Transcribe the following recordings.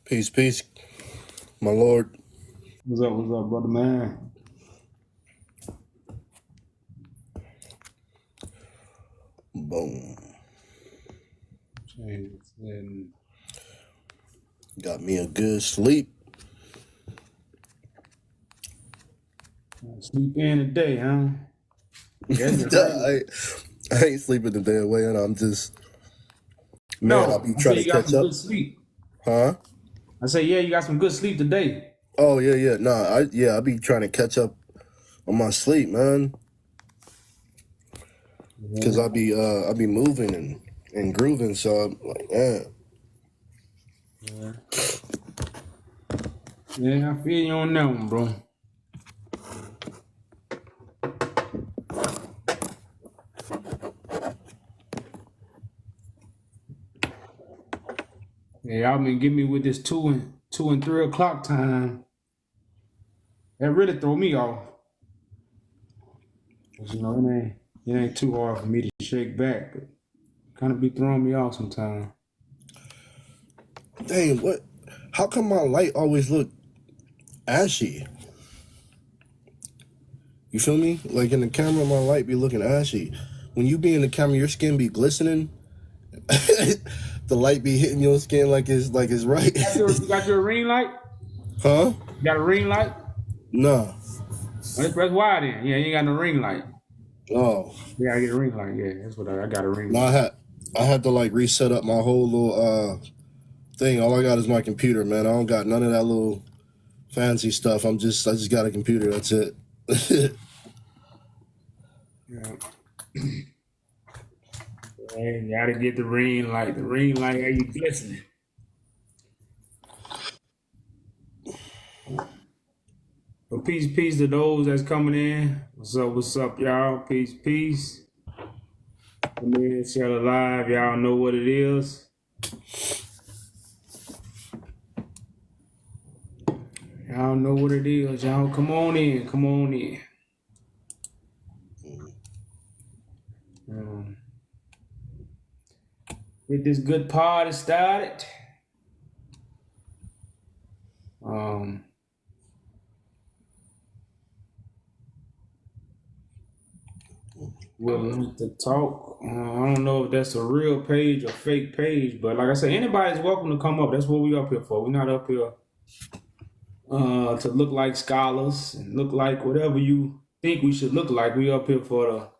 Peace, peace, my lord. What's up, brother man? Boom. And Got me a good sleep. sleep in today, huh? Guess it's right. I ain't sleeping the day away, and I'm just, man, I'll No, be I say trying to you got catch some up. good sleep. Huh? I say, yeah, you got some good sleep today. Oh, yeah. Nah, I'll be trying to catch up on my sleep, man. Because Yeah, I'll be moving and grooving, so I'm like, man. yeah. Yeah, I feel you on that one, bro. Yeah, y'all been getting me with this 2 and 3 o'clock time. That really throw me off. 'Cause, it ain't too hard for me to shake back, but kind of be throwing me off sometimes. Dang, what? How come my light always look ashy? You feel me? Like in the camera, my light be looking ashy. When you be in the camera, your skin be glistening. The light be hitting your skin like it's right. You got your ring light? Huh? You got a ring light? Nah. That's why then. Yeah, you ain't got no ring light. Oh. Yeah, I get a ring light. Yeah, that's what I got a ring No, light. I had to like reset up my whole little thing. All I got is my computer, man. I don't got none of that little fancy stuff. I just got a computer. That's it. Yeah. Yeah, you gotta get the ring light. The ring light got you glistening. But peace to those that's coming in. What's up, y'all? Peace. Come in, share the live. Y'all know what it is. Y'all know what it is. Y'all come on in. Get this good party started. Willing to talk. I don't know if that's a real page or fake page, but like I said, anybody's welcome to come up. That's what we up here for. We're not up here to look like scholars and look like whatever you think we should look like. We up here for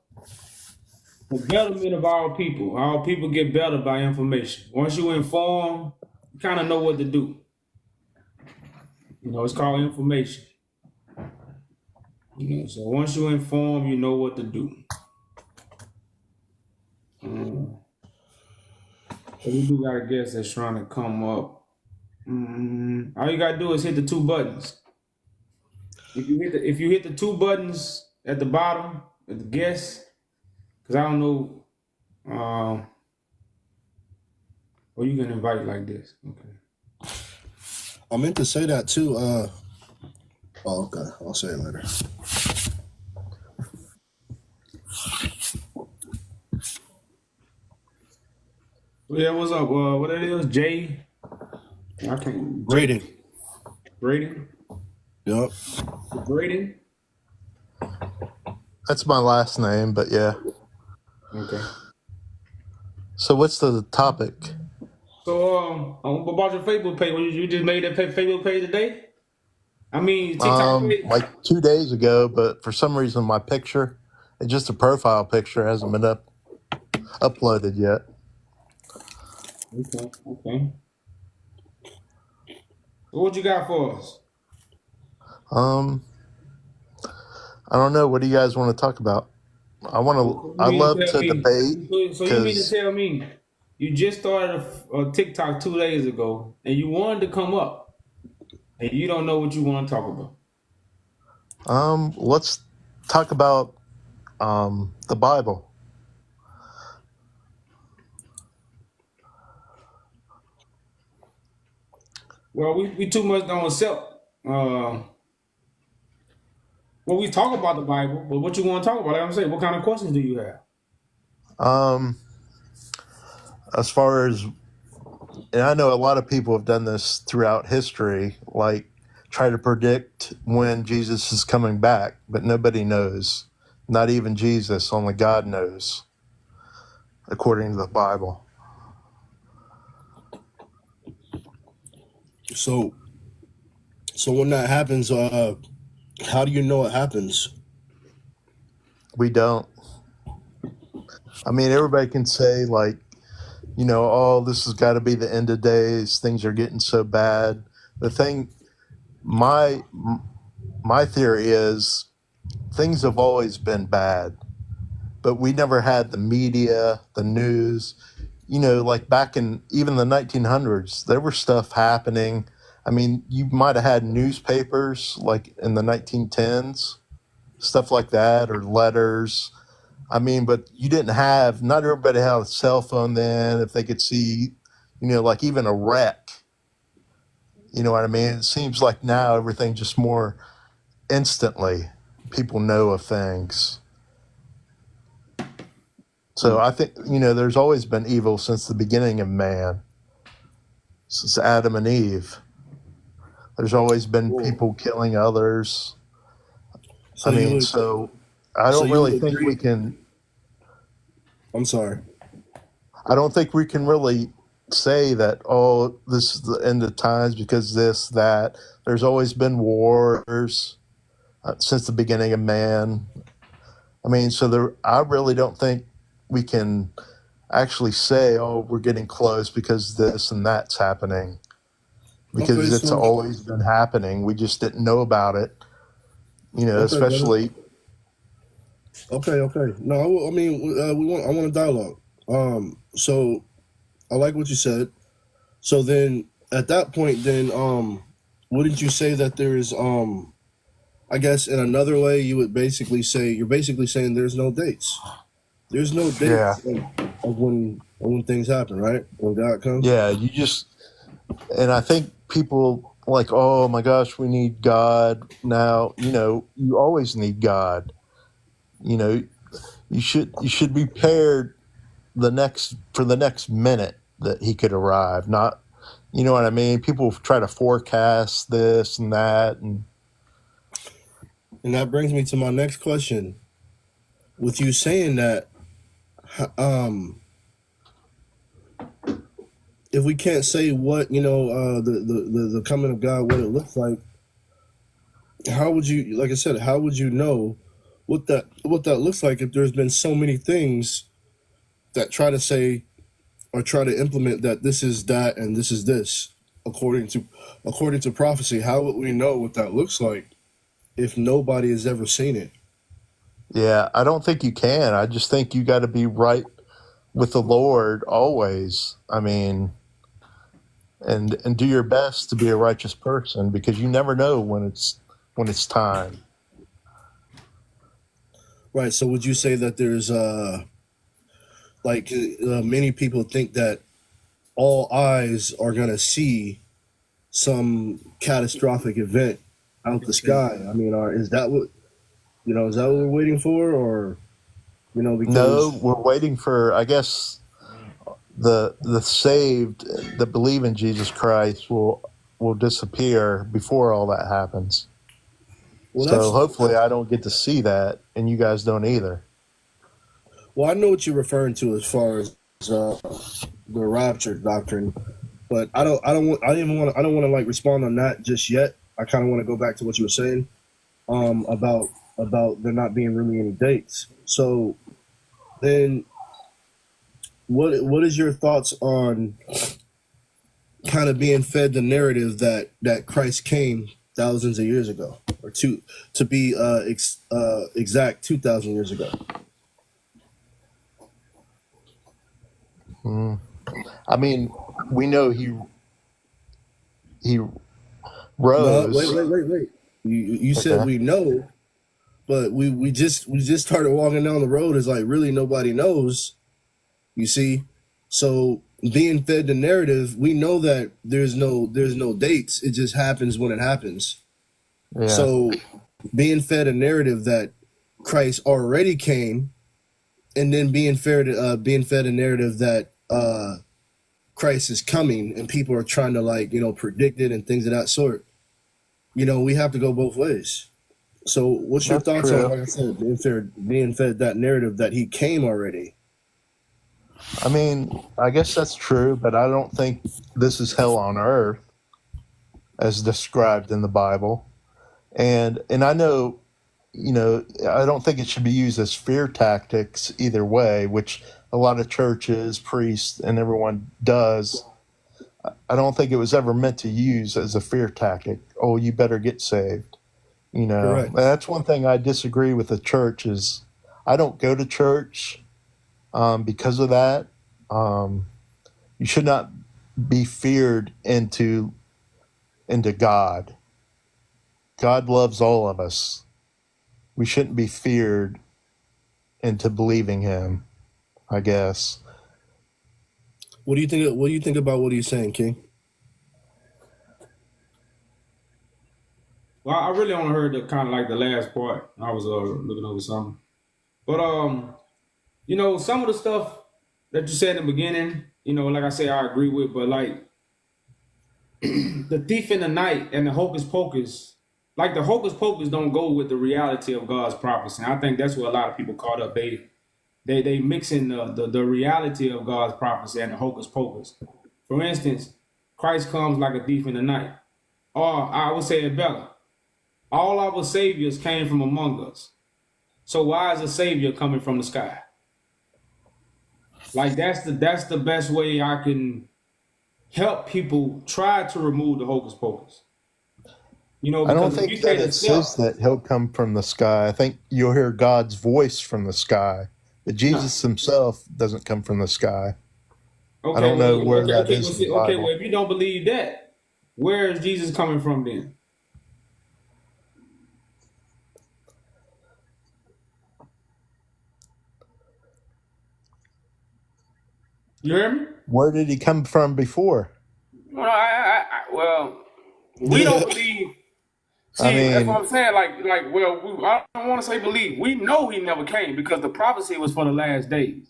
the betterment of our people. Our people get better by information. Once you inform, you kind of know what to do. It's called information. So once you inform, you know what to do. So we do got a guest that's trying to come up. All you gotta do is hit the two buttons. If you hit the two buttons at the bottom at the guest, because I don't know, or you can invite like this. Okay. I meant to say that too. Oh, okay. I'll say it later. Yeah, what's up? What it is? Jay? I can't. Braden. Braden? Yup. Braden? That's my last name, but yeah. Okay. So what's the topic? So, about your Facebook page, you just made that Facebook page today? I mean, TikTok page? Like 2 days ago, but for some reason my picture, it's just a profile picture, hasn't been uploaded yet. Okay. So what you got for us? I don't know. What do you guys want to talk about? I love to debate. So you mean to tell me you just started a TikTok 2 days ago and you wanted to come up and you don't know what you want to talk about? Let's talk about the Bible. Well, we too much don't accept. Well, we talk about the Bible, but what you want to talk about? Like I'm saying, what kind of questions do you have? As far as and I know a lot of people have done this throughout history, like try to predict when Jesus is coming back, but nobody knows. Not even Jesus, only God knows, according to the Bible. So when that happens, how do you know it happens? We don't. I mean, everybody can say, like, oh, this has got to be the end of days. Things are getting so bad. The thing, my my theory is things have always been bad, but we never had the media, the news. Like back in even the 1900s, there was stuff happening. I mean, you might have had newspapers like in the 1910s, stuff like that, or letters. I mean, but you didn't have, not everybody had a cell phone then. If they could see, like even a wreck, you know what I mean? It seems like now everything just more instantly people know of things. So I think, there's always been evil since the beginning of man, since Adam and Eve. There's always been Whoa. people killing others. So I you mean, would, so I so don't you would really think we agree? can, I'm sorry. I don't think we can really say that, oh, this is the end of times because this, that. There's always been wars since the beginning of man. I mean, I really don't think we can actually say, oh, we're getting close because this and that's happening. Okay, Because it's so always been happening. We just didn't know about it, okay, brother. especially. Okay. No, I mean, I want a dialogue. So I like what you said. So then, at that point, then, wouldn't you say that there is, I guess in another way, you would basically say you're basically saying there's no dates. There's no Yeah. dates of when things happen, right? When God comes. Yeah. And I think people like, oh my gosh, we need God now. You always need God. You know, you should be prepared for the next minute that he could arrive. Not, you know what I mean? People try to forecast this and that, and And that brings me to my next question. With you saying that, um, if we can't say what the coming of God, what it looks like, how would you, like I said, how would you know what that looks like if there's been so many things that try to say or try to implement that this is that and this is this according to prophecy? How would we know what that looks like if nobody has ever seen it? yeah, I don't think you can. I just think you got to be right with the Lord always. I mean, and do your best to be a righteous person because you never know when it's time. Right. So would you say that there's many people think that all eyes are gonna see some catastrophic event out the sky? I mean, is that what is that what we're waiting for, or No, because we're waiting for, I guess, the saved that believe in Jesus Christ will disappear before all that happens. well So that's hopefully I don't get to see that, and you guys don't either. well I know what you're referring to as far as the rapture doctrine, but I don't want to like respond on that just yet. I kind of want to go back to what you were saying about there not being really any dates. So then, what is your thoughts on kind of being fed the narrative that Christ came thousands of years ago, or to be exact 2,000 years ago? Mm. I mean, we know he No, rose. wait. You said Okay. we know, but we just started walking down the road. It's like really nobody knows. You see, so being fed the narrative, we know that there's no dates. It just happens when it happens. Yeah. So being fed a narrative that Christ already came, and then being fed a narrative that Christ is coming and people are trying to like, predict it and things of that sort, we have to go both ways. So what's your That's thoughts on, true. like I said, being fed that narrative that he came already? I mean, I guess that's true, but I don't think this is hell on earth as described in the Bible. And I know, I don't think it should be used as fear tactics either way, which a lot of churches, priests, and everyone does. I don't think it was ever meant to use as a fear tactic. Oh, you better get saved. Correct. And that's one thing I disagree with the church is I don't go to church because of that. You should not be feared into God. God loves all of us. We shouldn't be feared into believing him, I guess. What do you think about what he's saying, King? Well, I really only heard the kind of like the last part. I was looking over something, but some of the stuff that you said in the beginning, like I said, I agree with. But like the thief in the night and the hocus pocus, like the hocus pocus don't go with the reality of God's prophecy. And I think that's where a lot of people caught up. They mixing the reality of God's prophecy and the hocus pocus. For instance, Christ comes like a thief in the night, or I would say it better. All our saviors came from among us. So why is a savior coming from the sky? Like that's the best way I can help people try to remove the hocus pocus. I don't Because if think you that say it the says self, that he'll come from the sky. I think you'll hear God's voice from the sky. But Jesus himself doesn't come from the sky. I don't know where that is in the okay, Bible. well, if you don't believe that, where is Jesus coming from then? You hear me? Where did he come from before? Well, we don't believe. See, I that's mean, what I'm saying. I don't want to say believe. We know he never came because the prophecy was for the last days.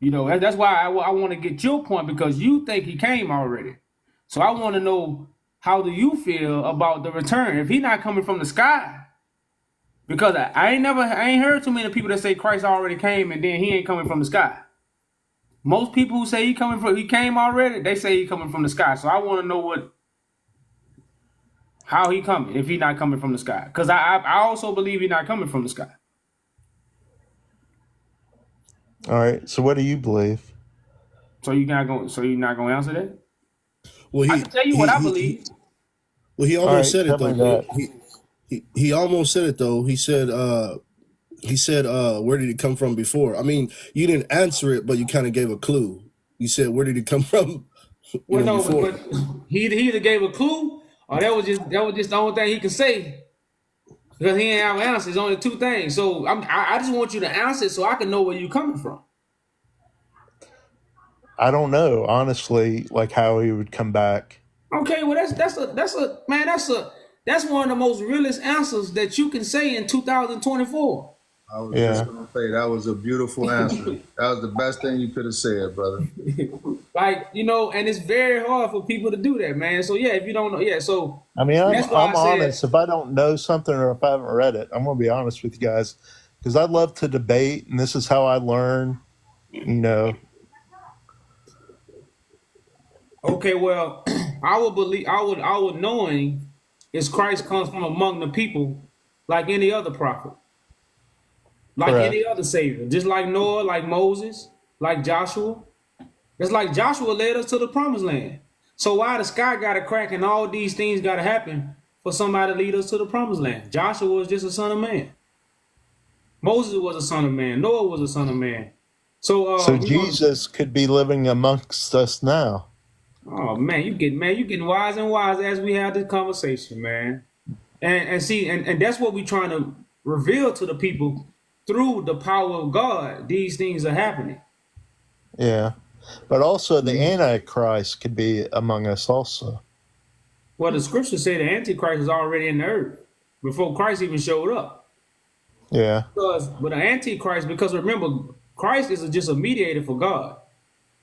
That's why I want to get your point because you think he came already. So I want to know, how do you feel about the return if he's not coming from the sky? Because I ain't heard too many people that say Christ already came and then he ain't coming from the sky. Most people who say he came already, they say he coming from the sky. So I want to know how he coming if he not coming from the sky. Because I also believe he not coming from the sky. all right. So what do you believe? So you're not gonna answer that? Well, I can tell you what I believe. he All almost right, said it tell me though. that. He almost said it though. He said, where did he come from before? I mean, you didn't answer it, but you kind of gave a clue. You said, where did he come from? Well, no, Before. but he either gave a clue or that was just the only thing he could say because he ain't have an answer. It's only two things. So I just want you to answer it so I can know where you coming from. I don't know, honestly, like how he would come back. Okay, well that's one of the most realest answers that you can say in 2024. I was Yeah. just gonna say that was a beautiful answer. That was the best thing you could have said, brother. And it's very hard for people to do that, man. So yeah, if you don't know, so I mean, that's why I'm I said, honest. If I don't know something or if I haven't read it, I'm going to be honest with you guys because I love to debate, and this is how I learn. okay, well, our knowing is Christ comes from among the people like any other prophet, like Correct. any other savior, just like Noah, like Moses, like Joshua. It's like Joshua led us to the promised land. So why the sky got to crack and all these things got to happen for somebody to lead us to the promised land? Joshua was just a son of man. Moses was a son of man. Noah was a son of man. So Jesus could be living amongst us now. Oh man, you getting wise and wise as we have this conversation, man. And that's what we're trying to reveal to the people through the power of God. These things are happening. Yeah. But also the Antichrist could be among us also. Well, the scriptures say the Antichrist is already in the earth before Christ even showed up. Yeah. But the Antichrist, because remember, Christ is just a mediator for God.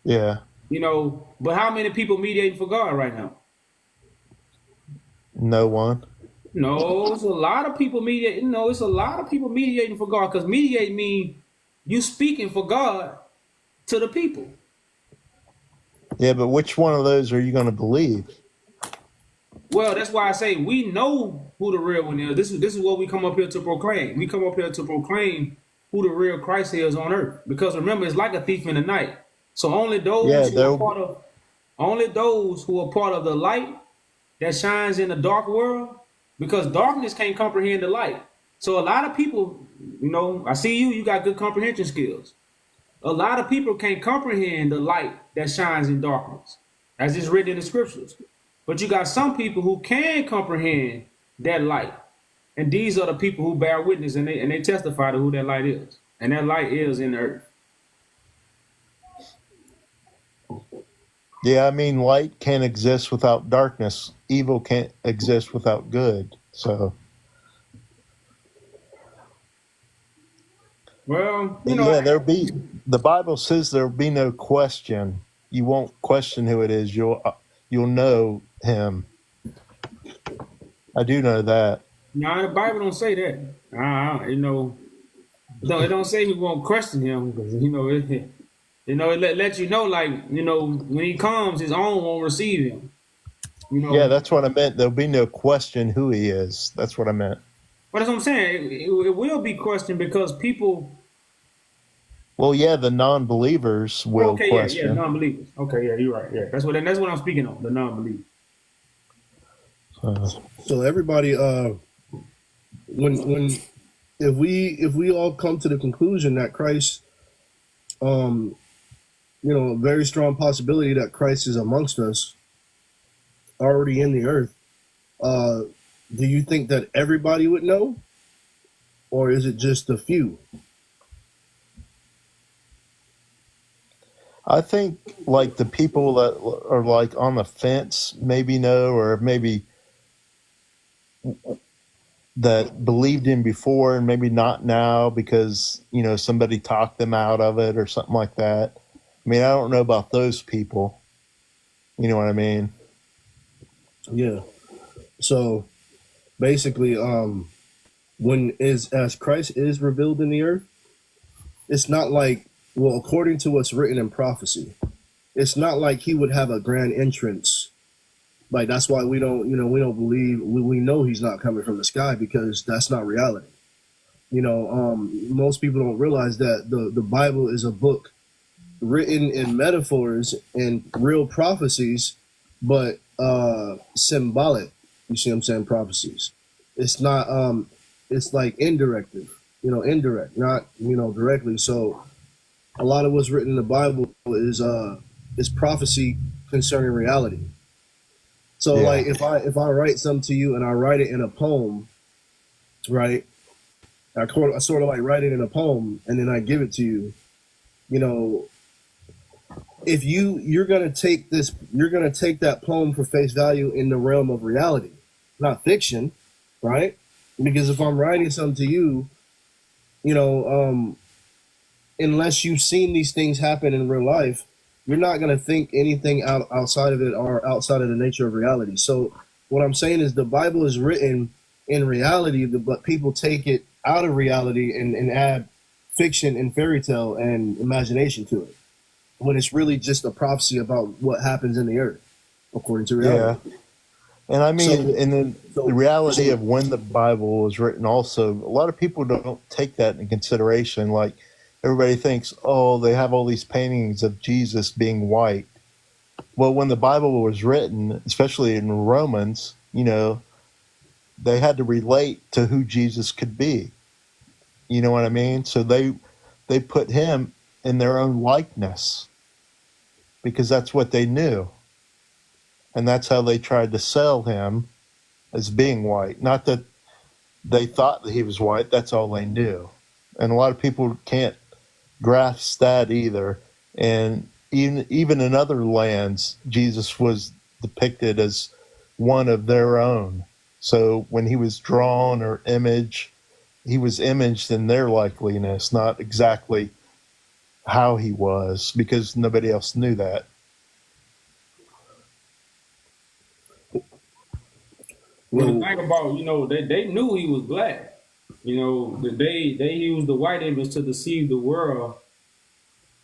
Yeah. You know, but how many people mediating for God right now? No one. No, it's a lot of people mediating. No, it's a lot of people mediating for God because mediate means you speaking for God to the people. Yeah, but which one of those are you going to believe? Well, that's why I say we know who the real one is. This is what we come up here to proclaim. We come up here to proclaim who the real Christ is on earth. Because remember, it's like a thief in the night. So Yeah, only those who are part of the light that shines in the dark world, because darkness can't comprehend the light. So a lot of people, you know, I see you got good comprehension skills. A lot of people can't comprehend the light that shines in darkness, as it's written in the scriptures. But you got some people who can comprehend that light. And these are the people who bear witness and they testify to who that light is. And that light is in the earth. yeah, I mean, light can't exist without darkness. Evil can't exist without good. So, Well, you but know, yeah, the Bible says there'll be no question. You won't question who it is. You'll know him. I do know that. nah, the Bible don't say that. You know, it don't say we won't question him because you know it let you know like you know when he comes, his own won't receive him. You Yeah, know, that's what I meant. There'll be no question who he is. That's what I meant. but that's what I'm saying. It will be questioned because people. Well, yeah, the non-believers will Okay, yeah, question. non-believers. Okay, yeah, you're right. Yeah, that's what I'm speaking on. The non-believers. So everybody, when if we all come to the conclusion that Christ, you know, a very strong possibility that Christ is amongst us, already in the earth, do you think that everybody would know, or is it just a few? I think like the people that are like on the fence maybe know, or maybe that believed him before and maybe not now because, you know, somebody talked them out of it or something like that. I mean, I don't know about those people. You know what I mean? Yeah. So basically, as Christ is revealed in the earth, it's not like, well, according to what's written in prophecy, it's not like he would have a grand entrance. Like that's why we don't believe, we know he's not coming from the sky because that's not reality. You know, most people don't realize that the Bible is a book written in metaphors and real prophecies, but symbolic. You see what I'm saying? Prophecies. It's not. It's like indirect, not directly. So a lot of what's written in the Bible is prophecy concerning reality. So Yeah. like if I write something to you and I write it in a poem, right? I sort of like write it in a poem and then I give it to you. You know, if you're gonna take that poem for face value in the realm of reality, not fiction, right? Because if I'm writing something to you, you know, unless you've seen these things happen in real life, you're not going to think anything outside of it or outside of the nature of reality. So what I'm saying is the Bible is written in reality, but people take it out of reality and add fiction and fairy tale and imagination to it, when it's really just a prophecy about what happens in the earth, according to reality. Yeah. And I mean, So- and then the reality of when the Bible was written also, a lot of people don't take that into consideration. Like everybody thinks, oh, they have all these paintings of Jesus being white. Well, when the Bible was written, especially in Romans, you know, they had to relate to who Jesus could be. You know what I mean? So they put him in their own likeness because that's what they knew. And that's how they tried to sell him as being white. Not that they thought that he was white, that's all they knew. And a lot of people can't grasp that either. And even in other lands, Jesus was depicted as one of their own. So when he was drawn or imaged, he was imaged in their likeliness, not exactly how he was, because nobody else knew that. Well, the Well, thing about, they knew he was black. They used the white image to deceive the world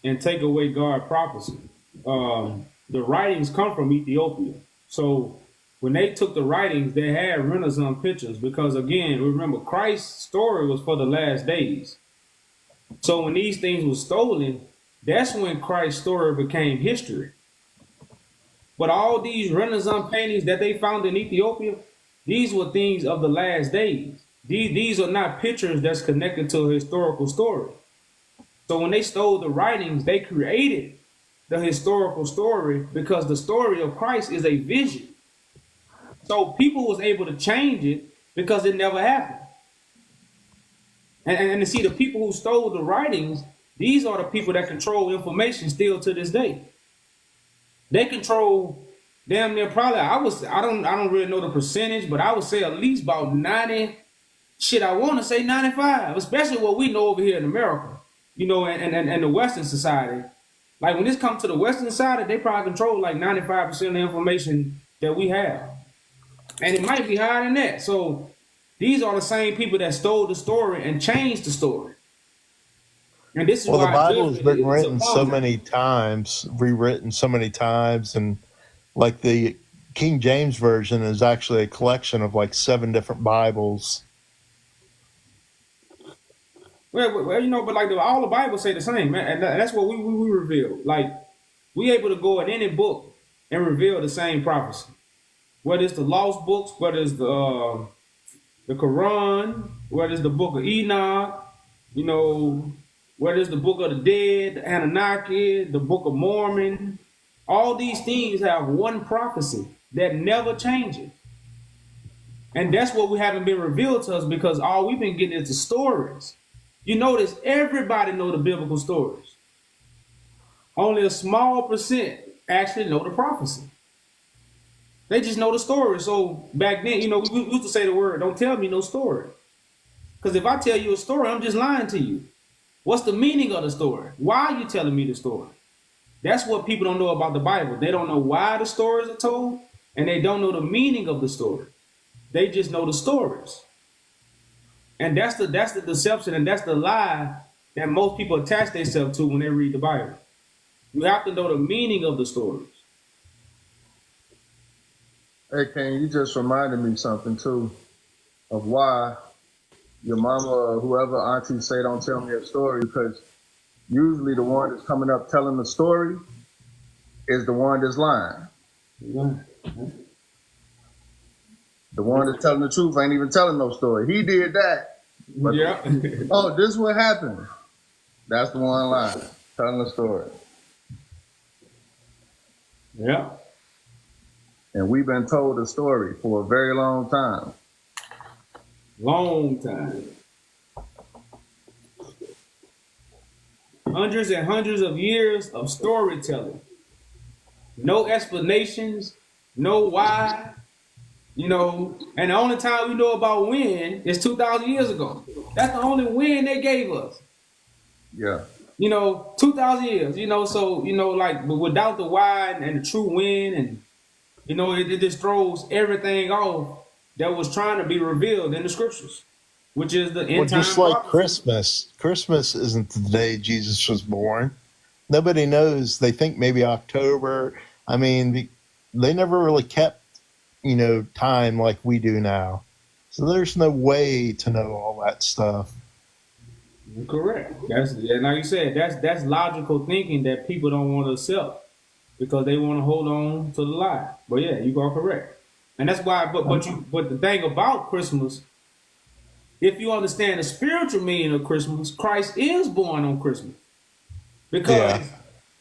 and take away God's prophecy. The writings come from Ethiopia. So when they took the writings, they had Renaissance pictures because, again, remember, Christ's story was for the last days. So when these things were stolen, that's when Christ's story became history. But all these Renaissance paintings that they found in Ethiopia, these were things of the last days. These are not pictures that's connected to a historical story. So when they stole the writings, they created the historical story because the story of Christ is a vision. So people was able to change it because it never happened. And to see the people who stole the writings, these are the people that control information still to this day. They control damn near probably, I don't really know the percentage, but I would say at least about 90, I want to say 95, especially what we know over here in America, and the Western society. Like when this comes to the Western side, they probably control like 95% of the information that we have. And it might be higher than that. So these are the same people that stole the story and changed the story. And this is Well, the why Bible has been it's written upon so them. many times, rewritten so many times, and like the King James Version is actually a collection of like 7 different Bibles. Well, but like all the Bible say the same, man, and that's what we reveal. Like we able to go in any book and reveal the same prophecy, whether it's the lost books, whether it's the Quran, whether it's the Book of Enoch, whether it's the Book of the Dead, the Anunnaki, the Book of Mormon. All these things have one prophecy that never changes, and that's what we haven't been revealed to us because all we've been getting is the stories. You notice everybody know the biblical stories. Only a small percent actually know the prophecy. They just know the story. So back then, we used to say the word, don't tell me no story. Because if I tell you a story, I'm just lying to you. What's the meaning of the story? Why are you telling me the story? That's what people don't know about the Bible. They don't know why the stories are told, and they don't know the meaning of the story. They just know the stories. And that's the deception, and that's the lie that most people attach themselves to when they read the Bible. You have to know the meaning of the stories. Hey, Ken, you just reminded me something too of why your mama or whoever auntie say don't tell me a story, because usually the one that's coming up telling the story is the one that's lying. The one that's telling the truth ain't even telling no story. He did that. But Yeah. oh, this is what happened. That's the one lying, telling the story. Yeah. And we've been told the story for a very long time. Long time. Hundreds and hundreds of years of storytelling. No explanations, no why, and the only time we know about when is 2,000 years ago. That's the only when they gave us. Yeah. 2,000 years, but without the why and the true when, and, it just throws everything off that was trying to be revealed in the scriptures, which is the end Well, time just like prophecy. Christmas. Christmas isn't the day Jesus was born. Nobody knows. They think maybe October. I mean, they never really kept, time like we do now. So there's no way to know all that stuff. Correct. That's like you said. That's logical thinking that people don't want to accept because they want to hold on to the lie. But yeah, you are correct, and that's why. But the thing about Christmas, if you understand the spiritual meaning of Christmas, Christ is born on Christmas because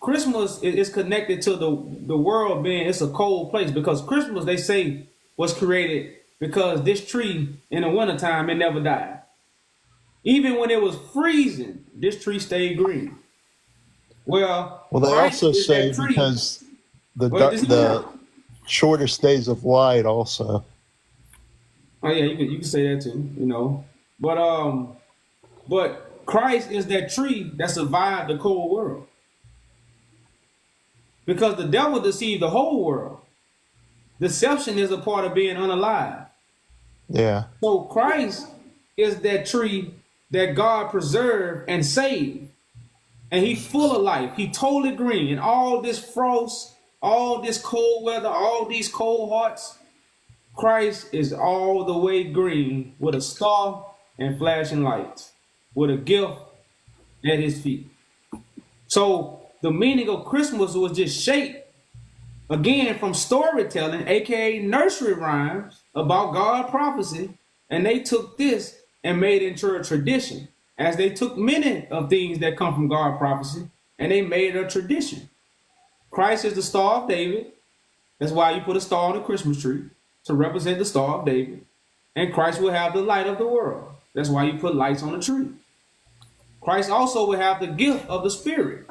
Christmas is connected to the world being it's a cold place because Christmas they say was created because this tree in the wintertime it never died. Even when it was freezing, this tree stayed green. Well, Well, they Christ also is say that tree. because Well, the shortest days of light also. Oh yeah, you can say that too, but Christ is that tree that survived the cold world. Because the devil deceived the whole world. Deception is a part of being unalive. Yeah. So Christ is that tree that God preserved and saved. And he's full of life. He totally green. And all this frost, all this cold weather, all these cold hearts, Christ is all the way green with a star and flashing lights, with a gift at his feet. So the meaning of Christmas was just shaped again from storytelling, aka nursery rhymes about God prophecy, and they took this and made it into a tradition, as they took many of things that come from God prophecy and they made it a tradition. Christ is the Star of David. That's why you put a star on the Christmas tree to represent the Star of David. And Christ will have the light of the world. That's why you put lights on the tree. Christ also will have the gift of the Spirit.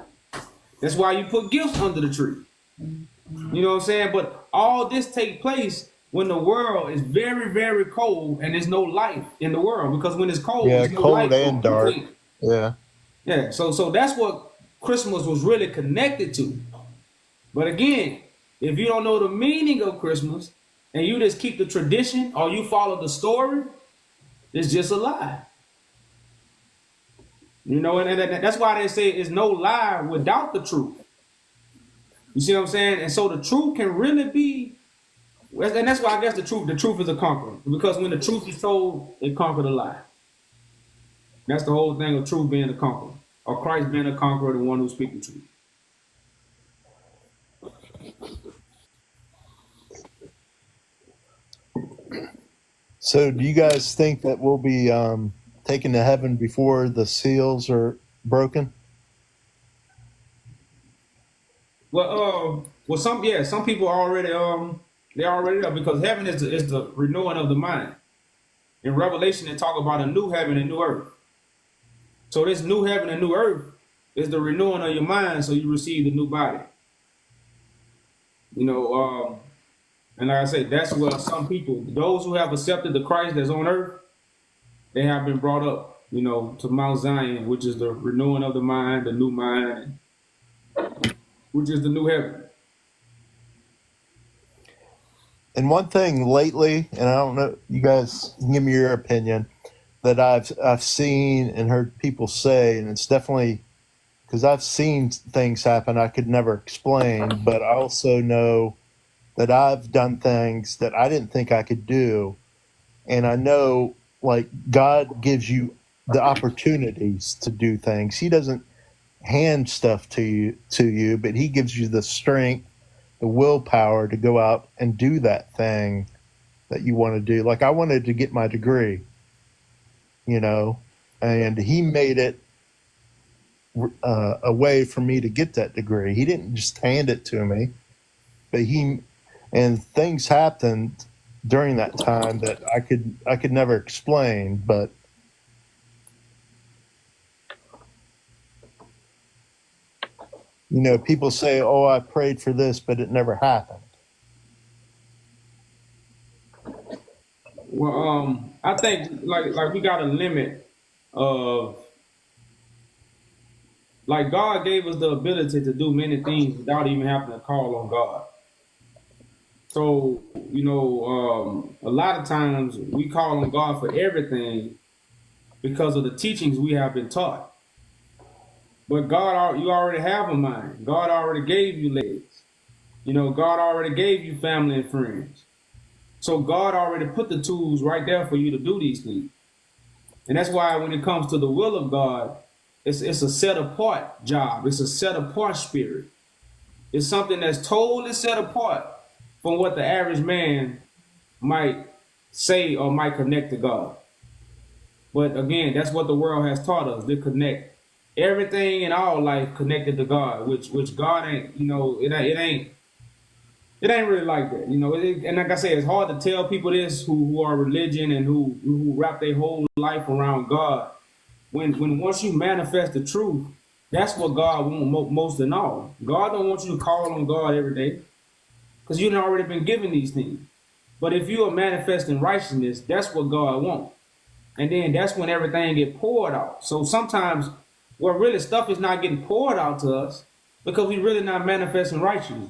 That's why you put gifts under the tree. You know what I'm saying? But all this take place when the world is very, very cold and there's no life in the world. Because when it's cold, Yeah, there's no cold life. and dark. Yeah. Yeah, so that's what Christmas was really connected to. But again, if you don't know the meaning of Christmas and you just keep the tradition or you follow the story, it's just a lie. You know, and that's why they say it's no lie without the truth. You see what I'm saying? And so the truth can really be, and that's why I guess the truth is a conqueror. Because when the truth is told, it conquered a lie. That's the whole thing of truth being the conqueror, or Christ being a conqueror, the one who speaks the truth. So, do you guys think that we'll be taken to heaven before the seals are broken? Well, some people are already they're already there, because heaven is the renewing of the mind. In Revelation, they talk about a new heaven and new earth. So this new heaven and new earth is the renewing of your mind, so you receive the new body. You know, and like I say, that's where some people, those who have accepted the Christ that's on earth, they have been brought up, you know, to Mount Zion, which is the renewing of the mind, the new mind, which is the new heaven. And one thing lately, and I don't know, you guys can give me your opinion, that I've seen and heard people say, and it's definitely because I've seen things happen I could never explain, but I also know that I've done things that I didn't think I could do. And I know, like, God gives you the opportunities to do things. He doesn't hand stuff to you, but he gives you the strength, the willpower to go out and do that thing that you want to do. Like, I wanted to get my degree, you know, and he made it a way for me to get that degree. He didn't just hand it to me, but and things happened during that time that I could never explain, but you know, people say, "Oh, I prayed for this, but it never happened." Well, I think like we got a limit of, like, God gave us the ability to do many things without even having to call on God. So, you know, a lot of times we call on God for everything because of the teachings we have been taught. But God, you already have a mind. God already gave you legs. You know, God already gave you family and friends. So God already put the tools right there for you to do these things. And that's why when it comes to the will of God, it's a set apart job. It's a set apart spirit. It's something that's totally set apart from what the average man might say or might connect to God. But again, that's what the world has taught us, to connect everything in our life connected to God, which God ain't, you know, it ain't really like that, you know. And like I say, it's hard to tell people this who are religion and who wrap their whole life around God. When once you manifest the truth, that's what God wants most than all. God don't want you to call on God every day, because you've already been given these things. But if you are manifesting righteousness, that's what God wants. And then that's when everything get poured out. So sometimes, well, really stuff is not getting poured out to us because we really not manifesting righteousness.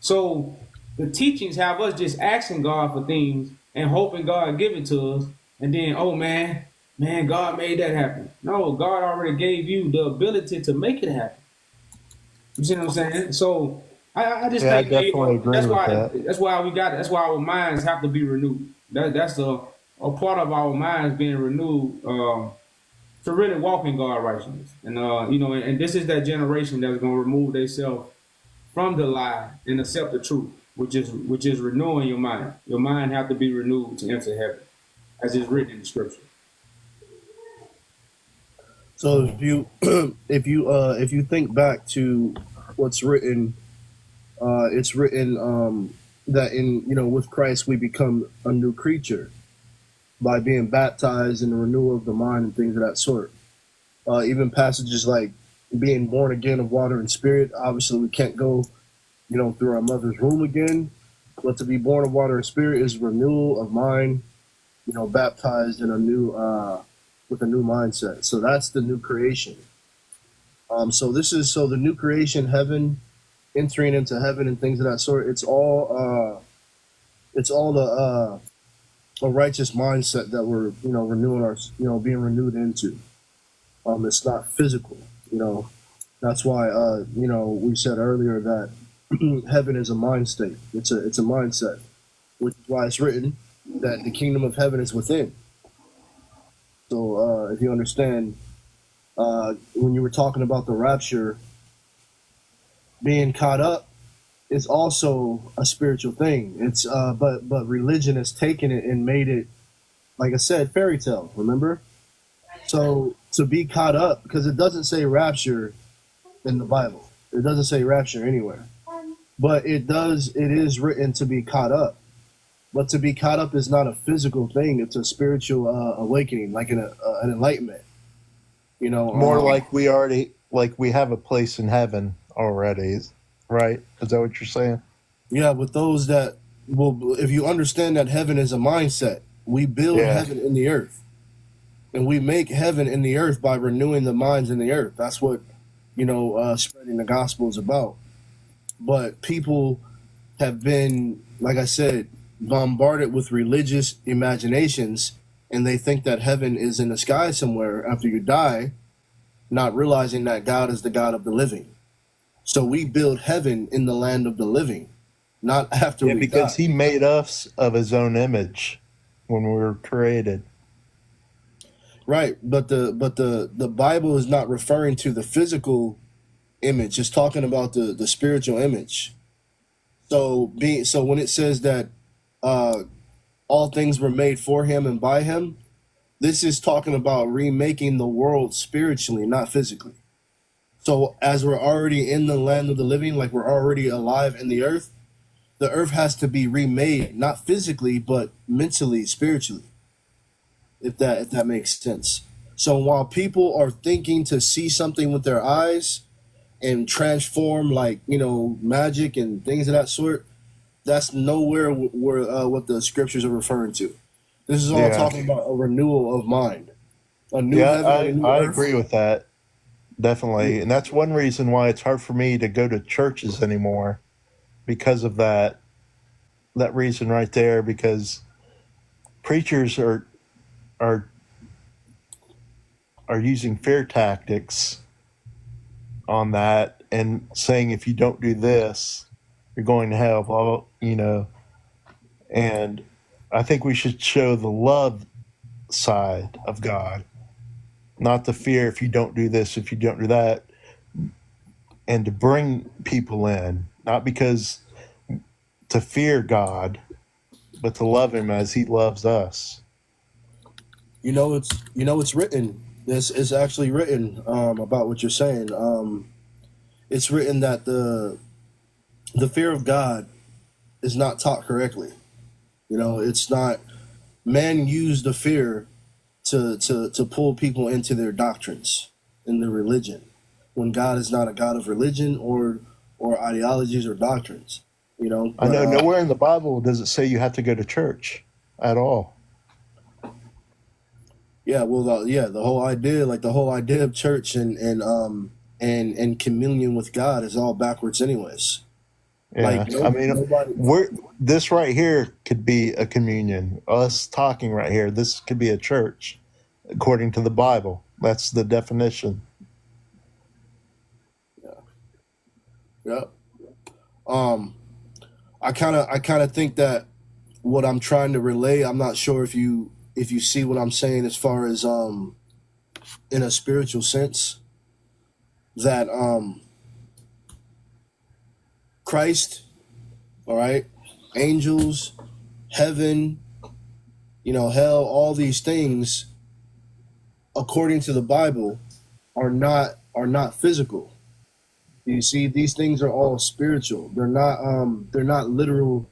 So the teachings have us just asking God for things and hoping God give it to us, and then, oh man, God made that happen. No, God already gave you the ability to make it happen. You see what I'm saying? So I just Yeah, I think, man, definitely agree with that. that's why our minds have to be renewed. That's a part of our minds being renewed to really walk in God righteousness. And and this is that generation that's gonna remove themselves from the lie and accept the truth, which is renewing your mind. Your mind have to be renewed to enter heaven, as is written in the scripture. So if you think back to what's written, it's written that in with Christ we become a new creature by being baptized in the renewal of the mind and things of that sort. Even passages like being born again of water and spirit. Obviously, we can't go through our mother's womb again, but to be born of water and spirit is renewal of mind. Baptized in a new with a new mindset. So that's the new creation. So the new creation, heaven, entering into heaven and things of that sort. It's all a righteous mindset that we're renewing our being renewed into. It's not physical. That's why we said earlier that heaven is a mind state. It's a mindset, which is why it's written that the kingdom of heaven is within. So if you understand, when you were talking about the rapture, being caught up is also a spiritual thing. It's but religion has taken it and made it, like I said, fairy tale. Remember? So to be caught up, because it doesn't say rapture in the Bible. It doesn't say rapture anywhere. But it is written to be caught up. But to be caught up is not a physical thing. It's a spiritual awakening, like an enlightenment. More like we have a place in heaven already, right? Is that what you're saying? Yeah, with those that if you understand that heaven is a mindset, we build heaven in the earth. And we make heaven in the earth by renewing the minds in the earth. That's what, spreading the gospel is about. But people have been, like I said, bombarded with religious imaginations, and they think that heaven is in the sky somewhere after you die, not realizing that God is the God of the living. So we build heaven in the land of the living, not after we because die. he made us of his own image when we were created. Right, but the Bible is not referring to the physical image; it's talking about the spiritual image. So when it says that all things were made for him and by him, this is talking about remaking the world spiritually, not physically. So as we're already in the land of the living, like we're already alive in the earth has to be remade, not physically, but mentally, spiritually. If that makes sense. So while people are thinking to see something with their eyes and transform, like magic and things of that sort, that's nowhere where what the scriptures are referring to. This is all talking about a renewal of mind, a new heaven and a new I earth. agree with that, definitely, and that's one reason why it's hard for me to go to churches anymore, because of that reason right there. Because preachers are using fear tactics on that and saying if you don't do this, you're going to hell, blah, blah, and I think we should show the love side of God, not the fear if you don't do this, if you don't do that, and to bring people in, not because to fear God, but to love him as he loves us. It's written. This is actually written about what you're saying. It's written that the fear of God is not taught correctly. It's not. Man used the fear to pull people into their doctrines in their religion, when God is not a God of religion or ideologies or doctrines. But, I know nowhere in the Bible does it say you have to go to church at all. Yeah, well, the whole idea of church and communion with God is all backwards, anyways. Yeah. I mean, nobody. we're this right here could be a communion. Us talking right here, this could be a church, according to the Bible. That's the definition. Yeah. Um, I kind of think that what I'm trying to relay, I'm not sure if you see what I'm saying as far as in a spiritual sense that Christ, all right, angels, heaven, hell, all these things according to the Bible are not physical. You see, these things are all spiritual. They're not literal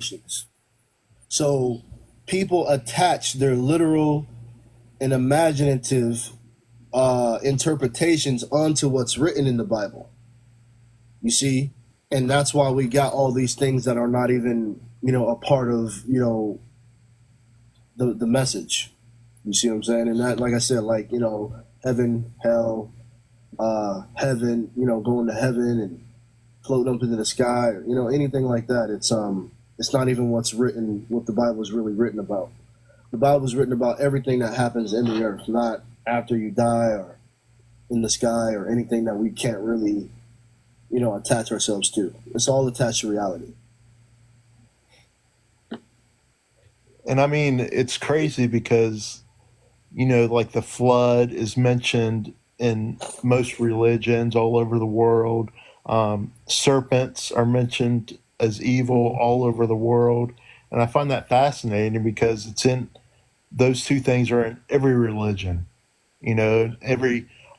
things. So people attach their literal and imaginative interpretations onto what's written in the Bible. You see, and that's why we got all these things that are not even a part of the message. You see what I'm saying? And that, like I said, like heaven, hell, heaven, going to heaven and floating up into the sky, or, anything like that. It's not even what's written, what the Bible is really written about. The Bible is written about everything that happens in the earth, not after you die or in the sky or anything that we can't really, attach ourselves to. It's all attached to reality. And I mean, it's crazy because, like the flood is mentioned in most religions all over the world. Serpents are mentioned as evil all over the world. And I find that fascinating because those two things are in every religion,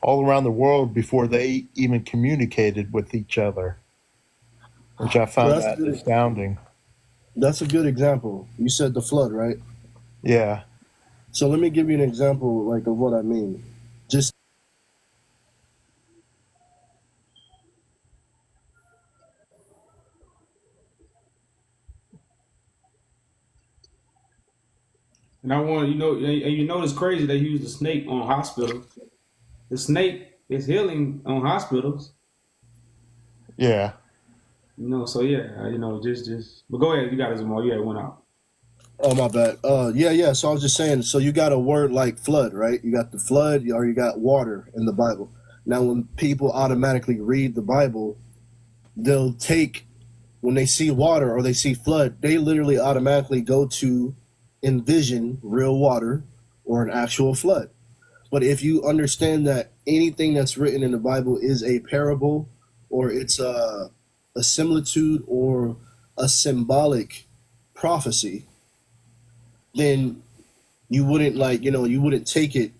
all around the world before they even communicated with each other, which I Well, found that astounding. that's a good example. You said the flood, right? Yeah. So let me give you an example, like, of what I mean. Just And I want it's crazy they use the snake on hospitals. The snake is healing on hospitals. Yeah. So yeah, just. But go ahead, you got it, Zamal. Yeah, it went out. Oh, my bad. Yeah. So I was just saying. So you got a word like flood, right? You got the flood, or you got water in the Bible. Now, when people automatically read the Bible, they'll take when they see water or they see flood, they literally automatically go to envision real water or an actual flood. But if you understand that anything that's written in the Bible is a parable, or it's a similitude or a symbolic prophecy, then you wouldn't you wouldn't take it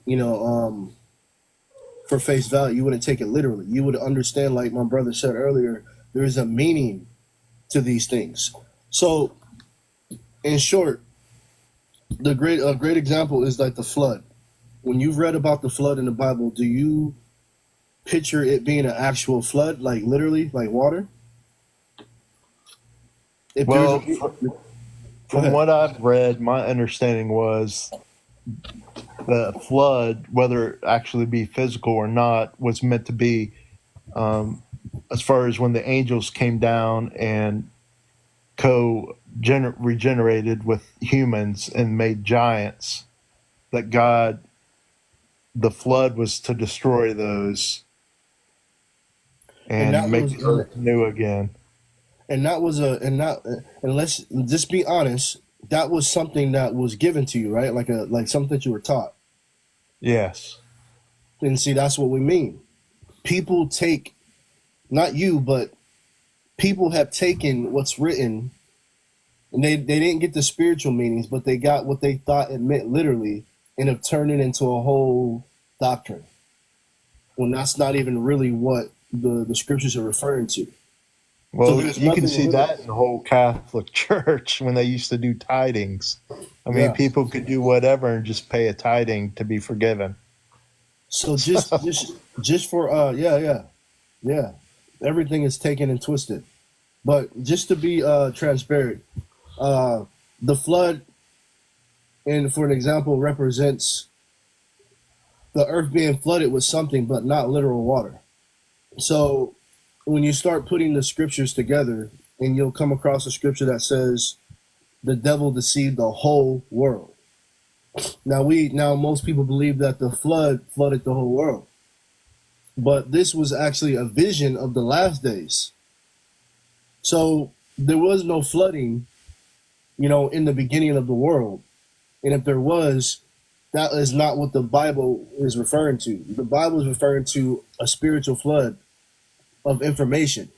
for face value. You wouldn't take it literally. You would understand, like my brother said earlier, there's a meaning to these things. So in short, a great example is like the flood. When you've read about the flood in the Bible, do you picture it being an actual flood, like literally, like water? If Well, there's a, Go from ahead. what I've read, my understanding was the flood, whether it actually be physical or not, was meant to be as far as when the angels came down and regenerated with humans and made giants, that the flood was to destroy those And and that make was the earth new again. and that was a and that and let's just be honest, that was something that was given to you, right? Like something that you were taught. Yes. And see, that's what we mean. People take, not you, but people have taken what's written, and they didn't get the spiritual meanings, but they got what they thought it meant literally, and have turned it into a whole doctrine, when that's not even really what the scriptures are referring to. So Well, there's you can nothing see really. that in the whole Catholic Church when they used to do tidings. I mean, Yeah. people could do whatever and just pay a tiding to be forgiven. So just for yeah, everything is taken and twisted. But just to be transparent, the flood, and for an example, represents the earth being flooded with something, but not literal water. So when you start putting the scriptures together, and you'll come across a scripture that says the devil deceived the whole world. Now most people believe that the flood flooded the whole world, but this was actually a vision of the last days. So there was no flooding, in the beginning of the world. And if there was, that is not what the Bible is referring to. The Bible is referring to a spiritual flood of information.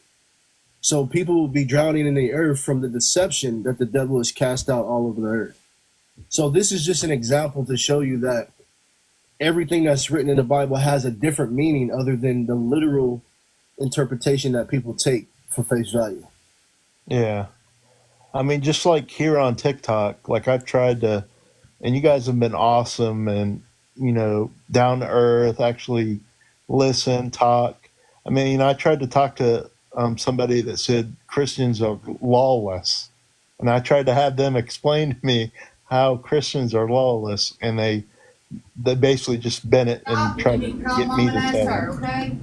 So people will be drowning in the earth from the deception that the devil is cast out all over the earth. So this is just an example to show you that everything that's written in the Bible has a different meaning other than the literal interpretation that people take for face value. Yeah. I mean, just like here on TikTok, like I've tried to, and you guys have been awesome and, down to earth, actually listen, talk. I mean, I tried to talk to somebody that said Christians are lawless. And I tried to have them explain to me how Christians are lawless. And they basically just bent it and tried to get me to tell them. Okay?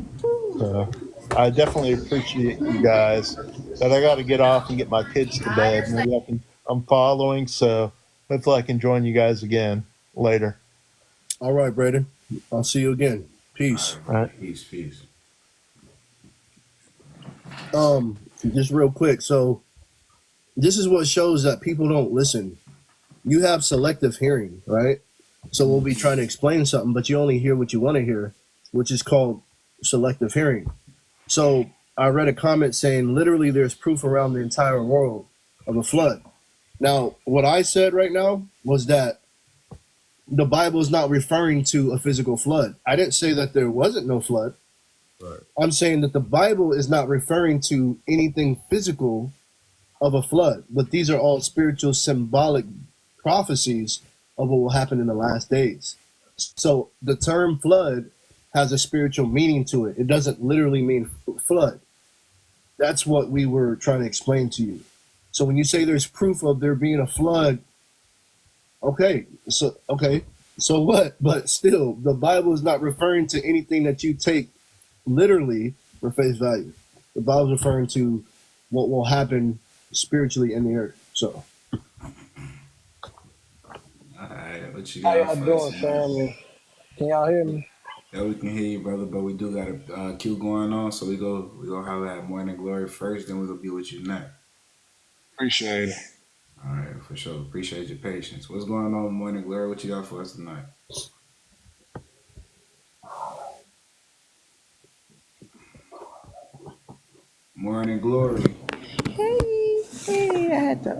So I definitely appreciate you guys. But I got to get off and get my kids to bed. Maybe I'm following, so hopefully I can join you guys again later. All right, Braden. I'll see you again. Peace. All right. Peace. Just real quick. So this is what shows that people don't listen. You have selective hearing, right? So we'll be trying to explain something, but you only hear what you want to hear, which is called selective hearing. So I read a comment saying literally there's proof around the entire world of a flood. Now, what I said right now was that the Bible is not referring to a physical flood. I didn't say that there wasn't no flood. Right. I'm saying that the Bible is not referring to anything physical of a flood, but these are all spiritual, symbolic prophecies of what will happen in the last days. So the term flood has a spiritual meaning to it. It doesn't literally mean flood. That's what we were trying to explain to you. So when you say there's proof of there being a flood, okay, so what? But still, the Bible is not referring to anything that you take literally for face value. The Bible is referring to what will happen spiritually in the earth. So, Alright, what you How got y'all for doing, us, man? family? Can y'all hear me? Yeah, we can hear you, brother, but we do got a queue going on, so we go holler at Morning Glory first, then we'll be with you next. Appreciate it. All right, for sure. Appreciate your patience. What's going on, Morning Glory? What you got for us tonight? Morning Glory. Hey, I had to,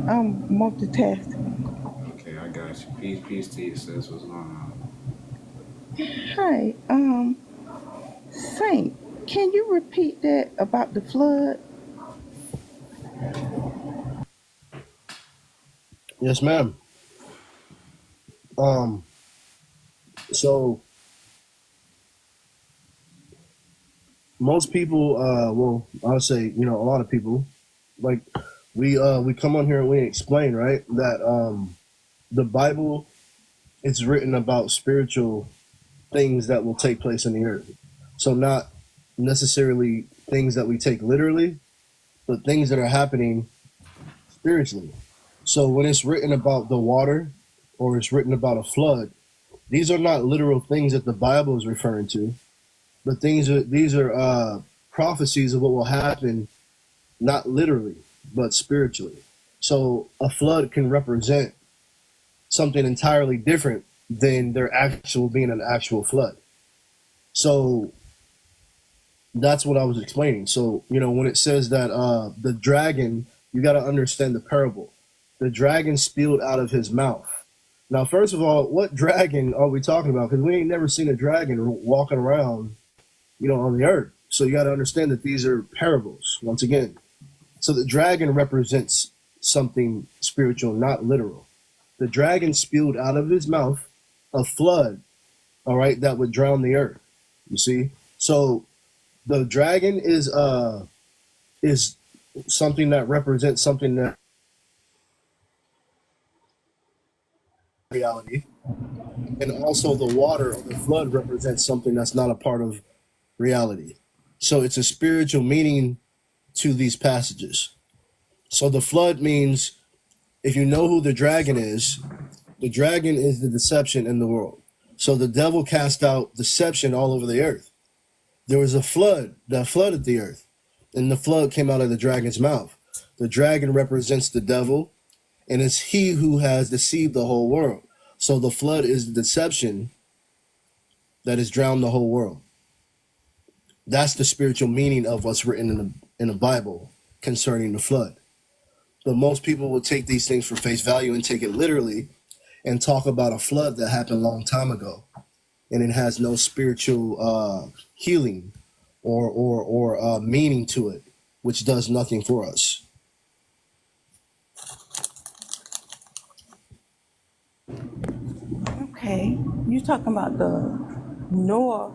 I'm multitasking. Okay, I got you. Peace to you, sis. What's going on? Hi, Saint, can you repeat that about the flood? yes, ma'am. So most people, well, I'll say, a lot of people, like we come on here and we explain, right, that the Bible is written about spiritual things that will take place in the earth. So not necessarily things that we take literally, but things that are happening spiritually. So when it's written about the water or it's written about a flood, these are not literal things that the Bible is referring to, but these are prophecies of what will happen, not literally, but spiritually. So a flood can represent something entirely different than there actual being an actual flood. So that's what I was explaining. So, when it says that the dragon, you got to understand the parable. The dragon spewed out of his mouth. Now, first of all, what dragon are we talking about? Because we ain't never seen a dragon walking around, on the earth. So you got to understand that these are parables, once again. So the dragon represents something spiritual, not literal. The dragon spewed out of his mouth a flood, all right, that would drown the earth. You see? So the dragon is something that represents something that reality. And also the water of the flood represents something that's not a part of reality. So it's a spiritual meaning to these passages. So the flood means, if you know who the dragon is the deception in the world. So the devil cast out deception all over the earth. There was a flood that flooded the earth, and the flood came out of the dragon's mouth. The dragon represents the devil, and it's he who has deceived the whole world. So the flood is the deception that has drowned the whole world. That's the spiritual meaning of what's written in the Bible concerning the flood. But most people will take these things for face value and take it literally and talk about a flood that happened a long time ago, and it has no spiritual healing or meaning to it, which does nothing for us. Okay. You talking about the Noah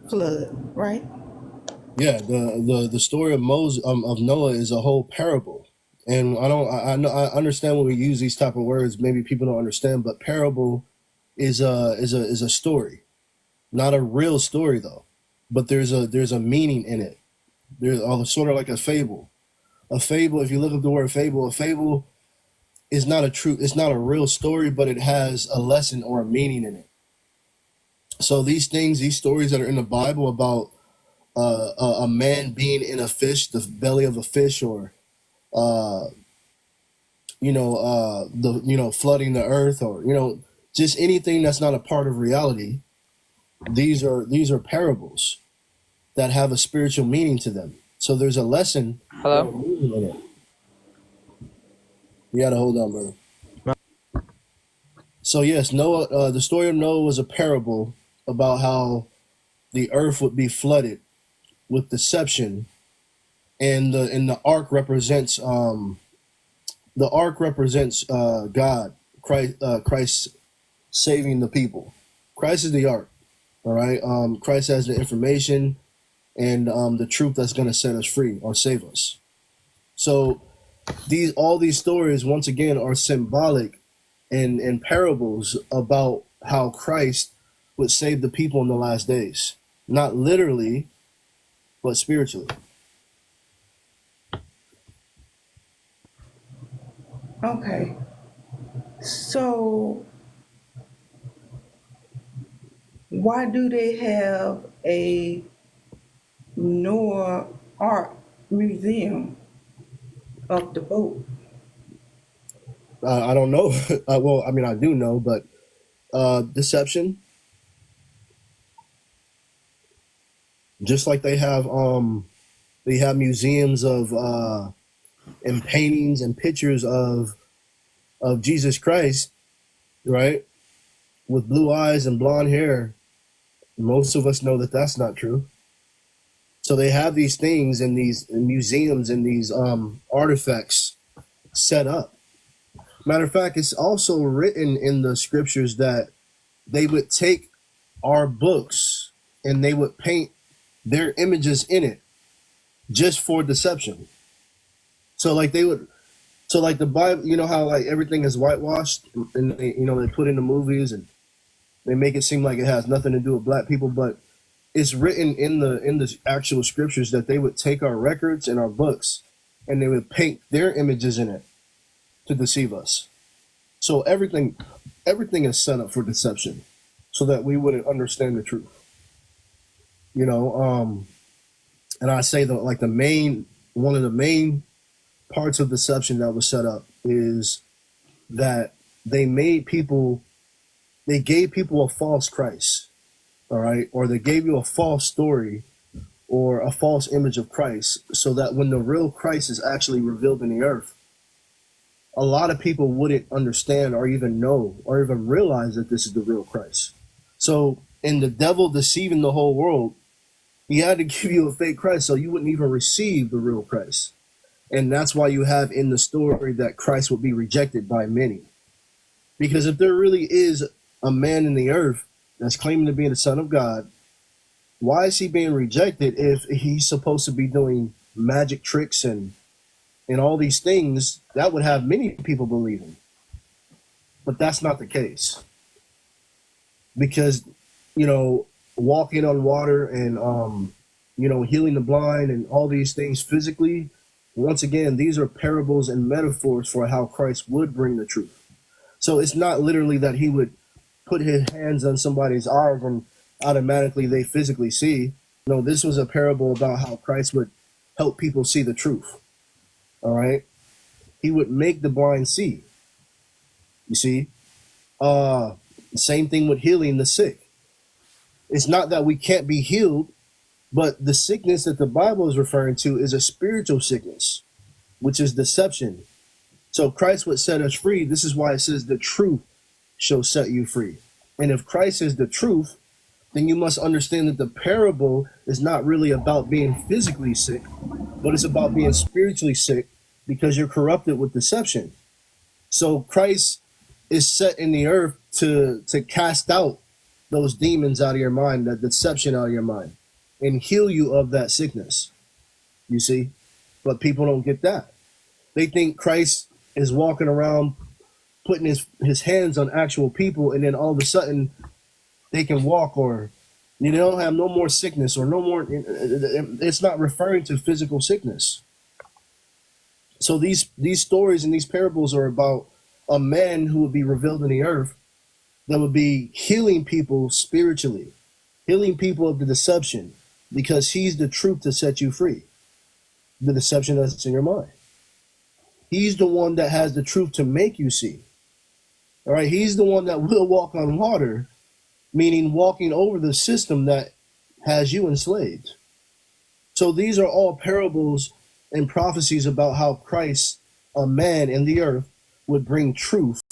flood, right? Yeah, the story of Moses of Noah is a whole parable, and I know I understand when we use these type of words. Maybe people don't understand, but parable is a story, not a real story though. But there's a meaning in it. There's sort of like a fable. A fable, if you look up the word fable, a fable is not it's not a real story, but it has a lesson or a meaning in it. So these stories that are in the Bible about a man being in a fish, the belly of a fish, or flooding the earth, or just anything that's not a part of reality. These are parables that have a spiritual meaning to them. So there's a lesson. Hello? or a meaning in it. You gotta hold on, brother. So yes, Noah. The story of Noah was a parable about how the earth would be flooded with deception, and the ark represents God, Christ saving the people. Christ is the ark. All right. Christ has the information and the truth that's going to set us free or save us. So all these stories once again are symbolic and parables about how Christ would save the people in the last days, not literally, but spiritually. Okay. So why do they have a Noah Ark museum of the boat? I don't know. Well, I mean, I do know, but deception. Just like they have museums of and paintings and pictures of Jesus Christ, right, with blue eyes and blonde hair. Most of us know that that's not true. So they have these things in these museums and these artifacts set up. Matter of fact, it's also written in the scriptures that they would take our books and they would paint their images in it just for deception. So like the Bible, you know how like everything is whitewashed and they put in the movies and they make it seem like it has nothing to do with black people, but it's written in the actual scriptures that they would take our records and our books and they would paint their images in it to deceive us. So everything is set up for deception so that we wouldn't understand the truth. And I say that like one of the main parts of deception that was set up is that they gave people a false Christ, all right? Or they gave you a false story or a false image of Christ so that when the real Christ is actually revealed in the earth, a lot of people wouldn't understand or even know or even realize that this is the real Christ. So in the devil deceiving the whole world, he had to give you a fake Christ so you wouldn't even receive the real Christ. And that's why you have in the story that Christ will be rejected by many. Because if there really is a man in the earth that's claiming to be the Son of God, why is he being rejected if he's supposed to be doing magic tricks and all these things that would have many people believing? But that's not the case. Because, walking on water and healing the blind and all these things physically. Once again, these are parables and metaphors for how Christ would bring the truth. So it's not literally that he would put his hands on somebody's eyes and automatically they physically see. No, this was a parable about how Christ would help people see the truth. All right. He would make the blind see. You see? Same thing with healing the sick. It's not that we can't be healed, but the sickness that the Bible is referring to is a spiritual sickness, which is deception. So Christ would set us free. This is why it says the truth shall set you free. And if Christ is the truth, then you must understand that the parable is not really about being physically sick, but it's about being spiritually sick because you're corrupted with deception. So Christ is set in the earth to cast out those demons out of your mind, that deception out of your mind, and heal you of that sickness. You see? But people don't get that. They think Christ is walking around putting his hands on actual people, and then all of a sudden they can walk, or they don't have no more sickness or no more. It's not referring to physical sickness. So these stories and these parables are about a man who would be revealed in the earth that would be healing people spiritually, healing people of the deception, because he's the truth to set you free. The deception that's in your mind. He's the one that has the truth to make you see. All right. He's the one that will walk on water, meaning walking over the system that has you enslaved. So these are all parables and prophecies about how Christ, a man in the earth, would bring truth.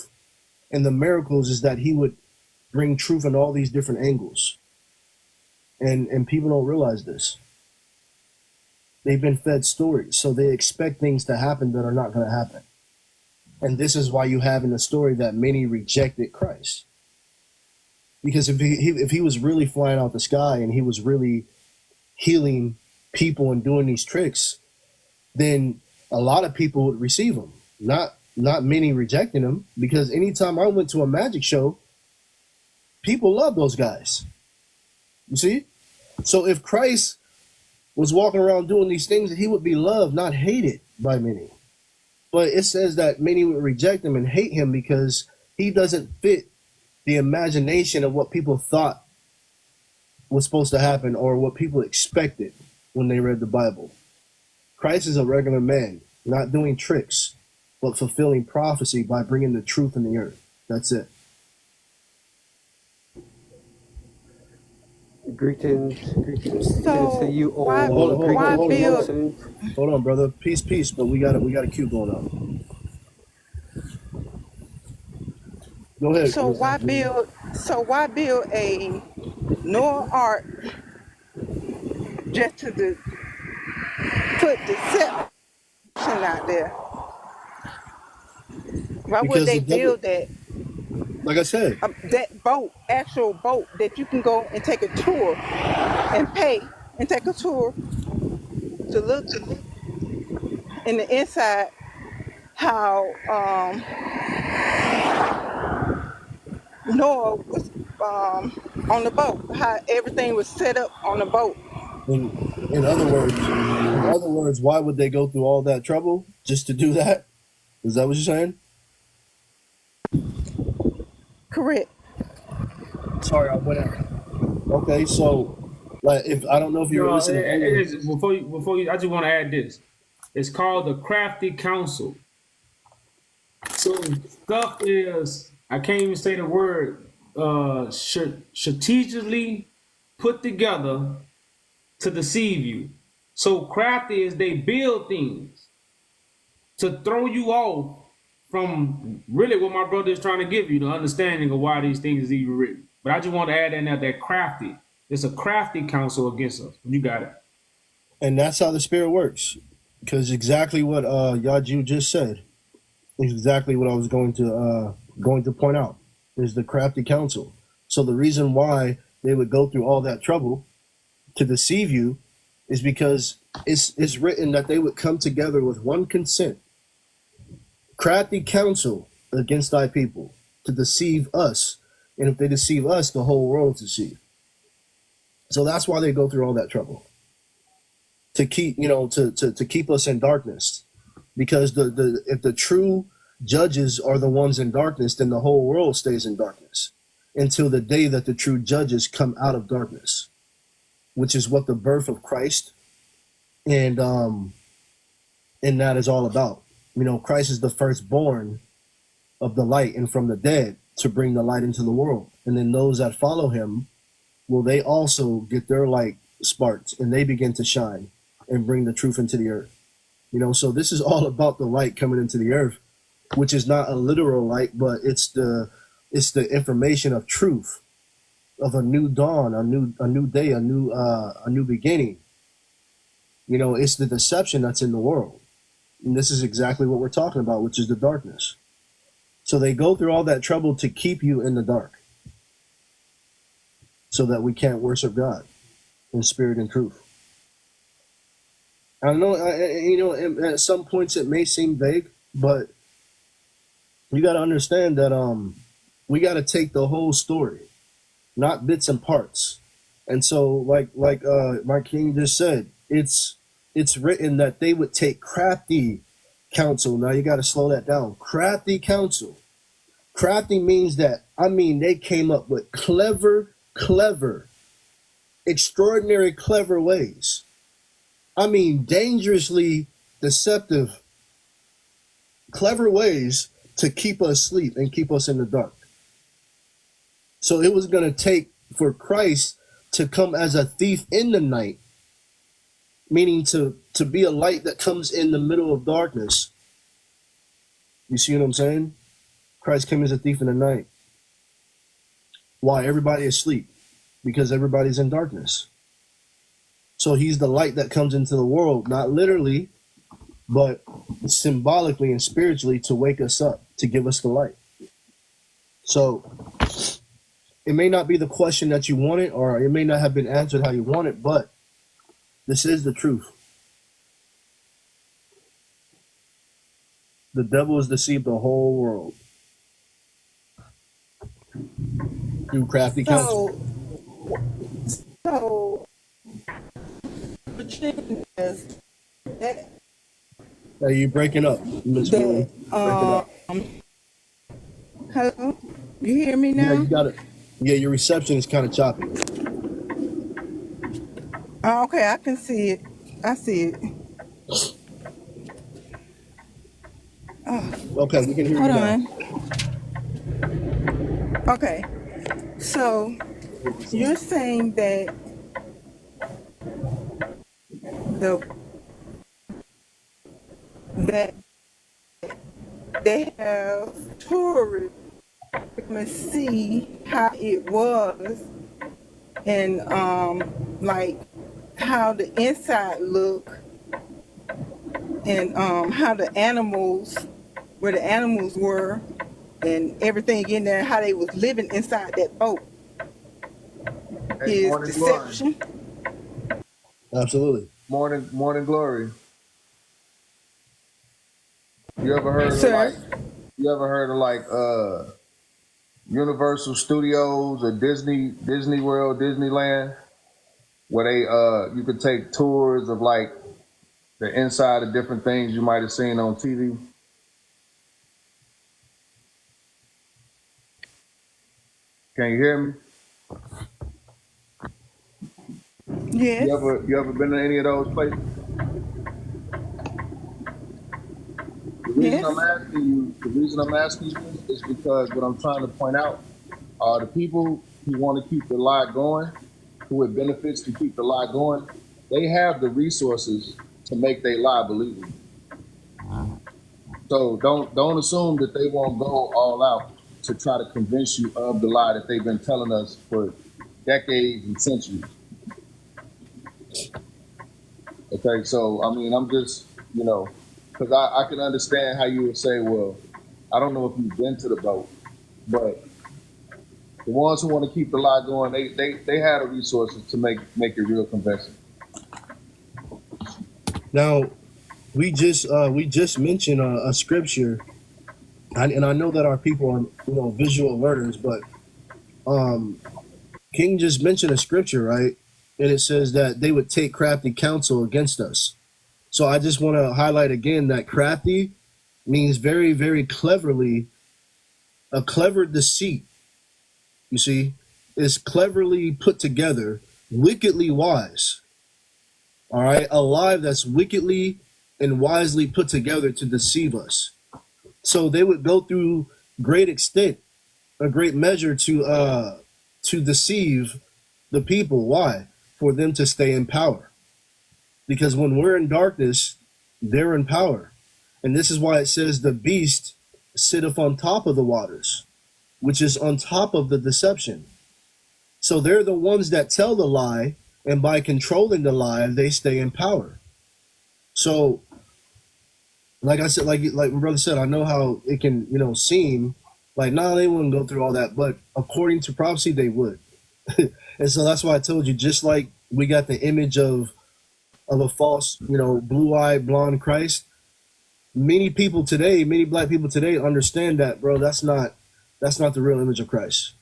And the miracles is that he would bring truth in all these different angles. And people don't realize this. They've been fed stories, so they expect things to happen that are not going to happen. And this is why you have in the story that many rejected Christ. Because if he was really flying out the sky and he was really healing people and doing these tricks, then a lot of people would receive him. Not many rejecting him, because anytime I went to a magic show, people love those guys. You see? So if Christ was walking around doing these things, he would be loved, not hated by many. But it says that many would reject him and hate him because he doesn't fit the imagination of what people thought was supposed to happen or what people expected when they read the Bible. Christ is a regular man, not doing tricks, but fulfilling prophecy by bringing the truth in the earth. That's it. Greetings So to you all. why Hold on, why hold on, build Hold on, brother. Peace. But we got a queue going on. Go ahead. so why build a Noah Ark just to put deception out there? Why would Because they the devil, build that like I said, that boat, actual boat that you can go and take a tour and pay and take a tour to look in the inside how Noah was on the boat, how everything was set up on the boat. in other words, why would they go through all that trouble just to do that? Is that what you're saying? Correct. Sorry, I went out. Okay, so like if I don't know if you were listening earlier. Before you, I just want to add this. It's called the Crafty Council. So stuff is, I can't even say the word, strategically put together to deceive you. So crafty is they build things to throw you off from really what my brother is trying to give you, the understanding of why these things is even written. But I just want to add in that crafty. It's a crafty counsel against us. You got it. And that's how the spirit works. Because exactly what Yaju just said is exactly what I was going to point out, is the crafty counsel. So the reason why they would go through all that trouble to deceive you is because it's written that they would come together with one consent. Crafty counsel against thy people to deceive us. And if they deceive us, the whole world is deceived. So that's why they go through all that trouble. to keep to keep us in darkness, because the if the true judges are the ones in darkness, then the whole world stays in darkness until the day that the true judges come out of darkness, which is what the birth of Christ and that is all about. Christ is the firstborn of the light and from the dead to bring the light into the world, and then those that follow him, will they also get their light sparked and they begin to shine and bring the truth into the earth. So this is all about the light coming into the earth, which is not a literal light, but it's the information of truth, of a new dawn, a new day, a new beginning. It's the deception that's in the world, and this is exactly what we're talking about, which is the darkness. So they go through all that trouble to keep you in the dark, so that we can't worship God in spirit and truth. I know, at some points it may seem vague, but you got to understand that we got to take the whole story, not bits and parts. And so, like my king just said, it's written that they would take crafty counsel. Now you got to slow that down. Crafty counsel. Crafty means that, they came up with clever, extraordinary clever ways. Dangerously deceptive, clever ways to keep us asleep and keep us in the dark. So it was going to take for Christ to come as a thief in the night, meaning to be a light that comes in the middle of darkness. You see what I'm saying? Christ came as a thief in the night. Why? Everybody is asleep, because everybody's in darkness. So he's the light that comes into the world, not literally, but symbolically and spiritually, to wake us up, to give us the light. So it may not be the question that you wanted, or it may not have been answered how you want it, but this is the truth. The devil has deceived the whole world through crafty counsel. So the thing is that Are you breaking up, Miss Willie? hello, you hear me Yeah, now? you got it. Yeah, your reception is kind of choppy. Oh, okay, I can see it. I see it. Okay, we can hear you Hold now. on. Okay, so you're saying that that they have tourists come and see how it was, and like how the inside look, and how the animals, where the animals were, and everything in there, how they was living inside that boat, Hey, is morning glory. deception. Absolutely. Morning glory. You ever heard of Sir, Universal Studios or Disney World, Disneyland, where they you could take tours of like the inside of different things you might have seen on TV? Can you hear me? yes, You ever been to any of those places? yes. The reason I'm asking you is because what I'm trying to point out are the people who want to keep the lie going, who it benefits to keep the lie going, they have the resources to make their lie believable. So don't assume that they won't go all out to try to convince you of the lie that they've been telling us for decades and centuries. Okay, so I'm just, because I can understand how you would say, well, I don't know if you've been to the boat, but the ones who want to keep the lie going, they have the resources to make it real convincing. Now, we just mentioned a scripture, and I know that our people are visual learners, but King just mentioned a scripture, right? and it says that they would take crafty counsel against us. So I just want to highlight again that crafty means very, very cleverly, a clever deceit. You see, is cleverly put together, wickedly wise. All right, a lie that's wickedly and wisely put together to deceive us. So they would go through great extent, a great measure to deceive the people. Why? For them to stay in power. Because when we're in darkness, they're in power. And this is why it says the beast sitteth on top of the waters, which is on top of the deception. So they're the ones that tell the lie, and by controlling the lie, they stay in power. So, like I said, like my brother said, I know how it can, seem like, they wouldn't go through all that, but according to prophecy, they would. And so that's why I told you, just like we got the image of a false, blue-eyed, blonde Christ, many people today, many black people today understand that, bro, that's not the real image of Christ.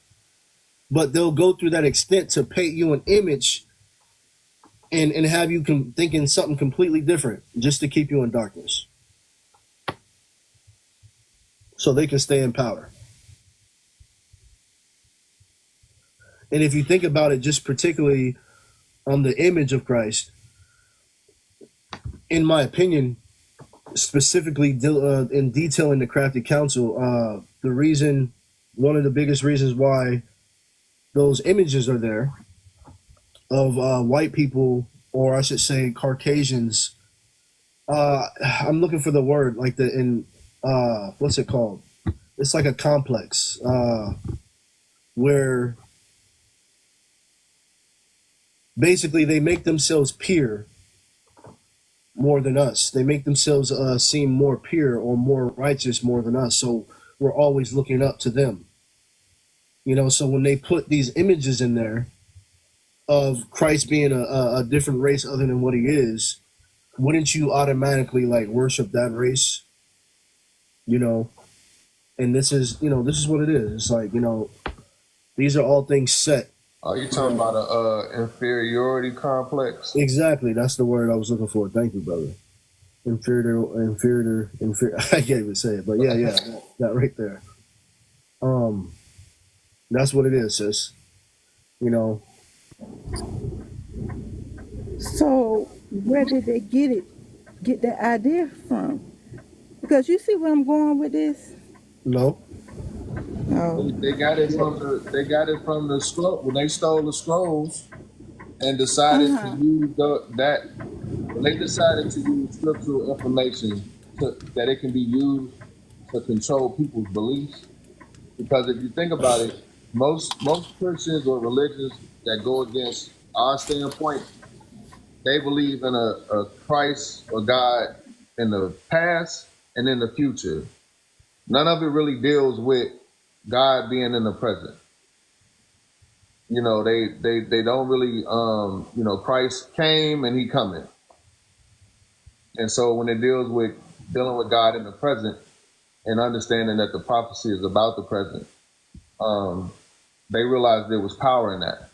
But they'll go through that extent to paint you an image and have you thinking something completely different just to keep you in darkness. So they can stay in power. And if you think about it, just particularly on the image of Christ, in my opinion, specifically in detailing the crafty counsel, one of the biggest reasons why those images are there of white people, or I should say Caucasians. I'm looking for the word, like what's it called? It's like a complex where basically they make themselves pure more than us. They make themselves seem more pure or more righteous more than us. So we're always looking up to them. So when they put these images in there of Christ being a different race other than what he is, wouldn't you automatically worship that race? And this is what it is. It's like, these are all things set. Are you talking about a inferiority complex? Exactly. That's the word I was looking for. Thank you, brother. Inferior. I can't even say it, but yeah, that right there. That's what it is, sis. So where did they get that idea from? Because you see where I'm going with this? No. No. They got it from the scroll when they stole the scrolls and decided to use when they decided to use scriptural information that it can be used to control people's beliefs. Because if you think about it, most Christians or religions that go against our standpoint, they believe in a Christ or God in the past and in the future. None of it really deals with God being in the present. They don't really, Christ came and he coming. And so when it deals with dealing with God in the present and understanding that the prophecy is about the present, they realized there was power in that.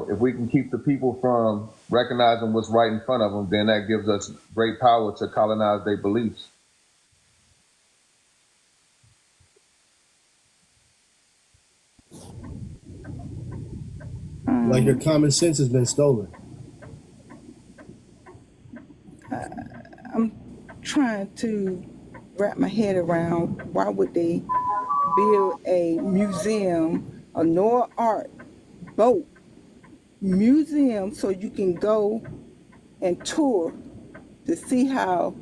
If we can keep the people from recognizing what's right in front of them, then that gives us great power to colonize their beliefs. Like your common sense has been stolen. I'm trying to wrap my head around why would they build a museum, a Noah Ark boat museum, so you can go and tour to see how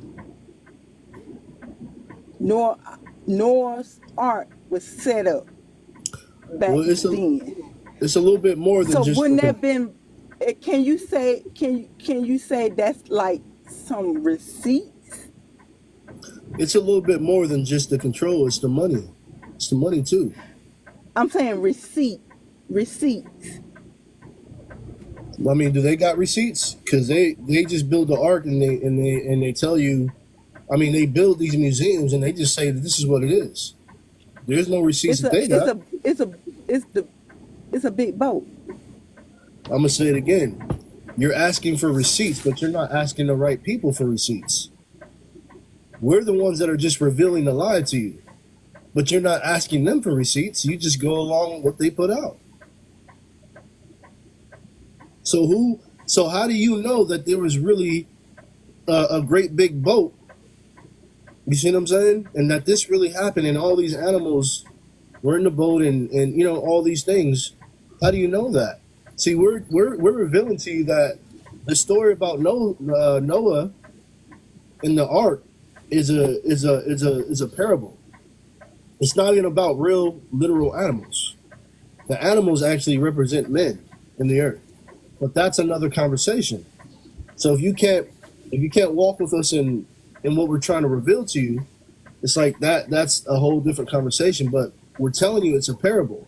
Noah's Ark was set up back then. It's a little bit more than So just. wouldn't that been? Can you say that's like some receipts? It's a little bit more than just the control. It's the money. It's the money too. I'm saying receipts. I mean, do they got receipts? Because they just build the ark and they tell you. I mean, they build these museums and they just say that this is what it is. There's no receipts that they got. It's a big boat. I'm gonna say it again. You're asking for receipts, but you're not asking the right people for receipts. We're the ones that are just revealing the lie to you, but you're not asking them for receipts. You just go along with what they put out. So how do you know that there was really a great big boat? You see what I'm saying? And that this really happened, and all these animals were in the boat, and you know, all these things. How do you know that? See, we're revealing to you that the story about Noah in the ark is a parable. It's not even about real literal animals. The animals actually represent men in the earth. But that's another conversation. So if you can't walk with us in what we're trying to reveal to you, it's like that's a whole different conversation. But we're telling you it's a parable.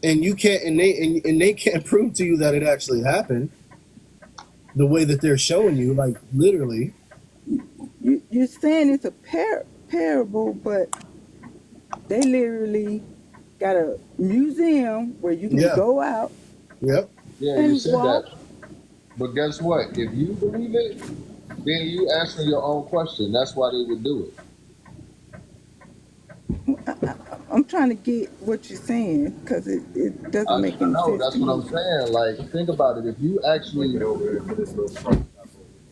And you can't and they can't prove to you that it actually happened the way that they're showing you, like literally. You're saying it's a parable, but they literally got a museum where you can Yeah. go out Yep. Yeah, you and said walk. that. But guess what? If you believe it, then you answer your own question. That's why they would do it. I'm trying to get what you're saying because it doesn't make any No, sense that's to what me. I'm saying. Like, think about it. If you actually,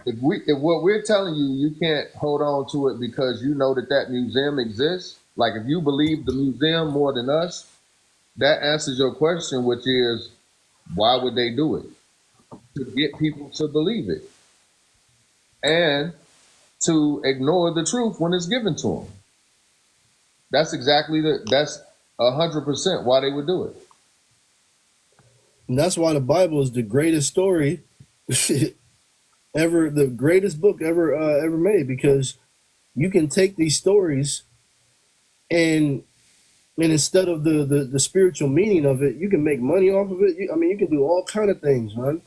if what we're telling you, you can't hold on to it because you know that museum exists. Like, if you believe the museum more than us, that answers your question, which is, why would they do it? To get people to believe it and to ignore the truth when it's given to them. That's 100% why they would do it. And that's why the Bible is the greatest story ever, the greatest book ever made, because you can take these stories and instead of the spiritual meaning of it, you can make money off of it. I mean, you can do all kind of things, man.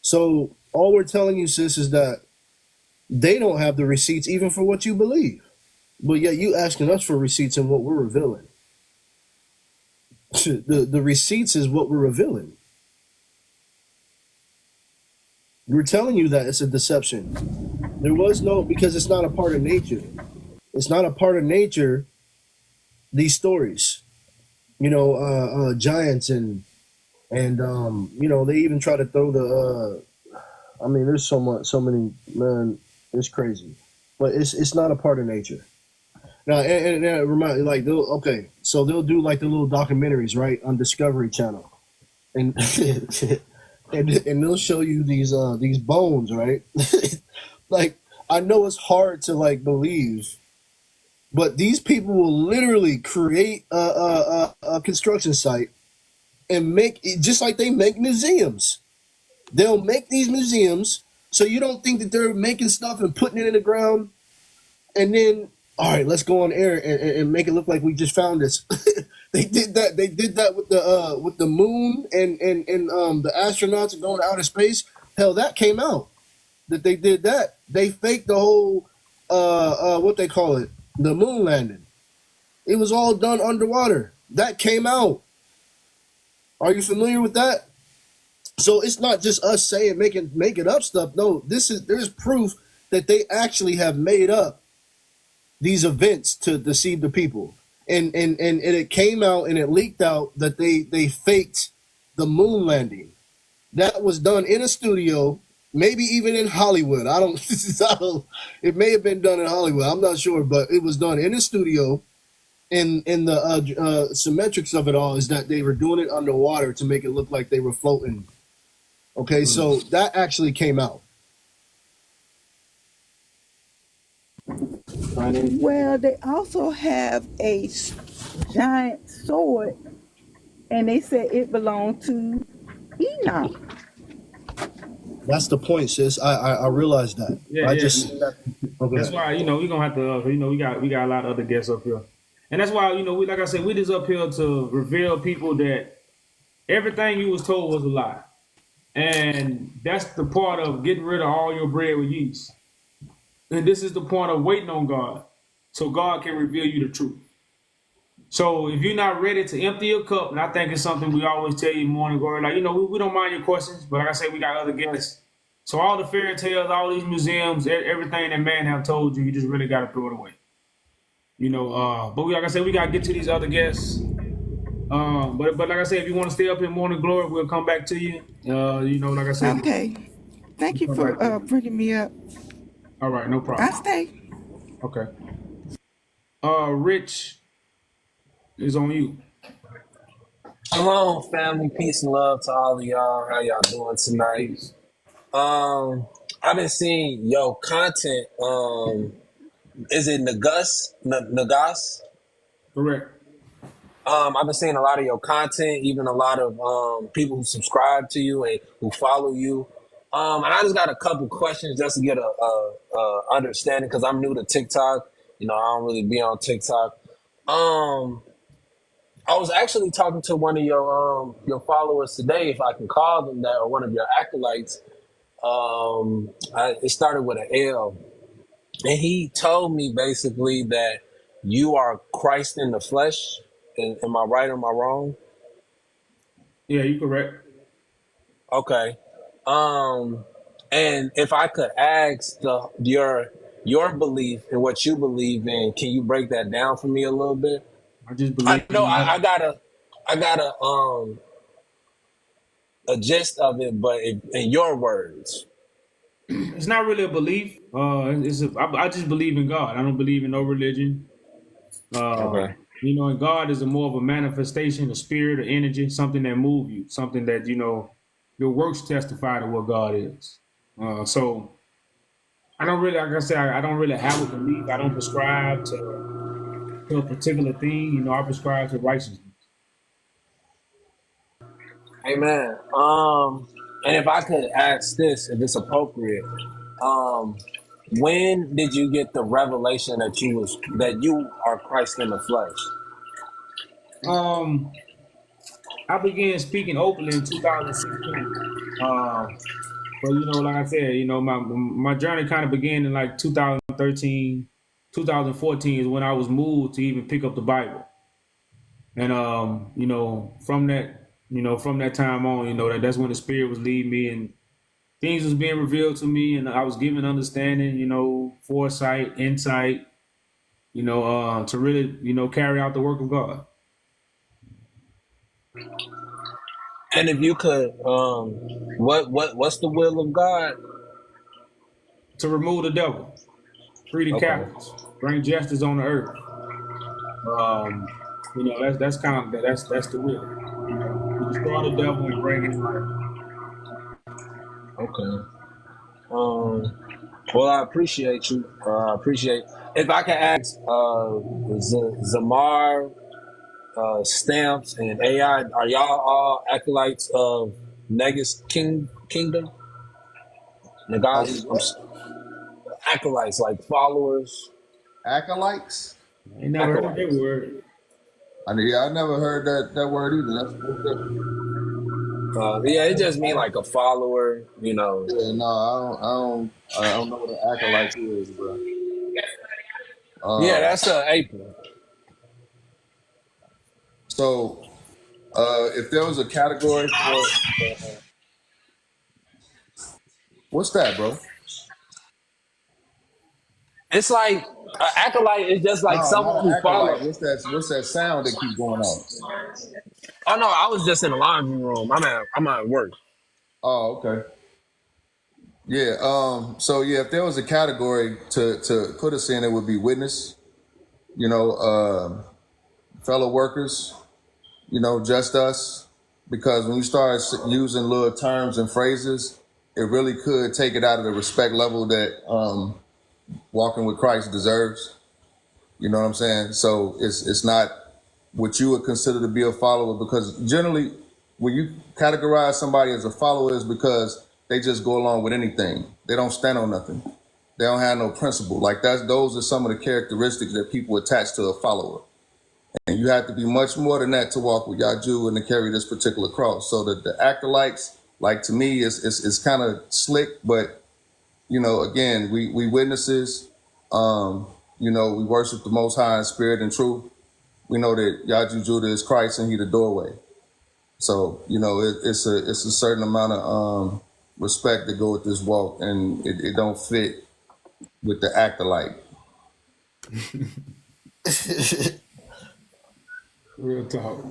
So all we're telling you, sis, is that they don't have the receipts even for what you believe, but yet you asking us for receipts in what we're revealing. The receipts is what we're revealing. We're telling you that it's a deception. There was no, because it's not a part of nature. It's not a part of nature. These stories, you know, giants and you know, they even try to throw the. I mean, there's so many, man. It's crazy, but it's not a part of nature. Now, and it remind like so they'll do like the little documentaries, right, on Discovery Channel, and and they'll show you these bones, right? Like, I know it's hard to like believe, but these people will literally create a construction site and make it just like they make museums. They'll make these museums so you don't think that they're making stuff and putting it in the ground, and then all right, let's go on air and make it look like we just found this. They did that. They did that with the moon and the astronauts going to outer space. Hell, that came out that they did that. They faked the whole what they call it, the moon landing. It was all done underwater. That came out. Are you familiar with that? So it's not just us saying making up stuff. No, there's proof that they actually have made up these events to deceive the people. And it came out and it leaked out that they faked the moon landing. That was done in a studio, maybe even in Hollywood. I don't it may have been done in Hollywood. I'm not sure, but it was done in a studio. And the symmetrics of it all is that they were doing it underwater to make it look like they were floating. Okay, so that actually came out. Well, they also have a giant sword, and they said it belonged to Enoch. That's the point, sis. I realized that. Yeah, I yeah. just okay. That's why, you know, we're gonna have to, you know, we got a lot of other guests up here, and that's why, you know, we, like I said, we just up here to reveal people that everything you was told was a lie, and that's the part of getting rid of all your bread with yeast. And this is the point of waiting on God, so God can reveal you the truth. So if you're not ready to empty your cup, and I think it's something we always tell you morning glory, like, we don't mind your questions, but like I said, we got other guests. So all the fairy tales, all these museums, everything that man have told you, you just really got to throw it away. But like I said, we got to get to these other guests. But like I said, if you want to stay up in morning glory, we'll come back to you. Like I said, Okay. Thank you for bringing me up. all right, no problem. I stay. Okay. Rich is on you. Shalom, family. Peace and love to all of y'all. How y'all doing tonight? I've been seeing your content. Is it Nagas? Correct. I've been seeing a lot of your content, even a lot of people who subscribe to you and who follow you. And I just got a couple questions just to get a understanding because I'm new to TikTok. I don't really be on TikTok. I was actually talking to one of your followers today, if I can call them that, or one of your acolytes. It started with an L, and he told me basically that you are Christ in the flesh. Am I right or am I wrong? Yeah, you correct. Okay. And if I could ask your belief and what you believe in, can you break that down for me a little bit? I just I believe. know I got a gist of it, but in your words. It's not really a belief. I just believe in God. I don't believe in no religion. Okay. And God is more of a manifestation, a spirit, or energy, something that moves you, something that your works testify to what God is. So I don't really, like I said, I don't really have a belief. I don't prescribe to a particular thing. I prescribe to righteousness. Amen. And if I could ask this, if it's appropriate, when did you get the revelation that you are Christ in the flesh? I began speaking openly in 2016. But like I said, my journey kind of began in like 2013, 2014 is when I was moved to even pick up the Bible. And from that time on, that's when the Spirit was leading me and things was being revealed to me, and I was given understanding, foresight, insight, to really, carry out the work of God. And if you could, what's the will of God? To remove the devil, free the captives, bring justice on the earth. That's kind of that's the will. To destroy the devil and bring in life. Okay. Well, I appreciate you. If I can ask, Zamar, Stamps, and AI, are y'all all acolytes of Negus Kingdom? Nagas? Acolytes, like followers. Acolytes? I ain't never heard that word. I never heard that word either. That's different. Yeah, it just mean like a follower, Yeah, no, I don't know what an acolyte is, bro. Yeah, that's April. So, if there was a category for what's that, bro? It's like acolyte is just like someone who follows. What's that sound that keeps going on? Oh no, I was just in the laundry room. I'm at work. Oh, okay. Yeah. So yeah, if there was a category to put us in, it would be witness. Fellow workers. Just us. Because when you start using little terms and phrases, it really could take it out of the respect level that walking with Christ deserves. You know what I'm saying? So it's not what you would consider to be a follower, because generally when you categorize somebody as a follower is because they just go along with anything. They don't stand on nothing. They don't have no principle. Like those are some of the characteristics that people attach to a follower. And you have to be much more than that to walk with Yaju and to carry this particular cross. So the acolytes, like to me, is kind of slick, but again, we witnesses. We worship the Most High in spirit and truth. we know that Yaju Judah is Christ and he the doorway. So, it's a certain amount of respect that go with this walk, and it don't fit with the act alike. Real talk.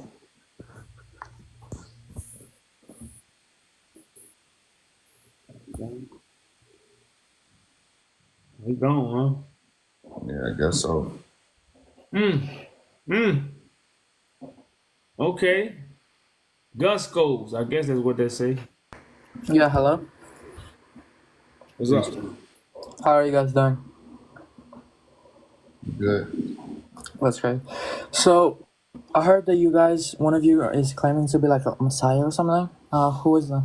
He gone, Yeah, I guess so. huh? Okay. Gus goes. I guess that's what they say. Yeah, hello. What's up? How are you guys doing? Good. That's great. So, I heard that you guys, one of you is claiming to be like a messiah or something. Who is that?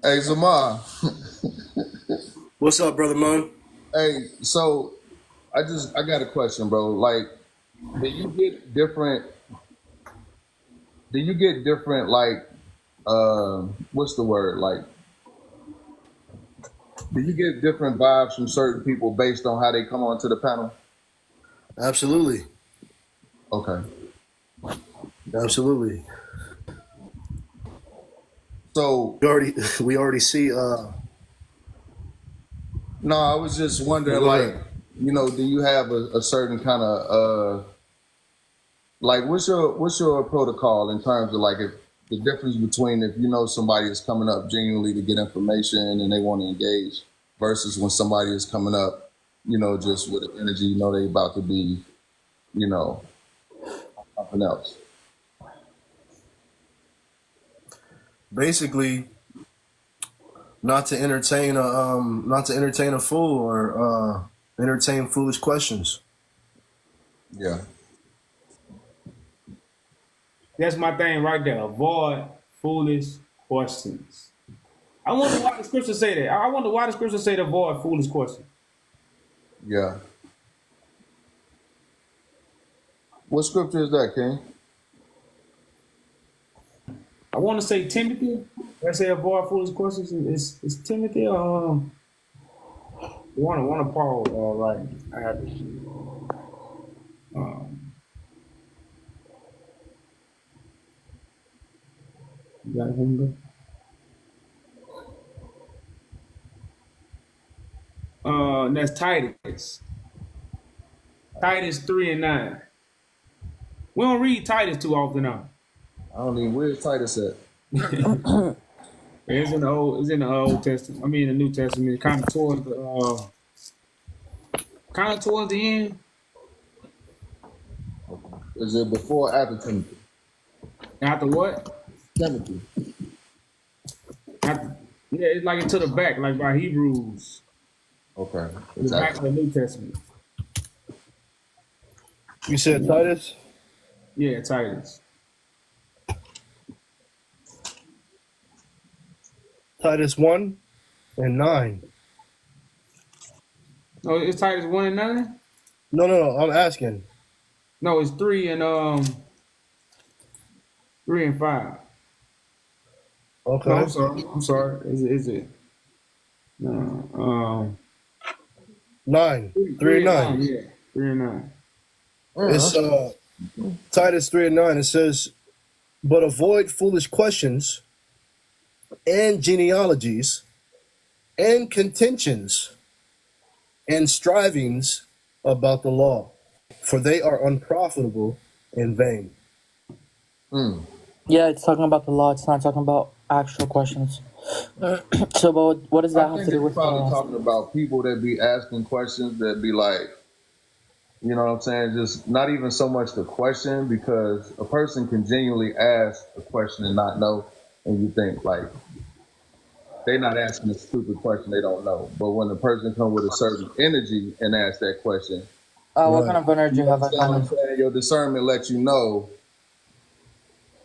Hey, Zamar. What's up, brother Mon? Hey, so I got a question, bro. Like, do you get different? Like, what's the word? Like, do you get different vibes from certain people based on how they come onto the panel? Absolutely, Okay. absolutely. So We already see. no, I was just wondering, Go like, ahead. do you have a certain kind of like, what's your protocol in terms of like if the difference between if somebody is coming up genuinely to get information and they want to engage versus when somebody is coming up, just with an energy, they about to be, something else. Basically, not to entertain a fool or entertain foolish questions. Yeah. That's my thing right there. Avoid foolish questions. I wonder why the scriptures say that. I wonder why the scriptures say to avoid foolish questions. Yeah. What scripture is that, King? I want to say Timothy. I say avoid foolish questions. It's Timothy or one of Paul. Right. I have it. You got it, Hunger? And that's Titus. Titus 3:9. We don't read Titus too often now. I don't even, where's Titus at? It's in the Old Testament. I mean the New Testament. Kind of towards the end. Is it before or after Timothy? After what? Timothy. After, yeah, it's like into the back, like by Hebrews. Okay. The back of the New Testament. You said Titus? Yeah, Titus. Titus 1 and 9. No, it's Titus 1 and 9? No. I'm asking. No, it's 3 and 5. Okay. No, I'm sorry. Is it? No. 9. 3 and 9. Yeah, 3 and 9. It's Titus 3 and 9. It says, "But avoid foolish questions and genealogies and contentions and strivings about the law, for they are unprofitable and vain." Yeah, it's talking about the law. It's not talking about actual questions. So, but what does that I have think to do it's with? probably talking about people that be asking questions that be like, you know what I'm saying? Just not even so much the question, because a person can genuinely ask a question and not know, and you think like they're not asking a stupid question they don't know. But when a person comes with a certain energy and asks that question, What kind of energy you know have I what I'm found? saying? Your discernment lets you know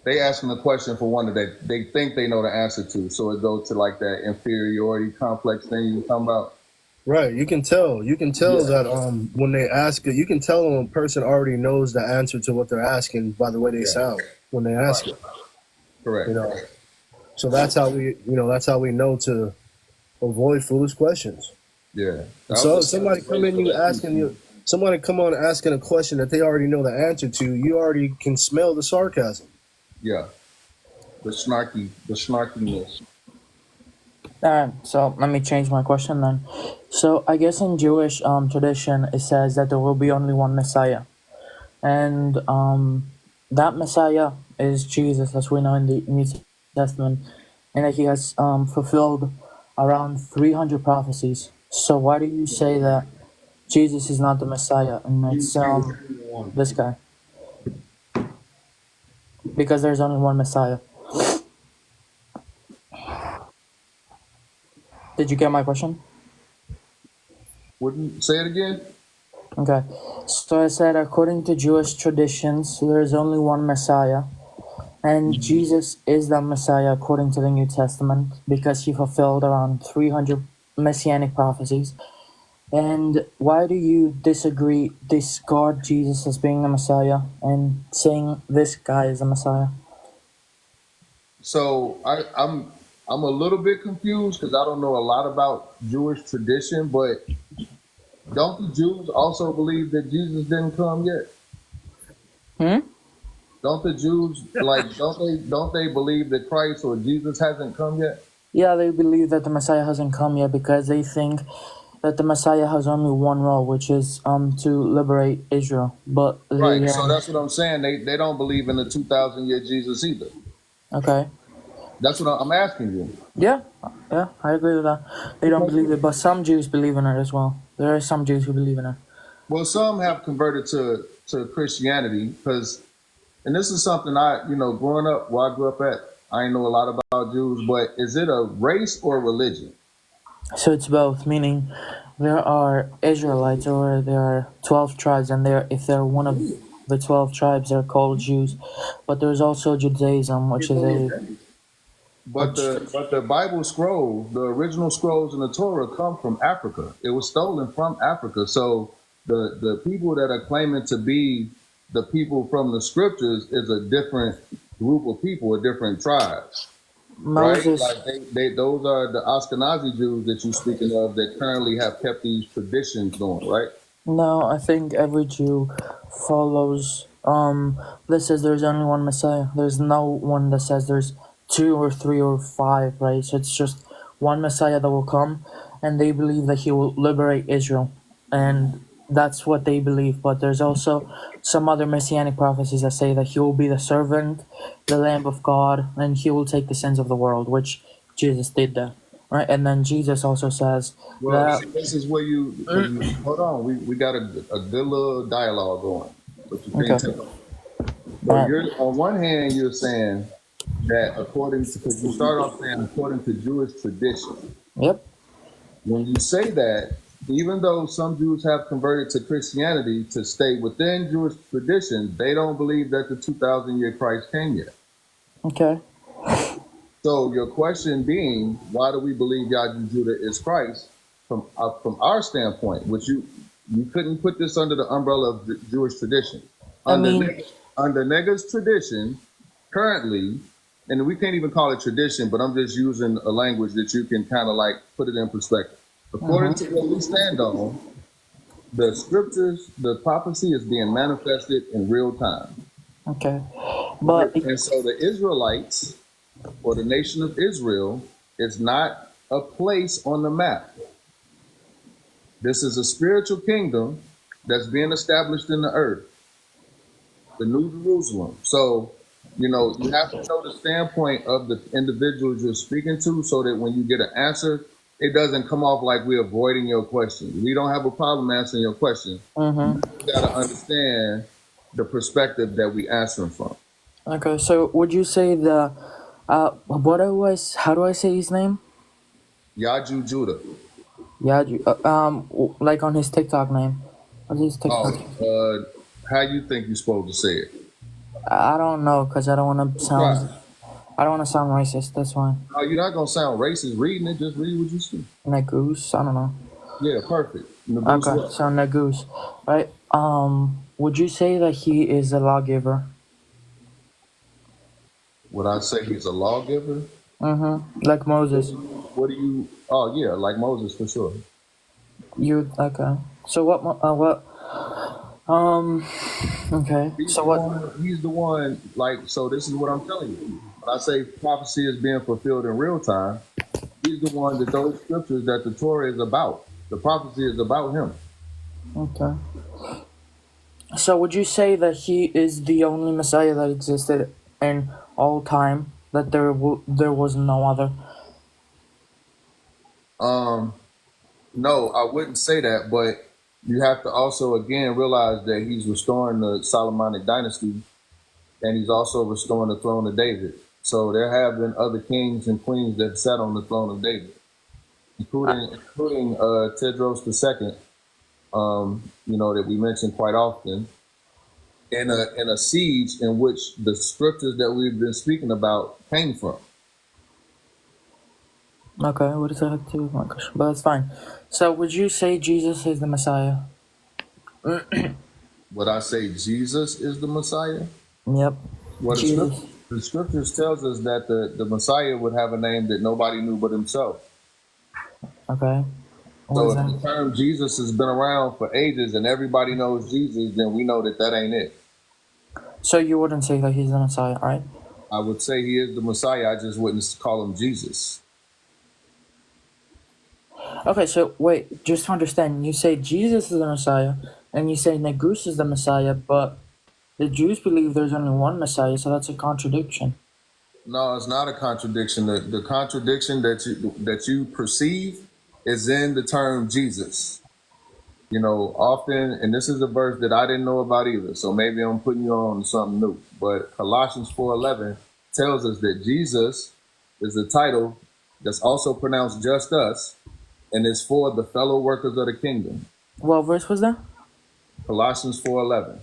they asking a question for one that they think they know the answer to. So it goes to like that inferiority complex thing you were talking about. Right. You can tell. That when they ask it, you can tell when a person already knows the answer to what they're asking by the way they sound when they ask it. Correct. You know. So that's how we know to avoid foolish questions. Yeah, that So was somebody come in you asking you, somebody come on asking a question that they already know the answer to. You already can smell the sarcasm. yeah, the snarkiness. Alright, so let me change my question then. So I guess in Jewish tradition it says that there will be only one Messiah, and that Messiah is Jesus, as we know in the New Testament, and that he has fulfilled around 300 prophecies. So why do you say that Jesus is not the Messiah and it's this guy? Because there's only one Messiah. Did you get my question? Wouldn't say it again? Okay. So I said, according to Jewish traditions, there is only one Messiah, and Jesus is the Messiah according to the New Testament because he fulfilled around 300 messianic prophecies. And why do you discard Jesus as being the Messiah and saying this guy is the Messiah? So I'm a little bit confused because I don't know a lot about Jewish tradition, but don't the Jews also believe that Jesus didn't come yet? Don't the Jews don't they believe that Christ or Jesus hasn't come yet? Yeah, they believe that the Messiah hasn't come yet because they think that the Messiah has only one role, which is to liberate Israel. But Right. So that's what I'm saying. They don't believe in the 2,000-year Jesus either. okay. That's what I'm asking you. Yeah, I agree with that. They don't believe it, but some Jews believe in it as well. There are some Jews who believe in it. Well, some have converted to Christianity because, and this is something growing up where I grew up at, I ain't know a lot about Jews, but is it a race or religion? So it's both, meaning there are Israelites, or there are 12 tribes, and if they're one of the 12 tribes, they're called Jews. But there's also Judaism, which is a... But the Bible scrolls, the original scrolls in the Torah, come from Africa. It was stolen from Africa. So the people that are claiming to be the people from the scriptures is a different group of people, a different tribe. Moses, right? Like those are the Ashkenazi Jews that you're speaking of that currently have kept these traditions going, right? no, I think every Jew follows that says there's only one Messiah. There's no one that says there's 2 or 3 or 5, right? So it's just one Messiah that will come, and they believe that he will liberate Israel, and that's what they believe. But there's also some other messianic prophecies that say that he will be the servant, the Lamb of God, and he will take the sins of the world, which Jesus did that, right? And then Jesus also says Well, that this is where hold on. We got a good little dialogue going, but you can't okay, tell. But you're on one hand you're saying that because you start off saying according to Jewish tradition. yep, When you say that, even though some Jews have converted to Christianity to stay within Jewish tradition, they don't believe that the 2,000-year Christ came yet. okay. So your question being, why do we believe Yahweh Judah is Christ? From our standpoint, which you couldn't put this under the umbrella of the Jewish tradition. Under Nega's tradition, currently, and we can't even call it tradition, but I'm just using a language that you can kind of like put it in perspective. According to what we stand on, the scriptures, the prophecy is being manifested in real time. Okay, but And so the Israelites, or the nation of Israel, is not a place on the map. This is a spiritual kingdom that's being established in the earth, the New Jerusalem. So, you have to know the standpoint of the individuals you're speaking to so that when you get an answer, it doesn't come off like we're avoiding your question. We don't have a problem answering your question. You got to understand the perspective that we answering from. okay, so would you say how do I say his name? Yahweh Judah. Yeah, like on his TikTok name. What's his TikTok? How you think you're supposed to say it? I don't know, because I don't want to sound racist. That's why. No, you're not gonna sound racist reading it. Just read what you see. Nagoose, I don't know. Yeah, perfect. Okay, so Nagoose, right? Would you say that he is a lawgiver? Would I say he's a lawgiver? Like Moses. What do you? Oh yeah, like Moses for sure. You okay? So what? Okay. So what? He's the one. Like, so this is what I'm telling you. When I say prophecy is being fulfilled in real time, he's the one that those scriptures that the Torah is about. The prophecy is about him. Okay. So would you say that he is the only Messiah that existed in all time? That there was no other? No, I wouldn't say that, but you have to also again realize that he's restoring the Solomonic dynasty, and he's also restoring the throne of David. So there have been other kings and queens that sat on the throne of David, including Tedros II, that we mention quite often, in a siege in which the scriptures that we've been speaking about came from. Okay, what does that have to do with my question? But that's fine. So would you say Jesus is the Messiah? Would I say Jesus is the Messiah? Yep. Well, Jesus. the scriptures tells us that the Messiah would have a name that nobody knew but himself. Okay. What So is if that? the term Jesus has been around for ages and everybody knows Jesus, then we know that ain't it. So you wouldn't say that he's the Messiah, right? I would say he is the Messiah. I just wouldn't call him Jesus. Okay, so wait, just to understand, you say Jesus is the Messiah, and you say Negus is the Messiah, but the Jews believe there's only one Messiah, so that's a contradiction. No, it's not a contradiction. The contradiction that you perceive is in the term Jesus. Often, and this is a verse that I didn't know about either, so maybe I'm putting you on something new. But Colossians 4:11 tells us that Jesus is a title that's also pronounced just us, and it's for the fellow workers of the kingdom. What verse was that? Colossians 4:11.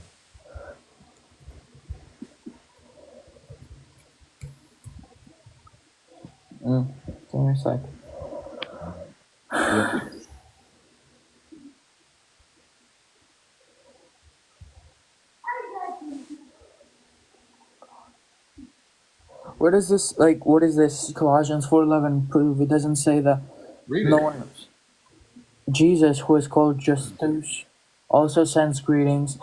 Give me a sec. Yeah. What is this Colossians 4:11 prove? It doesn't say that Read no it. one knows. Jesus, who is called Justus, also sends greetings.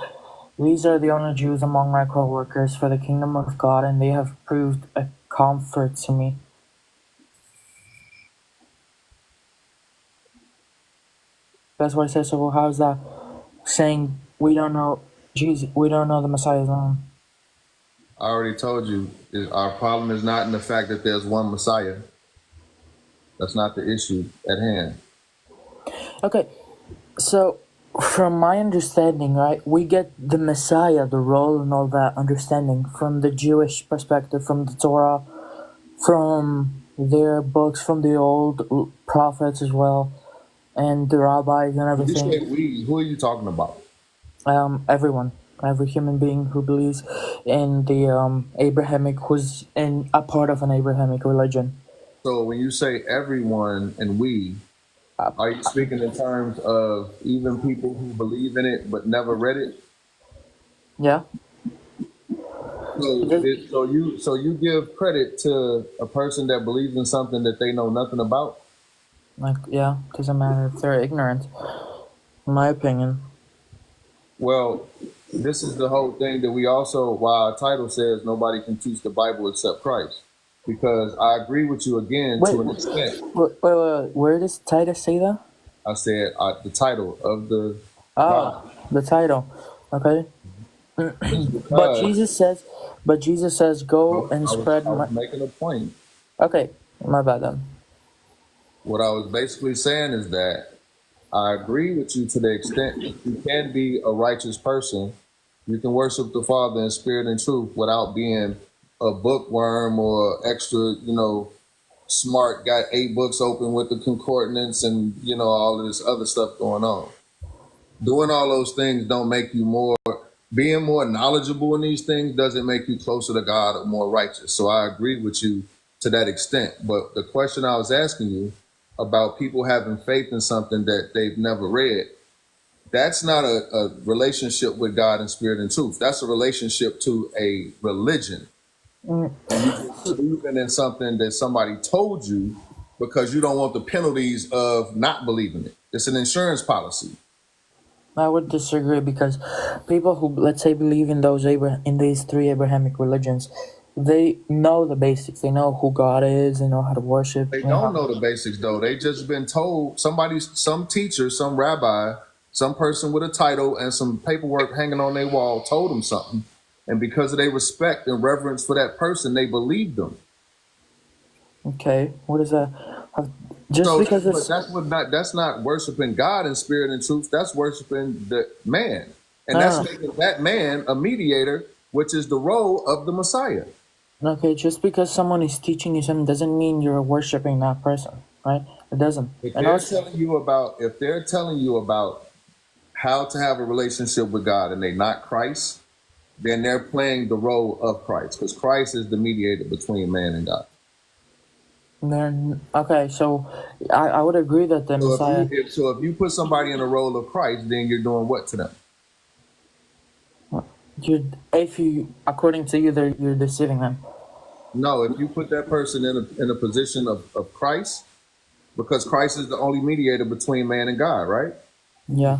These are the only Jews among my co-workers for the kingdom of God, and they have proved a comfort to me. That's what it says. So how is that saying we don't know Jesus? We don't know the Messiah's name. I already told you, our problem is not in the fact that there's one Messiah. That's not the issue at hand. Okay, so from my understanding, right, we get the Messiah, the role, and all that understanding from the Jewish perspective, from the Torah, from their books, from the old prophets as well, and the rabbis and When you say everything. we, who are you talking about? Everyone, every human being who believes in the Abrahamic, who's in a part of an Abrahamic religion. So when you say everyone and we, are you speaking in terms of even people who believe in it but never read it? Yeah. So you give credit to a person that believes in something that they know nothing about? Yeah, doesn't matter if they're ignorant, in my opinion. Well, this is the whole thing that we also, why our title says nobody can teach the Bible except Christ. Because I agree with you again to an extent. Wait, where does Titus say that? I said the title of the... The title. Okay. But Jesus says, go and spread I was making a point. Okay, my bad then. What I was basically saying is that I agree with you to the extent that you can be a righteous person. You can worship the Father in spirit and truth without being a bookworm or extra, smart, got 8 books open with the concordance and, all of this other stuff going on. Doing all those things don't make you being more knowledgeable in these things doesn't make you closer to God or more righteous. So I agree with you to that extent. But the question I was asking you about people having faith in something that they've never read, that's not a relationship with God in spirit and truth. That's a relationship to a religion. And you just believing in something that somebody told you because you don't want the penalties of not believing it. It's an insurance policy. I would disagree because people who, let's say, believe in in these three Abrahamic religions, they know the basics. They know who God is. They know how to worship. They They know don't know the basics though. They just been told some teacher, some rabbi, some person with a title and some paperwork hanging on their wall told them something. And because of their respect and reverence for that person, they believed them. Okay, what is that? Just So because it's that's not worshiping God in spirit and truth. That's worshiping the man. And no, that's no, making that man a mediator, which is the role of the Messiah. no. Okay, just because someone is teaching you something doesn't mean you're worshiping that person, right? It doesn't. If And they're also, telling you about how to have a relationship with God and they're not Christ, then they're playing the role of Christ, because Christ is the mediator between man and God. okay, so I would agree that the Messiah. So if you put somebody in the role of Christ, then you're doing what to them? According to you, you're deceiving them. No, if you put that person in a position of Christ, because Christ is the only mediator between man and God, right? Yeah.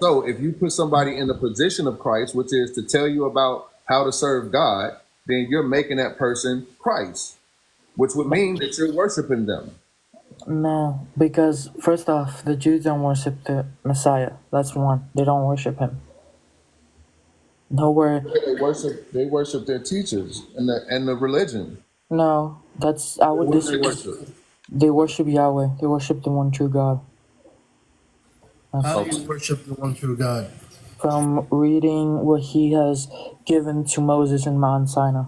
So if you put somebody in the position of Christ, which is to tell you about how to serve God, then you're making that person Christ, which would mean that you're worshiping them. No, because first off, the Jews don't worship the Messiah. That's one. They don't worship him. Nowhere. They worship their teachers and the religion. No, I would What do they disagree. worship? They worship Yahweh. They worship the one true God. How do you worship the one true God? From reading what he has given to Moses in Mount Sinai.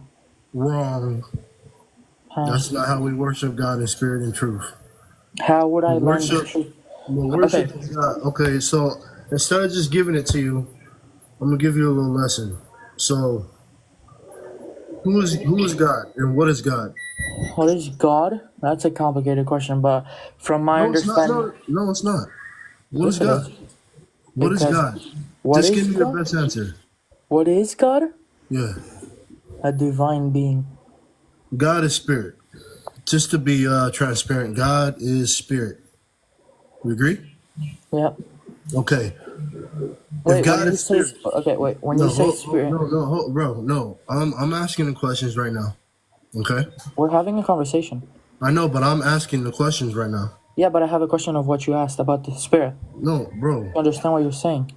Wrong. That's not how we worship God in spirit and truth. How would I learn the Worship, truth? worship God. Okay, so instead of just giving it to you, I'm gonna give you a little lesson. So, who is God and what is God? What is God? That's a complicated question, but from my understanding, No, it's not. What yes, is it God? is. What is Because God? what Just is give me the God? best answer. What is God? Yeah, A divine being. God is spirit. Just to be transparent, God is spirit. We agree? Yep. Okay. Wait, If when God you is say spirit, okay, wait, when no, you say spirit, bro, no. I'm asking the questions right now. Okay. we're having a conversation. I know, but I'm asking the questions right now. Yeah, but I have a question of what you asked about the spirit. No, bro. I understand what you're saying.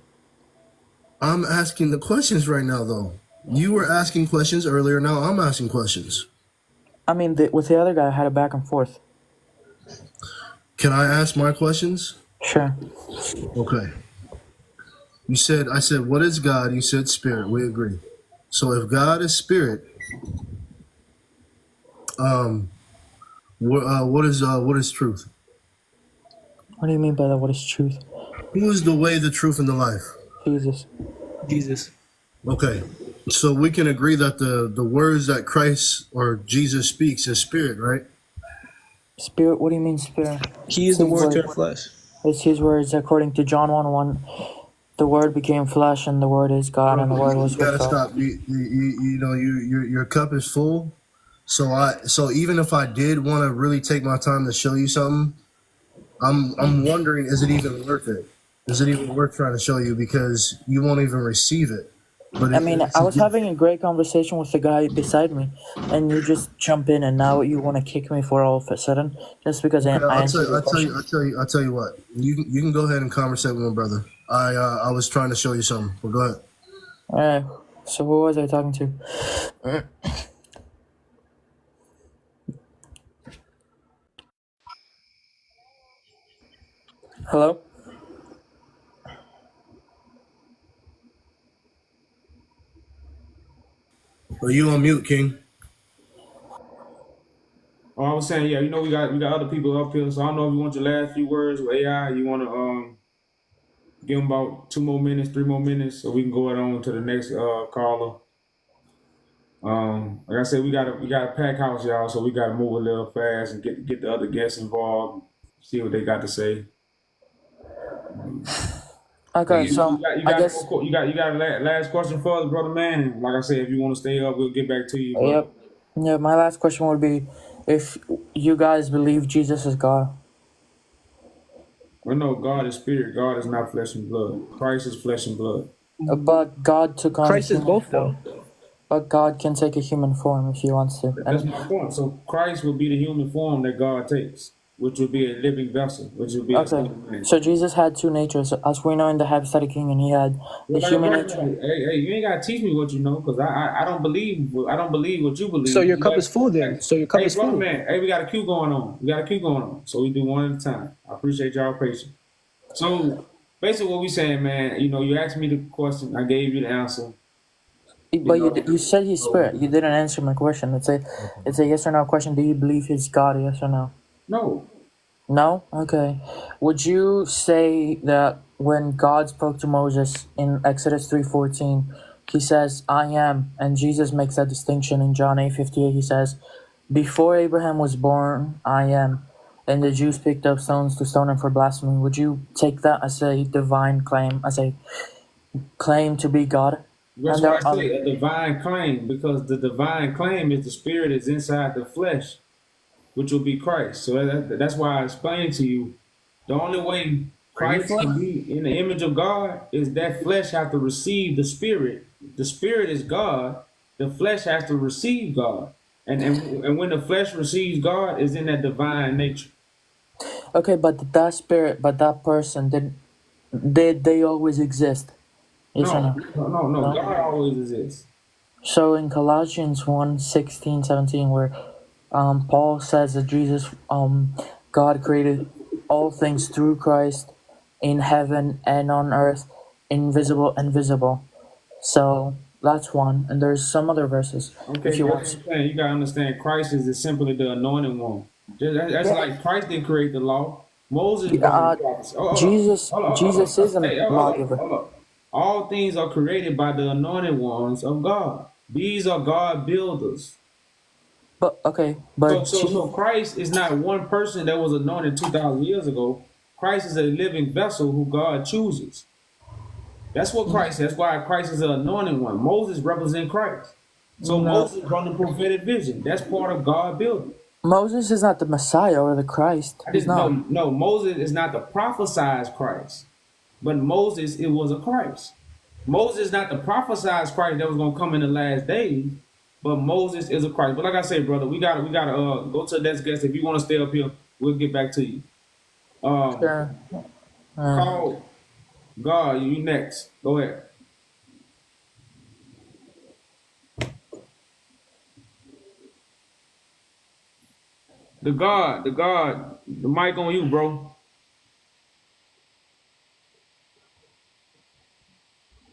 I'm asking the questions right now, though. You were asking questions earlier. Now I'm asking questions. I mean, with the other guy, I had a back and forth. Can I ask my questions? Sure. Okay. I said, what is God? You said spirit. We agree. So if God is spirit, what is truth? What do you mean by that? What is truth? Who is the way, the truth, and the life? Jesus. Okay. So we can agree that the words that Christ or Jesus speaks is spirit, right? Spirit. What do you mean spirit? He is the word turned flesh. It's his words, according to John 1:1. The word became flesh, and the word is God, and the word was You with gotta God. stop. Your cup is full. So even if I did want to really take my time to show you something, I'm wondering, is it even worth it? Is it even worth trying to show you, because you won't even receive it? But I mean, I was having a great conversation with the guy beside me, and you just jump in, and now you want to kick me for all of a sudden just because I answered your question. I'll tell you what. You can go ahead and conversate with my brother. I was trying to show you something. But go ahead. All right. So who was I talking to? Hello? Are you on mute, King? Oh, I was saying, yeah, we got other people up here, so I don't know if you want your last few words with AI. You want to give them about 2 more minutes, 3 more minutes, so we can go on to the next caller. Like I said, we got a pack house, y'all, so we got to move a little fast and get the other guests involved, see what they got to say. Okay, so I guess. You got a last question for us, brother man. Like I said, if you want to stay up, we'll get back to you. Yep. Yeah, my last question would be if you guys believe Jesus is God. Well, no, God is spirit. God is not flesh and blood. Christ is flesh and blood. But God took on Christ is human both form. though. But God can take a human form if he wants to. That's And my point. So Christ will be the human form that God takes, which will be a living vessel, which will be a okay, son of man. so Jesus had two natures. As we know in the hypostatic union, he had the Well, like, human brother, nature. hey, you ain't gotta teach me what you know, because I don't believe what you believe. So your cup is Hey, full then. So your cup hey, is brother, full. man, hey, we got a queue going on. So we do one at a time. I appreciate y'all patience. So basically, what we saying, man, you asked me the question, I gave you the answer. But you said he's So, spirit. You didn't answer my question. It's a yes or no question. Do you believe he's God? Yes or no? no. No? Okay. Would you say that when God spoke to Moses in Exodus 3:14, he says, I am, and Jesus makes that distinction in John 8:58, he says, before Abraham was born, I am. And the Jews picked up stones to stone him for blasphemy. Would you take that as a divine claim, as a claim to be God? That's And why I there say a divine claim, because the divine claim is the spirit is inside the flesh, which will be Christ. So that's why I explained to you, the only way Christ can be in the image of God is that flesh have to receive the spirit. The spirit is God. The flesh has to receive God. And when the flesh receives God, is in that divine nature. okay, but that spirit, but that person, did they always exist? Yes or No, no? no, no. No? God always exists. So in Colossians 1:16, 17, where Paul says that God created all things through Christ in heaven and on earth, invisible and visible. So that's one, and there's some other verses if Okay, you that's want. what I'm saying. You gotta understand, Christ is simply the anointed one. That's like Christ didn't create the law. Moses brought the Uh, prophets. Oh, hold up, Jesus, hold up, hold Jesus up. is a Hey, hold up, lawgiver. hold up. All things are created by the anointed ones of God. These are God builders. But okay, So Christ is not one person that was anointed 2,000 years ago. Christ is a living vessel who God chooses. That's what Christ. That's why Christ is an anointed one. Moses represents Christ. So no, Moses brought the prophetic vision. That's part of God building. Moses is not the Messiah or the Christ. I He's didn't not. no Moses is not the prophesied Christ, but Moses it was a Christ. Moses is not the prophesied Christ that was gonna come in the last days, but Moses is a Christ. But like I say, brother, we gotta go to the next guest. If you want to stay up here, we'll get back to you. Sure. Call God, you next. Go ahead. The mic on you, bro.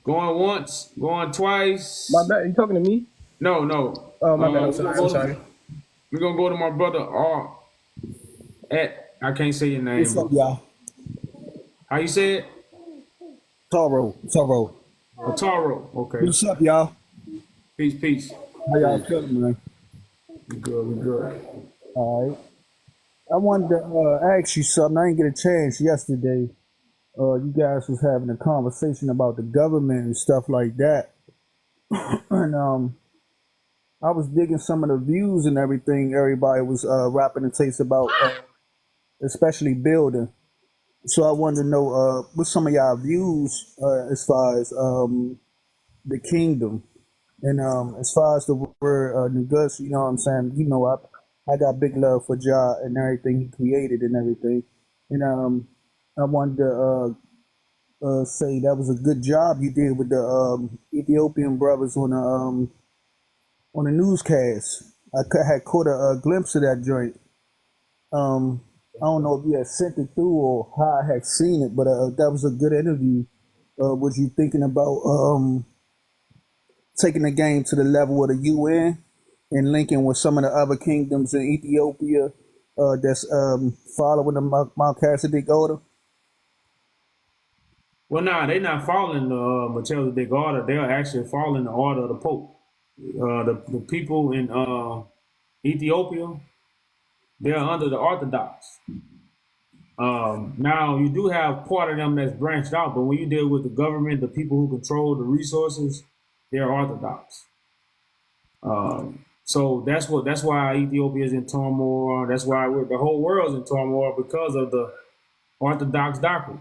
Going once, going twice. My bad. You talking to me? No, no. Oh, my bad. Uh, I'm we're gonna sorry. I'm go sorry. to we're gonna go to my brother at I can't say your name, What's up, but y'all? how you say it? Toro. Otaro. Okay. What's up, y'all? Peace, peace. How y'all feeling, man? We good, we good. All right. I wanted to ask you something. I didn't get a chance yesterday. You guys was having a conversation about the government and stuff like that, and I was digging some of the views and everything. Everybody was rapping and taste about, especially building. So I wanted to know what's some of y'all views as far as the kingdom. And as far as the word Nugus, you know what I'm saying? I got big love for Jah and everything he created and everything. And I wanted to say that was a good job you did with the Ethiopian brothers on the newscast. Had caught a glimpse of that joint. I don't know if you had sent it through or how I had seen it, but that was a good interview. Was you thinking about taking the game to the level of the UN and linking with some of the other kingdoms in Ethiopia that's following the Melchizedek order? Well, nah, they're not following the Melchizedek order. They're actually following the order of the Pope. The people in Ethiopia, they're under the Orthodox. Now you do have part of them that's branched out, but when you deal with the government, the people who control the resources, they're Orthodox. So that's why Ethiopia is in turmoil. That's why the whole world's in turmoil because of the Orthodox doctrine.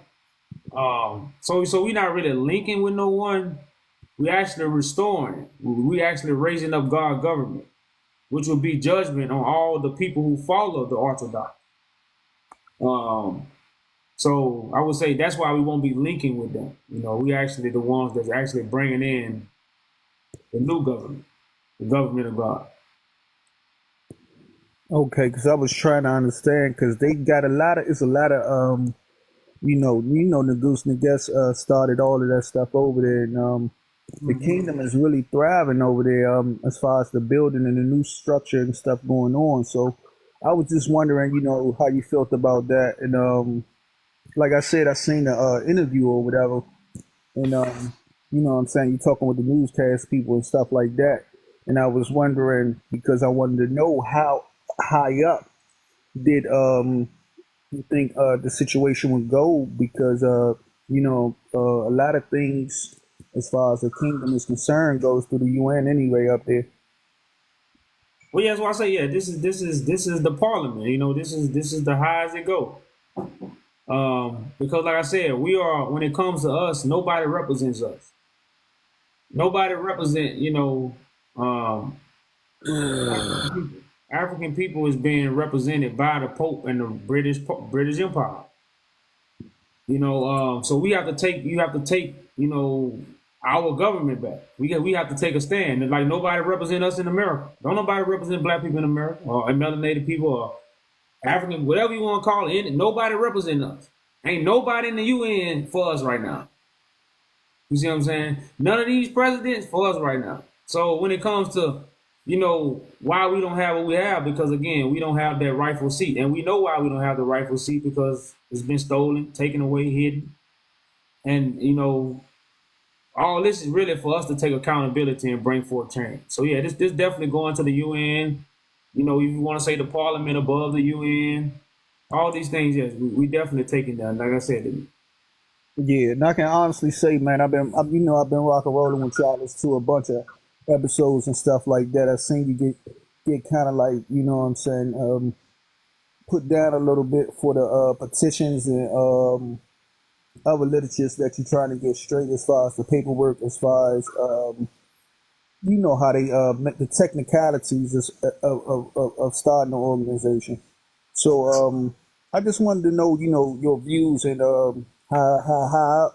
So we're not really linking with no one. We actually restoring. We actually raising up God's government, which will be judgment on all the people who follow the Orthodox. So I would say that's why we won't be linking with them. We actually the ones that's actually bringing in the new government, the government of God. Okay, because I was trying to understand because they got it's a lot of Negus Nagess started all of that stuff over there, and the kingdom is really thriving over there as far as the building and the new structure and stuff going on. So I was just wondering, how you felt about that, and like I said, I seen the interview or whatever, and what I'm saying, you talking with the newscast people and stuff like that, and I was wondering because I wanted to know how high up did you think the situation would go because a lot of things as far as the kingdom is concerned goes through the UN anyway up there. Well, yeah, that's why I say, yeah, this is the parliament. This is the high as it go. Because like I said, we are, when it comes to us, nobody represents us. Nobody represent, African people is being represented by the Pope and the British Empire. So you have to take, our government back. We have to take a stand. And like nobody represent us in America. Don't nobody represent black people in America or melanated people or African, whatever you want to call it. Nobody represent us. Ain't nobody in the UN for us right now. You see what I'm saying? None of these presidents for us right now. So when it comes to why we don't have what we have, because again, we don't have that rightful seat. And we know why we don't have the rightful seat, because it's been stolen, taken away, hidden. And, all this is really for us to take accountability and bring forth change. So yeah, this definitely going to the UN. If you want to say the parliament above the UN, all these things, yes, we definitely taking that. Like I said, Yeah, and I can honestly say, man, I've been rock and rolling with y'all to a bunch of episodes and stuff like that. I've seen you get kind of like, put down a little bit for the petitions and other literatures that you're trying to get straight as far as the paperwork, as far as how they make the technicalities of starting an organization. So I just wanted to know, your views and how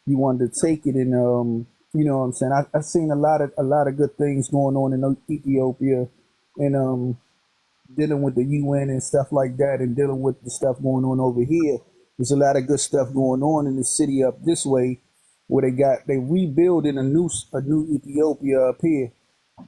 you wanted to take it, and I've seen a lot of good things going on in Ethiopia, and dealing with the UN and stuff like that, and dealing with the stuff going on over here. There's a lot of good stuff going on in the city up this way, where they rebuilding a new Ethiopia up here,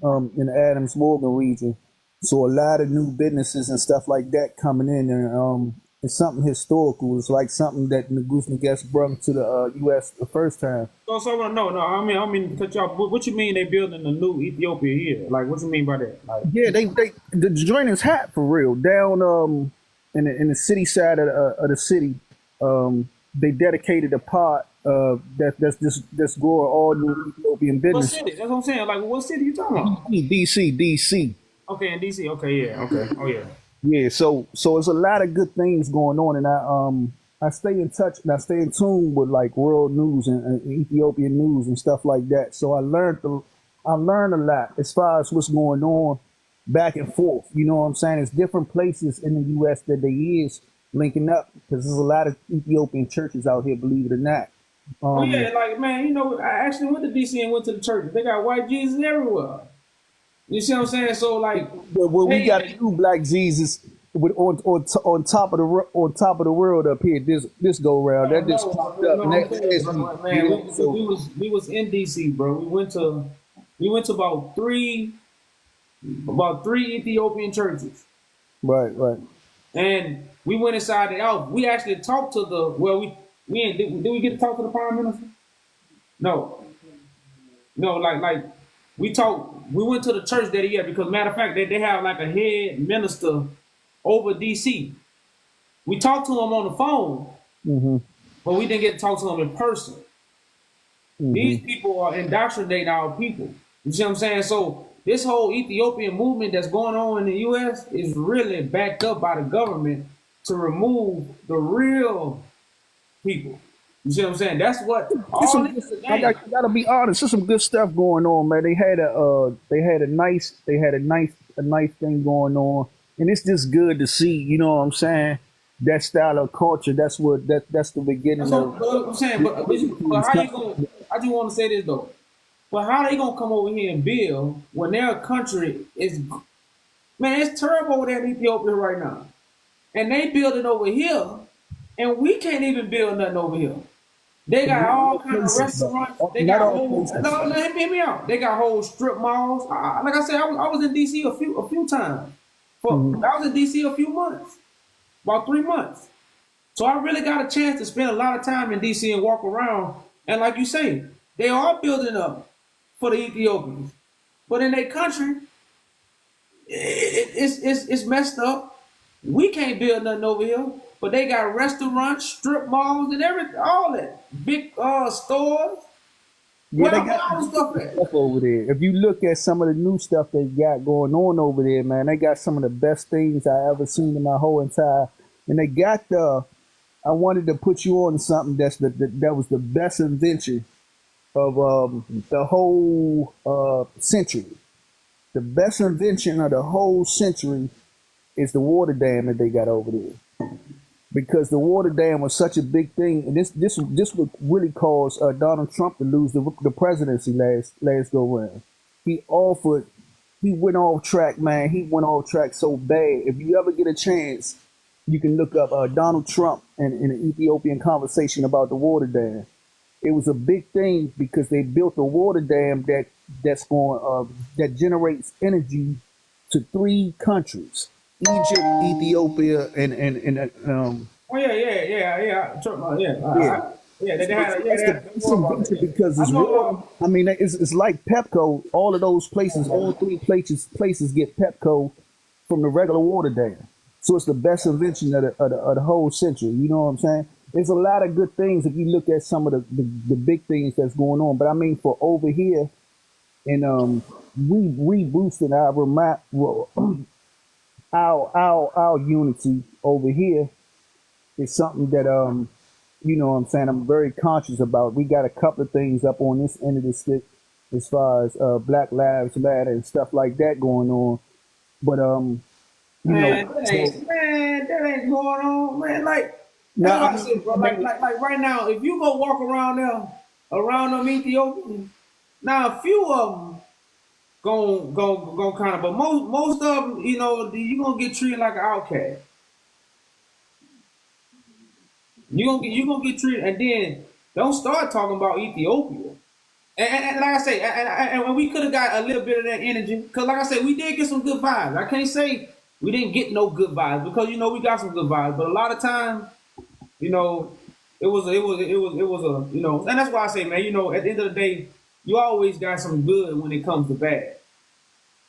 in the Adams Morgan region. So a lot of new businesses and stuff like that coming in, and it's something historical. It's like something that Negus Nagess brought to the U.S. the first time. So no. I mean, cut y'all. What you mean they building a new Ethiopia here? Like, what you mean by that? Like, yeah, the joint is hot for real. Down in the city side of the city, they dedicated a part that's growing all new Ethiopian business. What city? That's what I'm saying. Like, what city you talking about? DC. Okay, in DC. Okay, yeah. Okay. Oh yeah. Yeah, so it's a lot of good things going on, and I stay in touch and I stay in tune with like world news and Ethiopian news and stuff like that. So I learned a lot as far as what's going on back and forth. You know what I'm saying? It's different places in the U.S. that they is linking up, because there's a lot of Ethiopian churches out here, believe it or not. Oh yeah, like man, I actually went to DC and went to the church. They got white Jesus everywhere. You see what I'm saying? So like, we got a new black Jesus on top of the world up here. This go around that just popped up. We was in DC, bro. We went to about three Ethiopian churches. Right. And we went inside the house. We actually talked to did we get to talk to the prime minister? No, like. We went to the church that he had, because matter of fact, they have like a head minister over DC. We talked to him on the phone, but we didn't get to talk to him in person. These people are indoctrinating our people. You see what I'm saying? So this whole Ethiopian movement that's going on in the US is really backed up by the government to remove the real people. You see what I'm saying? That's what There's all some, this is a I game. gotta be honest. There's some good stuff going on, man. They had a nice thing going on, and it's just good to see. You know what I'm saying? That style of culture. That's the That's beginning of. what I'm saying. But how you gonna? I just want to say this though. But how they gonna come over here and build when their country is, man? It's terrible over there in Ethiopia right now, and they building over here, and we can't even build nothing over here. They got all kind of Places, restaurants. though. They Not got all whole. places. No, hear me out. They got whole strip malls. Like I said, I was in DC a few times. I was in DC a few months, about 3 months. So I really got a chance to spend a lot of time in DC and walk around. And like you say, they are building up for the Ethiopians, but in their country, it's messed up. We can't build nothing over here, but they got restaurants, strip malls, and everything, all that big stores. Yeah, Where they where got all the stuff at? stuff over there. If you look at some of the new stuff they got going on over there, man, they got some of the best things I ever seen in my whole entire. And they got the. I wanted to put you on something that was the best invention of the whole century. The best invention of the whole century is the water dam that they got over there. Because the water dam was such a big thing, and this would really cause Donald Trump to lose the presidency last go round. He went off track, man. He went off track so bad. If you ever get a chance, you can look up Donald Trump and an Ethiopian conversation about the water dam. It was a big thing because they built a water dam that generates energy to 3 countries: Egypt, Ethiopia, and Oh yeah. yeah. They had It's invented because I it's know water. I mean, it's like Pepco. All of those places, all 3 places get Pepco from the regular water dam. So it's the best invention of the whole century. You know what I'm saying? There's a lot of good things if you look at some of the big things that's going on. But I mean, for over here, and we boosted our unity over here is something that you know what I'm saying, I'm very conscious about. We got a couple of things up on this end of the stick as far as Black Lives Matter and stuff like that going on. But you Man, know, that ain't going on, man. Like that's now what I said, bro. Like right now, if you go walk around there, around them Ethiopians, now a few of them go kind of, but most of them, you know, you gonna get treated like an outcast. You gonna get treated, and then don't start talking about Ethiopia. And like I say, and we could have got a little bit of that energy, because like I said, we did get some good vibes. I can't say we didn't get no good vibes, because you know we got some good vibes, but a lot of times, you know, it was a you know, and that's why I say, man, you know, at the end of the day, you always got some good when it comes to bad,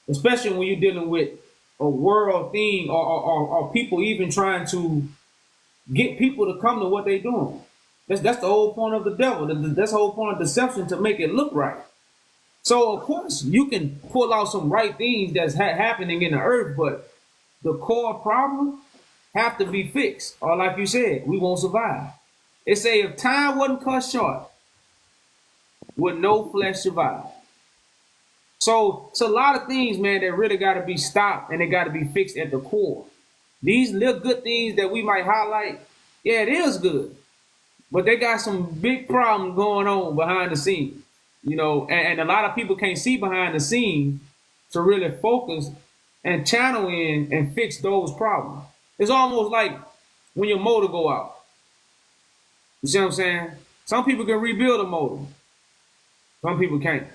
especially when you're dealing with a world thing or people even trying to get people to come to what they're doing. That's the whole point of the devil. That's the whole point of deception, to make it look right. So of course you can pull out some right things that's happening in the earth, but the core problem have to be fixed, or like you said, we won't survive. It say if time wasn't cut short, would no flesh survive? So it's a lot of things, man, that really got to be stopped, and they got to be fixed at the core. These little good things that we might highlight, yeah, it is good, but they got some big problems going on behind the scenes, you know, and a lot of people can't see behind the scenes to really focus and channel in and fix those problems. It's almost like when your motor go out. You see what I'm saying? Some people can rebuild a motor. Some people can't.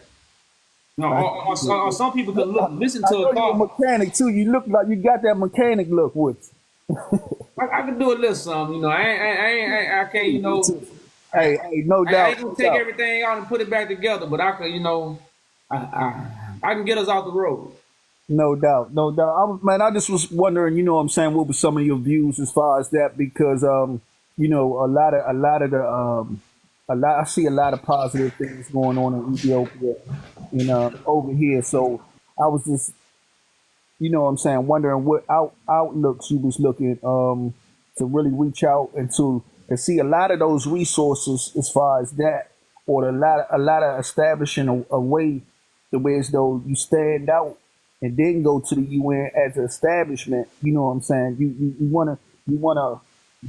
No, or some people can listen I to know a you're a car. mechanic too. You look like you got that mechanic look with you. I can do a little something, you know. I can't, you know. Hey, no I doubt. ain't gonna take everything out and put it back together, but I can, you know, I can get us out the road. No doubt. I just was wondering, you know what I'm saying, what were some of your views as far as that? Because you know, I see a lot of positive things going on in Ethiopia and over here. So I was just, you know what I'm saying, wondering what outlooks you was looking to really reach out and to And see, a lot of those resources, as far as that, or a lot of establishing a way, the way as though you stand out and then go to the UN as an establishment. You know what I'm saying? You wanna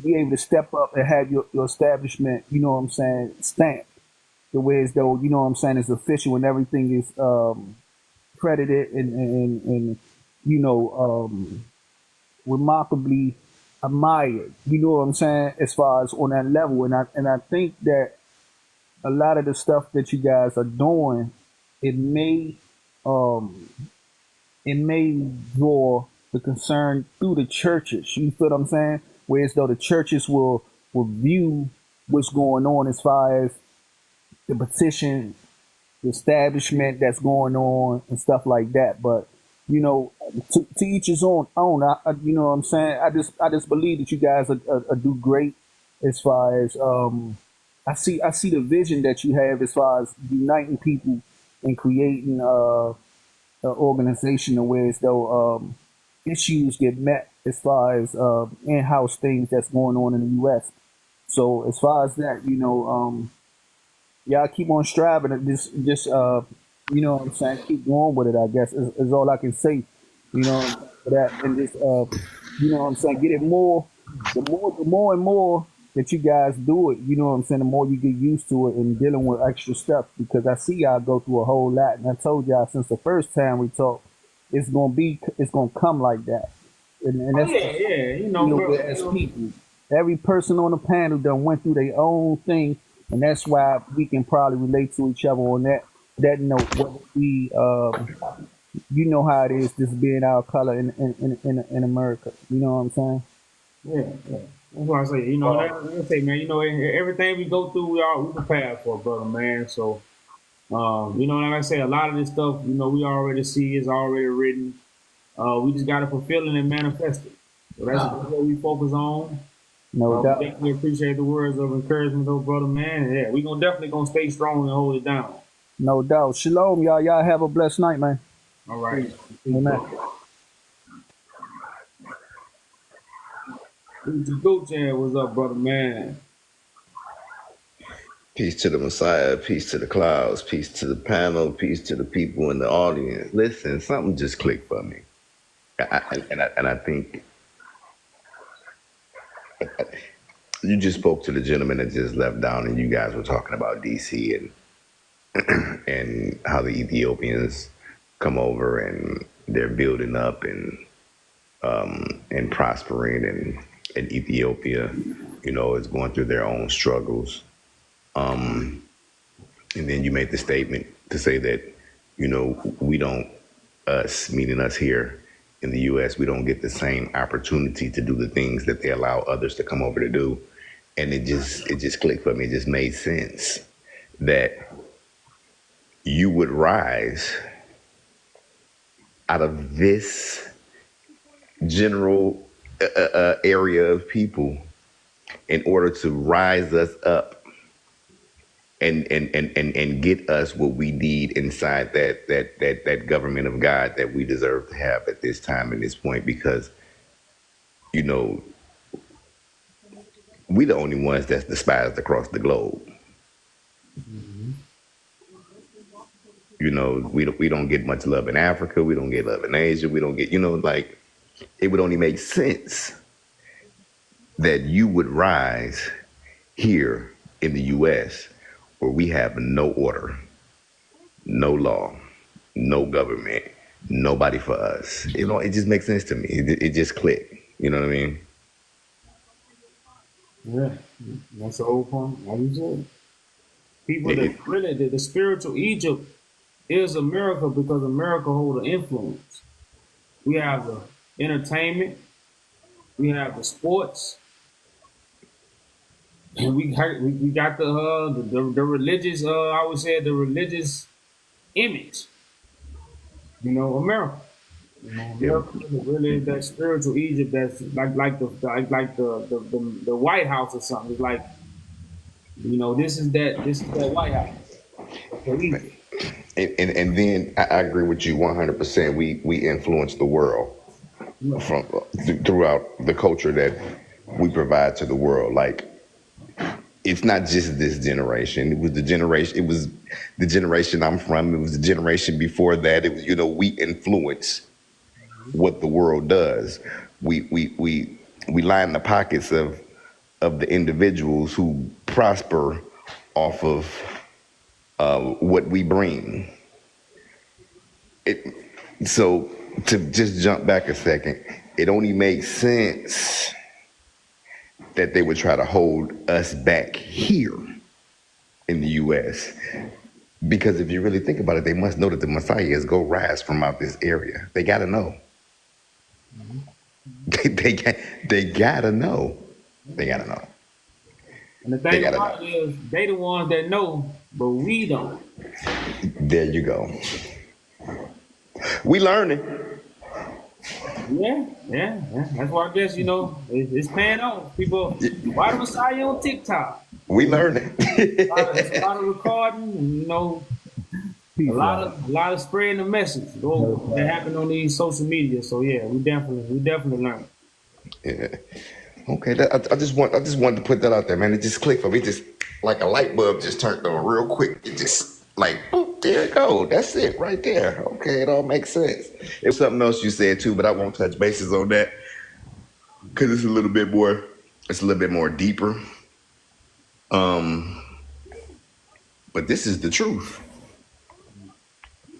be able to step up and have your establishment. You know what I'm saying? Stamped the way as though you know what I'm saying is official and everything is credited and you know remarkably admired. You know what I'm saying? As far as on that level, and I think that a lot of the stuff that you guys are doing, it may um it may draw the concern through the churches. You feel what I'm saying? Whereas though the churches will view what's going on as far as the petition, the establishment that's going on and stuff like that. But you know, to each his own. You know what I'm saying? I just believe that you guys are do great as far as I see the vision that you have as far as uniting people and creating an organization where as though issues get met as far as in-house things that's going on in the U.S. So as far as that, you know, y'all keep on striving and just you know what I'm saying, keep going with it, I guess is all I can say, you know, for that. And just you know what I'm saying, get it more, the more and more that you guys do it, you know what I'm saying, the more you get used to it and dealing with extra stuff, because I see y'all go through a whole lot, and I told y'all since the first time we talked, it's gonna come like that. And that's You you know, know, bro. as people, every person on the panel done went through their own thing, and that's why we can probably relate to each other on that note. Whether we, you know how it is, just being our color in America. You know what I'm saying? Yeah. That's why I say, you know, like I say, man, you know, everything we go through, we prepared for, brother, man. So, you know, like I say, a lot of this stuff, you know, we already see is already written. We just got to fulfill it and manifest it. So that's what we focus on. No We doubt. definitely appreciate the words of encouragement, though, brother, man. Yeah, we definitely gonna stay strong and hold it down. No doubt. Shalom, y'all. Y'all have a blessed night, man. All right. Amen. Gucci, what's up, brother, man? Peace to the Messiah, peace to the clouds, peace to the panel, peace to the people in the audience. Listen, something just clicked for me. I think you just spoke to the gentleman that just left down, and you guys were talking about DC and how the Ethiopians come over and they're building up and prospering, and Ethiopia, you know, is going through their own struggles. And then you made the statement to say that, you know, we don't, us, meaning us here in the U.S., we don't get the same opportunity to do the things that they allow others to come over to do. And it just clicked for me. It just made sense that you would rise out of this general area of people in order to rise us up and get us what we need inside that government of God that we deserve to have at this time and this point, because, you know, we the only ones that's despised across the globe. You know, we don't get much love in Africa. We don't get love in Asia. We don't get, you know, like, it would only make sense that you would rise here in the U.S. where we have no order, no law, no government, nobody for us. You know, it just makes sense to me. It just clicked. You know what I mean? Yeah, that's the whole point. Like you said, people that really, the spiritual Egypt is America, because America holds the influence. We have the entertainment, we have the sports, and we got the religious. I would say the religious image. You know, America. You know, America is really that spiritual Egypt that's like the White House or something. It's like, you know, this is that White House. And then I agree with you 100%. We influence the world throughout the culture that we provide to the world. Like, it's not just this generation. It was the generation. It was the generation I'm from. It was the generation before that. It was, we influence what the world does. We line the pockets of the individuals who prosper off of what we bring. So to just jump back a second, it only makes sense that they would try to hold us back here in the U.S. Because if you really think about it, they must know that the Messiah is go rise from out this area. They got to know. They got to know. They got to know. And the thing about it is, they the ones that know, but we don't. There you go. We learning. Yeah. That's why I guess, it's paying off. People, why the Messiah on TikTok? We learning. It's a lot of recording, and, a lot of spreading the message that happened on these social media. So yeah, we definitely learn. Yeah. Okay. I just wanted to put that out there, man. It just clicked for me. Just like a light bulb just turned on real quick. It just like, oh, there it go. That's it right there. Okay, it all makes sense. There's something else you said too, but I won't touch bases on that because it's a little bit more deeper. But this is the truth.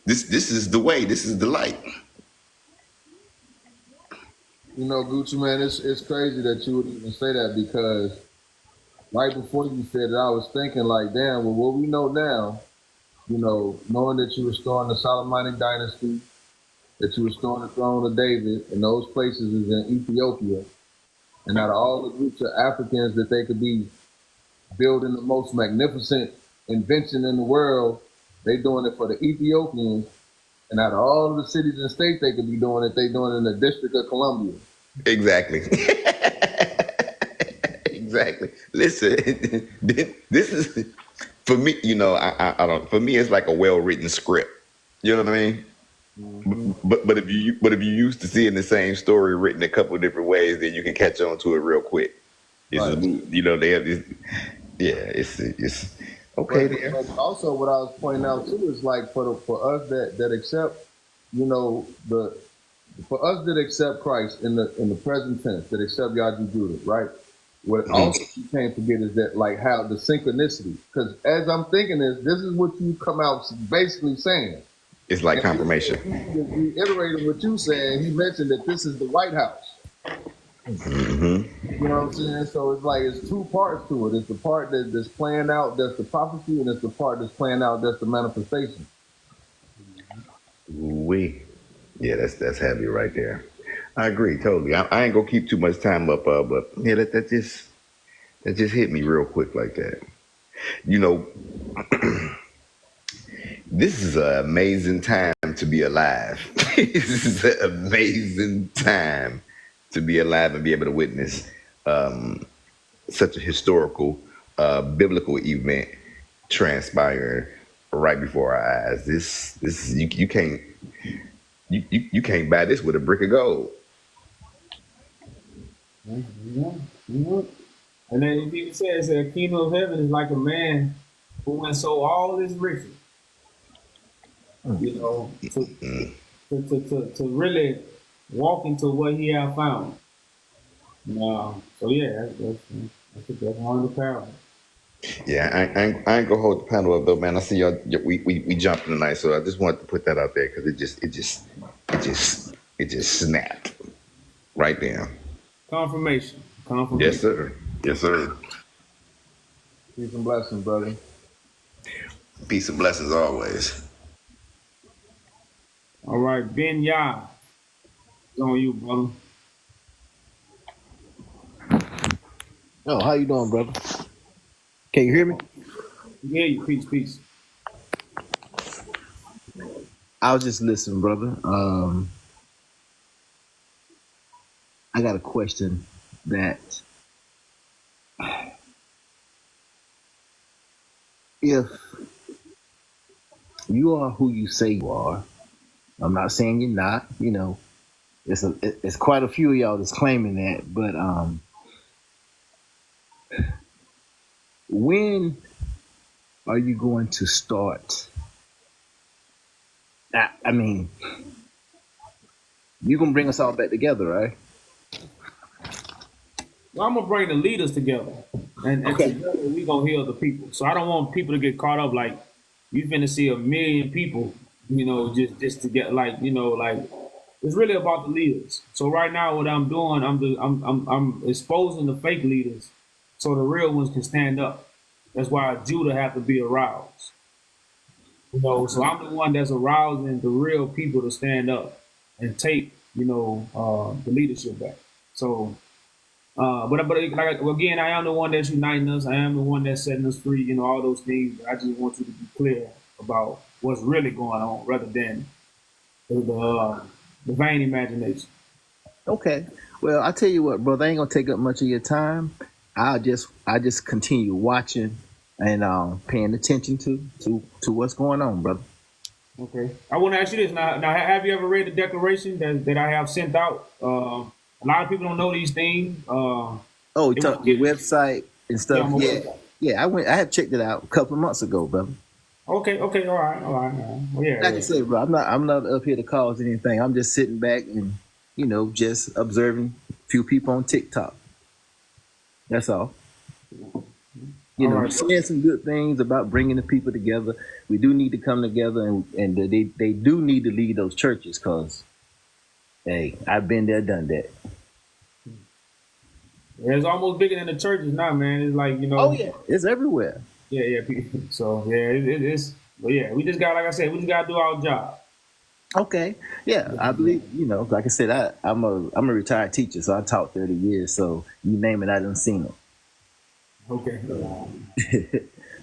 This is the way. This is the light. Gucci, man, it's crazy that you would even say that, because right before you said it, I was thinking like, damn, well, what we know now, knowing that you were restoring the Solomonic dynasty, that you were restoring the throne of David, and those places is in Ethiopia, and out of all the groups of Africans that they could be building the most magnificent invention in the world, they doing it for the Ethiopians. And out of all the cities and states they could be doing it, they doing it in the District of Columbia. Exactly. Exactly. Listen, this is for me. I don't. For me, it's like a well-written script. You know what I mean? Mm-hmm. But if you used to seeing the same story written a couple of different ways, then you can catch on to it real quick. Right. They have this. Yeah, it's. Okay, but also, what I was pointing out too is like for us that accept, for us that accept Christ in the present tense, that accept Yahweh Judah, right? What also you can't forget is that like how the synchronicity, because as I'm thinking this is what you come out basically saying. It's like confirmation. He reiterated what you said. He mentioned that this is the White House. Mm-hmm. You know what I'm saying? So it's like it's two parts to it. It's the part that's playing out, that's the prophecy, and it's the part that's playing out, that's the manifestation. Yeah, that's heavy right there. I agree totally. I ain't gonna keep too much time up, but yeah, that just hit me real quick like that. This is an amazing time to be alive. This is an amazing time to be alive and be able to witness such a historical, biblical event transpire right before our eyes. This you can't buy this with a brick of gold. Mm-hmm. And then people say the kingdom of heaven is like a man who went sold all his riches. To really walk into what he had found. So yeah, that's one of the parables. Yeah, I ain't gonna hold the panel up though, man. I see y'all. We jumping tonight, so I just wanted to put that out there because it just snapped right there. Confirmation. Yes, sir. Yes, sir. Peace and blessings, brother. Peace and blessings always. All right, Ben Yah, it's on you, brother. Oh, how you doing, brother? Can you hear me? Yeah, you. Peace. I was just listening, brother. I got a question that if you are who you say you are, I'm not saying you're not, it's quite a few of y'all that's claiming that, but when are you going to start? I mean, you're gonna bring us all back together, right? Well, I'm gonna bring the leaders together, and Okay. together we gonna heal the people. So I don't want people to get caught up like you finna see 1,000,000 people, just to get like it's really about the leaders. So right now, what I'm doing, I'm exposing the fake leaders, so the real ones can stand up. That's why Judah have to be aroused. So I'm the one that's arousing the real people to stand up and take the leadership back. So. But like again, I am the one that's uniting us. I am the one that's setting us free. All those things. I just want you to be clear about what's really going on, rather than the vain imagination. Okay. Well, I tell you what, brother, I ain't gonna take up much of your time. I just continue watching and paying attention to what's going on, brother. Okay. I want to ask you this now. Now, have you ever read the declaration that I have sent out? A lot of people don't know these things. Oh, you talk your website and stuff. my Yeah. website. Yeah, I have checked it out a couple of months ago, brother. Okay. All right. Well, yeah. Like I said, bro, I'm not up here to cause anything. I'm just sitting back and just observing a few people on TikTok. That's all. All right. Saying some good things about bringing the people together. We do need to come together, and they do need to lead those churches, because, hey, I've been there, done that. Yeah, it's almost bigger than the churches now, man. It's like Oh yeah, it's everywhere. Yeah. So yeah, it's. But yeah, we just got, like I said, we just got to do our job. Okay, yeah, I believe like I said, I'm a retired teacher, so I taught 30 years. So you name it, I done seen it. Okay.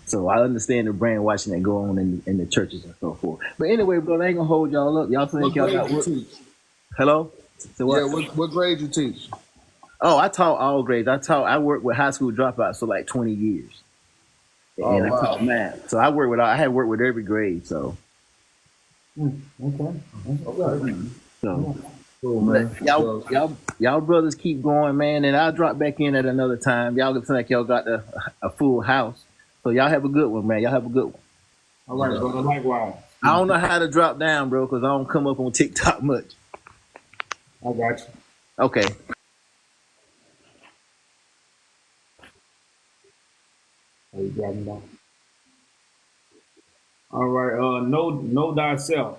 So I understand the brainwashing that go on in the churches and so forth. But anyway, brother, I ain't gonna hold y'all up. Y'all think What y'all grade got you work? teach? Hello? So what? Yeah, what grade you teach? Oh, I taught all grades. I worked with high school dropouts for like 20 years. Oh, And I wow. taught math. So I had worked with every grade, so Okay. so Cool, man. y'all brothers keep going, man, and I'll drop back in at another time. Y'all look like y'all got a full house. So y'all have a good one, man. Y'all have a good one. All right, brother. Likewise. I don't know how to drop down, bro, because I don't come up on TikTok much. I got you. Okay. Oh, you got me down. All right. Know thyself.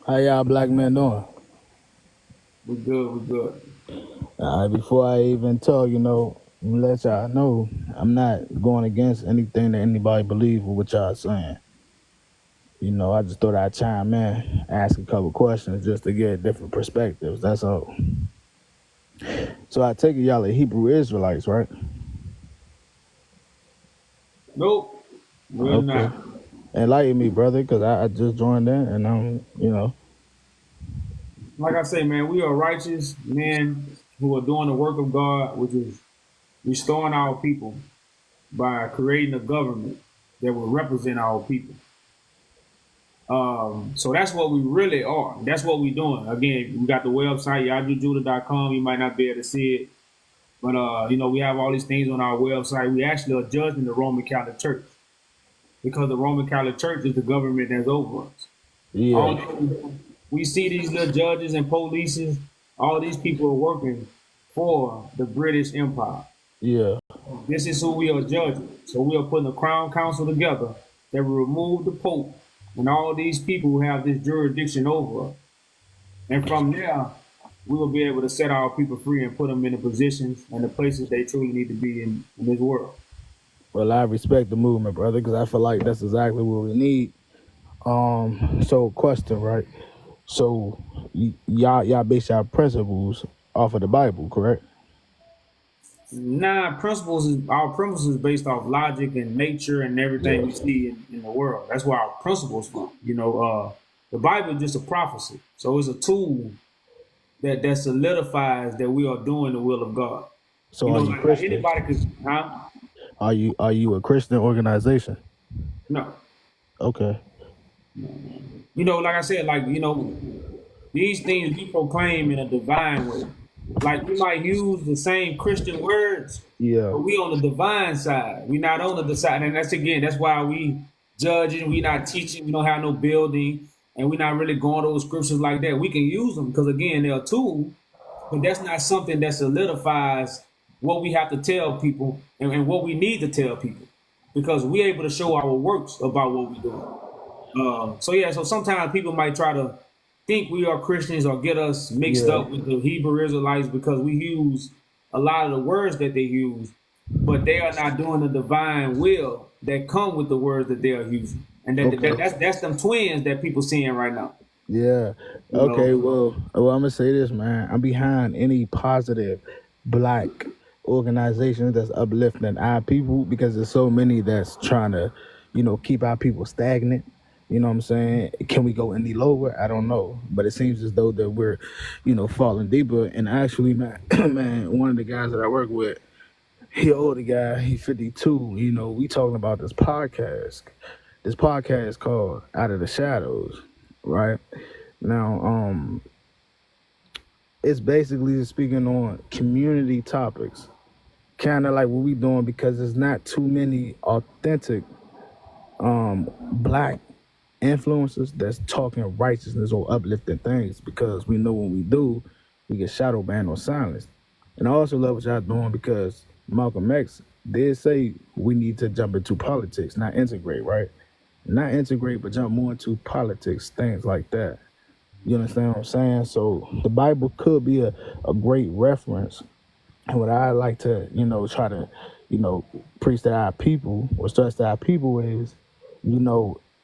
How y'all black men doing? We good. Before I even talk, let y'all know I'm not going against anything that anybody believe or what y'all saying. I just thought I'd chime in, ask a couple questions just to get different perspectives. That's all. So I take it y'all are Hebrew Israelites, right? Nope. We're not. Enlighten me, brother, because I just joined in and I'm. Like I say, man, we are righteous men who are doing the work of God, which is restoring our people by creating a government that will represent our people. So that's what we really are. That's what we're doing. Again, we got the website, yajujudah.com. You might not be able to see it, but we have all these things on our website. We actually are judging the Roman Catholic Church, because the Roman Catholic Church is the government that's over us. Yeah. We see these little judges and polices. All these people are working for the British Empire. Yeah. This is who we are judging. So we are putting a crown council together that will remove the Pope and all these people who have this jurisdiction over us. And from there, we will be able to set our people free and put them in the positions and the places they truly need to be in this world. Well, I respect the movement, brother, because I feel like that's exactly what we need. So question, right? So y'all base your principles off of the Bible, correct? Nah, our principles is based off logic and nature and everything we see in the world. That's where our principles from. The Bible is just a prophecy. So it's a tool that solidifies that we are doing the will of God. So are you Christian? Anybody could, huh? Are you a Christian organization? No. Okay. Like I said, these things we proclaim in a divine way. Like we might use the same Christian words, Yeah. but we on the divine side. We not on the side, and that's why we judging. We not teaching. We don't have no building, and we not really going to those scriptures like that. We can use them because again, they're a tool, but that's not something that solidifies what we have to tell people and what we need to tell people because we're able to show our works about what we're doing. So sometimes people might try to think we are Christians or get us mixed Yeah. up with the Hebrew Israelites because we use a lot of the words that they use, but they are not doing the divine will that come with the words that they are using. And Okay. that's them twins that people seeing right now. Yeah. You Okay. know, Well, I'm gonna say this, man. I'm behind any positive black organization that's uplifting our people because there's so many that's trying to, keep our people stagnant. You know what I'm saying? Can we go any lower? I don't know, but it seems as though that we're, falling deeper. And actually, man, man, one of the guys that I work with, he older guy, he 52. We talking about this podcast. This podcast called Out of the Shadows, right? Now, it's basically speaking on community topics, kind of like what we doing because there's not too many authentic black influencers that's talking righteousness or uplifting things because we know when we do, we get shadow banned or silenced. And I also love what y'all doing because Malcolm X did say we need to jump into politics, not integrate, right? Not integrate, but jump more into politics, things like that. You understand what I'm saying? So the Bible could be a great reference. And what I like to, try to, preach to our people or stress to our people is,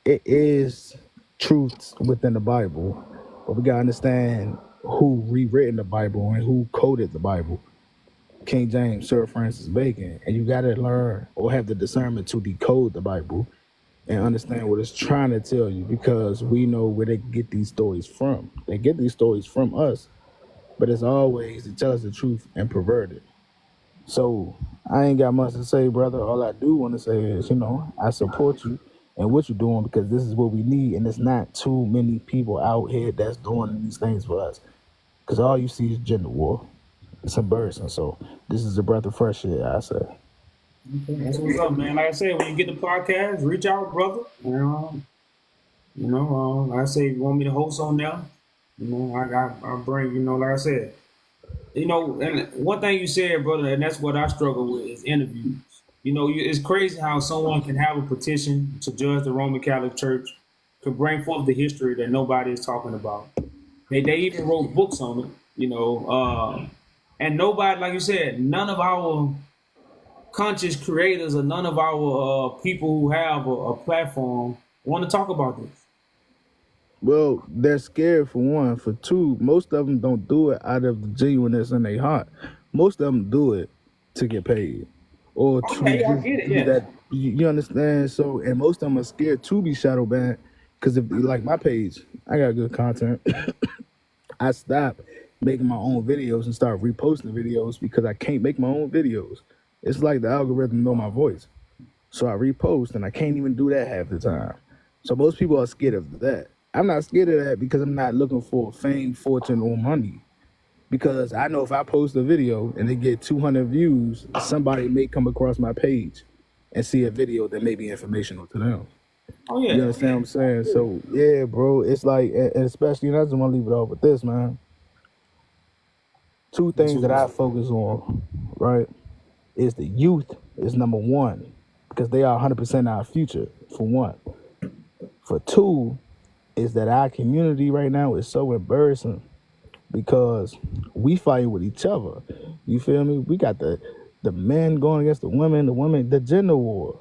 it is truths within the Bible, but we gotta understand who rewritten the Bible and who coded the Bible. King James, Sir Francis Bacon, and you gotta learn or have the discernment to decode the Bible and understand what it's trying to tell you because we know where they get these stories from. They get these stories from us, but it's always to tell us the truth and pervert it. So I ain't got much to say, brother. All I do want to say is, I support you and what you're doing because this is what we need, and it's not too many people out here that's doing these things for us. Because all you see is gender war. It's embarrassing. So this is a breath of fresh air, I say. okay, that's what's up, man. Like I said, when you get the podcast, reach out, brother. Like I say, if you want me to host on there, I'll bring, like I said. And one thing you said, brother, and that's what I struggle with is interviews. It's crazy how someone can have a petition to judge the Roman Catholic Church, could bring forth the history that nobody is talking about. They even wrote books on it, and nobody, like you said, none of our conscious creators or none of our people who have a platform want to talk about this. Well, they're scared for one. For two, most of them don't do it out of the genuineness in their heart. Most of them do it to get paid or to Okay, I get it, do yeah. that. You understand? So, and most of them are scared to be shadow banned because if like my page, I got good content. I stopped making my own videos and start reposting videos because I can't make my own videos. It's like the algorithm know my voice. So I repost and I can't even do that half the time. So most people are scared of that. I'm not scared of that because I'm not looking for fame, fortune, or money. Because I know if I post a video and they get 200 views, somebody may come across my page and see a video that may be informational to them. Oh yeah. You understand what I'm saying? So yeah, bro, it's like, and especially, and I just want to leave it off with this, man. Two things that I focus on, right, is the youth is number one because they are 100% our future, for one. For two, is that our community right now is so embarrassing because we fight with each other. You feel me? We got the men going against the women, the gender war.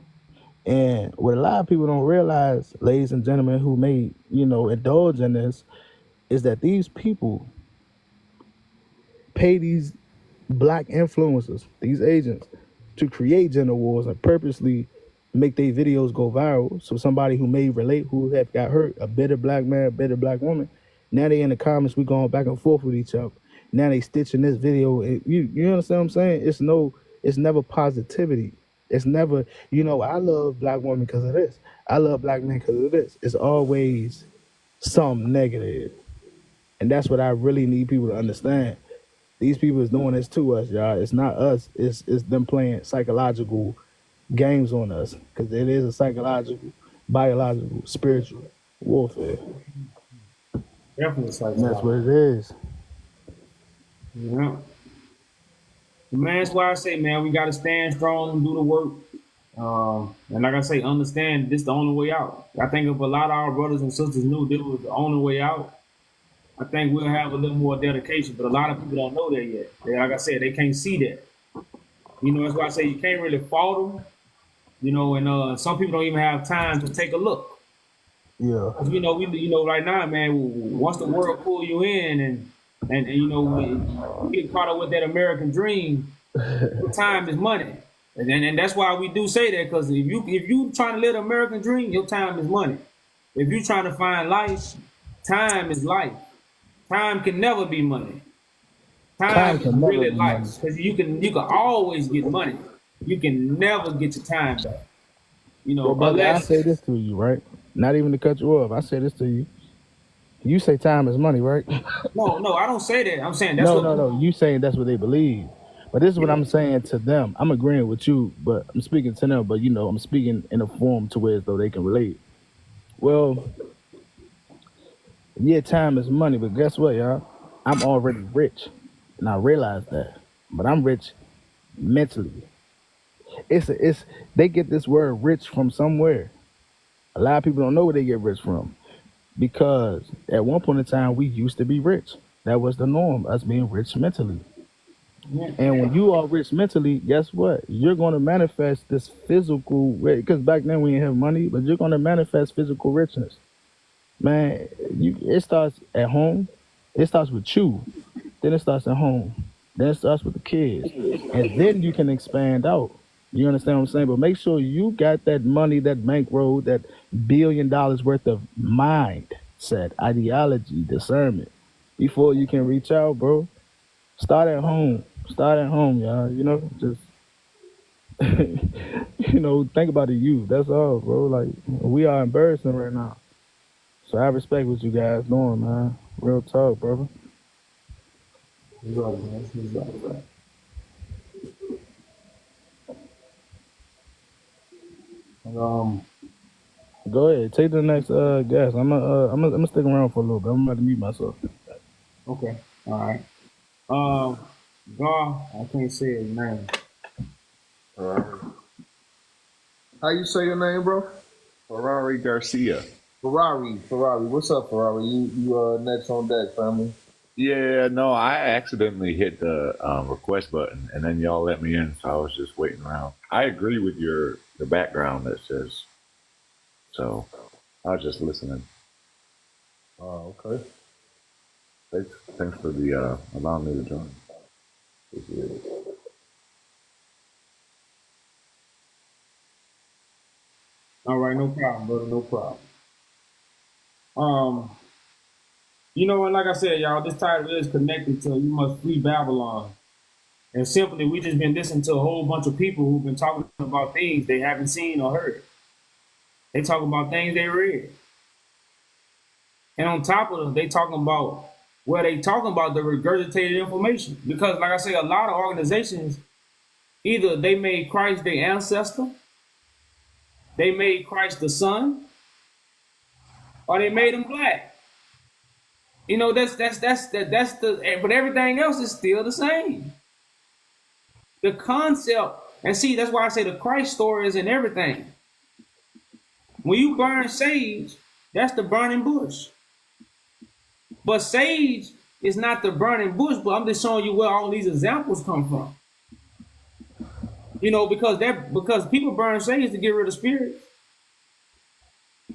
And what a lot of people don't realize, ladies and gentlemen who may, indulge in this, is that these people pay these black influencers, these agents, to create gender wars and purposely make their videos go viral. So somebody who may relate, who have got hurt, a bitter black man, a bitter black woman, now they in the comments, we going back and forth with each other. Now they stitching this video. You understand what I'm saying? It's never positivity. It's never, I love black women because of this. I love black men because of this. It's always some negative. And that's what I really need people to understand. These people is doing this to us, y'all. It's not us. It's them playing psychological games on us because it is a psychological, biological, spiritual warfare. Definitely And that's what psychological. it is. Yeah. Man, that's why I say, man, we gotta stand strong and do the work. And like I say, understand this the only way out. I think if a lot of our brothers and sisters knew this was the only way out, I think we'll have a little more dedication. But a lot of people don't know that yet. Like I said, they can't see that. You know, that's why I say you can't really fault them. You know, and some people don't even have time to take a look. Yeah. 'Cause, you know, right now, man, once the world pull you in and you know, you get caught up with that American dream, your time is money. And that's why we do say that, because if you trying to live the American dream, your time is money. If you trying to find life, time is life. Time can never be money. Time Time is can never really be life. money. Because you can always get money. You can never get your time back. You Well, know, brother, I unless say this to you, right? Not even to cut you off. I say this to you. You say time is money, right? no, I don't say that. I'm saying that's No, what no, no. You saying that's what they believe. But this is what I'm saying to them. I'm agreeing with you, but I'm speaking to them, but you know, I'm speaking in a form to where as though they can relate. Well, yeah, time is money, but guess what, y'all? I'm already rich. And I realize that. But I'm rich mentally. It's they get this word rich from somewhere. A lot of people don't know where they get rich from. Because at one point in time we used to be rich. That was the norm, us being rich mentally. And when you are rich mentally, guess what? You're going to manifest this physical, because back then we didn't have money, but you're going to manifest physical richness. Man, it starts at home. It starts with you. Then it starts at home. Then it starts with the kids. And then you can expand out. You understand what I'm saying? But make sure you got that money, that bankroll, that $1 billion worth of mindset, ideology, discernment before you can reach out, bro. Start at home. Start at home, y'all. You know, just you know, think about the youth. That's all, bro. Like we are embarrassing right now. So I respect what you guys doing, man. Real talk, brother. Go ahead, take the next guest. I'm gonna stick around for a little bit. I'm about to mute myself. Okay, all right. God, I can't say his name. How you say your name, bro? Ferrari Garcia. Ferrari. What's up, Ferrari? You next on deck, family. Yeah, no, I accidentally hit the request button, and then y'all let me in, so I was just waiting around. I agree with the background that says, so I was just listening. Oh, okay. Thanks for the allowing me to join. Appreciate it. All right, no problem, brother, no problem. You know, and like I said, y'all, this title is connected to "You Must Flee Babylon," and simply we just been listening to a whole bunch of people who've been talking about things they haven't seen or heard. They talking about things they read, and on top of it, they talking about the regurgitated information. Because, like I say, a lot of organizations either they made Christ their ancestor, they made Christ the son, or they made him black. You know, that's the, but everything else is still the same. The concept, and see, that's why I say the Christ story is in everything. When you burn sage, that's the burning bush. But sage is not the burning bush, but I'm just showing you where all these examples come from. You know, because people burn sage to get rid of spirits.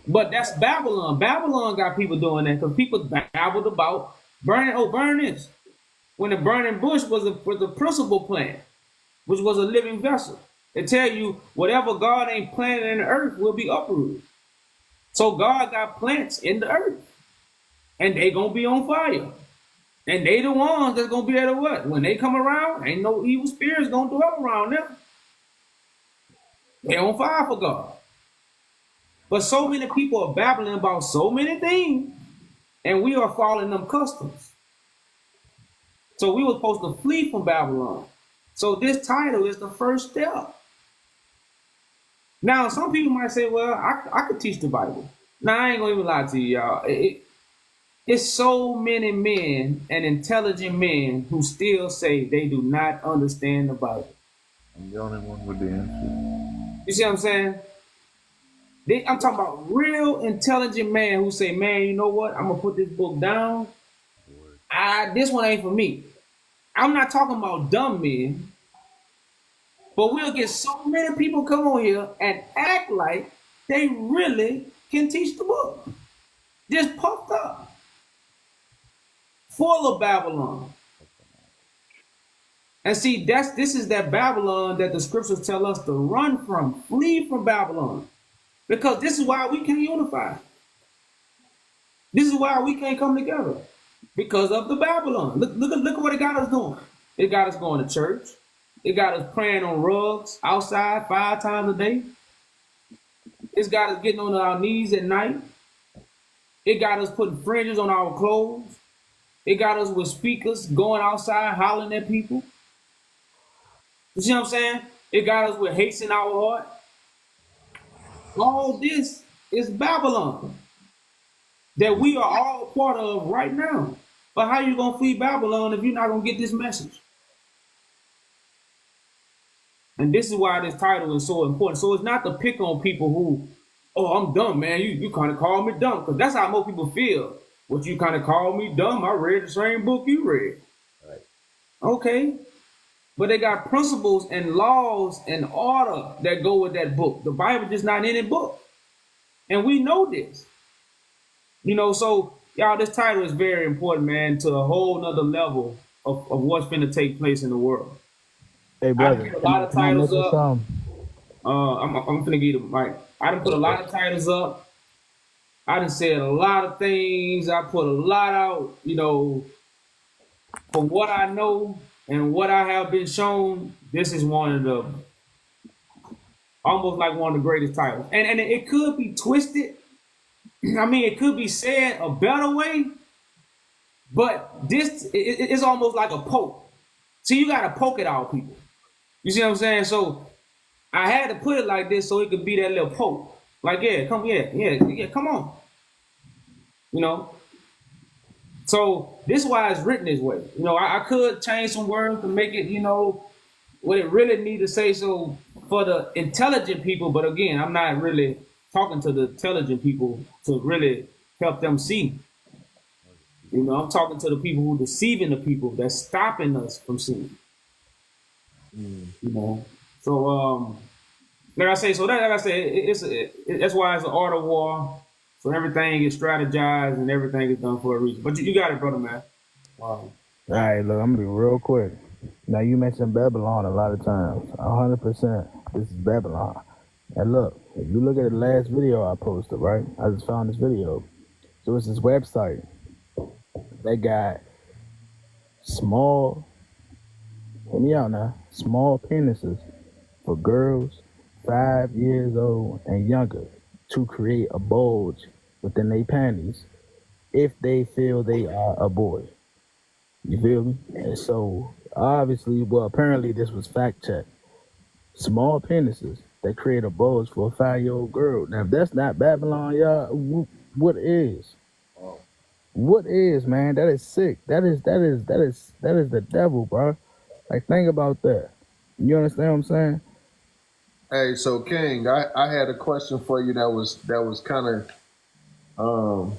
But that's Babylon. Babylon got people doing that because people babbled about burn this. When the burning bush was the principal plant, which was a living vessel. They tell you whatever God ain't planted in the earth will be uprooted. So God got plants in the earth, and they gonna be on fire. And they the ones that's gonna be there to what? When they come around, ain't no evil spirits gonna dwell around them. They're on fire for God. But so many people are babbling about so many things, and we are following them customs. So we were supposed to flee from Babylon. So this title is the first step. Now, some people might say, well, I could teach the Bible. Now, I ain't going to even lie to you, y'all. It's so many men and intelligent men who still say they do not understand the Bible. I'm the only one with the answer. You see what I'm saying? I'm talking about real intelligent men who say, man, you know what? I'm going to put this book down. This one ain't for me. I'm not talking about dumb men. But we'll get so many people come on here and act like they really can teach the book. Just puffed up. Full of Babylon. And see, this is that Babylon that the scriptures tell us to run from, flee from Babylon. Because this is why we can't unify. This is why we can't come together. Because of the Babylon. Look at what it got us doing. It got us going to church. It got us praying on rugs outside 5 times a day. It's got us getting on our knees at night. It got us putting fringes on our clothes. It got us with speakers going outside hollering at people. You see what I'm saying? It got us with hates in our heart. All this is Babylon that we are all part of right now. But how you going to flee Babylon if you're not going to get this message? And this is why this title is so important. So it's not to pick on people who, oh, I'm dumb, man. You kind of call me dumb. Because that's how most people feel. What, you kind of call me dumb? I read the same book you read. Right. Okay. But they got principles and laws and order that go with that book. The Bible just not any book. And we know this. You know, so, y'all, this title is very important, man, to a whole nother level of what's going to take place in the world. Hey, brother, I put a lot of titles up. Some? I'm finna give you the mic. I done put a lot of titles up. I done said a lot of things. I put a lot out, you know, from what I know and what I have been shown. This is one of the, almost like one of the greatest titles. And it could be twisted. I mean, it could be said a better way, but this it's almost like a poke. See, you got to poke at all people. You see what I'm saying? So I had to put it like this so it could be that little poke. Like, yeah, come on. You know? So this is why it's written this way. You know, I could change some words to make it, you know, what it really need to say so for the intelligent people. But again, I'm not really talking to the intelligent people to really help them see. You know, I'm talking to the people who deceiving the people that's stopping us from seeing. You know, so like I say, that's why it's an art of war. So everything is strategized and everything is done for a reason. But you got it, brother, man. Wow. All right, look, I'm gonna be real quick. Now you mentioned Babylon a lot of times. 100%. This is Babylon. And look, if you look at the last video I posted, right? I just found this video. So it's this website. They got small, hear me out now, small penises for girls 5 years old and younger to create a bulge within their panties if they feel they are a boy. You feel me? And so obviously, well, apparently this was fact checked. Small penises that create a bulge for a 5-year-old girl. Now, if that's not Babylon, y'all, what is? What is, man? That is sick. That is the devil, bro. Like, think about that. You understand what I'm saying? Hey, so King, I had a question for you that was kind of,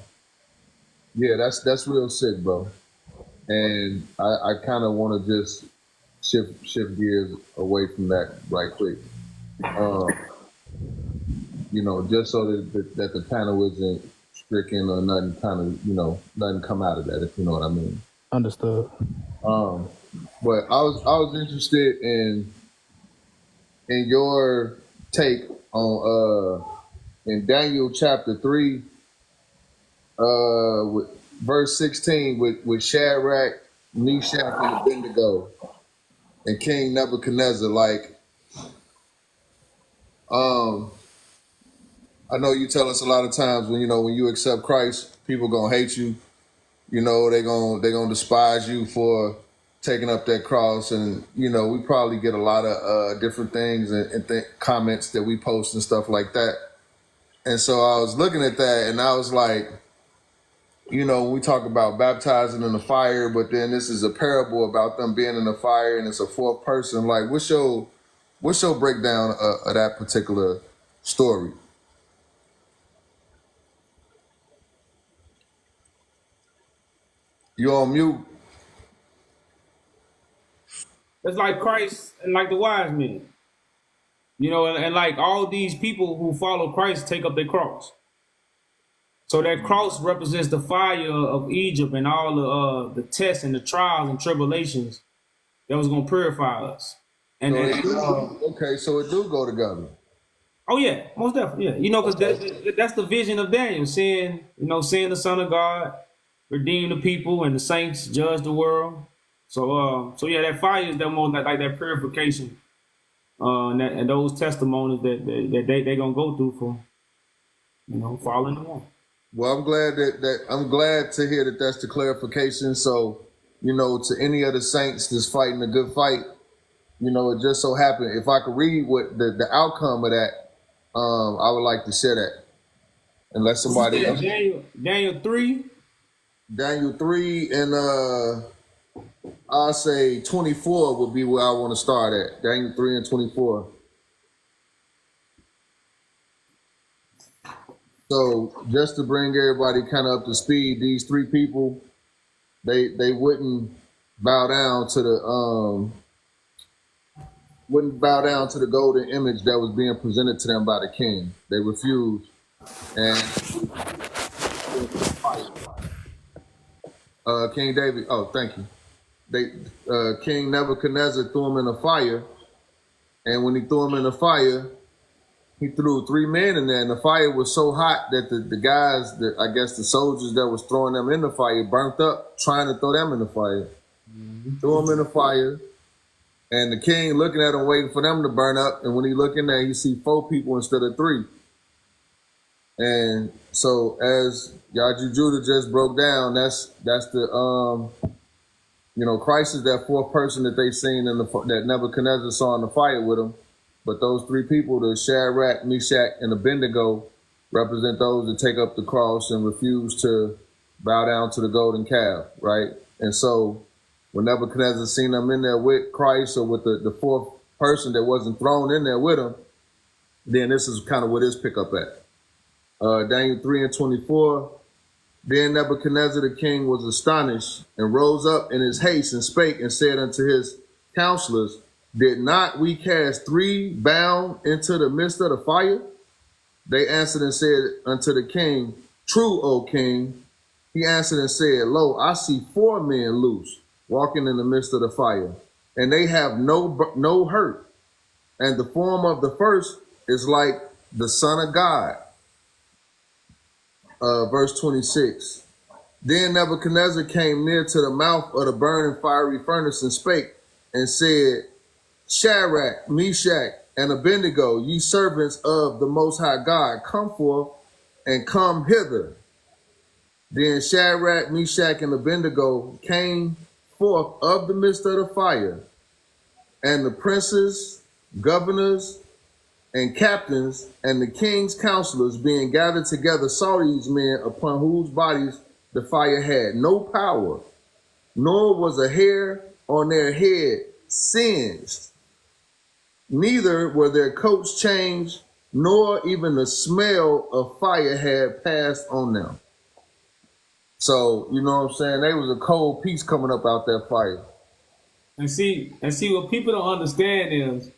yeah, that's real sick, bro. And I kind of want to just shift gears away from that right quick. You know, just so that the panel isn't stricken or nothing kind of, you know, nothing come out of that, if you know what I mean. Understood. But I was interested in your take on in Daniel chapter 3, with verse 16 with Shadrach, Meshach, and Abednego and King Nebuchadnezzar. Like, I know you tell us a lot of times when you accept Christ, people gonna hate you. You know, they gonna despise you for taking up that cross, and you know, we probably get a lot of different things and comments that we post and stuff like that. And so I was looking at that, and I was like, you know, we talk about baptizing in the fire, but then this is a parable about them being in the fire, and it's a fourth person. Like, what's your breakdown of that particular story? You on mute? It's like Christ and like the wise men. You know, and like all these people who follow Christ take up their cross. So that cross represents the fire of Egypt and all the tests and the trials and tribulations that was going to purify us. And, okay, so it do go together. Oh yeah, most definitely. Yeah, you know, because that's the vision of Daniel, seeing the Son of God redeem the people and the saints judge the world. So yeah, that fire is that more like that purification, and those testimonies that they gonna go through for, following the one. Well, I'm glad I'm glad to hear that that's the clarification. So, to any of the saints that's fighting a good fight, it just so happened, if I could read what the outcome of that, I would like to share that. Unless somebody else. Daniel 3. Daniel 3 and I'll say 24 would be where I want to start at. Daniel 3 and 24. So just to bring everybody kind of up to speed, these three people, they wouldn't bow down to the golden image that was being presented to them by the king. They refused, and King David. Oh, thank you. King Nebuchadnezzar threw him in the fire, and when he threw him in the fire, he threw 3 men in there, and the fire was so hot that the guys, I guess the soldiers that was throwing them in the fire, burnt up trying to throw them in the fire. Mm-hmm. Threw them in the fire, and the king looking at them, waiting for them to burn up, and when he looking there, he see 4 people instead of 3. And so as Yaji Judah just broke down, that's the Christ is that 4th person that they seen that Nebuchadnezzar saw in the fire with him. But those 3 people, the Shadrach, Meshach, and Abednego, represent those that take up the cross and refuse to bow down to the golden calf, right? And so when Nebuchadnezzar seen them in there with Christ or with the 4th person that wasn't thrown in there with him, then this is kind of where this pick up at. Daniel 3 and 24. Then Nebuchadnezzar the king was astonished and rose up in his haste and spake and said unto his counselors, did not we cast 3 bound into the midst of the fire? They answered and said unto the king, true, O king. He answered and said, lo, I see 4 men loose, walking in the midst of the fire, and they have no hurt. And the form of the first is like the Son of God. Verse 26. Then Nebuchadnezzar came near to the mouth of the burning fiery furnace and spake and said, Shadrach, Meshach, and Abednego, ye servants of the Most High God, come forth and come hither. Then Shadrach, Meshach, and Abednego came forth of the midst of the fire, and the princes, governors, and captains, and the king's counselors, being gathered together, saw these men upon whose bodies the fire had no power, nor was a hair on their head singed. Neither were their coats changed, nor even the smell of fire had passed on them. So, you know what I'm saying? There was a cold piece coming up out that fire. And see what people don't understand is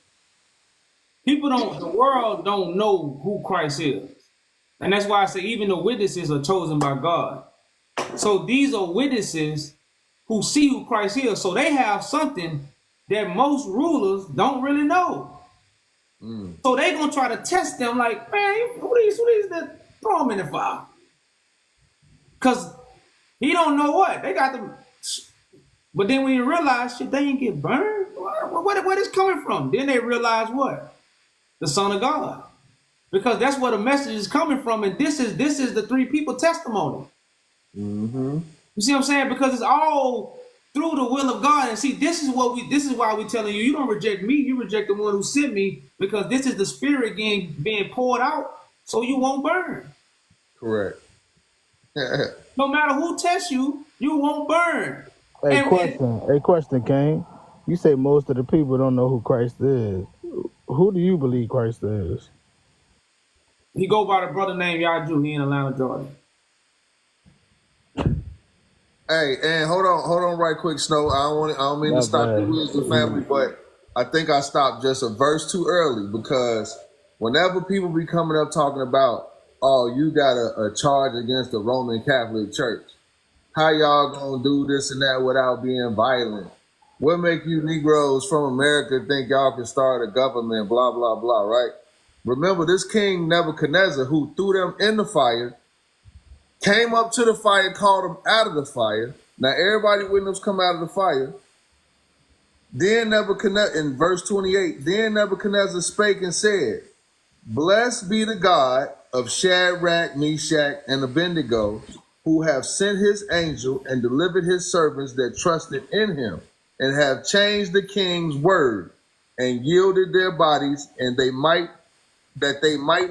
the world don't know who Christ is. And that's why I say even the witnesses are chosen by God. So these are witnesses who see who Christ is. So they have something that most rulers don't really know. So they gonna try to test them like, man, who these that throw them in the fire? Cause he don't know what. They got them. But then when you realize shit, they ain't get burned. Where this coming from? Then they realize what? The Son of God. Because that's where the message is coming from. And this is the 3 people testimony. Mm-hmm. You see what I'm saying? Because it's all through the will of God. And see, this is why we're telling you, you don't reject me, you reject the one who sent me, because this is the spirit being poured out so you won't burn. Correct. No matter who tests you, you won't burn. Hey, question, King. You say most of the people don't know who Christ is. Who do you believe Christ is? He go by the brother named Yaju. He in Atlanta, Georgia. Hey, and hold on right quick, Snow. I don't mean to stop the Wisdom family, but I think I stopped just a verse too early, because whenever people be coming up talking about, oh, you got a charge against the Roman Catholic Church, how y'all gonna do this and that without being violent? What make you Negroes from America think y'all can start a government, blah, blah, blah, right? Remember, this King Nebuchadnezzar, who threw them in the fire, came up to the fire, called them out of the fire. Now, everybody with them come out of the fire. Then Nebuchadnezzar, in verse 28, then Nebuchadnezzar spake and said, blessed be the God of Shadrach, Meshach, and Abednego, who have sent his angel and delivered his servants that trusted in him, and have changed the king's word, and yielded their bodies, and they might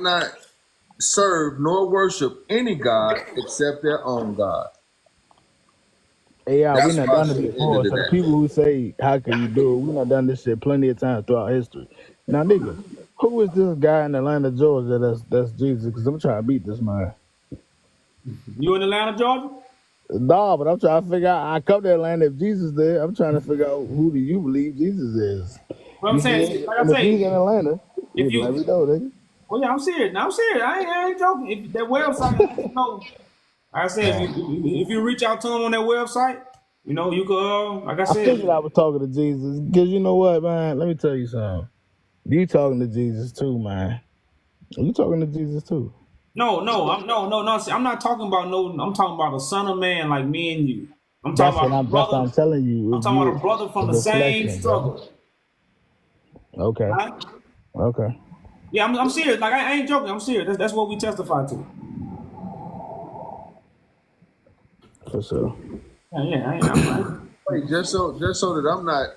not serve nor worship any God except their own God. Hey, yeah, That's we not why I done should it have before. ended So it the at. people who say, how can you do it? We not done this shit plenty of times throughout history. Now, nigga, who is this guy in Atlanta, Georgia that's Jesus? Because I'm trying to beat this man. You in Atlanta, Georgia? Nah, but I'm trying to figure out, I come to Atlanta, if Jesus there, I'm trying to figure out who do you believe Jesus is. What I'm You saying, feel me? like I And if say, he's in Atlanta, if you let you, me know, nigga. well, yeah, I'm serious. Now I'm serious. I ain't joking. If that website, you know, like I said, if you reach out to them on that website, you know, you could, like I I figured said, I was talking to Jesus. Because you know what, man? Let me tell you something. You talking to Jesus too, man. You talking to Jesus too. no, see, I'm not talking about I'm talking about a son of man like me and you. I'm talking That's what about a that's what brother. I'm telling you. I'm If talking you about a brother from a the same reflection, bro. struggle. Okay. Right? Okay. Yeah, I'm serious. Like I ain't joking. I'm serious. That's what we testify to. For sure. Yeah. Wait, just so that I'm not,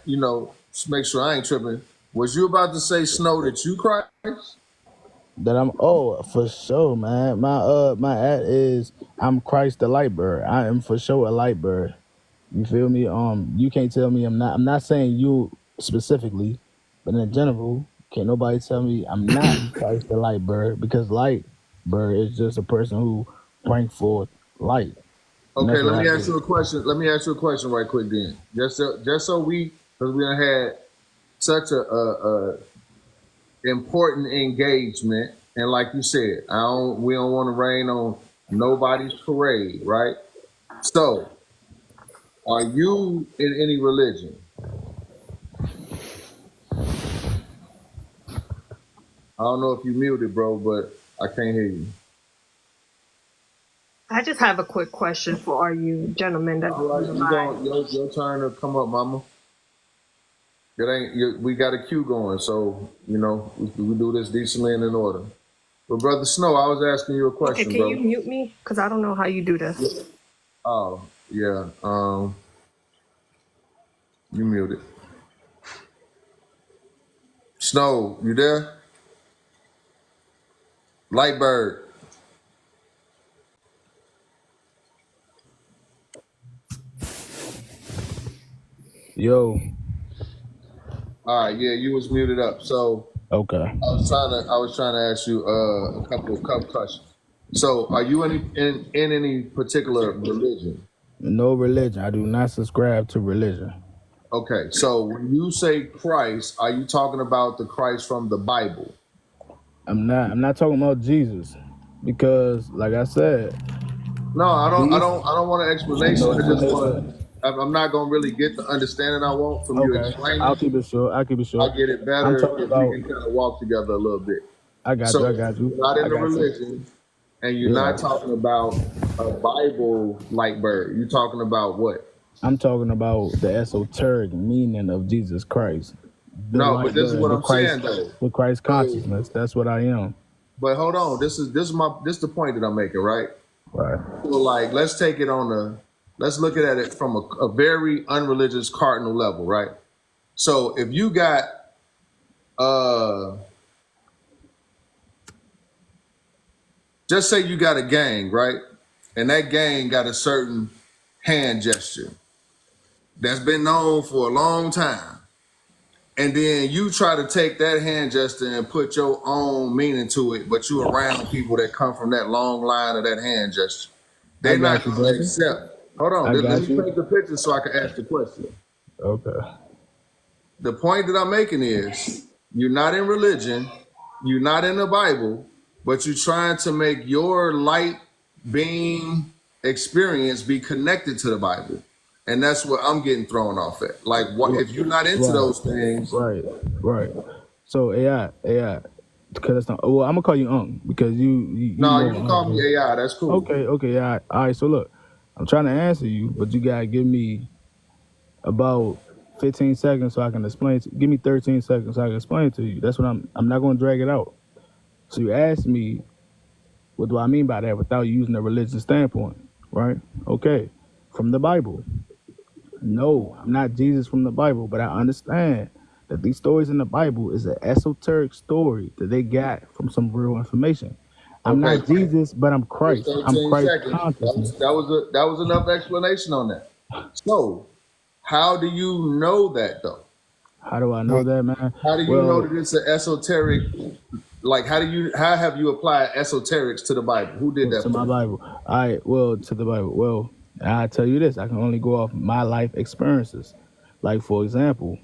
just make sure I ain't tripping. Was you about to say, Snow, that you Christ? That I'm for sure, man. My ad is I'm Christ the light bird. I am for sure a light bird. You feel me? You can't tell me I'm not saying you specifically, but in general, can't nobody tell me I'm not Christ the light bird, because light bird is just a person who brings forth light. And Okay, that's what let I me ask do. you a question. Let me ask you a question right quick then. Just so because we done had such a important engagement, and like you said, we don't want to rain on nobody's parade, right? So, are you in any religion? I don't know if you muted, bro, but I can't hear you. I just have a quick question for you gentlemen. That All right, your turn to come up, mama. We got a queue going, so we do this decently and in order. But Brother Snow, I was asking you a question, Okay, can you mute me? Because I don't know how you do this. Oh, yeah. You muted. Snow, you there? Lightbird. Yo. All right, yeah, you was muted up. So okay. I was trying to ask you a couple questions. So, are you in any particular religion? No religion. I do not subscribe to religion. Okay, so when you say Christ, are you talking about the Christ from the Bible? I'm not talking about Jesus, because like I said. No, I don't want an explanation. I just want. I'm not gonna really get the understanding I want from you explaining. I'll keep it short. I get it better if we can kind of walk together a little bit. I got you. You're not in the religion, and you're not talking about a Bible light bird. You're talking about what? I'm talking about the esoteric meaning of Jesus Christ. No, but this is what I'm saying though. The Christ consciousness. That's what I am. But hold on, this is the point that I'm making, right? Right. So like, let's take it on let's look at it from a very unreligious cardinal level, right? So if you got just say you got a gang, right? And that gang got a certain hand gesture that's been known for a long time. And then you try to take that hand gesture and put your own meaning to it, but you around people that come from that long line of that hand gesture. I They're not got you, going to brother. accept. Hold on, I let got me you. paint the picture so I can ask the question. Okay. The point that I'm making is you're not in religion, you're not in the Bible, but you're trying to make your light beam experience be connected to the Bible. And that's what I'm getting thrown off at. Like, what if you're not into Right. those things? Right. So AI, because that's not. Well, I'm gonna call you because you No, you know can call me AI. That's cool. Okay, yeah. All right. So look, I'm trying to answer you, but you gotta give me about 15 seconds so I can explain. Give me 13 seconds so I can explain to you. That's what I'm not gonna drag it out. So you asked me, what do I mean by that without using a religious standpoint, right? Okay, from the Bible. No, I'm not Jesus from the Bible, but I understand that these stories in the Bible is an esoteric story that they got from some real information. I'm Okay, not Jesus, but I'm Christ. I'm 13 Christ seconds. consciousness. That was enough explanation on that. So, how do you know that though? How do I know that, man? How do you know Well, that it's an esoteric? Like, how have you applied esoterics to the Bible? Who did that to for my you? Bible. All right, well, to the Bible. Well, I tell you this, I can only go off my life experiences. Like, for example,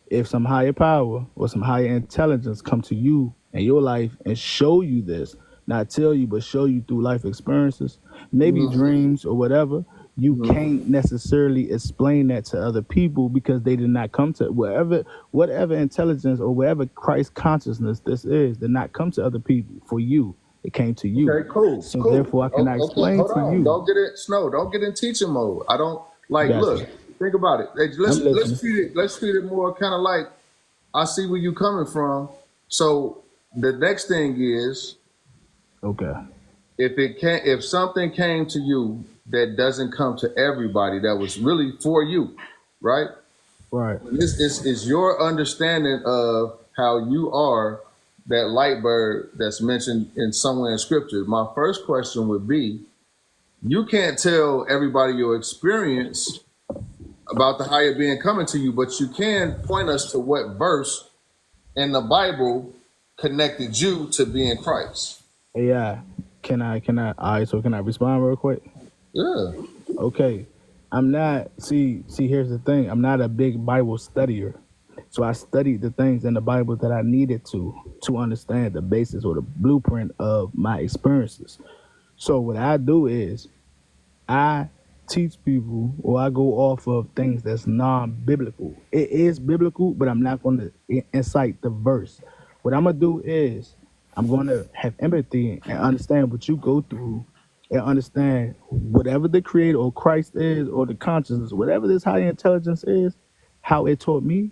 if some higher power or some higher intelligence come to you in your life and show you this, not tell you, but show you through life experiences, maybe dreams or whatever, you can't necessarily explain that to other people because they did not come to whatever intelligence or whatever Christ consciousness this is, did not come to other people for you. It came to you. Okay, cool. So cool. therefore I cannot Okay, explain hold to on. you. Don't get it, Snow. Don't get in teaching mode. I don't like. Gotcha. Look, think about it. Let's I'm listening. let's treat it more kind of like I see where you coming from. So the next thing is, Okay. if something came to you that doesn't come to everybody, that was really for you, right? Right. This is your understanding of how you are that light bird that's mentioned in somewhere in scripture. My first question would be, you can't tell everybody your experience about the higher being coming to you, but you can point us to what verse in the Bible connected you to being Christ. Yeah. Can I all right, so can I respond real quick? Yeah. Okay. I'm not here's the thing. I'm not a big Bible studier. So I studied the things in the Bible that I needed to understand the basis or the blueprint of my experiences. So what I do is I teach people or I go off of things that's non-biblical. It is biblical, but I'm not going to incite the verse. What I'm going to do is I'm going to have empathy and understand what you go through and understand whatever the creator or Christ is or the consciousness, whatever this higher intelligence is, how it taught me,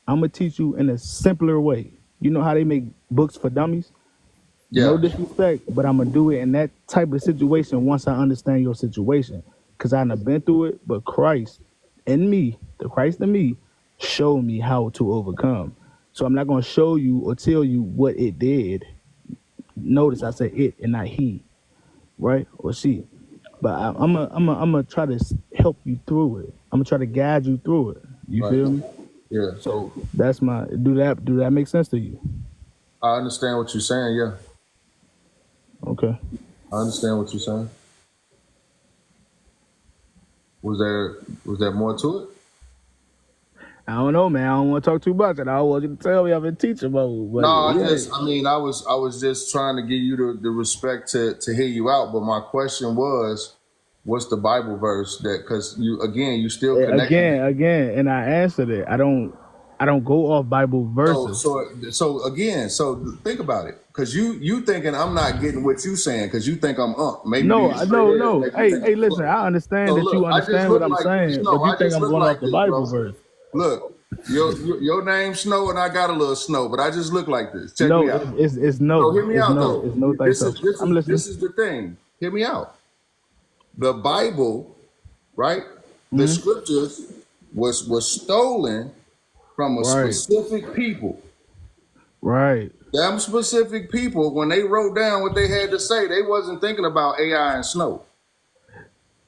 I'm going to teach you in a simpler way. You know how they make books for dummies? Yeah. No disrespect, but I'm going to do it in that type of situation once I understand your situation. Because I done been through it, but Christ in me, the Christ in me, showed me how to overcome. So I'm not going to show you or tell you what it did. Notice I said it and not he, right? Or she. But I'm gonna try to help you through it. I'm going to try to guide you through it. You Right. feel me? Yeah. So that's do that make sense to you? I understand what you're saying. Yeah. Okay. I understand what you're saying. Was there more to it? I don't know, man. I don't want to talk too much, and I don't want you to tell me I'm in teacher mode. But No, I yeah. was just trying to give you the respect to hear you out. But my question was, what's the Bible verse that? Because you still connect. Again, and I answered it. I don't go off Bible verses. So think about it. Because you thinking I'm not getting what you saying because you think I'm maybe No. these straight edge that you think. Hey, listen. I understand So that look, you I just understand look what I'm like saying, Snow. but you I think just I'm look going like off the this, Bible bro. verse. Look, your name's Snow and I got a little snow, but I just look like this. Check No, me out. it's So no, hear me it's out no, though. thing. So I'm listening. This is the thing. Hear me out. The Bible right? The scriptures was stolen from a Right. specific people. Right. Them specific people, when they wrote down what they had to say, they wasn't thinking about AI and Snow.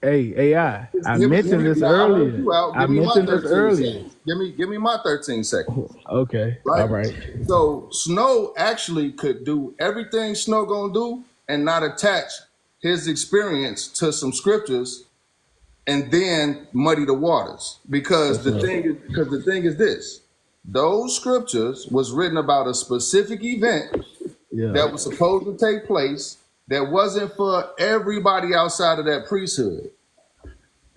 Hey, AI. I Hear mentioned me, this now I heard earlier. you out. I Give me my mentioned this 13 earlier. seconds. Give me my 13 seconds. Okay. Right? All right. So Snow actually could do everything Snow gonna do and not attach his experience to some scriptures and then muddy the waters. Because the thing is this. Those scriptures was written about a specific event Yeah. that was supposed to take place that wasn't for everybody outside of that priesthood.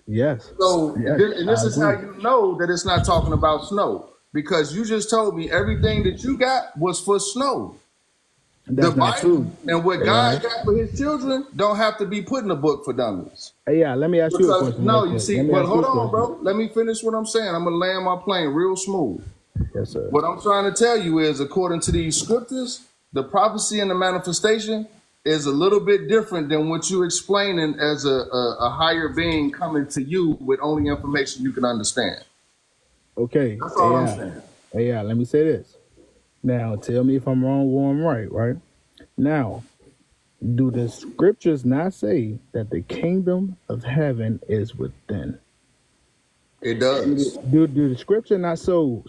Yes. So, Yes. and this I is how agree. you know that it's not talking about Snow, because you just told me everything that you got was for Snow. That's The not Bible true. and what AI. God got for His children don't have to be put in a book for dummies. AI, let me ask you a Because question. no, real you quick. see, Let me but ask you hold a on, question. bro. Let me finish what I'm saying. I'm gonna land my plane real smooth. Yes, sir. What I'm trying to tell you is, according to these scriptures, the prophecy and the manifestation is a little bit different than what you're explaining as a higher being coming to you with only information you can understand. Okay. That's all I'm AI. saying. AI, let me say this. Now, tell me if I'm wrong or I'm right, right? Now, do the scriptures not say that the kingdom of heaven is within? It does. Do the scripture not so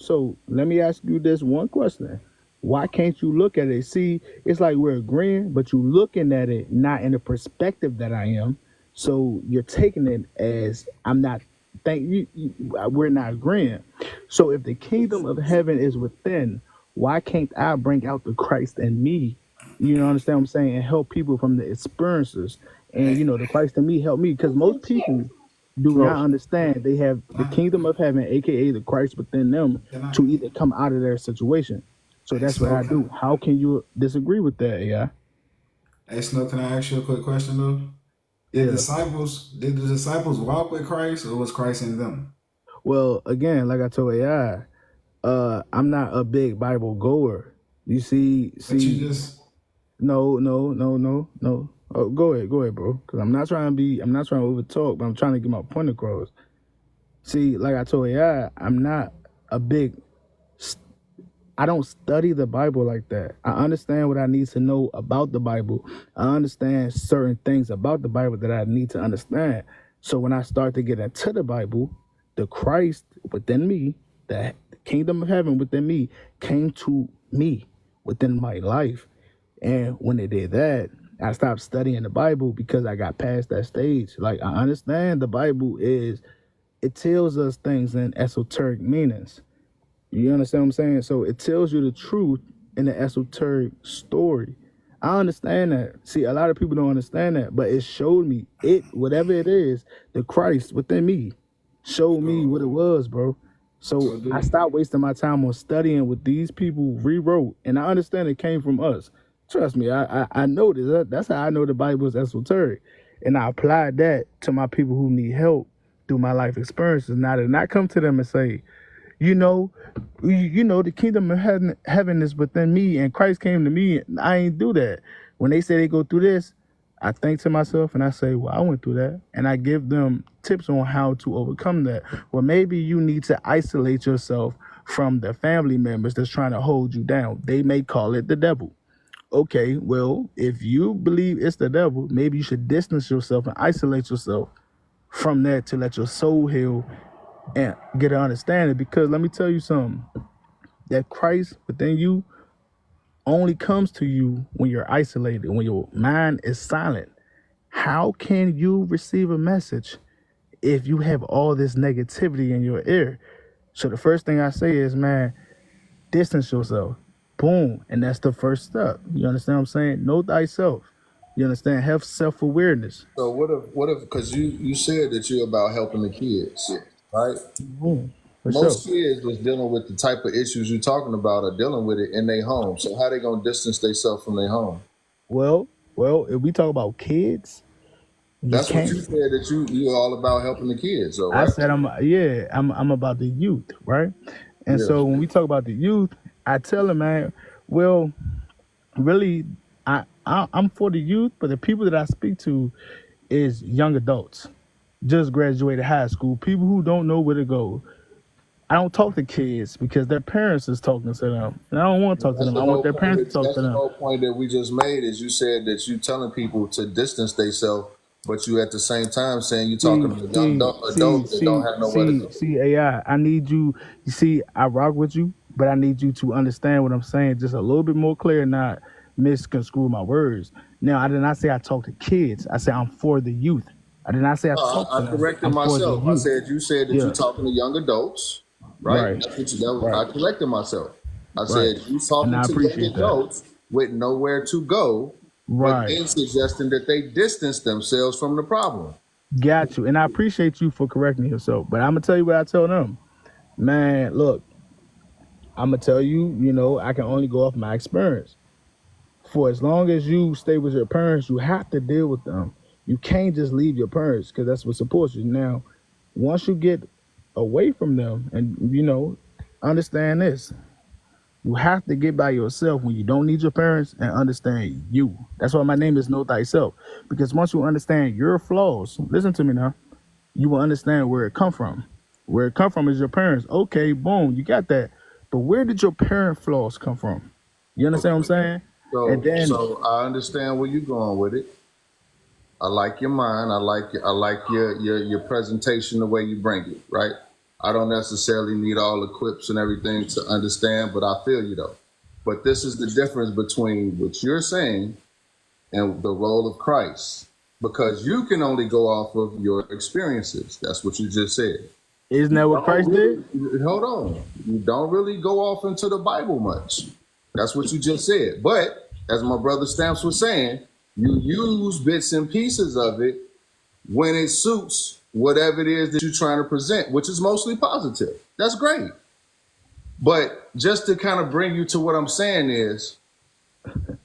let me ask you this one question. Why can't you look at it? See, it's like we're agreeing, but you looking at it not in the perspective that I am. So you're taking it as I'm not we're not agreeing. So if the kingdom of heaven is within, why can't I bring out the Christ in me? You know, understand what I'm saying? And help people from the experiences. And you know, the Christ in me help me. Because most people do Bro, not understand they have the kingdom of heaven, aka the Christ within them, to either come out of their situation. So hey, that's what I Snow, do. How can you disagree with that, AI? hey, Snow, can I ask you a quick question though? Did Yeah. the disciples walk with Christ, or was Christ in them? Well, again, like I told AI, I'm not a big Bible goer. You see, But you just no. Oh, go ahead, bro. Because I'm not trying to overtalk, but I'm trying to get my point across. See, like I told AI, I'm not a big. I don't study the Bible like that. I understand what I need to know about the Bible. I understand certain things about the Bible that I need to understand. So when I start to get into the Bible, the Christ within me, the kingdom of heaven within me, came to me within my life. And when it did that, I stopped studying the Bible because I got past that stage. Like, I understand the Bible it tells us things in esoteric meanings. You understand what I'm saying? So it tells you the truth in the esoteric story. I understand that. See, a lot of people don't understand that, but it showed me whatever it is, the Christ within me showed me what it was, bro. So I stopped wasting my time on studying what these people rewrote, and I understand it came from us. Trust me, I know this. That's how I know the Bible is esoteric, and I applied that to my people who need help through my life experiences. Now, to not come to them and say, you know, the kingdom of heaven is within me, and Christ came to me. I ain't do that. When they say they go through this, I think to myself and I say, well, I went through that. And I give them tips on how to overcome that. Well, maybe you need to isolate yourself from the family members that's trying to hold you down. They may call it the devil. Okay, well, if you believe it's the devil, maybe you should distance yourself and isolate yourself from that to let your soul heal and get an understanding. Because let me tell you something, that Christ within you only comes to you when you're isolated, when your mind is silent. How can you receive a message if you have all this negativity in your ear? So the first thing I say is, man, distance yourself. Boom. And that's the first step. You understand what I'm saying? Know thyself. You understand? Have self-awareness. So what if because you said that you're about helping the kids, right? Boom. For Most sure. kids that's dealing with the type of issues you're talking about are dealing with it in their home. So how they gonna distance themselves from their home? Well, if we talk about kids, you That's what can't. you said, that you're all about helping the kids, though, I right? said I'm about the youth, right? And Yeah. so when we talk about the youth, I tell them, man, well, really, I'm for the youth, but the people that I speak to is young adults. just graduated high school, people who don't know where to go. I don't talk to kids because their parents is talking to them, and I don't want to talk to That's them. I the want whole their point. parents to talk That's to the them. whole point that we just made. Is you said that you telling people to distance themselves, but you at the same time saying you talking to young adults that don't have nowhere to go. AI. I need you. You see, I rock with you, but I need you to understand what I'm saying just a little bit more clear, not misconstrue my words. Now, I did not say I talk to kids. I said I'm for the youth. I did not say I talk to I them. corrected I'm for the myself. I youth. said you said that Yeah. you talking to young adults, right? Right. That's what you, Right. I corrected myself. I Right. said you And talking I to young appreciate that. adults with nowhere to go, but Right. then suggesting that they distance themselves from the problem. Got you. And I appreciate you for correcting yourself. But I'm gonna tell you what I tell them. Man, look, I'm gonna tell you, I can only go off my experience. For as long as you stay with your parents, you have to deal with them. You can't just leave your parents because that's what supports you. Now, once you get away from them and understand this, you have to get by yourself when you don't need your parents and understand you. That's why my name is Know Thyself. Because once you understand your flaws, listen to me now, you will understand where it come from. Where it come from is your parents. Okay, boom, you got that. But where did your parent flaws come from? You understand what I'm saying? And then So I understand where you're going with it. I like your mind. I like your presentation, the way you bring it, right? I don't necessarily need all the quips and everything to understand, but I feel you though. But this is the difference between what you're saying and the role of Christ, because you can only go off of your experiences. That's what you just said. Isn't that what Christ did? Hold on. You don't really go off into the Bible much. That's what you just said. But as my brother Stamps was saying, you use bits and pieces of it when it suits whatever it is that you're trying to present, which is mostly positive. That's great. But just to kind of bring you to what I'm saying is,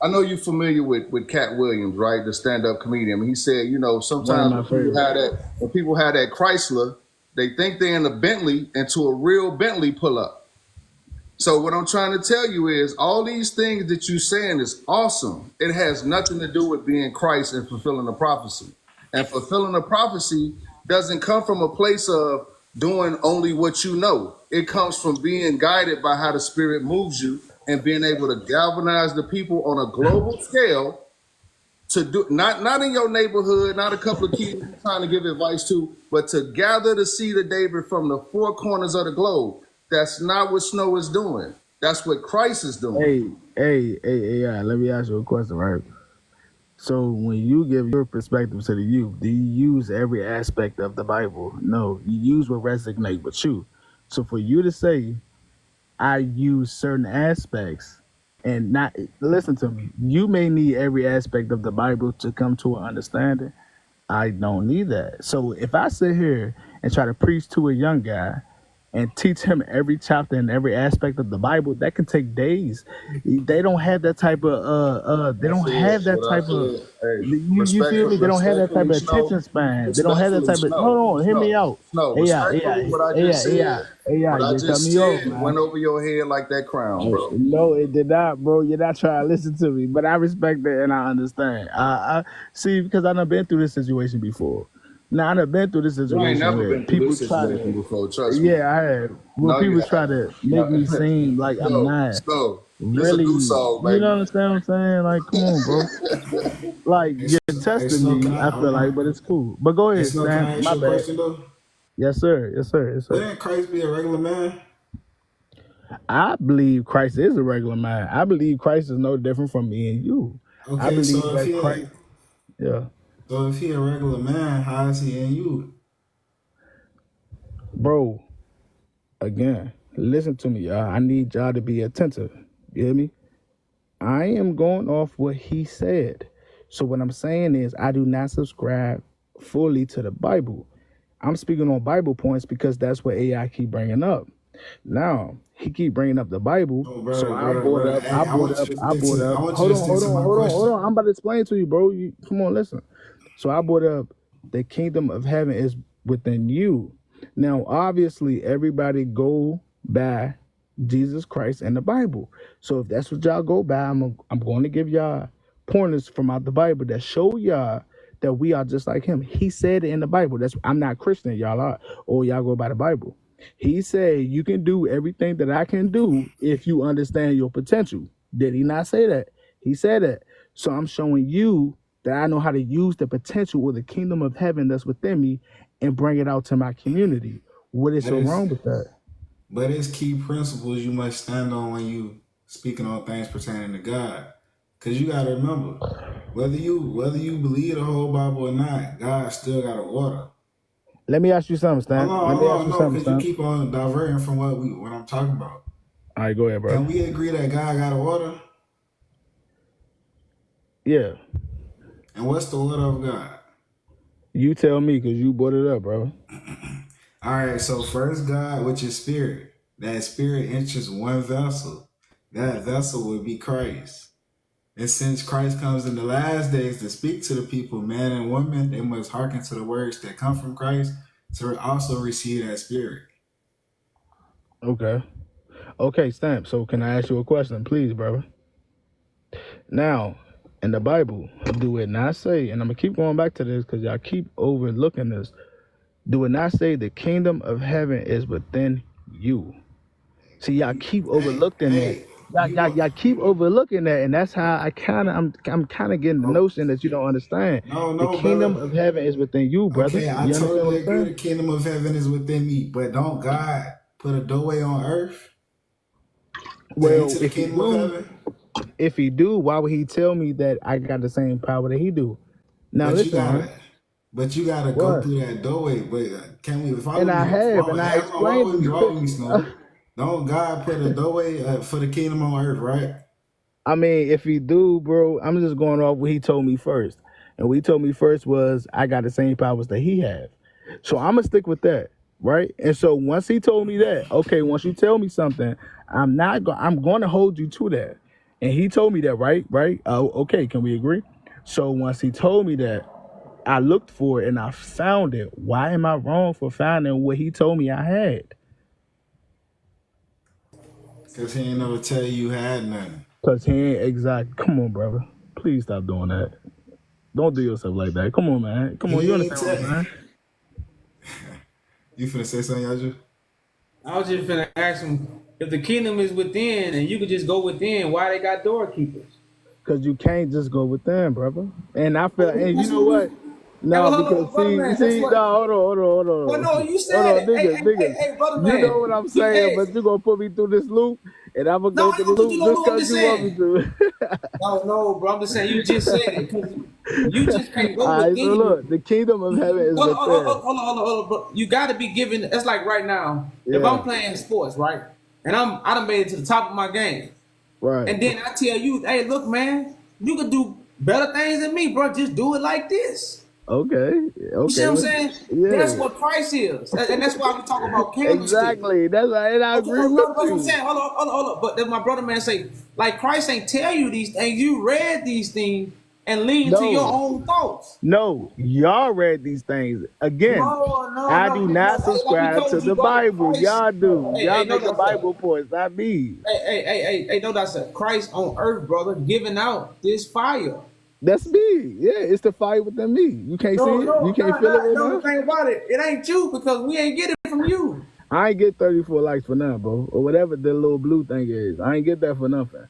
I know you're familiar with Cat Williams, right? The stand-up comedian. He said, sometimes when people have that Chrysler, they think they're in a Bentley until a real Bentley pull up. So what I'm trying to tell you is all these things that you're saying is awesome. It has nothing to do with being Christ and fulfilling the prophecy. And fulfilling the prophecy doesn't come from a place of doing only what you know. It comes from being guided by how the Spirit moves you and being able to galvanize the people on a global scale to do, not in your neighborhood, not a couple of kids you're trying to give advice to, but to gather the seed of David from the four corners of the globe. That's not what Snow is doing. That's what Christ is doing. Hey, let me ask you a question, right? So when you give your perspective to the youth, do you use every aspect of the Bible? No, you use what resonates with you. So for you to say, I use certain aspects and not, listen to me, you may need every aspect of the Bible to come to an understanding. I don't need that. So if I sit here and try to preach to a young guy and teach him every chapter and every aspect of the Bible, that can take days. They don't have that type of they don't have that type of you feel me? They don't have that type of attention span. They don't have that type of hold on, hear me out. What I just said went over your head like that crown, bro. No, it did not, bro. You're not trying to listen to me, but I respect that and I understand. I see, because I done been through this situation before. Now, I've been through this situation. You ain't never where been through people this try situation to, before, trust me. yeah, I have. When people try to make me seem like I'm not really, you know what I'm saying? Like, come on, bro. Like, you're testing me, I feel like, but it's cool. But go ahead, Sam. My bad. Yes, sir. Yes, sir. Yes, sir. Didn't Christ be a regular man? I believe Christ is a regular man. I believe Christ is no different from me and you. Okay, I believe so that Christ, yeah. So if he a regular man, how is he in you? Bro, again, listen to me, y'all. I need y'all to be attentive. You hear me? I am going off what he said. So what I'm saying is I do not subscribe fully to the Bible. I'm speaking on Bible points because that's what AI keep bringing up. Now, he keep bringing up the Bible. So I brought up. Hold on. I'm about to explain to you, bro. Come on, listen. So I brought up the kingdom of heaven is within you. Now, obviously, everybody go by Jesus Christ and the Bible. So if that's what y'all go by, I'm going to give y'all pointers from out the Bible that show y'all that we are just like him. He said it in the Bible. I'm not Christian, y'all are, or y'all go by the Bible. He said you can do everything that I can do if you understand your potential. Did he not say that? He said that. So I'm showing you that I know how to use the potential or the kingdom of heaven that's within me and bring it out to my community. What is so wrong with that? But it's key principles you must stand on when you speaking on things pertaining to God. Cause you gotta remember, whether you believe the whole Bible or not, God still got to order. Let me ask you something, Stan. Because you keep on diverting from what I'm talking about. All right, go ahead, bro. Can we agree that God got to order? Yeah. And what's the order of God? You tell me, because you brought it up, bro. All right, so first God, which is spirit. That spirit enters one vessel. That vessel will be Christ. And since Christ comes in the last days to speak to the people, man and woman, they must hearken to the words that come from Christ to also receive that spirit. Okay, Stamp. So can I ask you a question, please, brother? Now, in the Bible, do it not say, and I'm going to keep going back to this because y'all keep overlooking this, do it not say the kingdom of heaven is within you? See, y'all keep overlooking it. Y'all keep overlooking that, and that's how I'm kind of getting the notion that you don't understand. No, the kingdom brother. of heaven is within you, brother. Okay, I totally agree the kingdom of heaven is within me, but don't God put a doorway on earth? Well, if he do, why would he tell me that I got the same power that he do? Now listen, but you gotta go through that doorway. But can we? I explained to you. Don't God put a doorway for the kingdom on earth, right? I mean, if he do, bro, I'm just going off what he told me first. And what he told me first was I got the same powers that he have. So I'm going to stick with that, right? And so once he told me that, okay, once you tell me something, I'm going to hold you to that. And he told me that, right? Okay, can we agree? So once he told me that, I looked for it and I found it. Why am I wrong for finding what he told me I had? Because he ain't never tell you had nothing. Because he ain't exact. Come on, brother. Please stop doing that. Don't do yourself like that. Come on, man. Come on, you understand, man. You finna say something, Yaju? I was just finna ask him, if the kingdom is within and you could just go within, why they got doorkeepers? Because you can't just go within, brother. And I feel, and you know what? No, because see, no, hold on. Well, no, you said niggas. Hey, brother man. You know what I'm saying, but you're going to put me through this loop, and I'm going to go through the loop just because you want me to. No, bro, I'm just saying, you just said it, because you just can't go within. So look, the kingdom of heaven is within. Hold on, bro. You got to be given, it's like right now, if I'm playing sports, right, and I done made it to the top of my game, right, and then I tell you, hey, look, man, you can do better things than me, bro, just do it like this. Okay. You see what I'm saying? Yeah. That's what Christ is. And that's why we talk about candlestick. Exactly. That's why, and I agree with you. I'm saying, hold on. But then my brother man say, like, Christ ain't tell you these things. You read these things and lean to your own thoughts. No, y'all read these things. Again, I do not subscribe to the Bible. Christ, y'all do. Y'all make the Bible points, not me. Hey, no, that's Christ on earth, brother, giving out this fire. That's me. Yeah, it's the fire within me. You can't see it? You can't feel it right now? The thing about it, it ain't you because we ain't get it from you. I ain't get 34 likes for nothing, bro. Or whatever the little blue thing is. I ain't get that for nothing.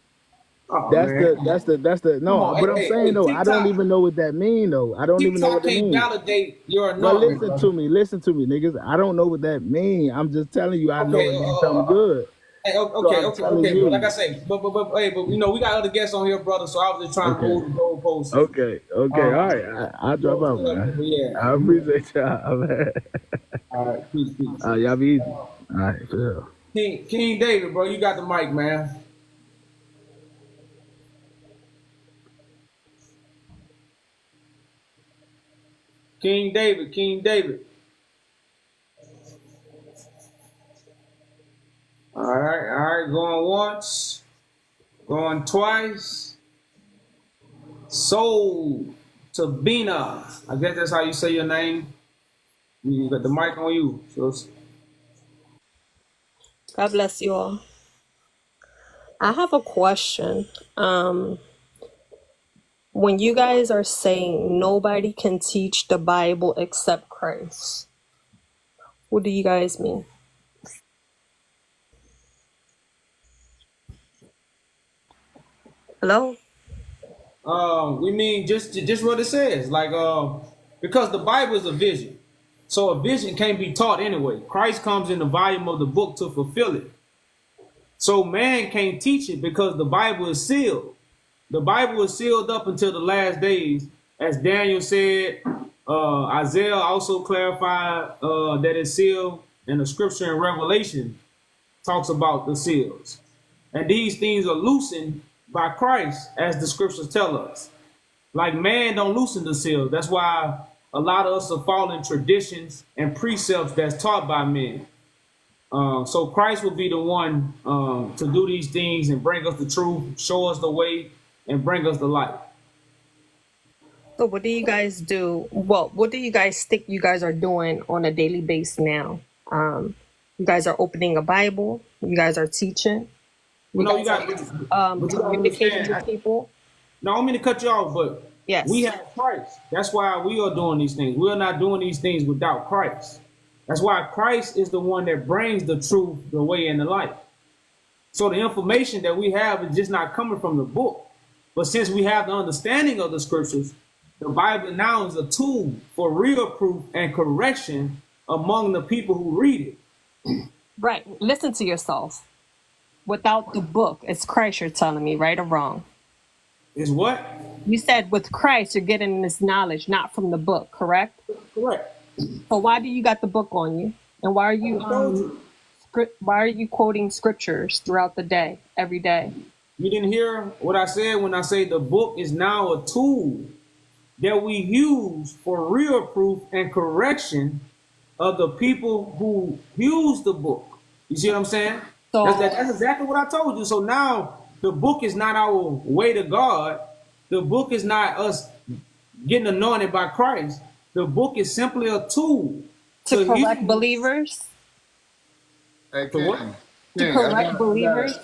Oh, that's the no, but I'm saying though, TikTok, I don't even know what that mean though. I don't even know what that mean. Validate your but listen to me, niggas. I don't know what that mean. I'm just telling you I know it means something good. Hey, okay, but like I say, but you know we got other guests on here, brother. So I was just trying to hold the goalposts. Okay, all right. I'll drop out, man. Yeah, I appreciate y'all, man. All right, peace. Y'all be easy. All right, for sure. King David, bro, you got the mic, man. King David. All right, going once, going twice. Soul Tabina. I guess that's how you say your name. You got the mic on you. So God bless you all. I have a question. When you guys are saying nobody can teach the Bible except Christ, what do you guys mean? Hello? We mean just what it says, like because the Bible is a vision, so a vision can't be taught anyway. Christ comes in the volume of the book to fulfill it. So man can't teach it because the Bible is sealed. The Bible is sealed up until the last days, as Daniel said. Isaiah also clarified that it's sealed, and the scripture in Revelation talks about the seals. And these things are loosened by Christ, as the scriptures tell us. Like man don't loosen the seals. That's why a lot of us are following traditions and precepts that's taught by men. So Christ will be the one to do these things and bring us the truth, show us the way, and bring us the light. So what do you guys do? Well, what do you guys think you guys are doing on a daily basis now? You guys are opening a Bible. You guys are teaching. You got Communicating with people. No, I don't mean to cut you off, but yes, we have Christ. That's why we are doing these things. We are not doing these things without Christ. That's why Christ is the one that brings the truth, the way, and the light. So the information that we have is just not coming from the book. But since we have the understanding of the scriptures, the Bible now is a tool for real proof and correction among the people who read it. Right. Listen to yourself. Without the book, it's Christ you're telling me, right or wrong? Is what? You said with Christ you're getting this knowledge, not from the book, correct? Correct. So why do you got the book on you? And why are you quoting scriptures throughout the day, every day? You didn't hear what I said when I say the book is now a tool that we use for real proof and correction of the people who use the book. You see what I'm saying? So that's exactly what I told you. So now the book is not our way to God. The book is not us getting anointed by Christ. The book is simply a tool to correct believers. Hey, To what? To correct believers.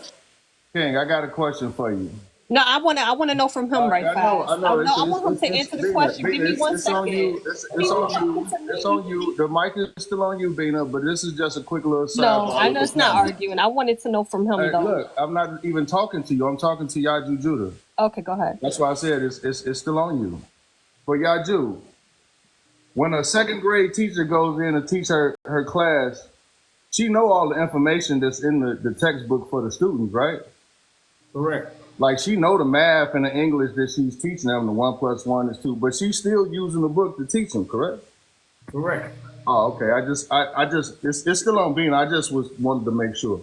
King, I got a question for you. No, I want to know from him right fast. I know. I want him to answer the question. Give me 1 second. It's on you. The mic is still on you, Bina, but this is just a quick little side. No, I know it's not arguing. I wanted to know from him, Hey, though. look, I'm not even talking to you. I'm talking to Yaju Judah. Okay, go ahead. That's why I said it's still on you. But Yaju, when a second grade teacher goes in to teach her class, she know all the information that's in the textbook for the students, right? Correct. Like she know the math and the English that she's teaching them, the 1 + 1 is 2, but she's still using the book to teach them, correct? Correct. Oh, okay. I just it's still on Bean. I just wanted to make sure.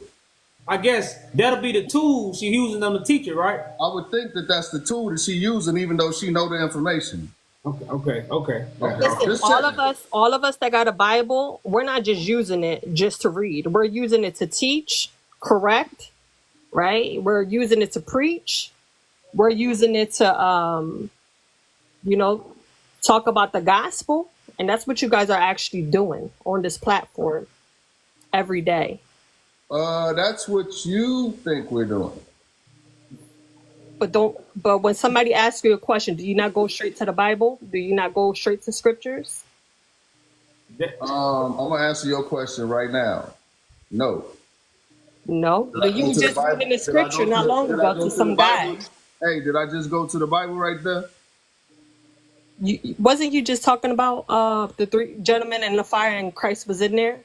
I guess that'll be the tool she's using them to teach it, right? I would think that that's the tool that she's using, even though she know the information. Okay. Listen, all of us that got a Bible, we're not just using it just to read. We're using it to teach, correct, right? We're using it to preach. We're using it to, talk about the gospel. And that's what you guys are actually doing on this platform every day. That's what you think we're doing. But when somebody asks you a question, do you not go straight to the Bible? Do you not go straight to scriptures? I'm gonna answer your question right now. No. No, but you just reading the scripture not long ago to some guy. Hey, did I just go to the Bible right there? Wasn't you just talking about the 3 gentlemen and the fire and Christ was in there?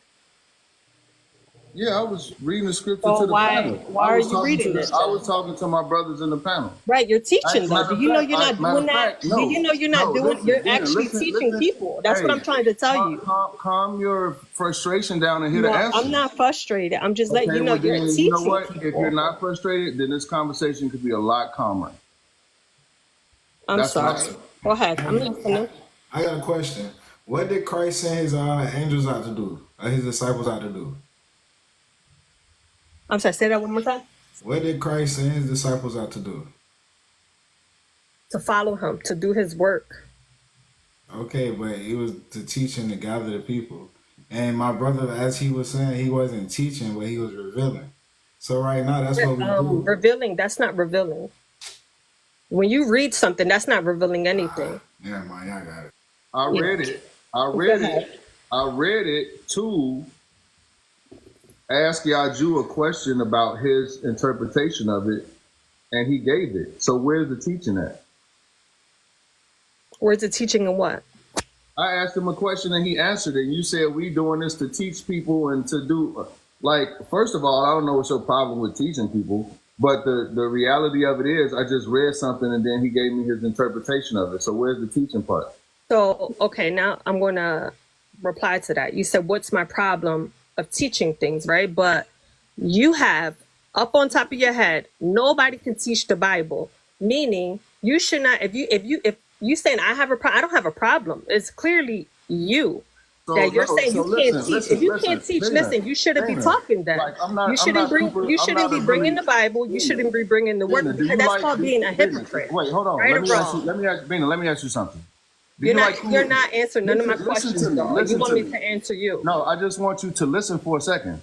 Yeah, I was reading the scripture So to the panel. why are you reading this? I was talking to my brothers in the panel. Right, you're teaching Matter though. of Do you know fact, you're not matter doing of that? fact, no. Do you know you're not No, doing? listen, You're Dina, actually listen, teaching listen. people. That's what Hey, I'm trying to tell you. Calm your frustration down and hear No, the answer. I'm not frustrated. I'm just letting you know you're then teaching you know what? people. If you're not frustrated, then this conversation could be a lot calmer. I'm That's what sorry. Go ahead. I'm listening. I got a question. What did Christ send his angels out to do, or his disciples out to do? I'm sorry. Say that one more time. What did Christ send his disciples out to do? To follow him, to do his work. Okay, but it was to teach and to gather the people. And my brother, as he was saying, he wasn't teaching, but he was revealing. So right now, that's what we do. Revealing. That's not revealing. When you read something, that's not revealing anything. Never mind, I got it. I Yeah. read it. I Go read ahead. it. I read it to ask Yaju a question about his interpretation of it, and he gave it. So where's the teaching at? Where's the teaching and what? I asked him a question and he answered it. You said we doing this to teach people and to do, like, first of all, I don't know what's your problem with teaching people, but the reality of it is I just read something and then he gave me his interpretation of it. So where's the teaching part? So, okay, now I'm going to reply to that. You said, what's my problem of teaching things, right? But you have up on top of your head, nobody can teach the Bible, meaning you should not, if you saying I have a problem, I don't have a problem. It's clearly you So, that you're no, saying so you can't listen, teach. If you can't teach, Dana, listen, you shouldn't be Dana, talking then. like, I'm not- You I'm shouldn't not bring. super- You I'm shouldn't not be a bringing really- the Bible. You shouldn't be bringing the word Dana, do because you that's like- called being a Dana, hypocrite. Wait, hold on. Right Let or me ask you. wrong? Let me ask you something. Do You're you not. like cool- You're not answering none of my Listen questions, to me, though. You listen want to me me. to answer you? No, I just want you to listen for a second.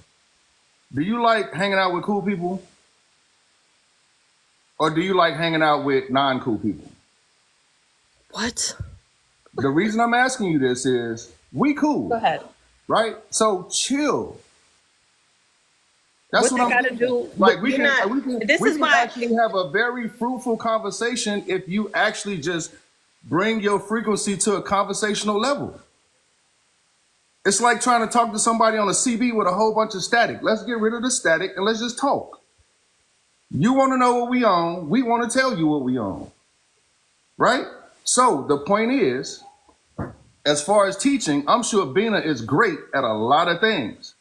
Do you like hanging out with cool people? Or do you like hanging out with non-cool people? What? The reason I'm asking you this is we cool. Go ahead. Right? So chill. That's What what they I'm gotta do? Like we You're can, not- we can, this we is can why- actually have a very fruitful conversation if you actually just bring your frequency to a conversational level. It's like trying to talk to somebody on a CB with a whole bunch of static. Let's get rid of the static and let's just talk. You want to know what we own. We want to tell you what we own. Right? So the point is, as far as teaching, I'm sure Bina is great at a lot of things.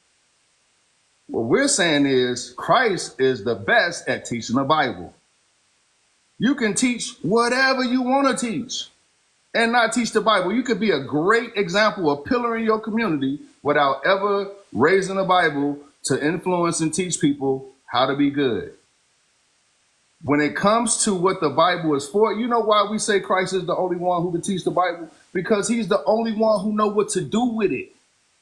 What we're saying is Christ is the best at teaching the Bible. You can teach whatever you want to teach and not teach the Bible. You could be a great example, a pillar in your community without ever raising the Bible to influence and teach people how to be good. When it comes to what the Bible is for, you know why we say Christ is the only one who can teach the Bible? Because he's the only one who knows what to do with it.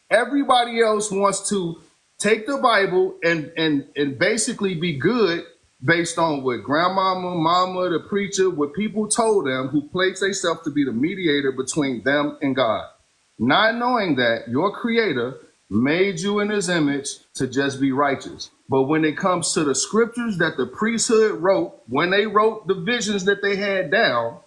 Everybody else wants to take the Bible and basically be good based on what grandmama, mama, the preacher, what people told them, who place themselves to be the mediator between them and God. Not knowing that your creator made you in his image to just be righteous. But when it comes to the scriptures that the priesthood wrote, when they wrote the visions that they had down,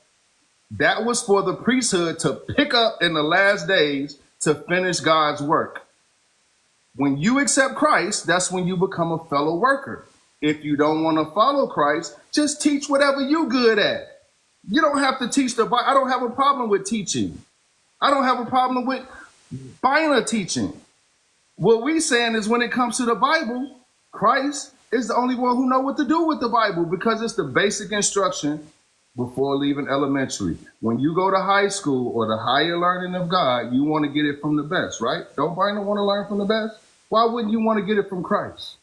that was for the priesthood to pick up in the last days to finish God's work. When you accept Christ, that's when you become a fellow worker. If you don't want to follow Christ, just teach whatever you good at. You don't have to teach the Bible. I don't have a problem with teaching. I don't have a problem with Bina teaching. What we saying is when it comes to the Bible, Christ is the only one who knows what to do with the Bible because it's the basic instruction before leaving elementary. When you go to high school or the higher learning of God, you want to get it from the best, right? Don't Bina want to learn from the best? Why wouldn't you want to get it from Christ?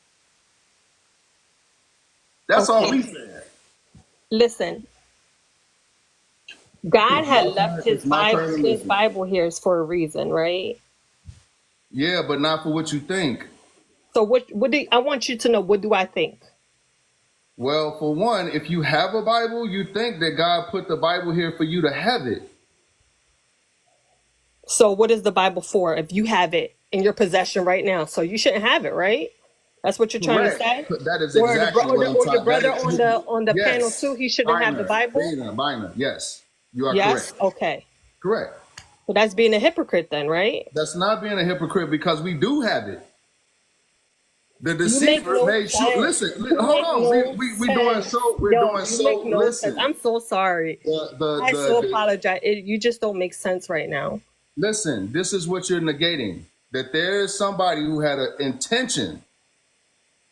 That's all we said. Listen, God had left his It's my turn to listen. Bible here for a reason, right? Yeah, but not for what you think. So what do I want you to know? What do I think? Well, for one, if you have a Bible, you think that God put the Bible here for you to have it. So what is the Bible for if you have it in your possession right now? So you shouldn't have it, right? That's what you're trying to say? Correct. That is Or exactly what I'm your trying- brother that is- on the Yes. panel too, he shouldn't have the Bible? Bina, yes. You are Yes? correct. Okay. Correct. So that's being a hypocrite then, right? That's not being a hypocrite because we do have it. The You make deceiver no made sure. sense. Listen, You hold make on. no We doing sense. so. We're Yo, doing you so. make no Listen. sense. I'm so sorry. I so apologize. You just don't make sense right now. Listen, this is what you're negating. That there is somebody who had an intention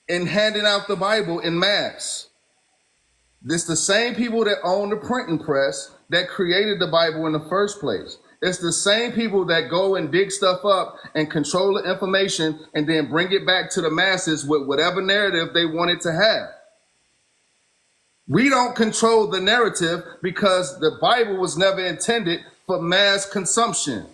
in handing out the Bible in mass. This the same people that own the printing press that created the Bible in the first place. It's the same people that go and dig stuff up and control the information and then bring it back to the masses with whatever narrative they want it to have. We don't control the narrative because the Bible was never intended for mass consumption.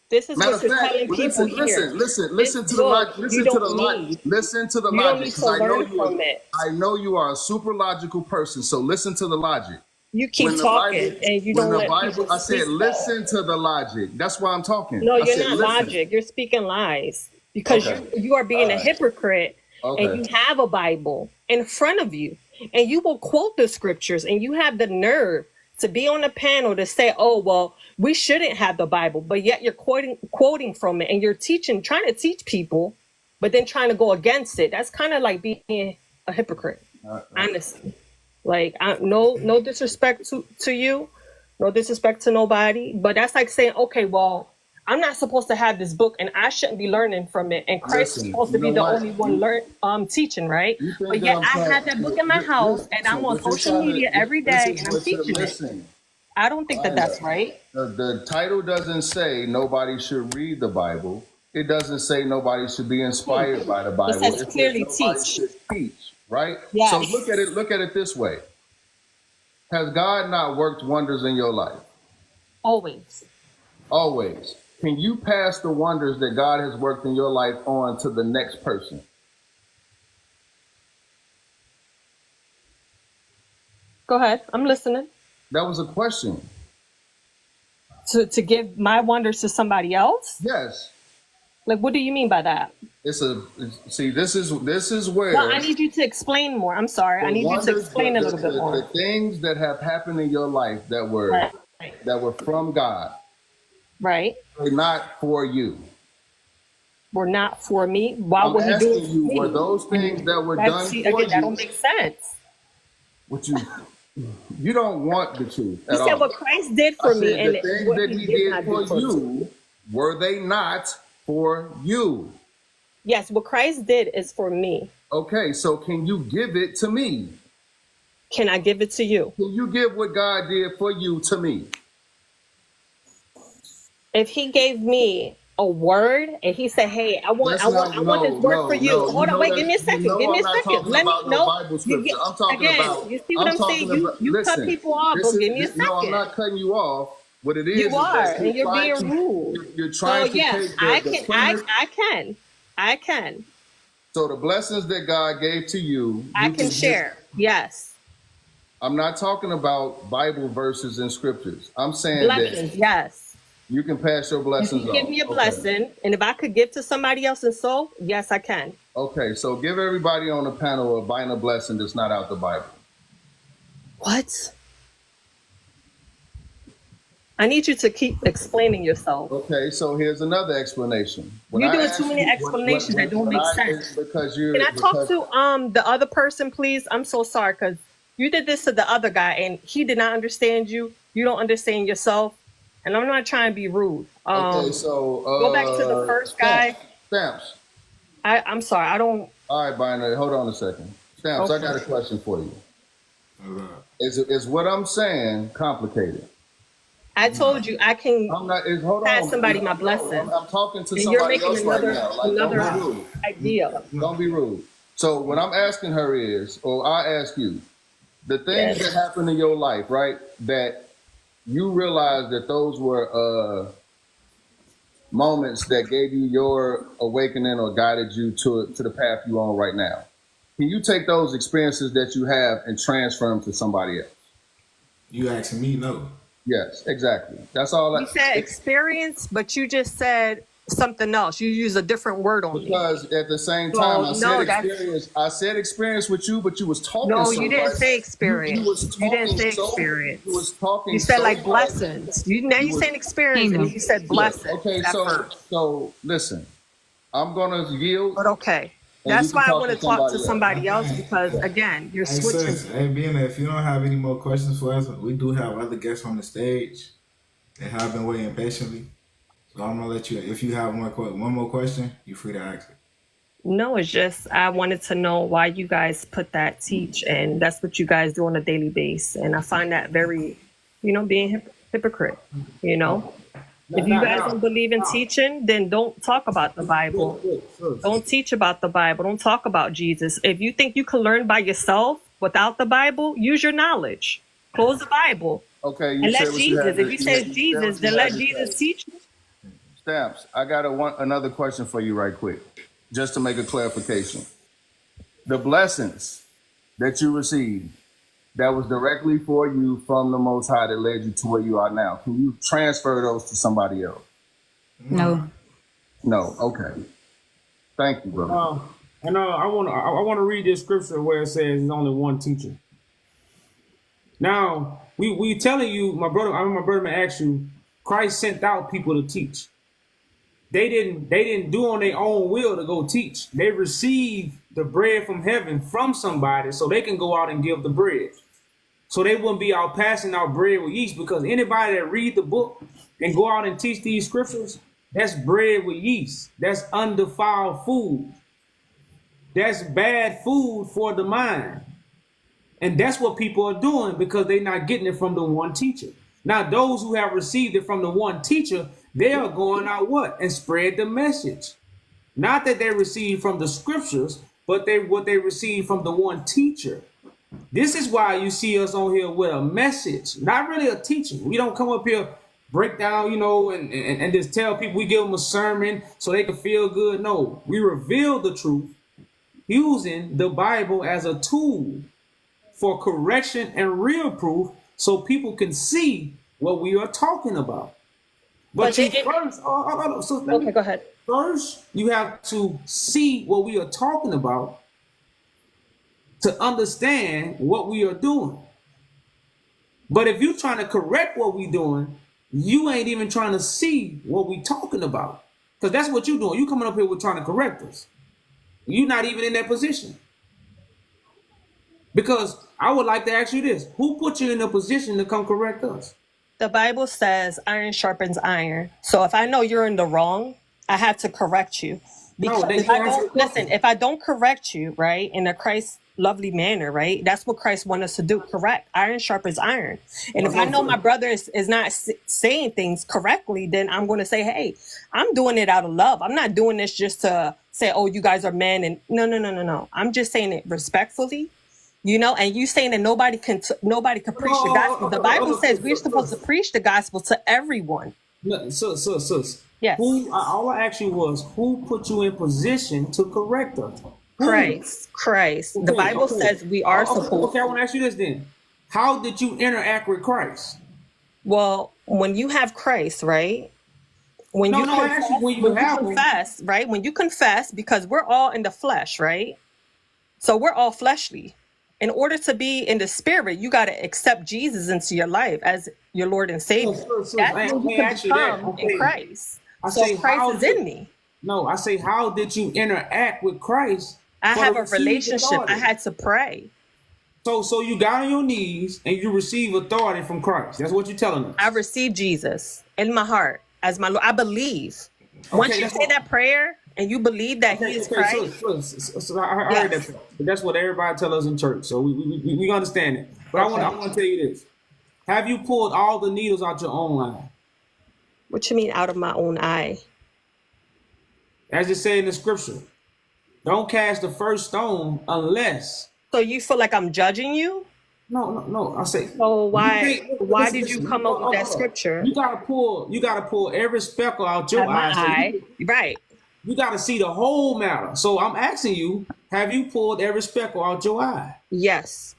This is Matter what of you're fact, telling people here. listen to the book, logic. you Listen to the don't logic. need. Listen to the You don't logic. need to 'Cause learn from it. I know you are a super logical person. So listen to the logic. You keep When the talking Bible, and you when don't the let people Bible, I said, speak. listen to the logic. That's why I'm talking. No, I you're said, not listen. logic. You're speaking lies because Okay. you are being All a right. hypocrite, and Okay. you have a Bible in front of you, and you will quote the scriptures, and you have the nerve to be on a panel to say, "Oh, well, we shouldn't have the Bible," but yet you're quoting from it, and you're trying to teach people, but then trying to go against it. That's kind of like being a hypocrite, honestly. Like, no disrespect to you, no disrespect to nobody, but that's like saying, okay, well, I'm not supposed to have this book, and I shouldn't be learning from it. And Christ is Listen, supposed to you be know the what? only one teaching, right? You think But that yet I'm I trying? have that book in my house, and I'm on What you're social trying media to every day, and I'm what you're teaching it. missing. I don't think that that's right. The title doesn't say nobody should read the Bible. It doesn't say nobody should be inspired by the It Bible. says It says clearly nobody teach. should teach, right? So Yes. look at it this way. Has God not worked wonders in your life? Always. Always. Can you pass the wonders that God has worked in your life on to the next person? Go ahead. I'm listening. That was a question. To give my wonders to somebody else? Yes. Like, what do you mean by that? This is where Well, I need you to explain more. I'm sorry. I the need you to wonders, explain a little bit the more. things that have happened in your life that were from God, Right. were not for you. Were not for me. Why I'm would he do it asking for you, me? were those things that were done for again, that you? don't make sense. What you don't want the truth You at said all. what Christ did for I me, said and the things what that he he did did not for do for me. you, were they not for you? Yes, what Christ did is for me. Okay, so can you give it to me? Can I give it to you? Can you give what God did for you to me? If he gave me a word and he said, "Hey, I want this word for you." Hold on, wait, give me a second. Give me a second. Let me know. Bible scripture. I'm talking about. You see what I'm saying? You cut Listen, people off, but give me a second. No, I'm not cutting you off. What it is, You are, that and you're trying being rude. You're trying to yes, take the premise. I can. So the blessings that God gave to you, I can share. Yes. I'm not talking about Bible verses and scriptures. I'm saying Blessings, that yes. you can pass your blessings You on. can give me a blessing, and if I could give to somebody else and so, yes, I can. Okay, so give everybody on the panel a Bible blessing that's not out the Bible. What? I need you to keep explaining yourself. Okay, so here's another explanation. You're doing too many explanations that don't make sense. Because you're. Can I talk to the other person, please? I'm so sorry because you did this to the other guy and he did not understand you. You don't understand yourself, and I'm not trying to be rude. Okay, so go back to the first guy. Stamps. I'm sorry. I don't. All right, Binary. Hold on a second. Stamps. Okay. I got a question for you. Is what I'm saying complicated? I told you I can hold pass on, somebody my blessing. I'm talking to and you're somebody making else another, right now. Like, another don't be rude. idea. Don't be rude. So what I'm asking her is, or I ask you, the things that happened in your life, right? That you realize that those were moments that gave you your awakening or guided you to the path you're on right now. Can you take those experiences that you have and transfer them to somebody else? You asking me? No. Yes, exactly. That's all. You said experience, but you just said something else. You use a different word on me. Because at the same time, I said experience with you, but you was talking. No, you didn't say experience. You didn't say experience. You was talking. You said like blessings. You're saying experience, and you said blessings. Okay, so listen, I'm gonna yield. But okay. That's why I want to talk to somebody else because, again, you're switching. Hey, being if you don't have any more questions for us, we do have other guests on the stage that have been waiting patiently. So I'm going to let you, if you have one more question, you're free to ask it. No, it's just I wanted to know why you guys put that teach, and that's what you guys do on a daily basis. And I find that very, being hypocrite, If you guys don't believe in teaching, then don't talk about the Bible. Don't teach about the Bible. Don't talk about Jesus. If you think you can learn by yourself without the Bible, use your knowledge. Close the Bible. Okay. And let Jesus. If you say Jesus, then let Jesus teach you. Stamps, I got another question for you right quick, just to make a clarification. The blessings that you receive, that was directly for you from the Most High that led you to where you are now? Can you transfer those to somebody else? No. No. Okay. Thank you, brother. And I want to read this scripture where it says there's only one teacher. Now we telling you, my brother. I remember my brother may ask you. Christ sent out people to teach. They didn't do on their own will to go teach. They received the bread from heaven from somebody so they can go out and give the bread. So they wouldn't be out passing out bread with yeast, because anybody that read the book and go out and teach these scriptures, that's bread with yeast. That's undefiled food. That's bad food for the mind. And that's what people are doing because they're not getting it from the one teacher. Now, those who have received it from the one teacher, they are going out what? And spread the message. Not that they received from the scriptures, but what they received from the one teacher. This is why you see us on here with a message, not really a teaching. We don't come up here, break down, and just tell people, we give them a sermon so they can feel good. No, we reveal the truth using the Bible as a tool for correction and real proof so people can see what we are talking about. But okay, go ahead. First, you have to see what we are talking about to understand what we are doing. But if you're trying to correct what we're doing, you ain't even trying to see what we're talking about. Because that's what you're doing. You coming up here with trying to correct us. You're not even in that position. Because I would like to ask you this. Who put you in a position to come correct us? The Bible says iron sharpens iron. So if I know you're in the wrong, I have to correct you. Because if I don't correct you, right, in a Christ lovely manner, right, that's what Christ wants us to do. Correct. Iron sharpens iron. And if I know my brother is not saying things correctly, then I'm going to say, hey, I'm doing it out of love. I'm not doing this just to say, oh, you guys are men. And no. I'm just saying it respectfully. And you saying that nobody can preach the gospel. The Bible says we're supposed to preach the gospel to everyone. Sis. Yes. All I asked you was, who put you in position to correct us? Christ. The Bible says we are supposed to. Okay, I want to ask you this then. How did you interact with Christ? Well, when you have Christ, right? When you confess, right? When you confess, because we're all in the flesh, right? So we're all fleshly. In order to be in the spirit, you got to accept Jesus into your life as your Lord and Savior. That's when you can become in Christ. So Christ is in me. No, I say, how did you interact with Christ? I have a relationship. I had to pray. So you got on your knees and you receive authority from Christ. That's what you're telling us. I received Jesus in my heart as my Lord. I believe. Once you say that prayer and you believe that He is Christ. So I heard that. But that's what everybody tells us in church. So we understand it. But I want to tell you this. Have you pulled all the needles out your own eye? What you mean out of my own eye? As it said in the scripture, don't cast the first stone unless. So you feel like I'm judging you? No. I say. So why did you come up with that scripture? You gotta pull every speckle out your eye. Right. You gotta see the whole matter. So I'm asking you, have you pulled every speckle out your eye? Yes.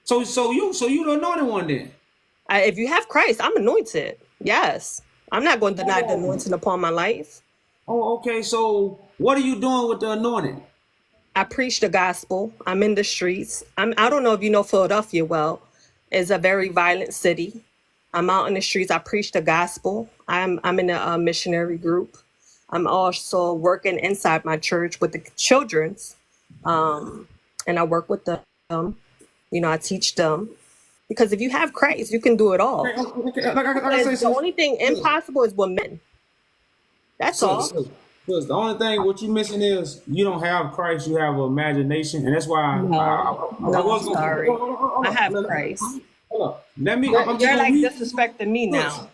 So you the anointed one then. If you have Christ, I'm anointed. Yes. I'm not going to deny the anointing upon my life. Oh, okay. So what are you doing with the anointing? I preach the gospel. I'm in the streets. I don't know if you know Philadelphia well. It's a very violent city. I'm out in the streets. I preach the gospel. I'm in a missionary group. I'm also working inside my church with the children's. And I work with them. I teach them. Because if you have Christ, you can do it all. The only thing impossible is with men. That's all. Because the only thing what you're missing is you don't have Christ, you have an imagination, and that's why I'm sorry. I have Christ. Hold up. You're like disrespecting me now.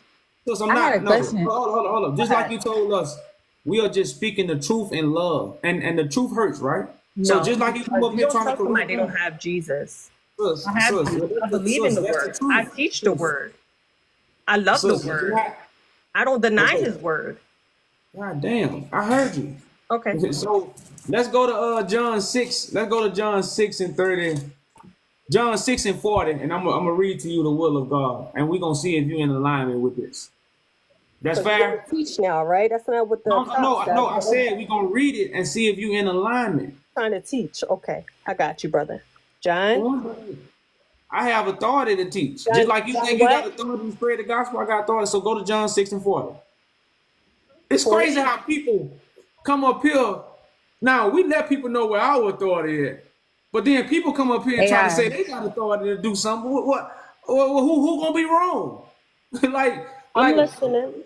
I'm not. Hold up. Just like you told us, we are just speaking the truth in love, and the truth hurts, right? So just like you come up here trying to correct, they don't have Jesus. I believe in the word. I teach the word. I love the word. I don't deny His word. God damn, I heard you. Okay. So let's go to John 6. Let's go to John 6 and 30. John 6:40, and I'm gonna read to you the will of God, and we're gonna see if you're in alignment with this. That's So you're fair? gonna teach now, right? That's not what the No, top says. I said we're gonna read it and see if you're in alignment. Trying to teach. Okay, I got you, brother. John. I have authority to teach. John, Just like you John think you got what? authority to spread the gospel, I got authority. So go to John 6:40. It's 40. crazy how people come up here. Now, we let people know where our authority is. But then people come up here and try to say they got authority to do something. Who gonna be wrong? I'm listening.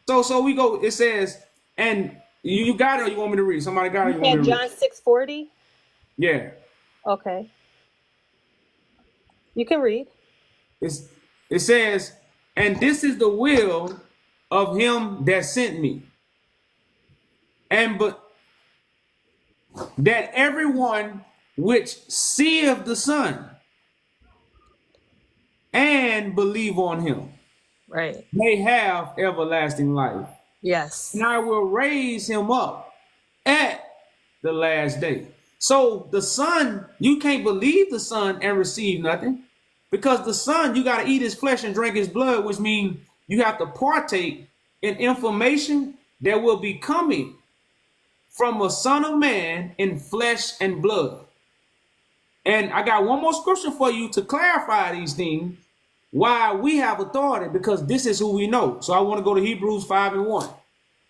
So we go, it says, and you got it or you want me to read? Somebody got it or you want me You to said read? John 6:40? Yeah. Okay. You can read. It says, and this is the will of him that sent me. But that everyone which seeth the Son and believe on him Right. may have everlasting life. Yes. And I will raise him up at the last day. So the Son, you can't believe the Son and receive nothing, because the Son, you got to eat his flesh and drink his blood, which means you have to partake in information that will be coming from a Son of Man in flesh and blood. And I got one more scripture for you to clarify these things, why we have authority, because this is who we know. So I want to go to Hebrews 5:1.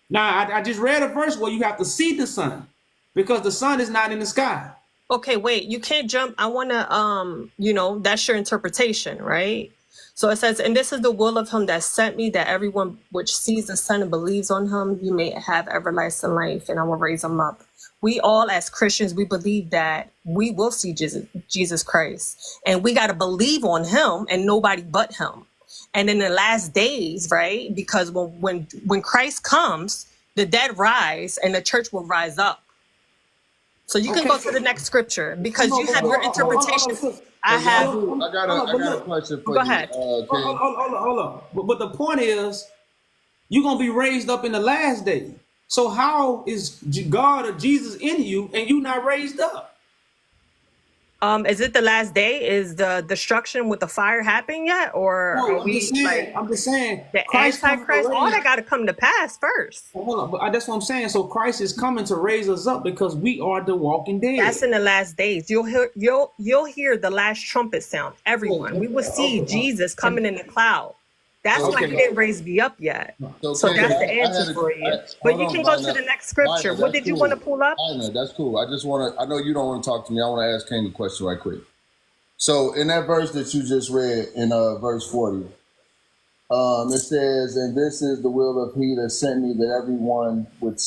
Now, I just read a verse where you have to see the Son, because the Son is not in the sky. Okay, wait, you can't jump. I want to, that's your interpretation, right? So it says, and this is the will of him that sent me, that everyone which sees the Son and believes on him, you may have everlasting life, and I will raise him up. We all, as Christians, we believe that we will see Jesus Christ, and we got to believe on him and nobody but him. And in the last days, right? Because when Christ comes, the dead rise and the church will rise up. So you can go to the next scripture, because you have your interpretation. I got a question for you. Go ahead. Hold on. But the point is, you're going to be raised up in the last day. So how is God or Jesus in you and you not raised up? Is it the last day? Is the destruction with the fire happening yet? Or No, are we I'm just saying the Christ Antichrist? comes to All raise- that got to come to pass first. Hold on, but that's what I'm saying. So Christ is coming to raise us up because we are the walking dead. That's in the last days. You'll hear the last trumpet sound. Everyone, we will see Jesus coming in the cloud. That's why he didn't raise me up yet. So that's the answer for you. But you can go to the next scripture. What did you want to pull up? That's cool. I know you don't want to talk to me. I want to ask King a question right quick. So in that verse that you just read in verse 40, it says, and this is the will of he that sent me, that everyone which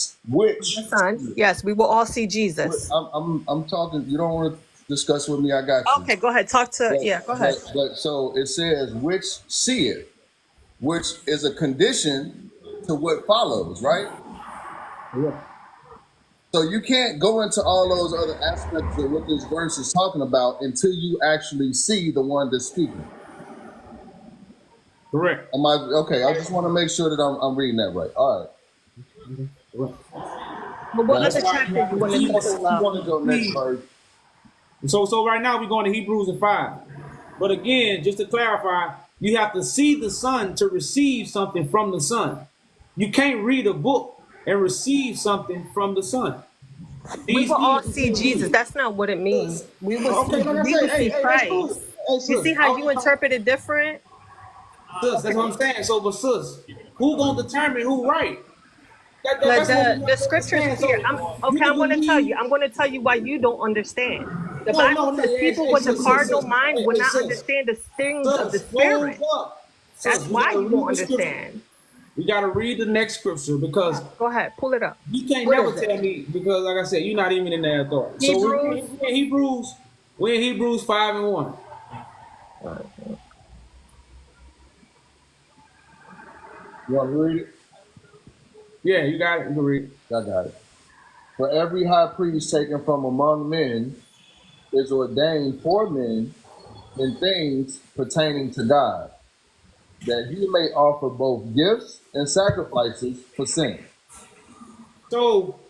Son. Yes, we will all see Jesus. I'm talking, you don't want to discuss with me, I got you. Okay, go ahead. Go ahead. But so it says, which see it, which is a condition to what follows, right? Yeah. So you can't go into all those other aspects of what this verse is talking about until you actually see the one that's speaking. Correct. Okay? I just want to make sure that I'm reading that right. All right. But what other chapter you want to pull up? You want to go next verse? So right now we're going to Hebrews 5. But again, just to clarify, you have to see the Son to receive something from the Son. You can't read a book and receive something from the Son. We will all see Jesus. That's not what it means. We will see Christ. You see how you interpret it different? Sis, that's what I'm saying. So, but sis, who gonna determine who right? But the scriptures here. I'm going to tell you why you don't understand. The Bible says people with a carnal mind will not understand the things of the Spirit. That's why you won't understand. We got to read the next scripture, because go ahead, pull it up. You can't never tell me, because like I said, you're not even in their authority. So we're in Hebrews 5:1. You want to read it? Yeah, you got it. You can read it. I got it. For every high priest taken from among men is ordained for men in things pertaining to God, that he may offer both gifts and sacrifices for sin. So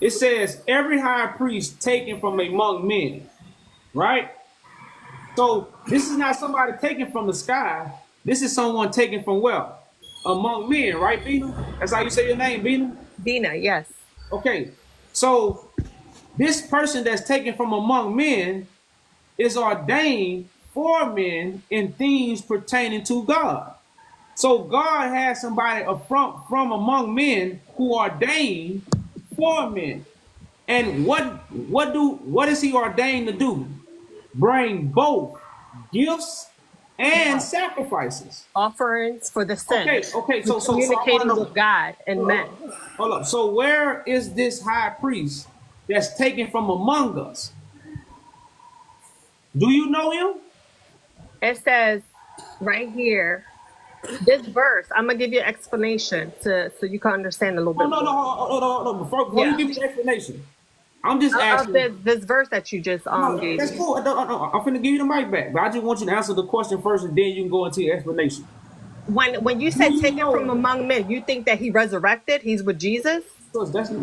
it says every high priest taken from among men, right? So this is not somebody taken from the sky. This is someone taken from where? Among men, right, Bina? That's how you say your name, Bina? Bina, yes. Okay. So this person that's taken from among men is ordained for men in things pertaining to God. So God has somebody from among men who ordained for men. And what is he ordained to do? Bring both gifts and sacrifices. Offerings for the sin. Okay. So I want to communicating know. with God and men. Hold up. So where is this high priest that's taken from among us? Do you know him? It says right here, this verse. I'm gonna give you an explanation so you can understand a little bit. No. Before you give me the explanation, I'm just asking. This verse that you just gave That's me. cool. I'm finna give you the mic back, but I just want you to answer the question first, and then you can go into your explanation. When you said taken from among men, you think that he resurrected? He's with Jesus? I'm asking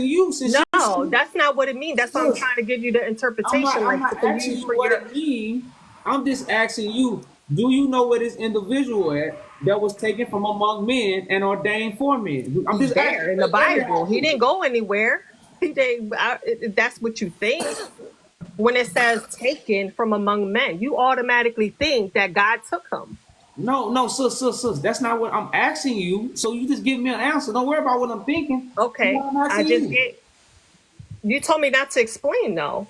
you. No, that's not what it means. That's why I'm trying to give you the interpretation. I'm not asking you what it means. I'm just asking you. Do you know where this individual at that was taken from among men and ordained for men? I'm just there in the Bible. He didn't go anywhere. He didn't. If that's what you think. When it says taken from among men, you automatically think that God took him. No, sis. That's not what I'm asking you. So you just give me an answer. Don't worry about what I'm thinking. Okay. You told me not to explain, though.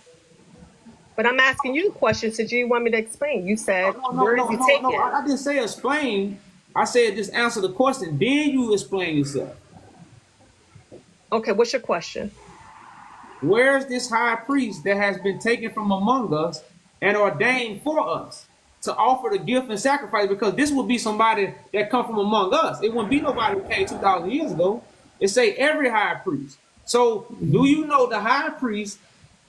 But I'm asking you the question since you want me to explain. You said, where is he taken? No, I didn't say explain. I said just answer the question. Then you explain yourself. Okay, what's your question? Where is this high priest that has been taken from among us and ordained for us to offer the gift and sacrifice? Because this would be somebody that come from among us. It wouldn't be nobody who came 2,000 years ago. It say every high priest. So do you know the high priest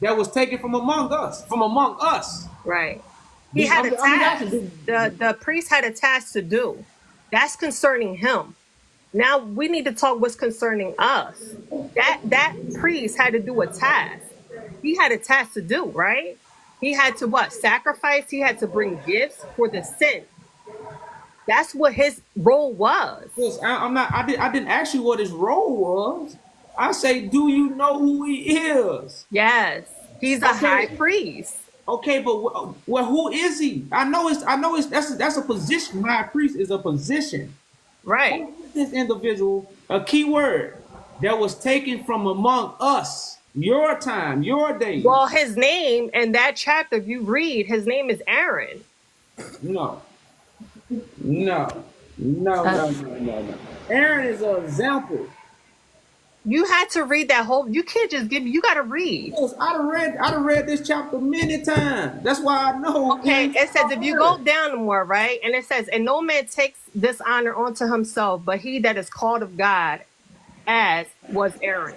that was taken from among us? Right. He had a task. The priest had a task to do. That's concerning him. Now we need to talk what's concerning us. That priest had to do a task. He had a task to do, right? He had to what? Sacrifice. He had to bring gifts for the sin. That's what his role was. Yes, I didn't ask you what his role was. I say, do you know who he is? Yes, he's a high priest. Okay, but who is he? I know that's a position. High priest is a position. Right. Who is this individual? A key word that was taken from among us. Your time, your day. Well, his name in that chapter, if you read, his name is Aaron. No. Aaron is an example. You had to read that whole. You can't just give me. You got to read. Yes, I've read this chapter many times. That's why I know. Okay, it says if you go down more, right, and it says, and no man takes this honor unto himself, but he that is called of God, as was Aaron.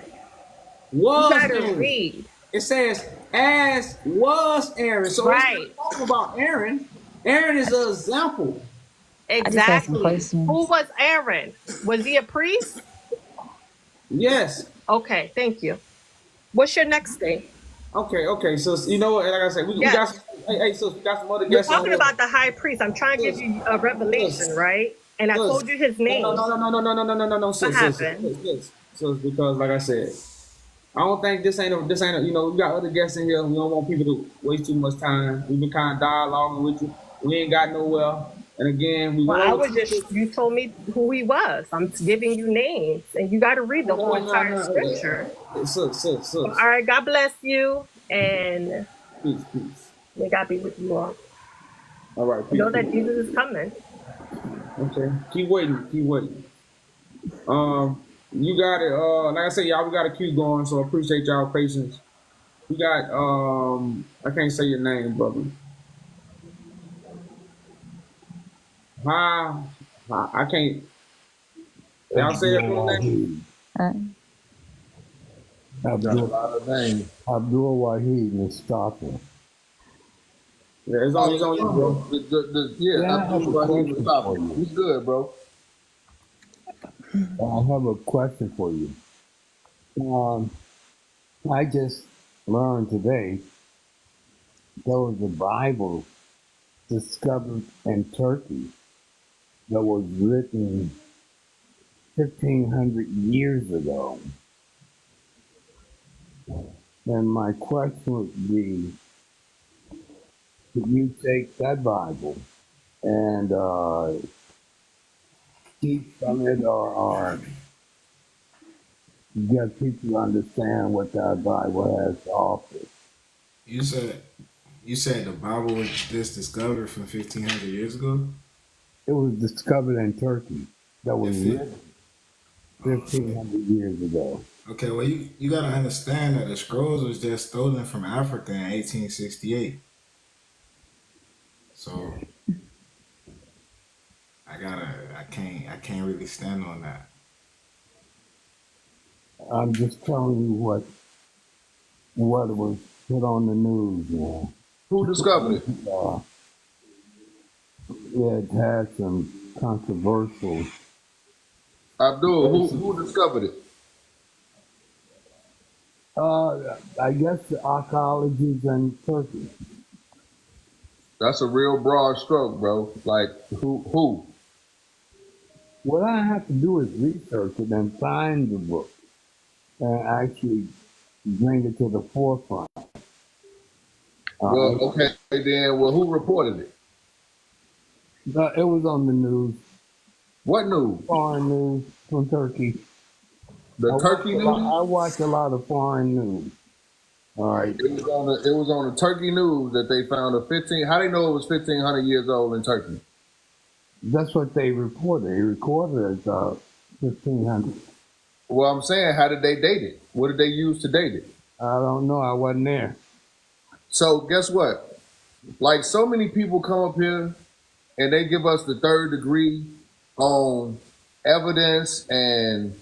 Was you got to Aaron. read. It says as was Aaron. So right. It's talking about Aaron. Aaron is an example. Exactly. Who was Aaron? Was he a priest? Yes. Okay, thank you. What's your next thing? Okay. So you know what? Like I said, we got some, so we got some other guests. We're talking about the high priest. I'm trying to give you a revelation, right? And I told you his name. No. What happened? So it's because, like I said, I don't think this ain't a, you know, we got other guests in here. We don't want people to waste too much time. We've been kind of dialoguing with you. We ain't got nowhere. And again, you told me who he was. I'm giving you names, and you got to read the whole entire scripture. All right, God bless you, and peace. May God be with you all. All right, you know that Jesus is coming. Okay, keep waiting. You got it. Like I said, y'all, we got a queue going, so I appreciate y'all patience. We got I can't say your name, brother. I can't. Y'all say your full name? Abdul Wahid Mustafa. Yeah, it's on you, bro. Abdul Wahid Mustafa. He's good, bro. I have a question for you. I just learned today there was a Bible discovered in Turkey that was written 1,500 years ago. And my question would be, could you take that Bible and teach from it, or get people to understand what that Bible has to offer? You said the Bible was just discovered from 1,500 years ago? It was discovered in Turkey. That was written 1,500 years ago. Okay, well, you got to understand that the scrolls was just stolen from Africa in 1868. So I can't really stand on that. I'm just telling you what was put on the news. Man. Who discovered it? Yeah, it had some controversial. Abdul, who discovered it? I guess the archaeologists in Turkey. That's a real broad stroke, bro. Like, who? What I have to do is research it and find the book and actually bring it to the forefront. Well, okay, then. Well, who reported it? It was on the news. What news? Foreign news from Turkey. Turkey news? I watch a lot of foreign news. All right. It was on the Turkey news that they found how they know it was 1,500 years old in Turkey? That's what they reported. They recorded it as 1,500. Well, I'm saying, how did they date it? What did they use to date it? I don't know. I wasn't there. So guess what? Like, so many people come up here and they give us the third degree on evidence and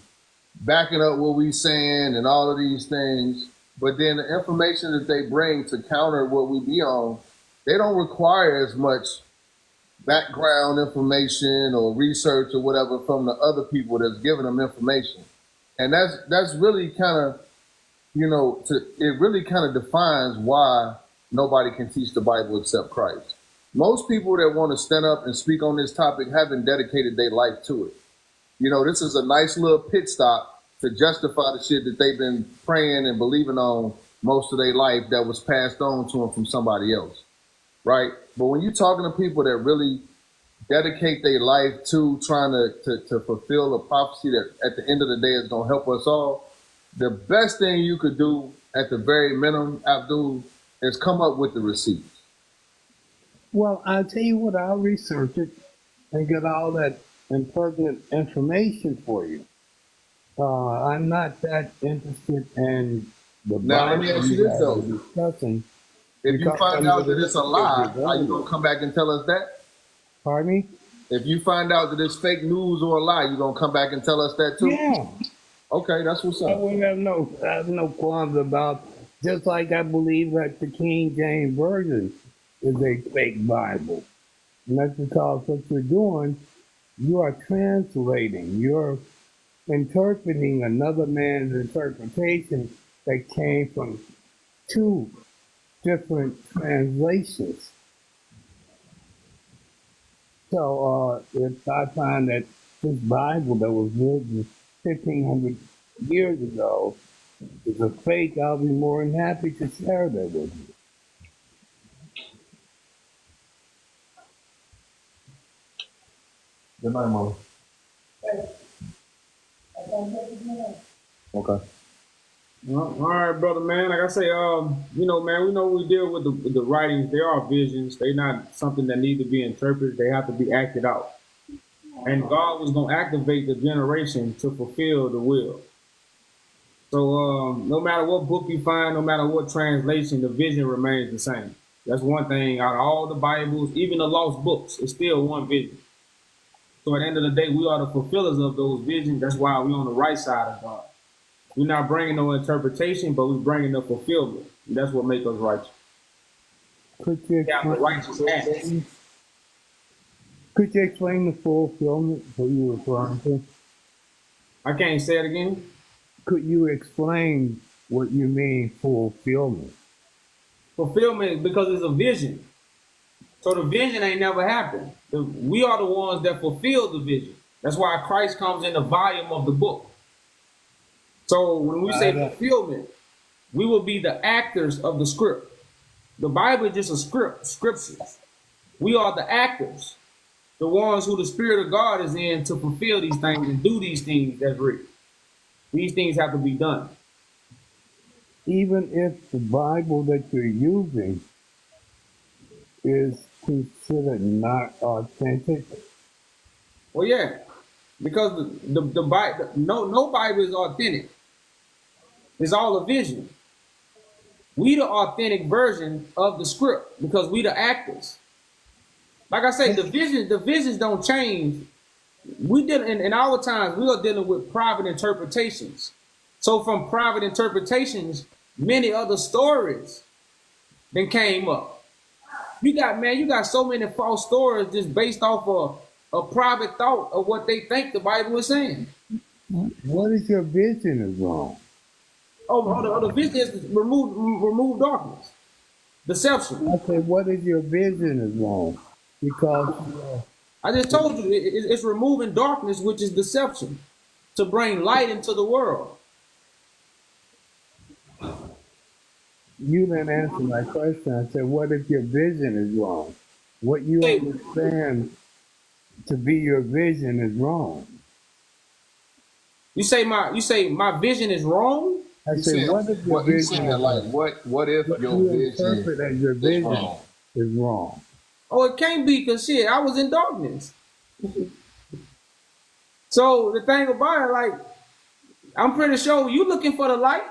backing up what we saying and all of these things. But then the information that they bring to counter what we be on, they don't require as much background information or research or whatever from the other people that's giving them information. And that's really kind of, it really kind of defines why nobody can teach the Bible except Christ. Most people that want to stand up and speak on this topic haven't dedicated their life to it. This is a nice little pit stop to justify the shit that they've been praying and believing on most of their life that was passed on to them from somebody else, right? But when you're talking to people that really dedicate their life to trying to fulfill a prophecy that at the end of the day is going to help us all, the best thing you could do at the very minimum, Abdul, is come up with the receipts. Well, I'll tell you what, I'll research it and get all that important information for you. I'm not that interested in the Now, let me ask you this, though. Discussing. If you find out that it's a lie, are you going to come back and tell us that? Pardon me? If you find out that it's fake news or a lie, you going to come back and tell us that too? Yeah. Okay, that's what's up. I wouldn't have no qualms about, just like I believe that the King James Version is a fake Bible. And that's because what you're doing, you are translating, you're interpreting another man's interpretation that came from two different translations. So if I find that this Bible that was written 1,500 years ago is a fake, I'll be more than happy to share that with you. Good night, Mama. Okay. All right, brother, man. Like I say, man, we know we deal with the writings. They are visions. They're not something that need to be interpreted. They have to be acted out. And God was going to activate the generation to fulfill the will. So no matter what book you find, no matter what translation, the vision remains the same. That's one thing. Out of all the Bibles, even the lost books, it's still one vision. So at the end of the day, we are the fulfillers of those visions. That's why we're on the right side of God. We're not bringing no interpretation, but we're bringing the fulfillment. And that's what makes us righteous. Could you explain the fulfillment what you were referring to? I can't say it again. Could you explain what you mean fulfillment? fulfillment because it's a vision. So the vision ain't never happened. We are the ones that fulfill the vision. That's why Christ comes in the volume of the book. So when we say fulfillment, we will be the actors of the script. The Bible is just a script, scriptures. We are the actors, the ones who the Spirit of God is in to fulfill these things and do these things that's written. These things have to be done. Even if the Bible that you're using is considered not authentic. Well, yeah, because the Bible, no Bible is authentic. It's all a vision. We the authentic version of the script because we the actors. Like I say, the visions don't change. We did in our times. We are dealing with private interpretations. So from private interpretations, many other stories then came up. You got so many false stories just based off of a private thought of what they think the Bible is saying. What is your vision is wrong? The vision is remove darkness, deception. I said, what is your vision is wrong? Because I just told you it's removing darkness, which is deception, to bring light into the world. You didn't answer my question. I said, what if your vision is wrong? What you understand to be your vision is wrong. You say my vision is wrong? I said, what if your vision is wrong? What if What your you vision interpret as your is vision wrong? is wrong. Oh, it can't be because shit, I was in darkness. So the thing about it, like, I'm pretty sure you looking for the light.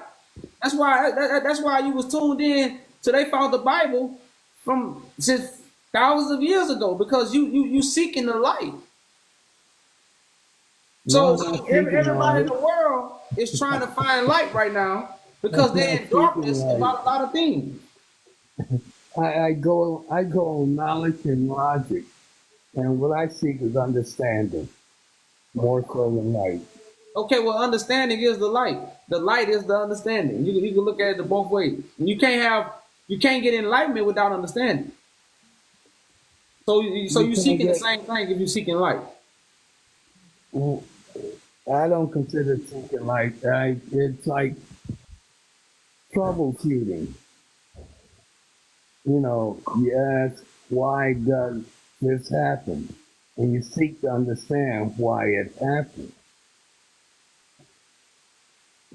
That's why you was tuned in till they found the Bible from since thousands of years ago, because you seeking the light. So everybody in the world is trying to find light right now because they're in darkness about a lot of things. I go on knowledge and logic, and what I seek is understanding, more so than light. Okay, well, understanding is the light. The light is the understanding. You can look at it both ways. You can't get enlightenment without understanding. So you're seeking the same thing if you're seeking light. Well, I don't consider seeking light. It's like troubleshooting. You know, you ask, why does this happen? And you seek to understand why it happened.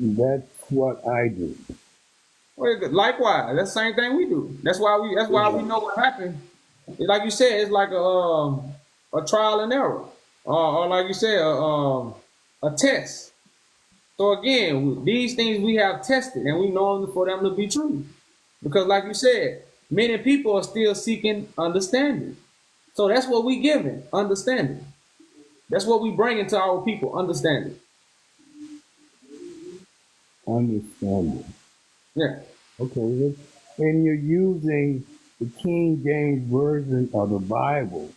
That's what I do. Well, likewise, that's the same thing we do. That's why we know what happened. Like you said, it's like a trial and error, or like you said, a test. So again, these things we have tested, and we know for them to be true, because like you said, many people are still seeking understanding. So that's what we giving, understanding. That's what we bring into our people, understanding. Understanding. Yeah. Okay. And you're using the King James Version of the Bible.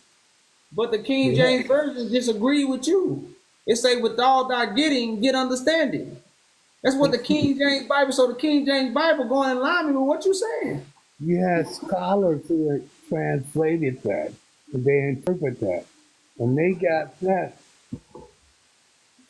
But the King James Version disagree with you. It say, with all thy getting, get understanding. That's what the King James Bible, so the King James Bible going in line with what you're saying. You have scholars who have translated that, and they interpret that. And they got that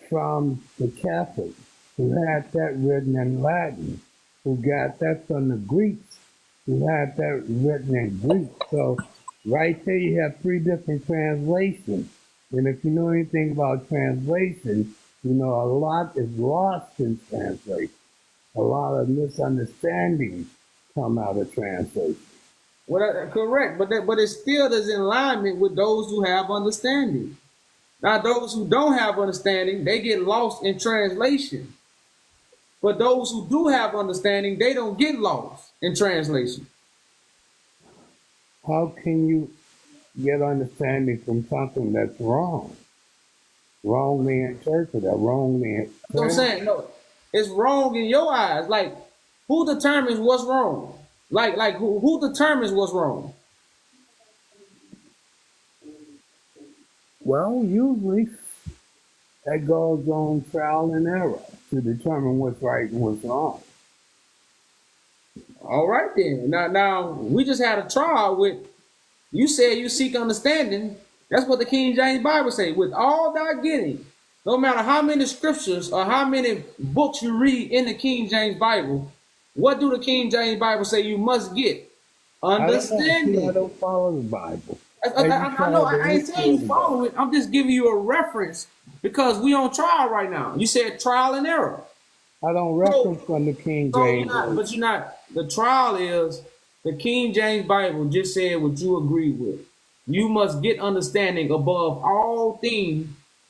from the Catholics, who had that written in Latin, who got that from the Greeks, who had that written in Greek. So right there you have three different translations. And if you know anything about translation, you know a lot is lost in translation. A lot of misunderstandings come out of translation. Well, correct, but it still is in alignment with those who have understanding. Now, those who don't have understanding, they get lost in translation. But those who do have understanding, they don't get lost in translation. How can you get understanding from something that's wrong? Wrongly interpreted, wrongly. That's what I'm saying. No, it's wrong in your eyes. Like, who determines what's wrong? Like who determines what's wrong? Well, usually that goes on trial and error to determine what's right and what's wrong. All right then. Now we just had a trial with. You said you seek understanding. That's what the King James Bible say. With all thy getting, no matter how many scriptures or how many books you read in the King James Bible, what do the King James Bible say you must get? Understanding. I don't follow the Bible. I know. I ain't saying you follow it. I'm just giving you a reference because we on trial right now. You said trial and error. I don't reference from the King So James. but you're not. The trial is the King James Bible just said what you agree with. You must get understanding above all things.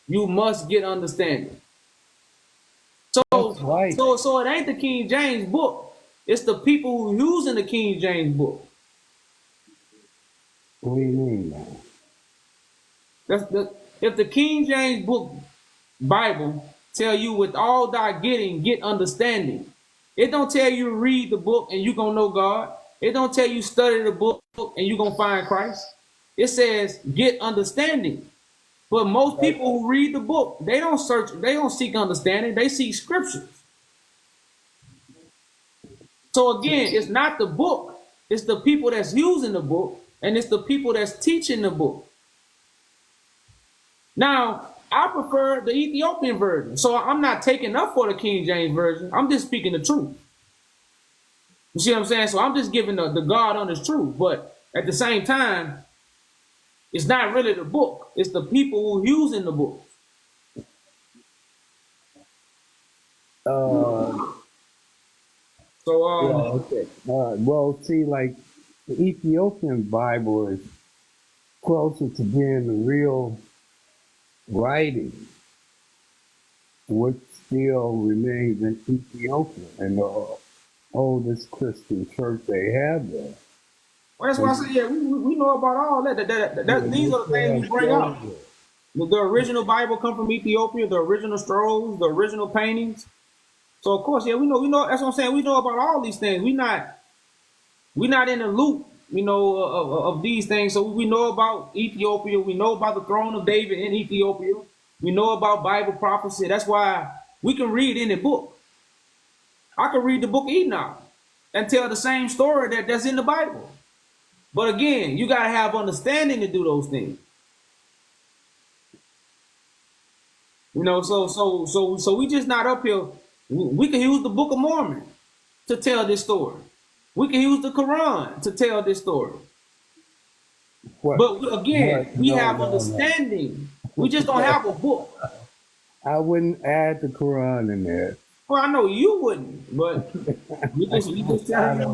You must get understanding. So, right. so it ain't the King James book. It's the people who using the King James book. What do you mean, man? If the King James book Bible tell you with all thy getting, get understanding. It don't tell you to read the book and you gonna know God. It don't tell you study the book and you gonna find Christ. It says get understanding. But most people who read the book, they don't search, they don't seek understanding, they seek scriptures. So again, it's not the book, it's the people that's using the book, and it's the people that's teaching the book. Now, I prefer the Ethiopian version. So I'm not taking up for the King James version. I'm just speaking the truth. You see what I'm saying? So I'm just giving the God honest truth. But at the same time, it's not really the book. It's the people who using the book. Okay. Well, see, like the Ethiopian Bible is closer to being the real writing, which still remains in Ethiopia and the oldest Christian church they have there. Well, that's why I say, yeah, we know about all that. These are the things we bring up. The original Bible come from Ethiopia, the original scrolls, the original paintings. So of course, yeah, we know. That's what I'm saying. We know about all these things. We're not in the loop, of these things. So we know about Ethiopia. We know about the throne of David in Ethiopia. We know about Bible prophecy. That's why we can read any book. I can read the book of Enoch and tell the same story that's in the Bible. But again, you gotta have understanding to do those things. So we just not up here. We can use the Book of Mormon to tell this story. We can use the Quran to tell this story. But again, we have understanding. We just don't have a book. I wouldn't add the Quran in there. Well, I know you wouldn't, but we just tell you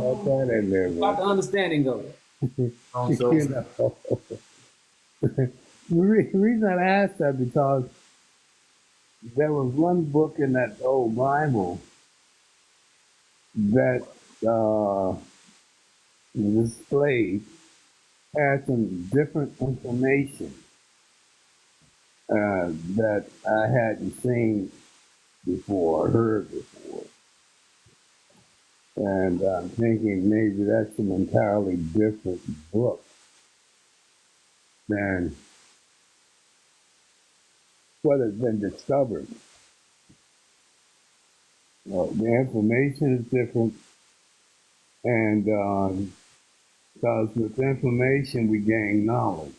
about the understanding of it. The reason I asked that because there was one book in that old Bible that displayed had some different information that I hadn't seen before, heard before. And I'm thinking maybe that's an entirely different book than what has been discovered. The information is different, and because with information we gain knowledge.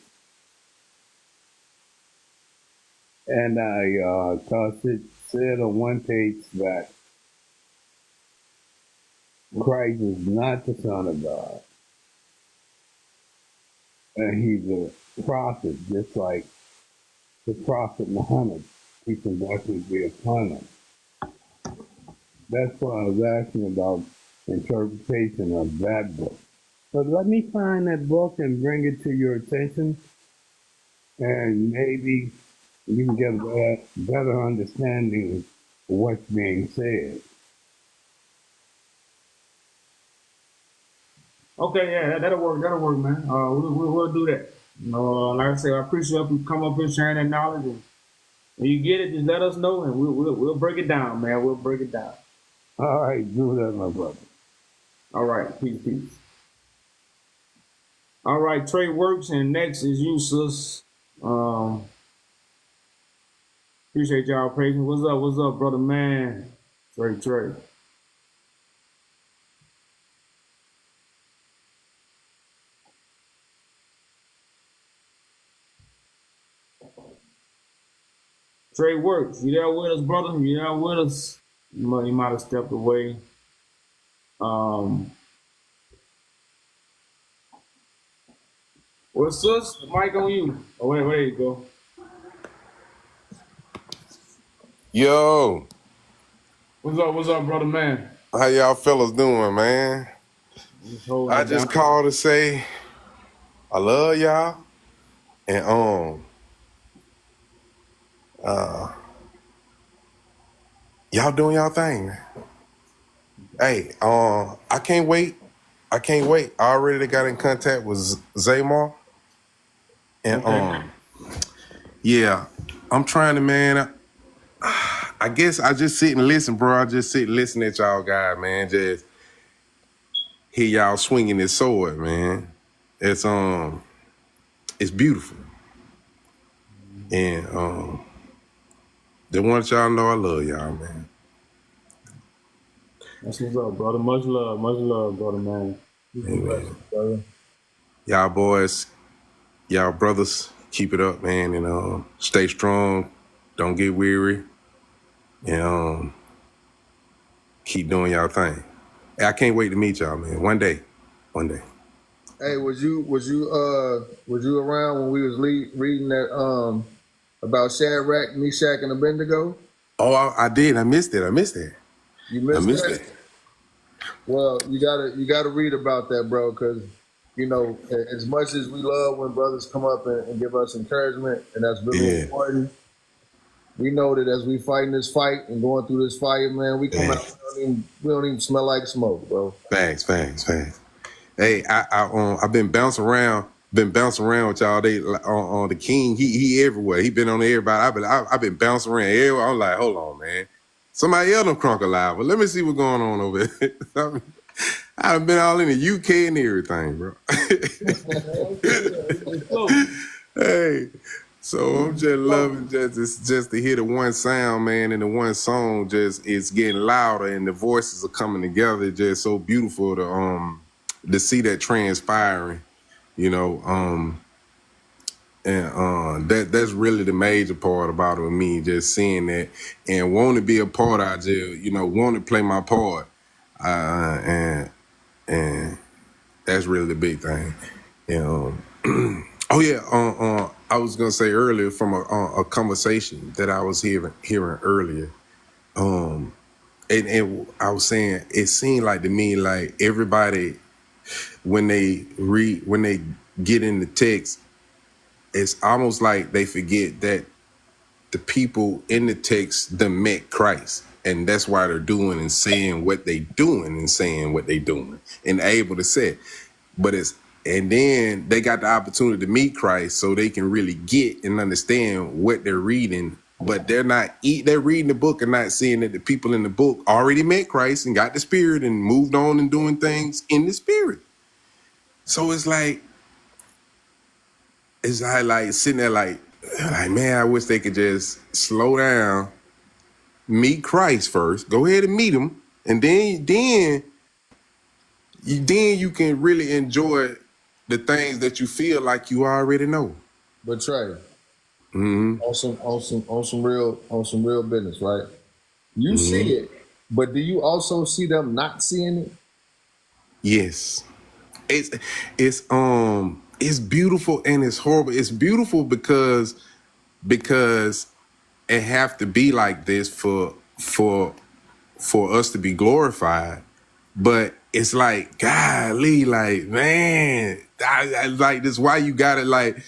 And because it said on one page that Christ is not the Son of God, and he's a prophet, just like the prophet Muhammad, peace and blessings be upon him. That's why I was asking about interpretation of that book. But let me find that book and bring it to your attention, and maybe you can get a better understanding of what's being said. Okay, yeah, that'll work. That'll work, man. We'll do that. Like I said, I appreciate you come up here sharing that knowledge. And when you get it, just let us know, and we'll break it down, man. We'll break it down. All right, do that, my brother. All right, peace. All right, Trey works, and next is you, sis. Appreciate y'all praising. What's up, brother man? Trey. Straight works. You there with us, brother? You there with us? You might have stepped away. Well, sis, the mic on you. Oh, wait, there you go. Yo, What's up, brother man? how y'all fellas doing, man? I just called to say I love y'all, and y'all doing y'all thing, man. Hey, I can't wait. I already got in contact with Zaymar, and yeah, I'm trying to, man. I guess I just sit and listen, bro. I just sit and listen at y'all guys, man. Just hear y'all swinging this sword, man. It's beautiful, and just want y'all to know I love y'all, man. That's what's up, brother. Much love, brother, man. Amen. Y'all boys, y'all brothers, keep it up, man, and stay strong. Don't get weary, and keep doing y'all thing. I can't wait to meet y'all, man. One day. Hey, was you around when we was reading that about Shadrach, Meshach, and Abednego? Oh, I did. I missed it. You missed that? Well, you gotta read about that, bro, because you know, as much as we love when brothers come up and give us encouragement, and that's really important. We know that as we fighting this fight and going through this fire, man, we come out, we don't even smell like smoke, bro. Thanks. Hey, I've been bouncing around with y'all day on the King. He everywhere. He been on everybody. I've been bouncing around everywhere. I'm like, hold on, man. Somebody else done crunk alive. But let me see what's going on over there. I've been all in the UK and everything, bro. Hey, so I'm just loving just to hear the one sound, man, and the one song just it's getting louder and the voices are coming together. Just so beautiful to see that transpiring, you know. And that's really the major part about it with me, just seeing that and want to be a part. I just, you know, want to play my part, and that's really the big thing. Oh yeah, I was gonna say earlier from a conversation that I was hearing earlier, and I was saying it seemed like to me like everybody when they get in the text, it's almost like they forget that the people in the text them met Christ, and that's why they're doing and saying what they doing and saying what they doing and able to say. And then they got the opportunity to meet Christ, so they can really get and understand what they're reading. But they're reading the book and not seeing that the people in the book already met Christ and got the Spirit and moved on and doing things in the Spirit. So it's like sitting there like, man, I wish they could just slow down, meet Christ first, go ahead and meet him, and then you can really enjoy the things that you feel like you already know. But Trey, on some real business, right? You see it, but do you also see them not seeing it? Yes, it's beautiful and it's horrible. It's beautiful because it have to be like this for us to be glorified, but it's like, golly, like, man, I like this. Why you gotta like?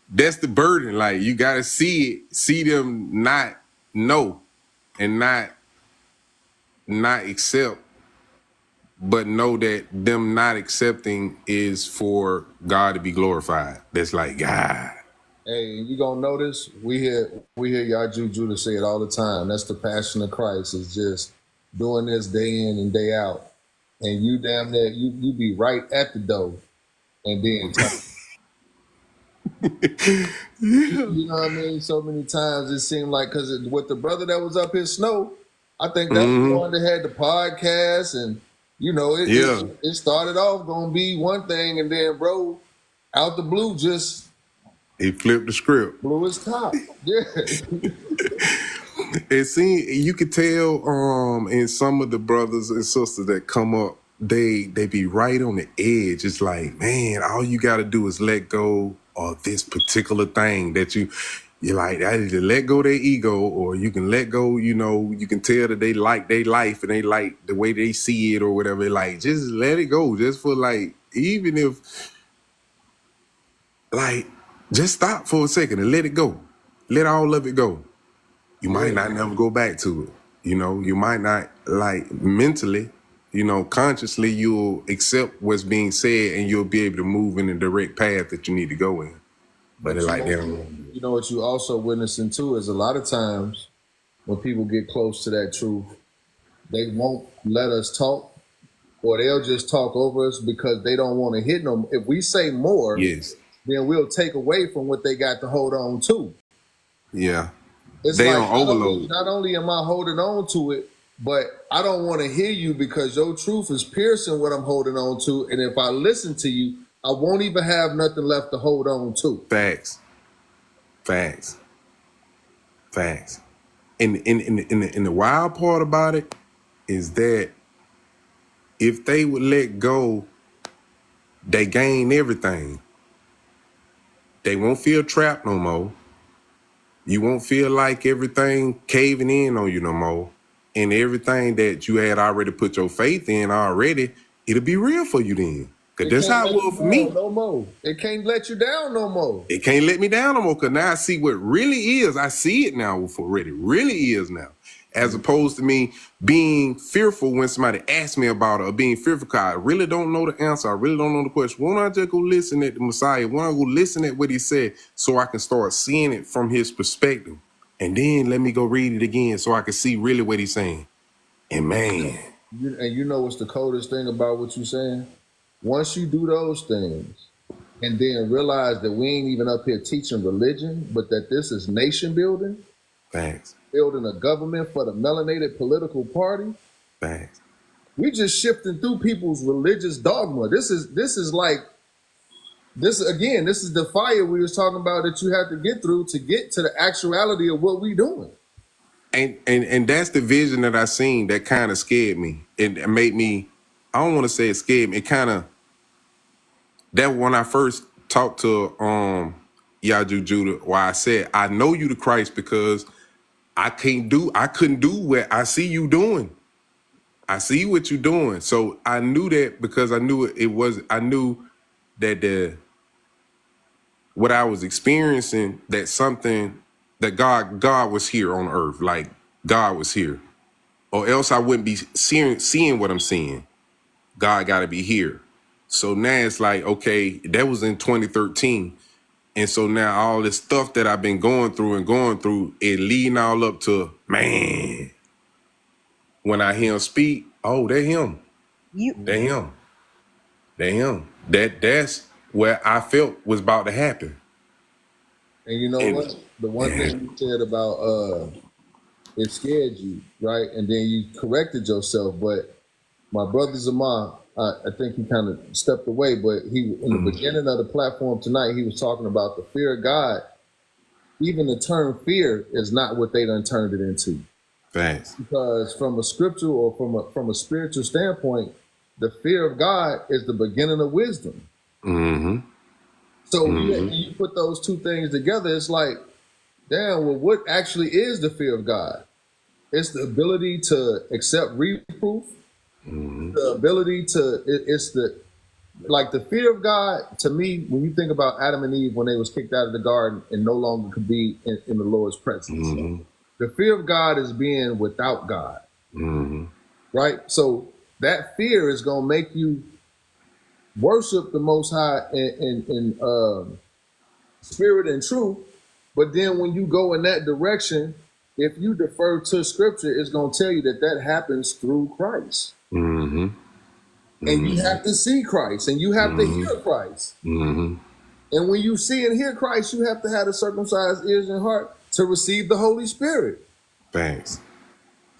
That's the burden. Like you gotta see them not know and not accept, but know that them not accepting is for God to be glorified. That's like God. Hey, you gonna notice we hear y'all Judah say it all the time. That's the passion of Christ, is just doing this day in and day out. And you damn near you be right at the door and then you know what I mean? So many times it seemed like, because with the brother that was up his snow, I think that's the one that had the podcast, and you know, it started off gonna be one thing, and then bro, out the blue just He flipped the script. Blew his top. Yeah. It seems you could tell in some of the brothers and sisters that come up, they be right on the edge. It's like, man, all you gotta do is let go of this particular thing that you're like, I either let go their ego, or you can let go, you can tell that they like their life and they like the way they see it or whatever. Like, just let it go. Just for like, even if like, just stop for a second and let it go. Let all of it go. You might not never go back to it. You might not, like, mentally, consciously, you'll accept what's being said and you'll be able to move in the direct path that you need to go in. But it's like, you know what you also witnessing too is a lot of times when people get close to that truth, they won't let us talk, or they'll just talk over us because they don't want to hit them. If we say more, then we'll take away from what they got to hold on to. Yeah. It's they like, on overload. Not only am I holding on to it, but I don't want to hear you because your truth is piercing what I'm holding on to. And if I listen to you, I won't even have nothing left to hold on to. Facts. And the wild part about it is that if they would let go, they gain everything. They won't feel trapped no more. You won't feel like everything caving in on you no more. And everything that you had already put your faith in already, it'll be real for you then. Because that's how it was for me. No more. It can't let you down no more. It can't let me down no more, because now I see what really is. I see it now for what it really is now. As opposed to me being fearful when somebody asks me about it, or being fearful because I really don't know the answer. I really don't know the question. Why don't I just go listen at the Messiah? Why don't I go listen at what he said so I can start seeing it from his perspective? And then let me go read it again so I can see really what he's saying. And man. And you know what's the coldest thing about what you're saying? Once you do those things and then realize that we ain't even up here teaching religion, but that this is nation building. Thanks. Building a government for the melanated political party. Thanks. We just shifting through people's religious dogma. This is the fire we was talking about that you have to get through to get to the actuality of what we doing. And that's the vision that I seen that kind of scared me. It made me, I don't want to say it scared me. It kind of, that when I first talked to Yaju Judah, why I said, I know you the Christ because I couldn't do what I see you doing. I see what you're doing. So I knew that because I knew I knew that what I was experiencing, that something that God was here on earth, like God was here, or else I wouldn't be seeing what I'm seeing. God got to be here. So now it's like, okay, that was in 2013. And so now all this stuff that I've been going through, it leading all up to, man, when I hear him speak, oh, they're him. They're him. That's what I felt was about to happen. And you know what? The one thing you said about it scared you, right? And then you corrected yourself. But my brother Zamar, I think he kind of stepped away, but he in the beginning of the platform tonight, he was talking about the fear of God. Even the term fear is not what they done turned it into. Thanks. Because from a scriptural or from a spiritual standpoint, the fear of God is the beginning of wisdom. Mm-hmm. So when you put those two things together, it's like, damn, well, what actually is the fear of God? It's the ability to accept reproof, the ability to, it's the fear of God, to me, when you think about Adam and Eve when they was kicked out of the garden and no longer could be in the Lord's presence. The fear of God is being without God, right? So that fear is going to make you worship the Most High in spirit and truth. But then when you go in that direction, if you defer to Scripture, it's going to tell you that happens through Christ. And you have to see Christ, and you have to hear Christ. And when you see and hear Christ, you have to have the circumcised ears and heart to receive the Holy Spirit. Thanks.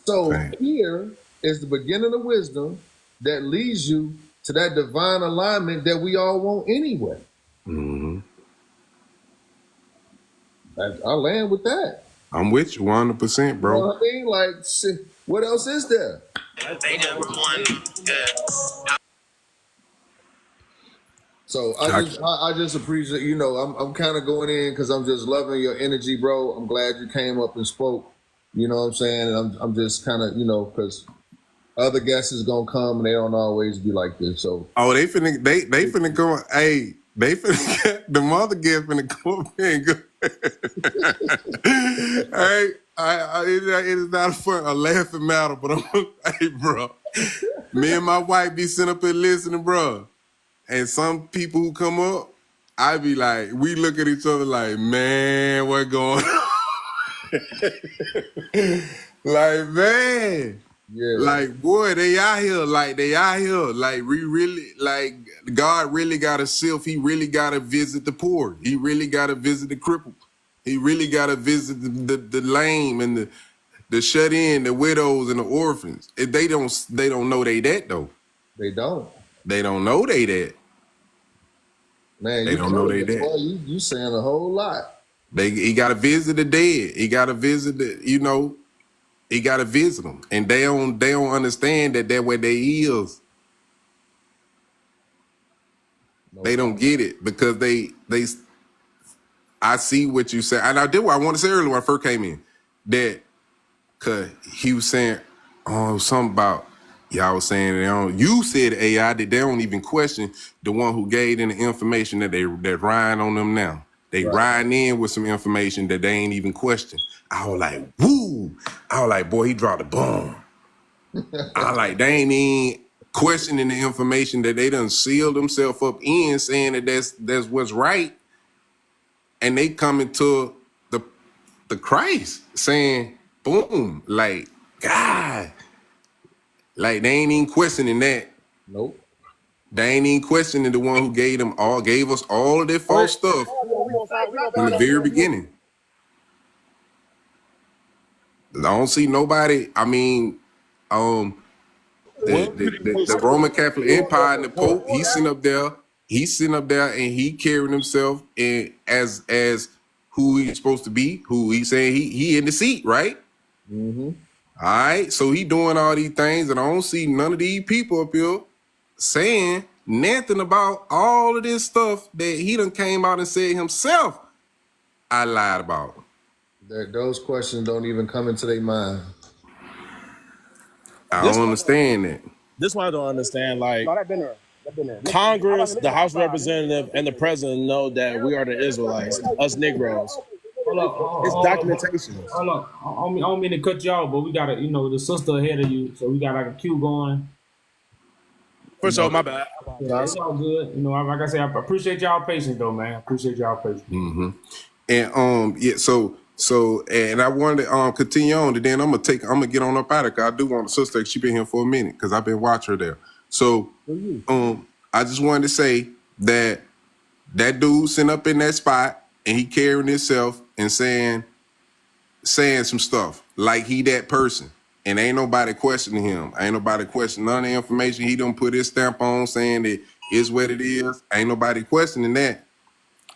So fear is the beginning of wisdom that leads you to that divine alignment that we all want anyway. I land with that. I'm with you 100%, You know bro. what I mean? Like, shit, what else is there? So I just appreciate, I'm kind of going in because I'm just loving your energy, bro. I'm glad you came up and spoke. You know what I'm saying? And I'm just kind of, because other guests is gonna come and they don't always be like this. So they finna go. Hey, they finna the mother guest finna go up here and go. Hey, it is not a laughing matter, but hey, bro, me and my wife be sitting up here listening, bro. And some people who come up, I be like, we look at each other like, man, what going on? Like, man. Yeah. Like, boy, they out here. Like, we really, like, God really got to sift. He really got to visit the poor. He really got to visit the crippled. He really got to visit the lame and the shut in, the widows and the orphans. They don't know they that, though. They don't. They don't know they that. Man, they don't know they that. Boy, you saying a whole lot. He got to visit the dead. He got to visit he got to visit them, and they don't understand that where they is. They don't get it because they. I see what you said, and I did what I wanted to say earlier when I first came in. That, cause he was saying, something about y'all was saying you said AI that they don't even question the one who gave them the information that they're riding on them now. They riding in with some information that they ain't even question. I was like, woo! I was like, boy, he dropped a bomb. I was like, they ain't even questioning the information that they done sealed themselves up in, saying that that's what's right. And they coming to the Christ saying, boom, like, God. Like, they ain't even questioning that. Nope. They ain't even questioning the one who gave us all of their false stuff from the very beginning. I don't see nobody. I mean, the Roman Catholic Empire and the Pope, he's sitting up there and he carrying himself as who he's supposed to be, who he's saying he in the seat, right? Mm-hmm. All right, so he doing all these things, and I don't see none of these people up here saying nothing about all of this stuff that he done came out and said himself I lied about. Those questions don't even come into their mind. I don't understand that. This one I don't understand. Like, Congress, the House Representative, and the President know that we are the Israelites, us Negroes. It's documentation. Hold up. I don't mean to cut you off, but we got the sister ahead of you, so we got like a queue going. For sure, my bad. Yeah, it's all good. Like I say, I appreciate y'all patience though, man. I appreciate y'all patience. Mm-hmm. And so and I wanted to continue on, and then I'm gonna get on up out of it. I do want the sister. She been here for a minute because I've been watching her there. So I just wanted to say that dude sitting up in that spot and he carrying himself and saying some stuff like he that person. And ain't nobody questioning him. Ain't nobody questioning none of the information he done put his stamp on saying that is what it is. Ain't nobody questioning that.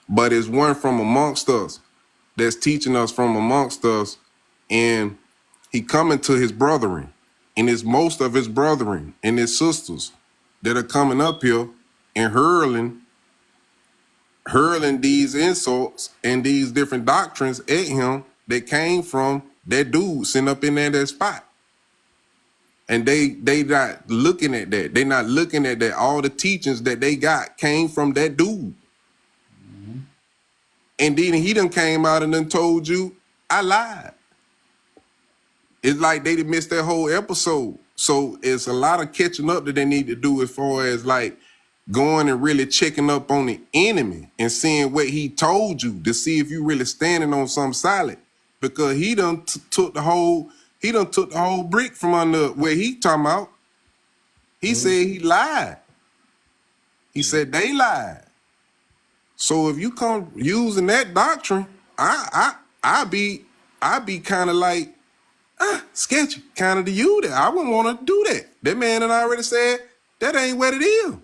But it's one from amongst us that's teaching us from amongst us. And he coming to his brethren. And it's most of his brethren and his sisters that are coming up here and hurling these insults and these different doctrines at him that came from that dude sitting up in that spot. And they not looking at that. They not looking at that. All the teachings that they got came from that dude. Mm-hmm. And then he done came out and done told you, I lied. It's like they done missed that whole episode. So it's a lot of catching up that they need to do as far as like going and really checking up on the enemy and seeing what he told you to see if you really standing on something solid. Because he done took the whole brick from under where he talking about. He said he lied. He said they lied. So if you come using that doctrine, I be kind of like sketchy, kind of to you that I wouldn't want to do that. That man and I already said that ain't what it is.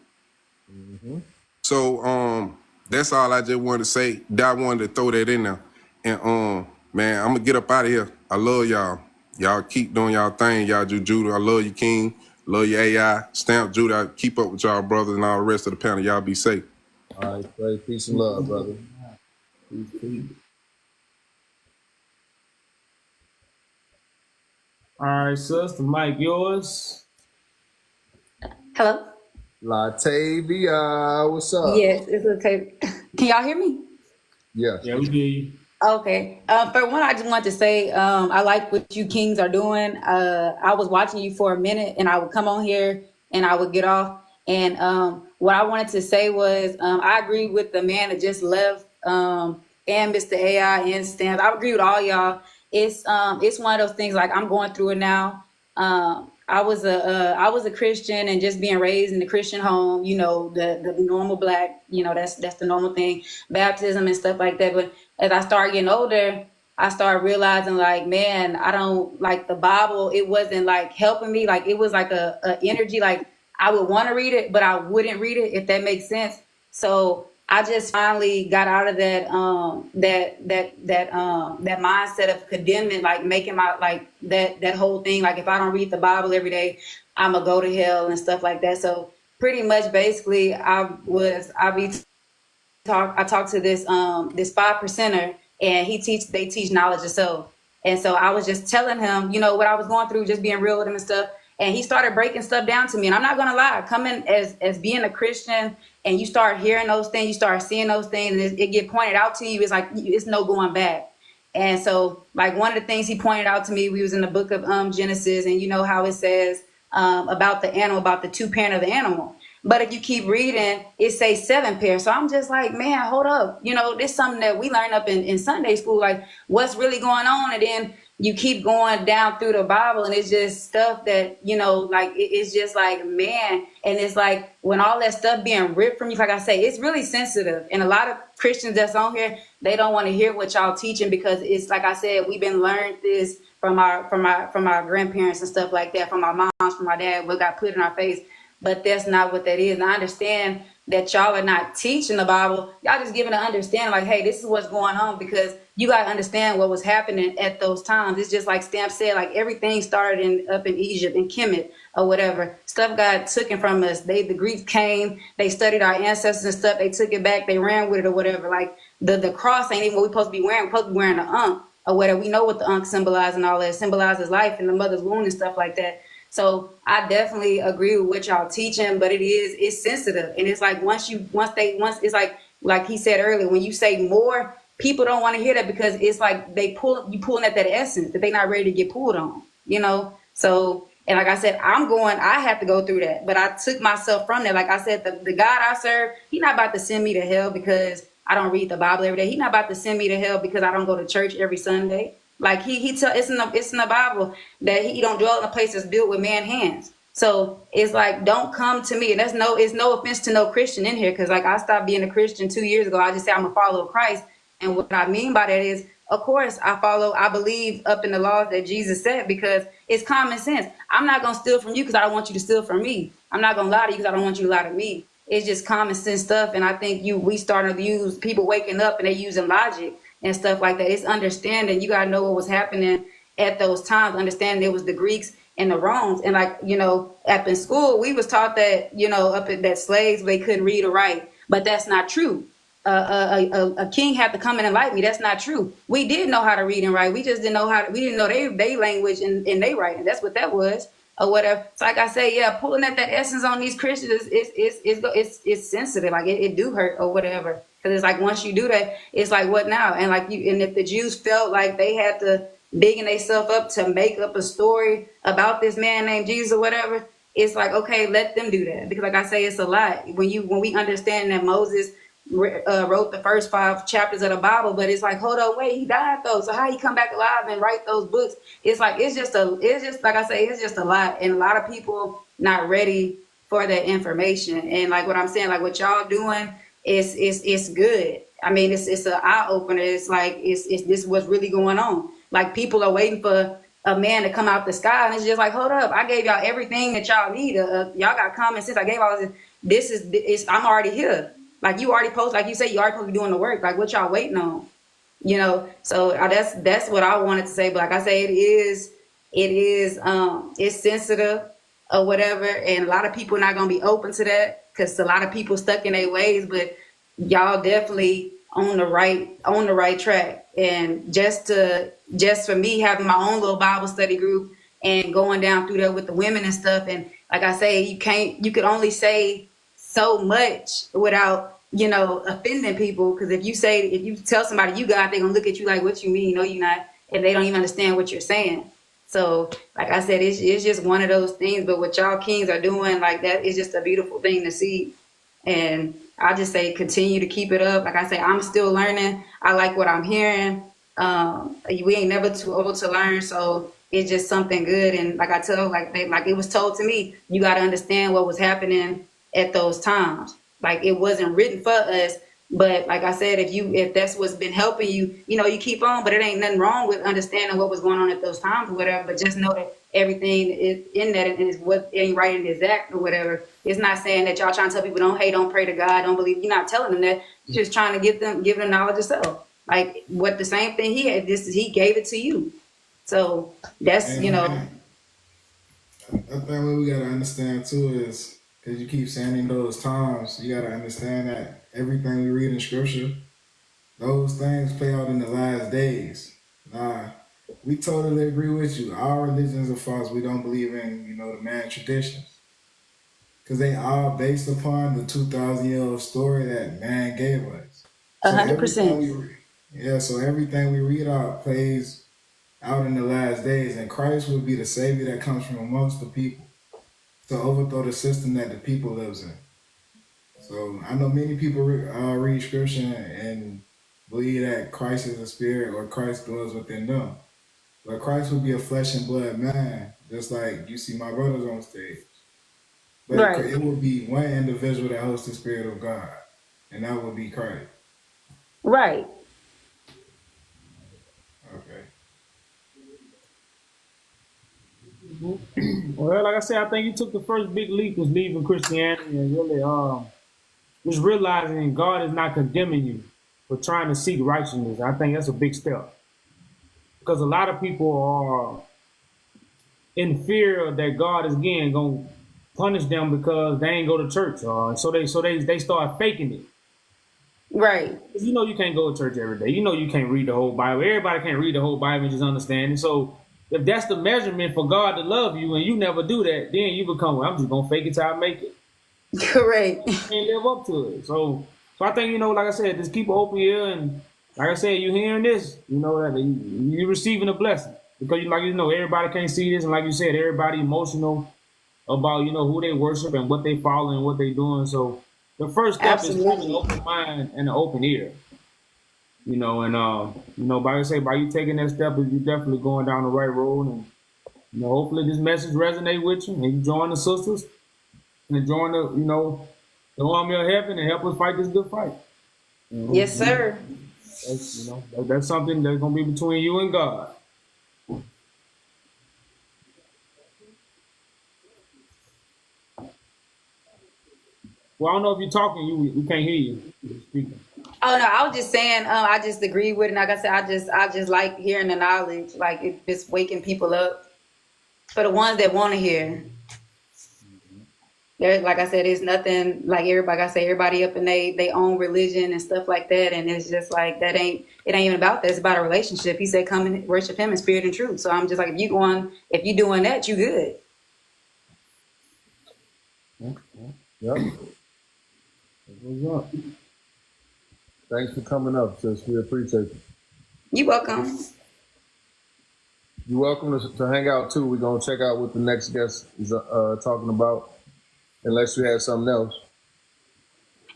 Mm-hmm. So that's all I just wanted to say. I wanted to throw that in there. And man, I'm gonna get up out of here. I love y'all. Y'all keep doing y'all thing. Y'all do Judah. I love you, King. Love your AI. Stamp Judah. I keep up with y'all brothers and all the rest of the panel. Y'all be safe. All right, praise, peace and love, brother. All right, sis, the mic yours. Hello? Latavia, what's up? Yes, it's okay. Can y'all hear me? Yeah. Yeah, we hear you. Okay. For one, I just want to say I like what you kings are doing. I was watching you for a minute, and I would come on here and I would get off. And what I wanted to say was I agree with the man that just left, and Mr. AI and Stan. I agree with all y'all. It's one of those things, like, I'm going through it now. I was a Christian, and just being raised in the Christian home, you know, the normal black, you know, that's the normal thing, baptism and stuff like that. But as I started getting older, I started realizing, like, man, I don't like the Bible. It wasn't like helping me. Like, it was like a energy. Like, I would want to read it, but I wouldn't read it, if that makes sense. So I just finally got out of that mindset of condemning, like making my, like, that whole thing. Like, if I don't read the Bible every day, I'm gonna go to hell and stuff like that. So pretty much, basically, I talked to this 5%er, and they teach knowledge of self. And so I was just telling him, you know, what I was going through, just being real with him and stuff. And he started breaking stuff down to me. And I'm not gonna lie, coming as being a Christian, and you start hearing those things, you start seeing those things, and it get pointed out to you, it's like, it's no going back. And so, like, one of the things he pointed out to me, we was in the book of Genesis, and you know how it says about the animal, about the two parent of the animal. But if you keep reading, it says 7 pairs. So I'm just like, man, hold up. You know, this is something that we learned up in Sunday school, like, what's really going on? And then you keep going down through the Bible, and it's just stuff that, you know, like, it's just like, man. And it's like, when all that stuff being ripped from you, like I say, it's really sensitive. And a lot of Christians that's on here, they don't want to hear what y'all teaching, because it's like I said, we've been learned this from our grandparents and stuff like that, from our moms, from our dad, what got put in our face. But that's not what that is. And I understand that y'all are not teaching the Bible. Y'all just giving an understanding, like, hey, this is what's going on, because you got to understand what was happening at those times. It's just like Stamp said, like, everything started up in Egypt, in Kemet or whatever. Stuff got taken from us. The Greeks came, they studied our ancestors and stuff. They took it back, they ran with it or whatever. Like, the cross ain't even what we're supposed to be wearing. We're supposed to be wearing the ankh or whatever. We know what the ankh symbolizes and all that. It symbolizes life in the mother's womb and stuff like that. So I definitely agree with what y'all teaching, but it's sensitive. And it's like, once it's like he said earlier, when you say more, people don't want to hear that, because it's like you pulling at that essence that they're not ready to get pulled on, you know? So, and like I said, I have to go through that, but I took myself from that. Like I said, the God I serve, he's not about to send me to hell because I don't read the Bible every day. He's not about to send me to hell because I don't go to church every Sunday. Like it's in the Bible that he don't dwell in a place that's built with man's hands. So it's like, don't come to me. And it's no offense to no Christian in here, because like, I stopped being a Christian 2 years ago. I just say I'm a follower of Christ. And what I mean by that is, of course, I believe up in the laws that Jesus said, because it's common sense. I'm not going to steal from you because I don't want you to steal from me. I'm not going to lie to you because I don't want you to lie to me. It's just common sense stuff. And I think we starting to use people waking up and they using logic and stuff like that. It's understanding. You got to know what was happening at those times. Understanding it was the Greeks and the Romans. And like, you know, up in school, we was taught that, you know, that slaves, they couldn't read or write. But that's not true. A king had to come in and enlighten me. That's not true. We did know how to read and write. We just didn't know we didn't know their language and they writing. That's what that was, or whatever. So like I say, yeah, pulling at that essence on these Christians it's sensitive. Like it do hurt or whatever. Because it's like, once you do that, it's like, what now? And like and if the Jews felt like they had to bigging themselves up to make up a story about this man named Jesus or whatever, it's like, okay, let them do that. Because like I say, it's a lot. When we understand that Moses wrote the first 5 chapters of the Bible, but it's like, hold on, wait, he died though. So how he come back alive and write those books? It's like, it's just like I say, it's just a lot. And a lot of people not ready for that information. And like what I'm saying, like what y'all doing, it's good. I mean, it's an eye opener. It's like, this is what's really going on. Like, people are waiting for a man to come out the sky, and it's just like, hold up, I gave y'all everything that y'all need. Y'all got common sense. I gave all this. I'm already here. Like, you already post, like you say, you already supposed to be doing the work. Like, what y'all waiting on? you know. So that's what I wanted to say. But like I say, it's sensitive or whatever, and a lot of people are not gonna be open to that because a lot of people stuck in their ways. But y'all definitely on the right track. And just for me having my own little Bible study group and going down through there with the women and stuff, and like I say, you could only say so much without, you know, offending people. Because if you tell somebody you God, they're gonna look at you like, what you mean? No, you're not. If they don't even understand what you're saying. So like I said, it's just one of those things. But what y'all kings are doing, like, that is just a beautiful thing to see. And I just say continue to keep it up. Like I say, I'm still learning. I like what I'm hearing. We ain't never too old to learn, so it's just something good. And like I tell, like it was told to me, you got to understand what was happening at those times. Like, it wasn't written for us, but like I said, if that's what's been helping you, you know, you keep on. But it ain't nothing wrong with understanding what was going on at those times or whatever. But just know that everything is in that, and is what ain't right and exact or whatever. It's not saying that y'all trying to tell people don't pray to God, don't believe. You're not telling them that. You're just trying to give them knowledge of self. Like, what the same thing he had, he gave it to you. So that's, you know. I think what we gotta understand too is, because you keep saying in those times, you gotta understand that everything we read in scripture, those things play out in the last days. We totally agree with you. Our religions are false. We don't believe in, you know, the man traditions. Because they are based upon the 2,000-year-old story that man gave us. 100%. So everything we read out plays out in the last days, and Christ will be the savior that comes from amongst the people to overthrow the system that the people lives in. So I know many people read scripture and believe that Christ is a spirit or Christ dwells within them. But Christ will be a flesh and blood man, just like you see my brothers on stage. But right. It will be one individual that hosts the Spirit of God, and that will be Christ. Right. Okay. Well, like I said, I think you took the first big leap was leaving Christianity and really just realizing God is not condemning you for trying to seek righteousness. I think that's a big step. Because a lot of people are in fear that God is again going to punish them because they ain't go to church. So they start faking it. Right. You know you can't go to church every day. You know you can't read the whole Bible. Everybody can't read the whole Bible and just understand it. So if that's the measurement for God to love you and you never do that, then you become, well, I'm just going to fake it till I make it. Correct. You can't live up to it. So I think, you know, like I said, just keep an open ear. And like I said, you hearing this, you know, that you're receiving a blessing. Because, everybody can't see this. And like you said, everybody emotional about, you know, who they worship and what they follow and what they doing. So the first step is having an open mind and an open ear. You know, and, like I say, by you taking that step, you're definitely going down the right road. And, you know, hopefully this message resonate with you and you join the sisters and join the, you know, the army of heaven and help us fight this good fight. You know? Yes, sir. That's something that's going to be between you and God. Well, I don't know if you're talking, we can't hear you. Speaking. Oh no, I was just saying, I just agree with it. Like I said, I just like hearing the knowledge, like it's just waking people up for the ones that want to hear. There, like I said, it's nothing like everybody. Like I say, everybody up in they own religion and stuff like that, and it's just like it ain't even about that. It's about a relationship. He said, "Come and worship Him in spirit and truth." So I'm just like, if you doing that, you good. Yep. What's up? Thanks for coming up, sis. We appreciate it. You welcome. You're welcome to hang out too. We're gonna check out what the next guest is talking about, unless you have something else.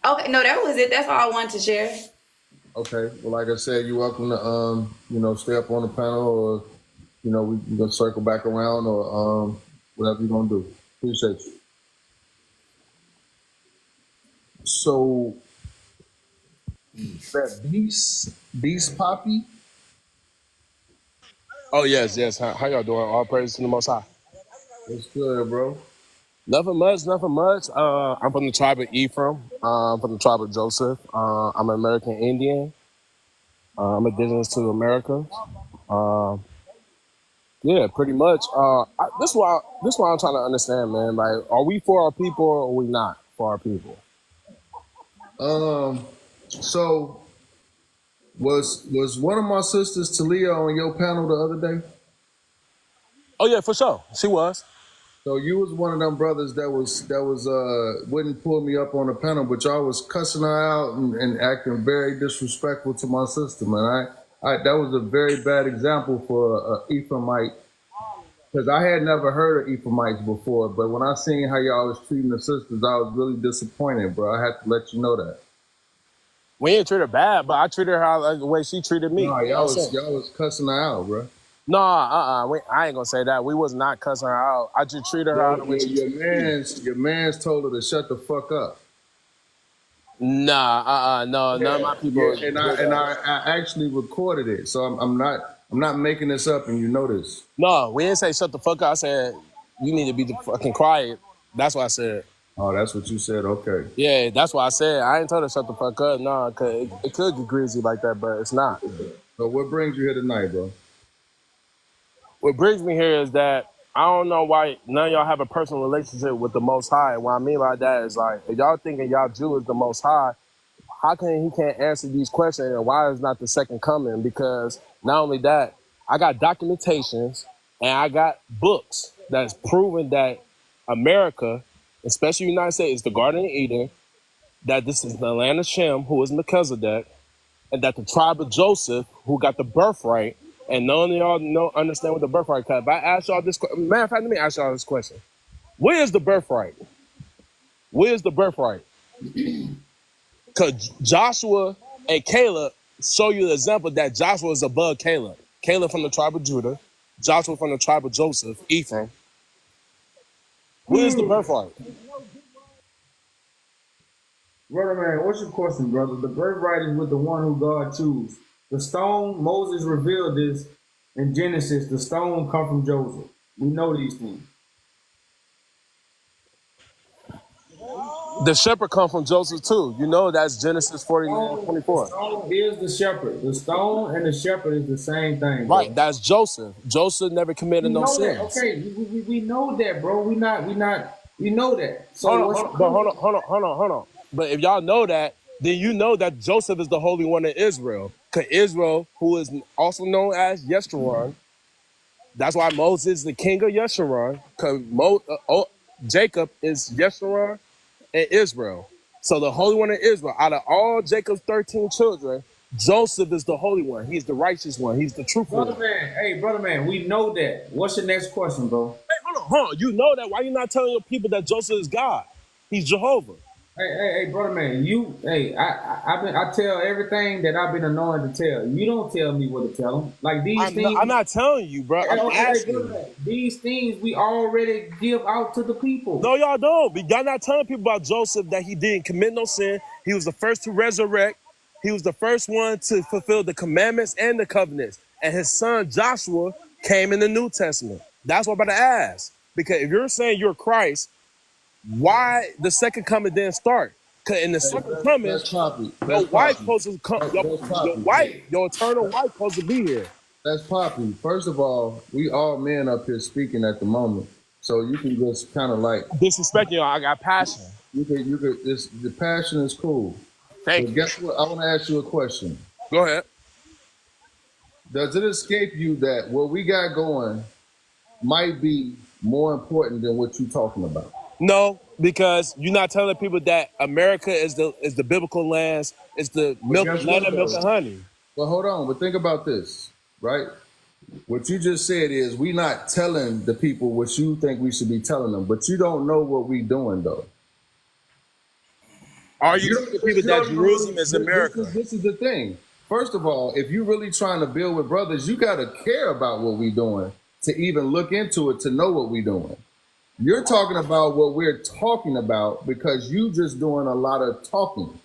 Okay, no, that was it. That's all I wanted to share. Okay. Well, like I said, you're welcome to stay up on the panel, or we're gonna circle back around, or whatever you're gonna do. Appreciate you. So that Beast Poppy. Oh yes. How y'all doing? All praise to the Most High. What's good, bro? Nothing much. I'm from the tribe of Ephraim. I'm from the tribe of Joseph. I'm an American Indian. I'm indigenous to America. Yeah, pretty much. This is why I'm trying to understand, man. Like, are we for our people or are we not for our people? So was one of my sisters, Talia, on your panel the other day? Oh yeah, for sure. She was. So you was one of them brothers that wouldn't pull me up on the panel, but y'all was cussing her out and acting very disrespectful to my sister, man. That was a very bad example for a Ephraimite, because I had never heard of Ephraimites before, but when I seen how y'all was treating the sisters, I was really disappointed, bro. I had to let you know that. We didn't treat her bad, but I treated her like the way she treated me. No, y'all was cussing her out, bro. No, I ain't gonna say that. We was not cussing her out. I just treated her out the way she treated me. Your man's told her to shut the fuck up. No, none of my people. Yeah, and I actually recorded it, so I'm not making this up, and you know this. No, we didn't say shut the fuck up. I said you need to be the fucking quiet. That's what I said. Oh, that's what you said. Okay. Yeah, that's what I said. I ain't told her shut the fuck up. No, cause it could get greasy like that, but it's not. So what brings you here tonight, bro? What brings me here is that I don't know why none of y'all have a personal relationship with the Most High. And what I mean by that is, like, if y'all thinking y'all Jew is the Most High, how can he can't answer these questions, and why is not the second coming? Because not only that, I got documentations and I got books that's proving that America, especially the United States, is the Garden of Eden, that this is the land of Shem, who is Melchizedek, and that the tribe of Joseph, who got the birthright, and none of y'all understand what the birthright cut. If I ask y'all this question, matter of fact, let me ask y'all this question. Where is the birthright? Where is the birthright? Because Joshua and Caleb show you the example that Joshua is above Caleb. Caleb from the tribe of Judah, Joshua from the tribe of Joseph, Ephraim. Where is the birthright? Brother man, what's your question, brother? The birthright is with the one who God chooses. The stone, Moses revealed this in Genesis. The stone come from Joseph. We know these things. The shepherd come from Joseph too. You know that's Genesis 49:24. The stone is the shepherd. The stone and the shepherd is the same thing. Right, that's Joseph. Joseph never committed no sins. Okay, we know that, bro. We know that. So hold on. But if y'all know that, then you know that Joseph is the Holy One of Israel. Because Israel, who is also known as Yeshurun, that's why Moses is the king of Yeshurun, because Jacob is Yeshurun and Israel. So the Holy One of Israel, out of all Jacob's 13 children, Joseph is the Holy One. He's the righteous one. He's the truthful one. Brother man, we know that. What's your next question, bro? Hey, hold on. You know that. Why you not telling your people that Joseph is God? He's Jehovah. Hey, brother man, I tell everything that I've been anointed to tell. You don't tell me what to tell them. Like these things. I'm not telling you, bro. I'm asking. These things we already give out to the people. No, y'all don't. Y'all not telling people about Joseph that he didn't commit no sin. He was the first to resurrect. He was the first one to fulfill the commandments and the covenants. And his son Joshua came in the New Testament. That's what I'm about to ask. Because if you're saying you're Christ, why the second coming didn't start? Because in the second coming, your wife supposed to come. Your eternal wife supposed to be here. That's Poppy. First of all, we all men up here speaking at the moment, so you can just kind of like disrespect you. I got passion. You could. The passion is cool. Thank you. Guess what? I want to ask you a question. Go ahead. Does it escape you that what we got going might be more important than what you're talking about? No, because you're not telling people that America is the biblical lands, it's the land of milk and honey. Well, hold on, but think about this, right? What you just said is we not telling the people what you think we should be telling them, but you don't know what we doing though. Are you telling people that Jerusalem is America? This is the thing. First of all, if you're really trying to build with brothers, you got to care about what we doing to even look into it, to know what we doing. You're talking about what we're talking about because you just doing a lot of talking.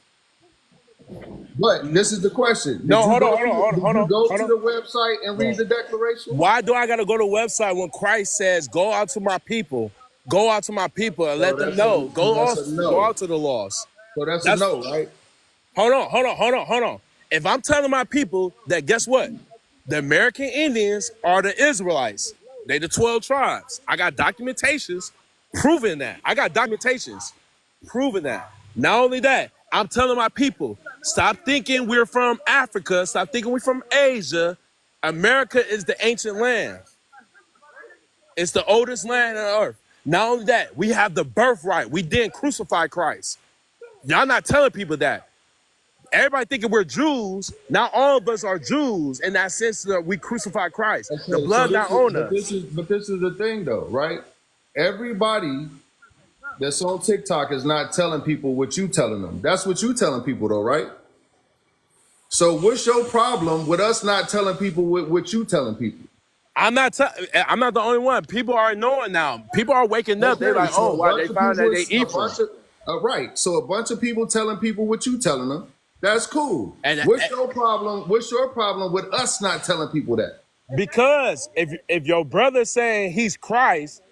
But this is the question. No, hold on. Go to the website and read the declaration. Why do I got to go to the website when Christ says, go out to my people, and let them know. Go out to the lost. So that's a no, right? Hold on. if I'm telling my people that, guess what? The American Indians are the Israelites. They the 12 tribes. I got documentations proving that. Not only that, I'm telling my people, stop thinking we're from Africa. Stop thinking we're from Asia. America is the ancient land. It's the oldest land on earth. Not only that, we have the birthright. We didn't crucify Christ. Y'all not telling people that. Everybody thinking we're Jews. Not all of us are Jews in that sense that we crucify Christ. Okay, The blood not on us. But this is the thing, though, right? Everybody that's on TikTok is not telling people what you telling them. That's what you telling people, though, right? So what's your problem with us not telling people what you telling people? I'm not the only one. People are knowing now. People are waking up. They're like, so oh, a why bunch they of found that people- they a Ephraim. bunch of- right. So a bunch of people telling people what you telling them. That's cool. What's your problem? What's your problem with us not telling people that? Because if your brother's saying he's Christ,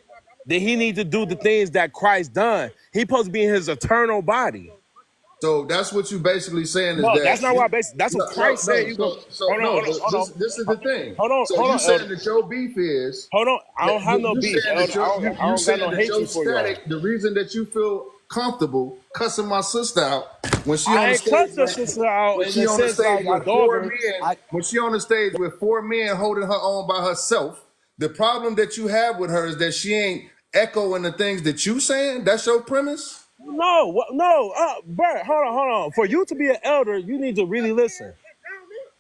then he needs to do the things that Christ done. He supposed to be in his eternal body. So that's what you basically saying is No, that that's not what that's what Christ said. Hold on. This is the thing. Hold on, So hold you on, saying Elder. that your beef is? Hold on, I don't have no you beef. saying Elder. that I don't got saying no that your hatred for y'all. static. The reason that you feel comfortable cussing my sister out when she I on the ain't stage, cussed her sister out when in she the on the sense stage like I with dog four her. men, when she on the stage with 4 men holding her on by herself. The problem that you have with her is that she ain't echoing the things that you saying. That's your premise. No, Bert, hold on. For you to be an elder, you need to really listen.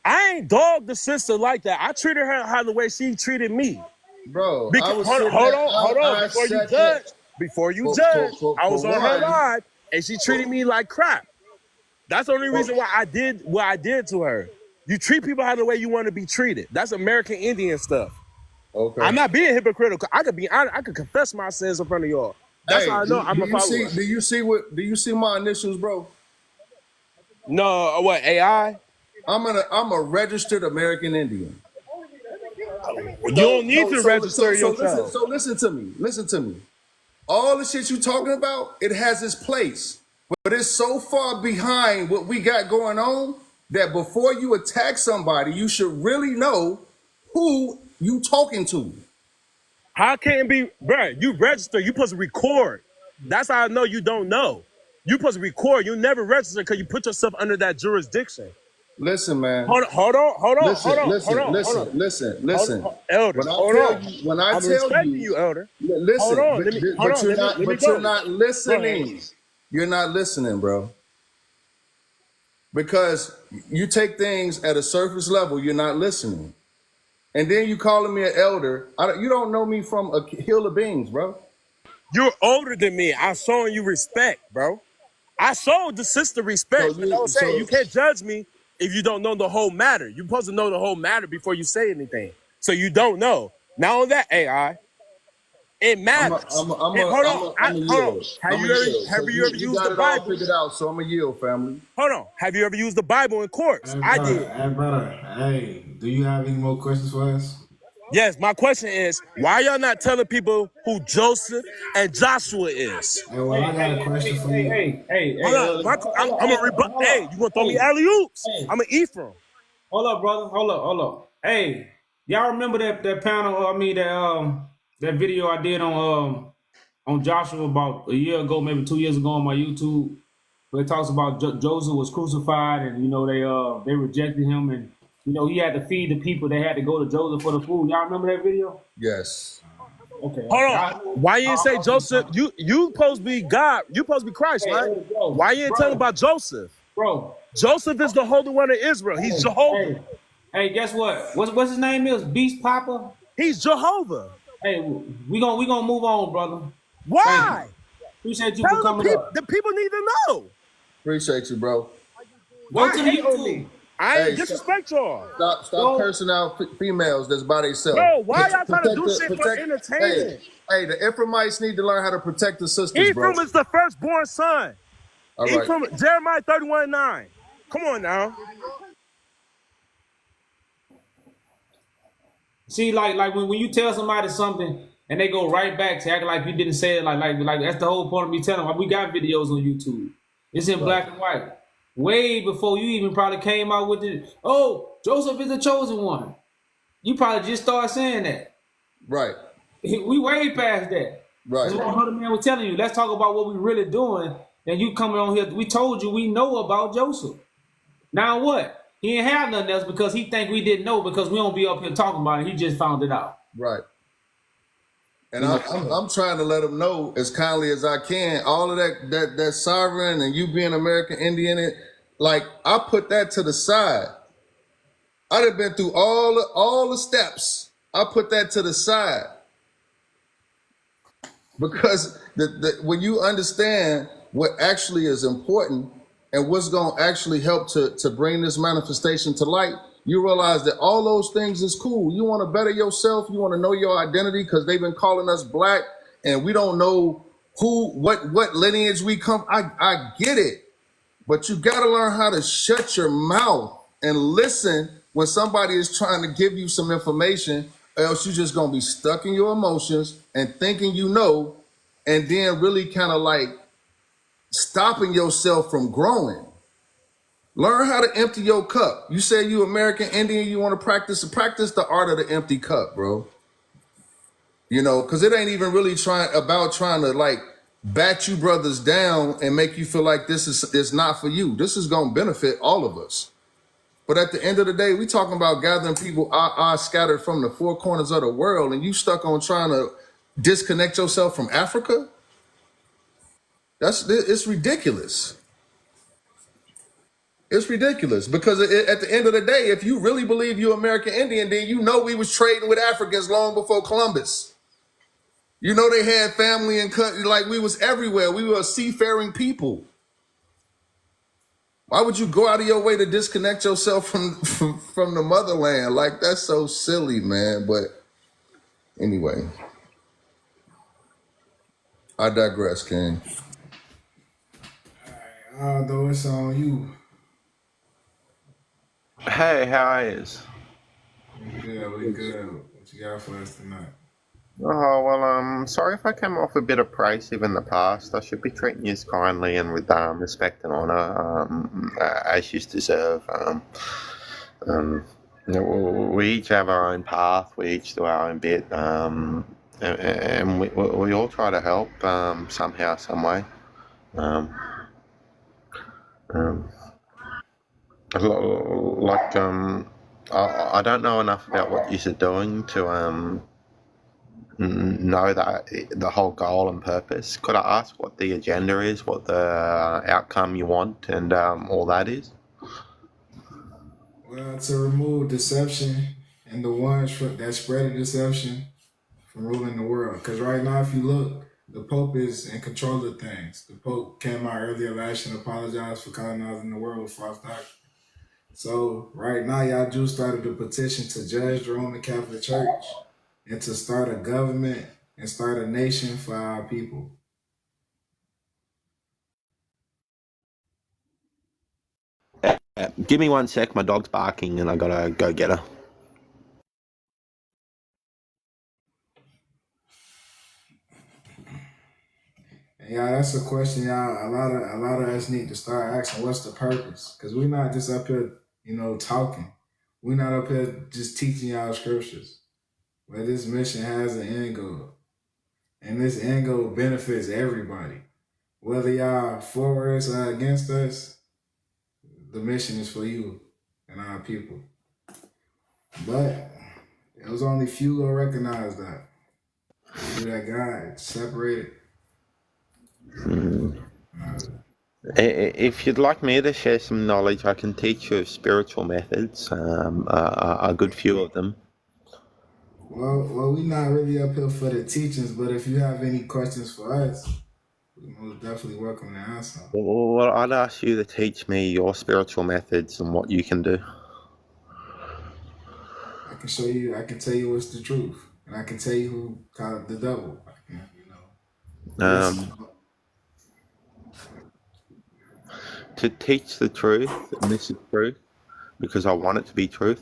I ain't dogged the sister like that. I treated her how the way she treated me. Bro, Because, I was hold sitting on. there, Before you For judge, I was on her one, live and she treated me like crap. That's the only reason why I did what I did to her. You treat people how the way you want to be treated. That's American Indian stuff. Okay. I'm not being hypocritical. I could be honest. I could confess my sins in front of y'all. That's how I know I'm a follower. Do you see my initials, bro? No, what, AI? I'm a registered American Indian. You don't need to register yourself. Listen to me. All the shit you talking about, it has its place. But it's so far behind what we got going on that before you attack somebody, you should really know who you talking to. How can it be, bro? You register, you supposed to record. That's how I know you don't know. You supposed to record. You never register because you put yourself under that jurisdiction. Listen, man. Hold on. Listen. Elder, When I I'm tell respecting you, you, Elder. listen. Hold on. But you're not listening. You're not listening, bro. Because you take things at a surface level, you're not listening. And then you calling me an elder. You don't know me from a hill of beans, bro. You're older than me. I'm showing you respect, bro. I showed the sister respect. You can't judge me if you don't know the whole matter. You're supposed to know the whole matter before you say anything. So you don't know. Not only that, AI, it matters. Hold on. Have you ever used the Bible? Figured out, so I'm a yield, family. Hold on. Have you ever used the Bible in courts? I did. Hey, brother. Hey, do you have any more questions for us? Yes, my question is, why y'all not telling people who Joseph and Joshua is? Hey, well, I got a question for you. Hey, I'm a rebut. Hey, you gonna throw me alley-oops? I'm an Ephraim. Hold up, brother. Hold up. Hey, y'all remember that panel? That video I did on Joshua about a year ago, maybe 2 years ago on my YouTube, where it talks about Joseph was crucified, and they rejected him, and he had to feed the people. They had to go to Joseph for the food. Y'all remember that video? Yes. Okay. Hold on. Why you didn't say Joseph? You supposed to be God. You supposed to be Christ, right? Why you didn't tell about Joseph? Bro. Joseph is the Holy One of Israel. He's Jehovah. Hey, guess what? What's his name is? Beast Papa? He's Jehovah. Hey, we gonna move on, brother. Why? Appreciate you for coming up. The people need to know. Appreciate you, bro. Go to the YouTube. I ain't disrespect y'all. Stop cursing out females that's by themselves. Bro, why y'all trying to do shit for entertainment? Hey, the Ephraimites need to learn how to protect the sisters, Ephraim bro. is the firstborn son. All right. Ephraim, Jeremiah 31:9. Come on now. See, like when you tell somebody something and they go right back to act like you didn't say it, like that's the whole point of me telling them. We got videos on YouTube. It's in black and white. way before you even probably came out with the, oh, Joseph is the chosen one. You probably just started saying that. Right. We way past that. Right. That's what Hunter Man was telling you. Let's talk about what we really doing. And you coming on here, we told you we know about Joseph. Now what? He ain't have nothing else because he think we didn't know because we don't be up here talking about it. He just found it out. Right. And I'm trying to let them know as kindly as I can. All of that sovereign and you being American Indian, like I put that to the side. I'd have been through all the steps. I put that to the side because when you understand what actually is important and what's going to actually help to bring this manifestation to light, you realize that all those things is cool. You want to better yourself. You want to know your identity because they've been calling us black and we don't know what lineage we come. I get it, but you got to learn how to shut your mouth and listen when somebody is trying to give you some information, or else you're just going to be stuck in your emotions and thinking you know, and then really kind of like stopping yourself from growing. Learn how to empty your cup. You say you American Indian, you want to practice the art of the empty cup, bro. You know, because it ain't even really trying to like bat you brothers down and make you feel like this is not for you. This is going to benefit all of us. But at the end of the day, we talking about gathering people are scattered from the four corners of the world, and you stuck on trying to disconnect yourself from Africa? It's ridiculous. It's ridiculous because at the end of the day, if you really believe you're American Indian, then you know we was trading with Africans long before Columbus. You know they had family and country, like we was everywhere. We were a seafaring people. Why would you go out of your way to disconnect yourself from the motherland? Like, that's so silly, man. But anyway, I digress, King. Though it's on you. Hey, how are you? We good. What you got for us tonight? Oh, well, sorry if I came off a bit abrasive in the past. I should be treating you kindly and with respect and honor, as you deserve. You know, we each have our own path. We each do our own bit, and we all try to help somehow, some way. I don't know enough about what you're doing to know that the whole goal and purpose. Could I ask what the agenda is, what the outcome you want, and all that is? Well, to remove deception and the ones that spread the deception from ruling the world. Because right now, if you look, the Pope is in control of things. The Pope came out earlier last year and apologized for colonizing the world with false doctrine. So right now, y'all Jews started a petition to judge the Roman Catholic Church and to start a government and start a nation for our people. Give me 1 sec. My dog's barking, and I gotta go get her. Yeah, that's a question, y'all. A lot of us need to start asking, what's the purpose? Because we're not just up here, talking. We're not up here just teaching y'all scriptures. But this mission has an end goal. And this end goal benefits everybody. Whether y'all for us or against us, the mission is for you and our people. But it was only few who recognize that. That God separated. If you'd like me to share some knowledge, I can teach you spiritual methods, a good few of them. Well, we're not really up here for the teachings, but if you have any questions for us, we're most definitely welcome to answer. Well, I'd ask you to teach me your spiritual methods and what you can do. I can show you, I can tell you what's the truth, and I can tell you who called the devil. To teach the truth, and this is truth, because I want it to be truth.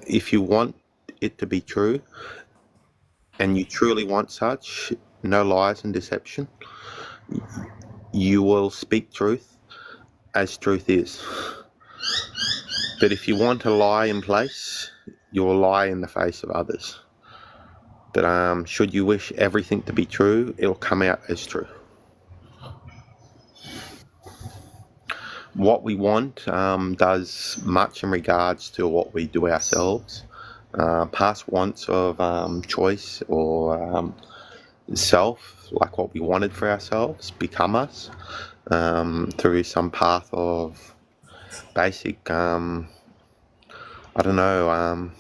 If you want it to be true, and you truly want such, no lies and deception, you will speak truth as truth is. But if you want to lie in place, you will lie in the face of others. But should you wish everything to be true, it'll come out as true. What we want does much in regards to what we do ourselves. Past wants of choice or self, like what we wanted for ourselves, become us through some path of basic, I don't know,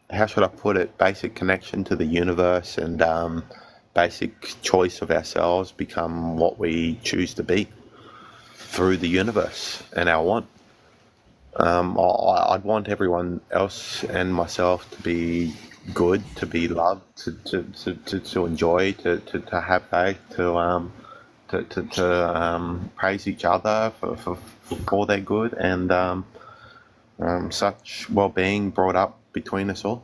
how should I put it, basic connection to the universe and basic choice of ourselves become what we choose to be through the universe and our want. I'd want everyone else and myself to be good, to be loved, to enjoy, to have faith, to praise each other for their good, and such well-being brought up between us all.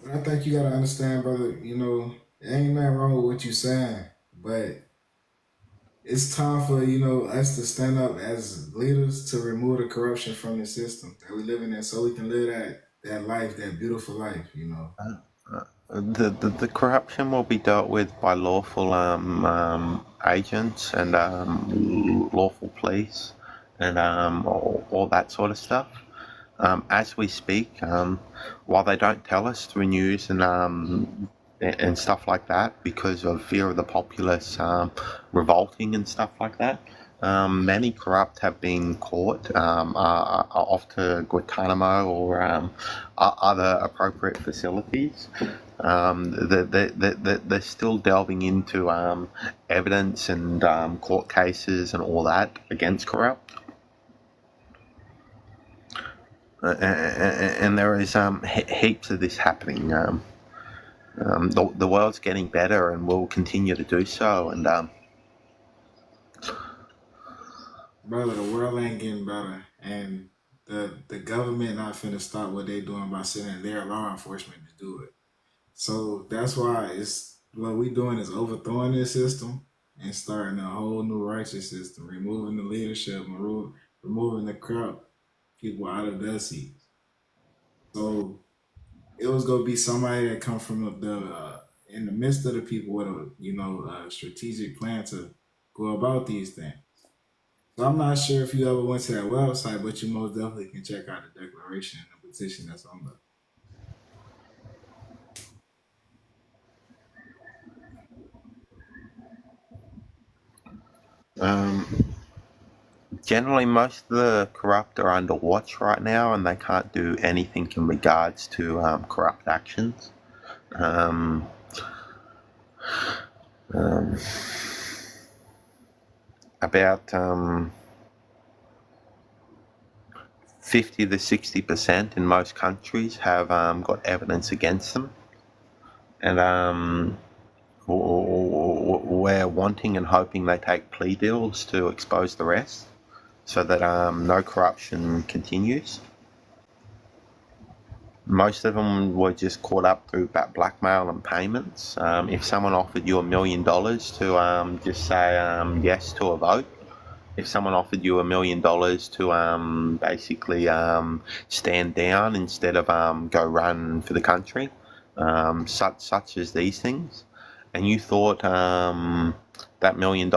I think you gotta understand, brother, you know, there ain't nothing wrong with what you saying, but it's time for, you know, us to stand up as leaders to remove the corruption from the system that we living in so we can live that life, that beautiful life, you know. The corruption will be dealt with by lawful agents and lawful police and all that sort of stuff. As we speak, while they don't tell us through news and stuff like that because of fear of the populace revolting and stuff like that, many corrupt have been caught off to Guantanamo or other appropriate facilities. They're still delving into evidence and court cases and all that against corrupt. And there is heaps of this happening. The world's getting better and will continue to do so. And brother, the world ain't getting better, and the government not finna stop what they doing by sending their law enforcement to do it. So that's why what we doing is overthrowing this system and starting a whole new righteous system, removing the leadership, removing the corrupt people out of their seats. So it was gonna be somebody that come from in the midst of the people with a strategic plan to go about these things. So I'm not sure if you ever went to that website, but you most definitely can check out the declaration and the petition that's on there. Generally, most of the corrupt are under watch right now, and they can't do anything in regards to corrupt actions. About 50 to 60% in most countries have got evidence against them, and we're wanting and hoping they take plea deals to expose the rest, so that no corruption continues. Most of them were just caught up through blackmail and payments. If someone offered you $1 million to just say yes to a vote, if someone offered you $1 million to basically stand down instead of go run for the country, such as these things, and you thought that $1 million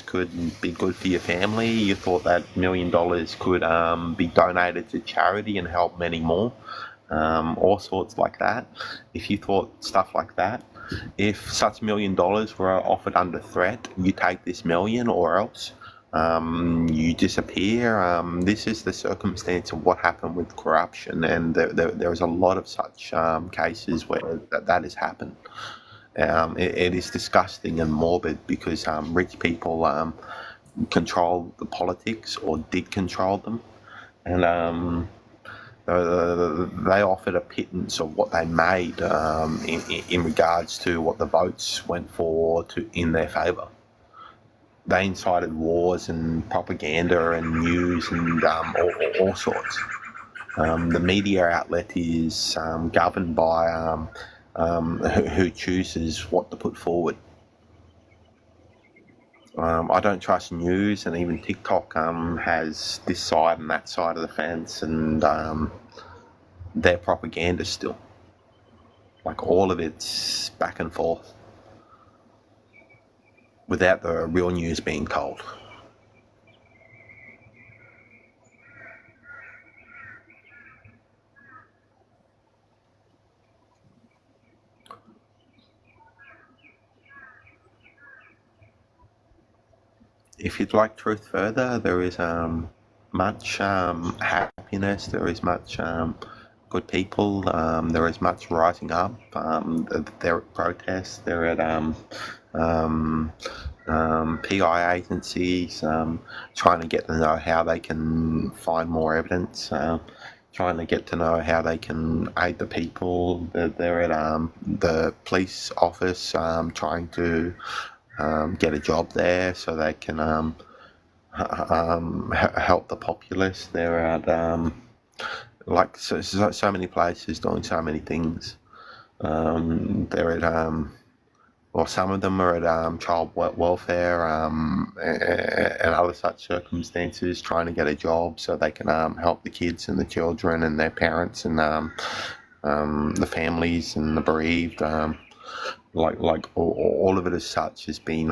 could be good for your family, you thought that $1 million could be donated to charity and help many more, all sorts like that. If you thought stuff like that, if such $1 million were offered under threat, you take this million or else you disappear. This is the circumstance of what happened with corruption, and there is a lot of such cases where that has happened. It is disgusting and morbid because rich people control the politics or did control them, and they offered a pittance of what they made in regards to what the votes went for in their favour. They incited wars and propaganda and news and all sorts. The media outlet is governed by who chooses what to put forward. I don't trust news, and even TikTok has this side and that side of the fence, and their propaganda still. Like, all of it's back and forth without the real news being told. If you'd like truth further, there is much happiness, there is much good people, there is much rising up. They're at protests, they're at PI agencies, trying to get to know how they can find more evidence, trying to get to know how they can aid the people. They're at the police office, trying to get a job there so they can help the populace. They're at like so many places doing so many things. They're at well, some of them are at child welfare and other such circumstances, trying to get a job so they can help the kids and the children and their parents and the families and the bereaved. Like all of it as such has been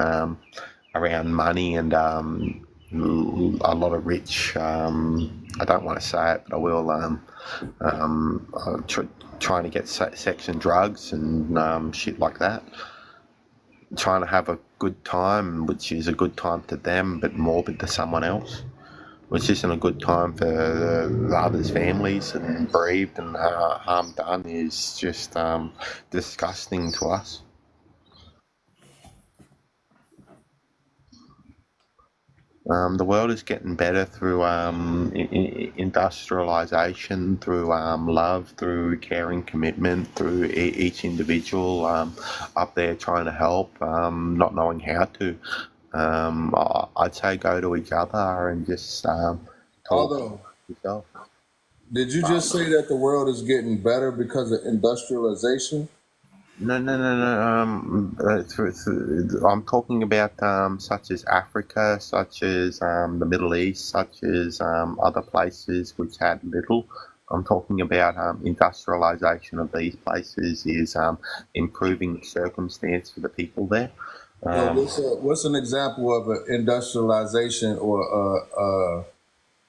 around money and a lot of rich, I don't want to say it, but I will, trying to get sex and drugs and shit like that. Trying to have a good time, which is a good time to them, but morbid to someone else, which isn't a good time for the others' families and bereaved, and harm done is just disgusting to us. The world is getting better through industrialization, through love, through caring commitment, through each individual up there trying to help, not knowing how to. I'd say go to each other and just talk Although, to yourself. did you just say that the world is getting better because of industrialization? No. I'm talking about such as Africa, such as the Middle East, such as other places which had little. I'm talking about industrialization of these places is improving the circumstance for the people there. What's an example of an industrialization or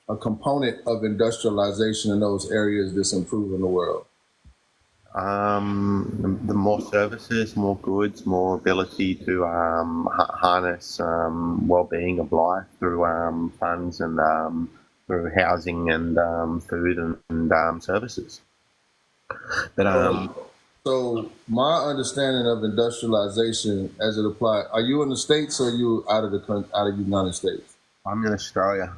a component of industrialization in those areas that's improving the world? The more services, more goods, more ability to harness well-being of life through funds and through housing and food and services. But so my understanding of industrialization as it applies, are you in the States or are you out of the United States? I'm in Australia.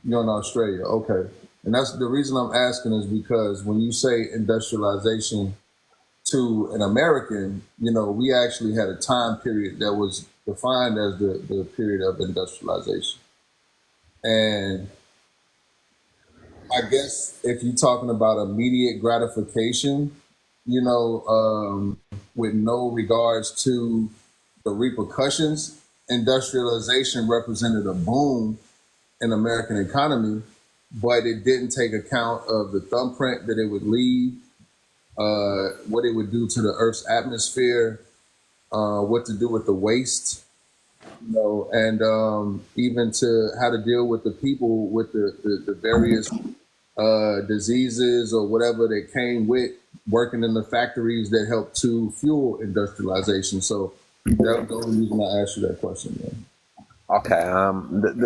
You're in Australia, okay. And that's the reason I'm asking is because when you say industrialization to an American, you know, we actually had a time period that was defined as the period of industrialization. And I guess if you're talking about immediate gratification, you know, with no regards to the repercussions, industrialization represented a boom in American economy, but it didn't take account of the thumbprint that it would leave, what it would do to the Earth's atmosphere, what to do with the waste, you know, and even to how to deal with the people with the various diseases or whatever that came with working in the factories that helped to fuel industrialization. So that's the only reason I asked you that question, man. Okay.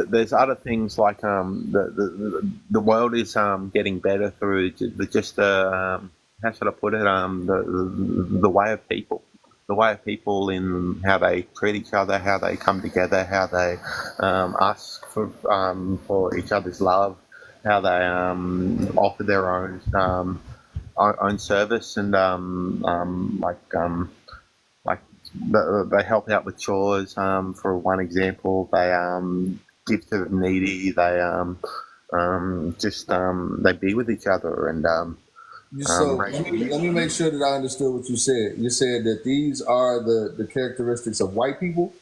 There's other things like the world is getting better through just how should I put it? The way of people. The way of people in how they treat each other, how they come together, how they ask for each other's love, how they offer their own service, and they help out with chores. For one example, they give to the needy. They they be with each other, and So Regularly. let me make sure that I understood what you said. You said that these are the characteristics of white people.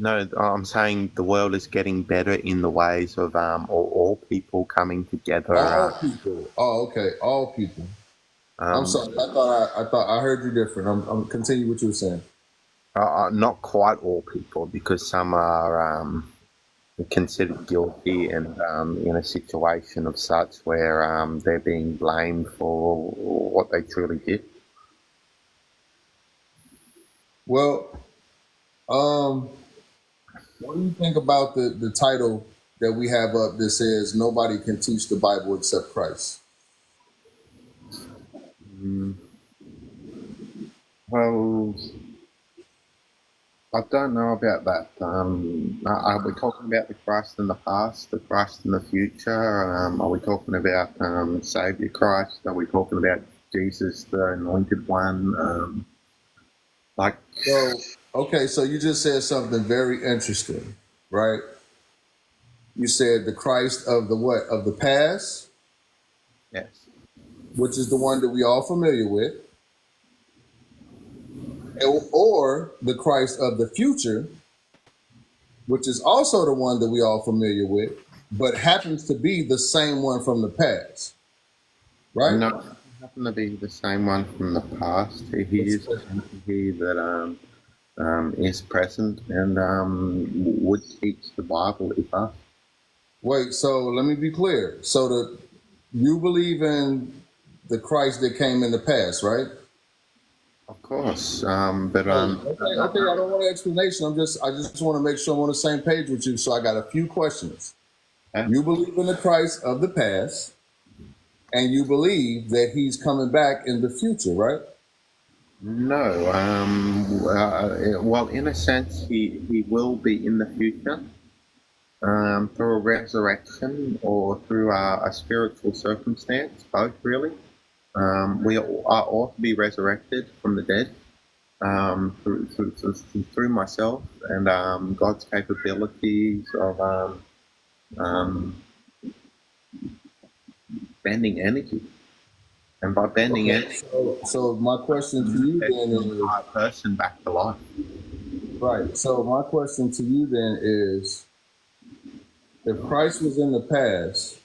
No, I'm saying the world is getting better in the ways of all people coming together. All people. Oh, okay. All people. I'm sorry. I thought I heard you different. I'm continue what you were saying. Not quite all people, because some are considered guilty and in a situation of such where they're being blamed for what they truly did. Well, what do you think about the title that we have up that says nobody can teach the Bible except Christ? Well, I don't know about that. Are we talking about the Christ in the past, the Christ in the future? Are we talking about Savior Christ? Are we talking about Jesus, the Anointed One? So, okay, so you just said something very interesting, right? You said the Christ of the what? Of the past? Yes. Which is the one that we all familiar with. Or the Christ of the future, which is also the one that we all familiar with, but happens to be the same one from the past, right? No, it happen to be the same one from the past. He is he that is present and would teach the Bible if us. Wait, so let me be clear. So you believe in the Christ that came in the past, right? Of course, Okay, I don't want an explanation. I just want to make sure I'm on the same page with you. So I got a few questions. You believe in the Christ of the past, and you believe that he's coming back in the future, right? No. Well, in a sense, he will be in the future through a resurrection or through a spiritual circumstance, both really. We are all to be resurrected from the dead through myself and God's capabilities of bending energy. And by bending energy, so my question to you then is a person back to life. Right. So my question to you then is, if Christ was in the past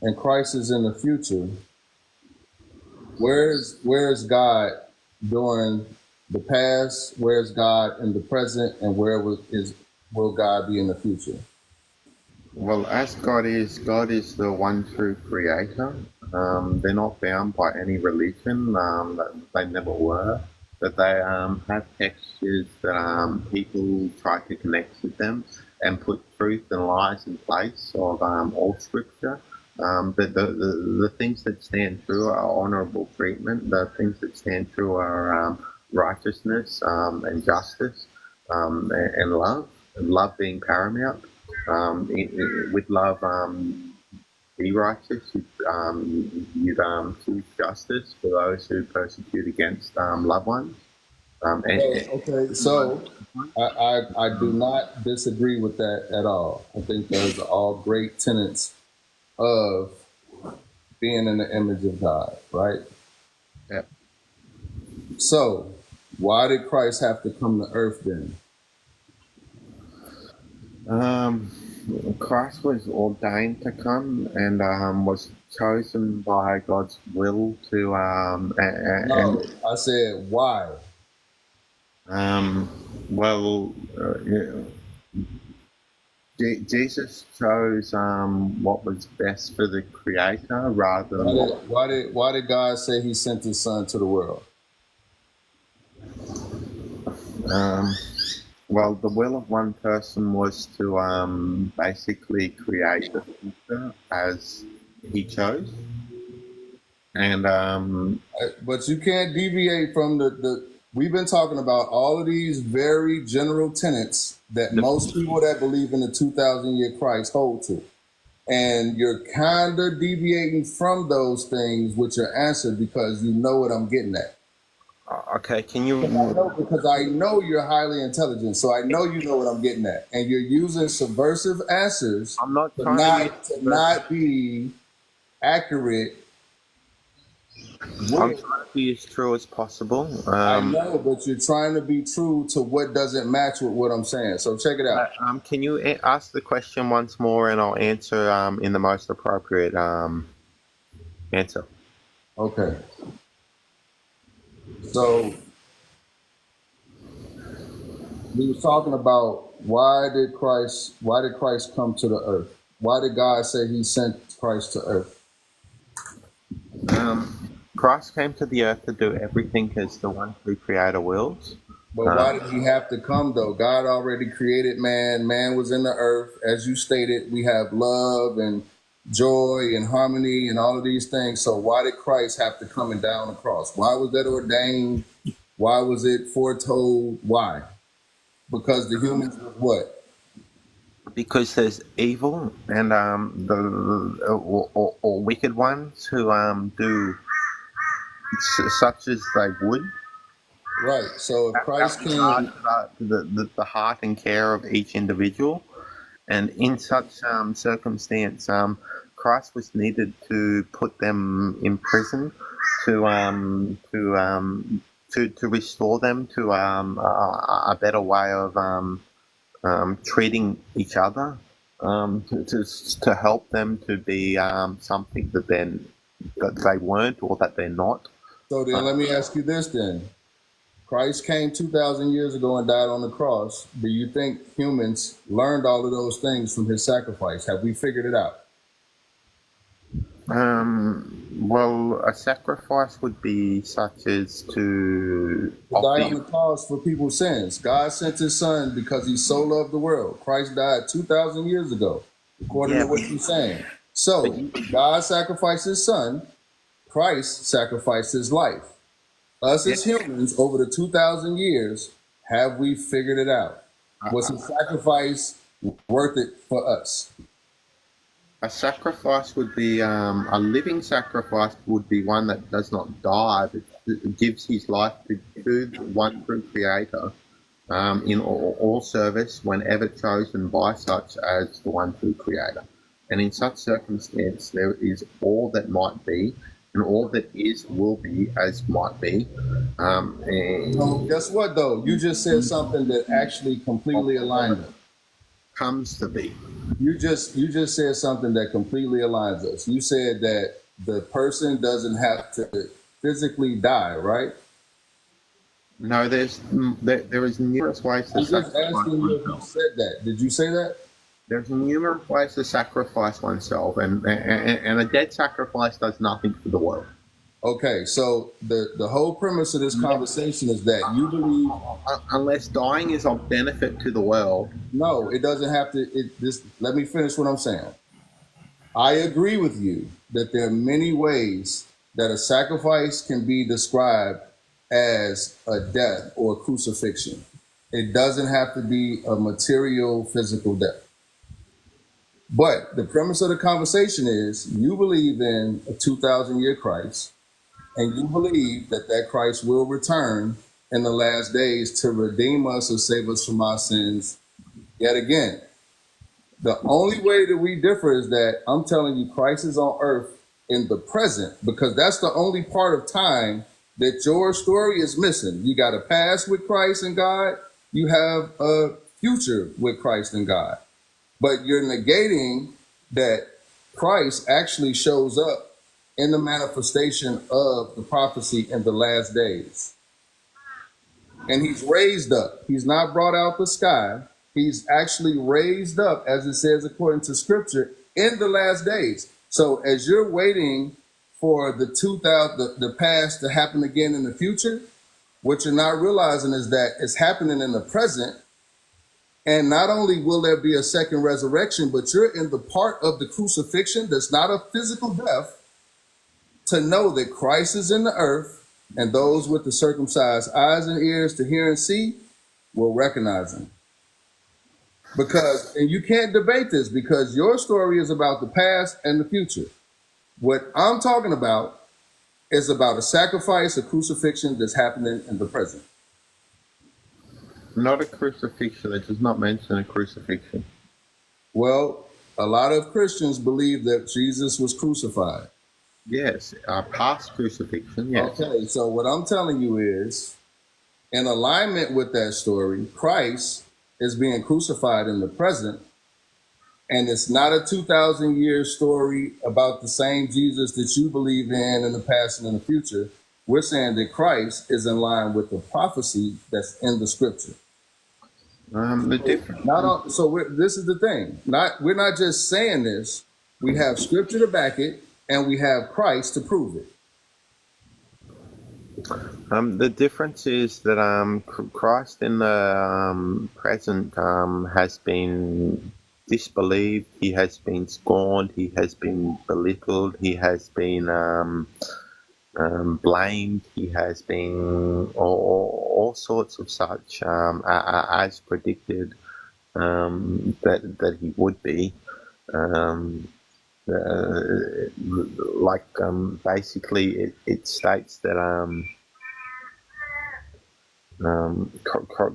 and Christ is in the future, where's God during the past? Where's God in the present? And will God be in the future? Well, as God is the one true creator. They're not bound by any religion. They never were. But they have textures that people try to connect with them and put truth and lies in place of all scripture. But the things that stand true are honorable treatment. The things that stand true are righteousness and justice and love. And love being paramount. With love, be righteous. You'd choose justice for those who persecute against loved ones. Okay, so I do not disagree with that at all. I think those are all great tenets of being in the image of God, right? Yeah. So, why did Christ have to come to earth then? Christ was ordained to come and was chosen by God's will to. No, I said why. Jesus chose what was best for the Creator rather than Why did God say He sent His Son to the world? Well, the will of one person was to basically create the future as he chose. And but you can't deviate from the we've been talking about all of these very general tenets that most people that believe in the 2,000-year Christ hold to. And you're kind of deviating from those things with your answer because you know what I'm getting at. Okay, can you... Because I know you're highly intelligent, so I know you know what I'm getting at. And you're using subversive answers I'm not to not be accurate I'm trying to be as true as possible. I know, but you're trying to be true to what doesn't match with what I'm saying. So check it out. Can you ask the question once more, and I'll answer in the most appropriate answer. Okay. So we were talking about why did Christ come to the earth? Why did God say he sent Christ to earth? Christ came to the earth to do everything as the one true creator wills. But why did he have to come though? God already created man. Man was in the earth. As you stated, we have love and joy and harmony and all of these things. So why did Christ have to come and die on the cross? Why was that ordained? Why was it foretold? Why? Because the humans was what? Because there's evil and or wicked ones who do such as they would. Right. So if Christ came, the heart and care of each individual, and in such circumstance, Christ was needed to put them in prison to restore them to a better way of treating each other, to help them to be something that they weren't or that they're not. So then let me ask you this then. Christ came 2,000 years ago and died on the cross. Do you think humans learned all of those things from his sacrifice? Have we figured it out? Well, a sacrifice would be such as to die on the cross for people's sins. God sent his son because he so loved the world. Christ died 2,000 years ago, according to what you're saying. So God sacrificed his son. Christ sacrificed his life. Us as humans, over the 2,000 years, have we figured it out? Was his sacrifice worth it for us? A sacrifice would be a living sacrifice would be one that does not die, but gives his life to the one true creator in all service whenever chosen by such as the one true creator. And in such circumstance, there is all that might be, and all that is will be as might be. So guess what, though? You just said something that actually completely aligns us. Comes to be. You just said something that completely aligns us. You said that the person doesn't have to physically die, right? No, there is numerous ways to I'm just asking you if you said that. Did you say that? There's numerous ways to sacrifice oneself, and a dead sacrifice does nothing for the world. Okay, so the whole premise of this conversation is that you believe, unless dying is of benefit to the world. No, it doesn't have to. Let me finish what I'm saying. I agree with you that there are many ways that a sacrifice can be described as a death or a crucifixion. It doesn't have to be a material, physical death. But the premise of the conversation is you believe in a 2,000-year Christ, and you believe that that Christ will return in the last days to redeem us or save us from our sins yet again. The only way that we differ is that I'm telling you Christ is on earth in the present, because that's the only part of time that your story is missing. You got a past with Christ and God. You have a future with Christ and God. But you're negating that Christ actually shows up in the manifestation of the prophecy in the last days. And he's raised up. He's not brought out the sky. He's actually raised up, as it says according to scripture, in the last days. So as you're waiting for the past to happen again in the future, what you're not realizing is that it's happening in the present. And not only will there be a second resurrection, but you're in the part of the crucifixion that's not a physical death, to know that Christ is in the earth, and those with the circumcised eyes and ears to hear and see will recognize him. And you can't debate this, because your story is about the past and the future. What I'm talking about is about a sacrifice, a crucifixion that's happening in the present. Not a crucifixion. It does not mention a crucifixion. Well, a lot of Christians believe that Jesus was crucified. Yes, past crucifixion, yes. Okay, so what I'm telling you is, in alignment with that story, Christ is being crucified in the present, and it's not a 2,000-year story about the same Jesus that you believe in the past and in the future. We're saying that Christ is in line with the prophecy that's in the scripture. The difference. This is the thing. We're not just saying this. We have scripture to back it, and we have Christ to prove it. The difference is that Christ in the present has been disbelieved, he has been scorned, he has been belittled, he has been blamed, he has been all sorts of such as predicted that he would be. Basically it states that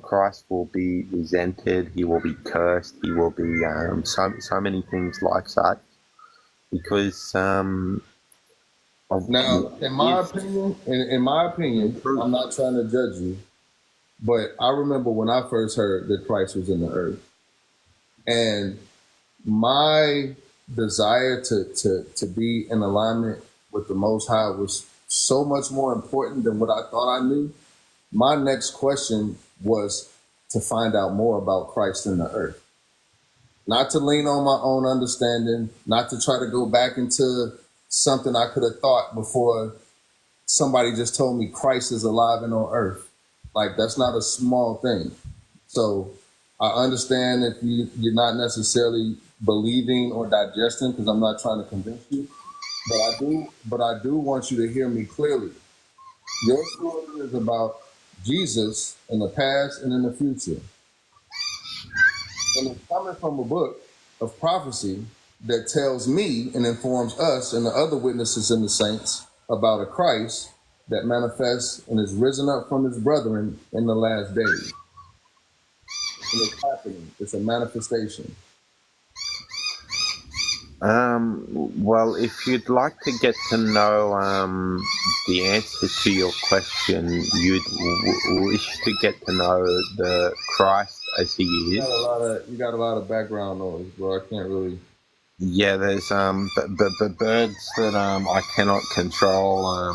Christ will be resented, he will be cursed, he will be so many things like that, because now, in my opinion, I'm not trying to judge you, but I remember when I first heard that Christ was in the earth, and my desire to be in alignment with the Most High was so much more important than what I thought I knew. My next question was to find out more about Christ in the earth. Not to lean on my own understanding, not to try to go back into something I could have thought before somebody just told me Christ is alive and on earth. Like, that's not a small thing. So I understand if you're not necessarily believing or digesting, because I'm not trying to convince you, but I do want you to hear me clearly. Your story is about Jesus in the past and in the future. And it's coming from a book of prophecy that tells me and informs us and the other witnesses and the saints about a Christ that manifests and is risen up from his brethren in the last days. And it's happening. It's a manifestation. Well, if you'd like to get to know the answer to your question, you'd wish to get to know the Christ as he is. You got a lot of background noise, bro. I can't really. Yeah, there's the birds that I cannot control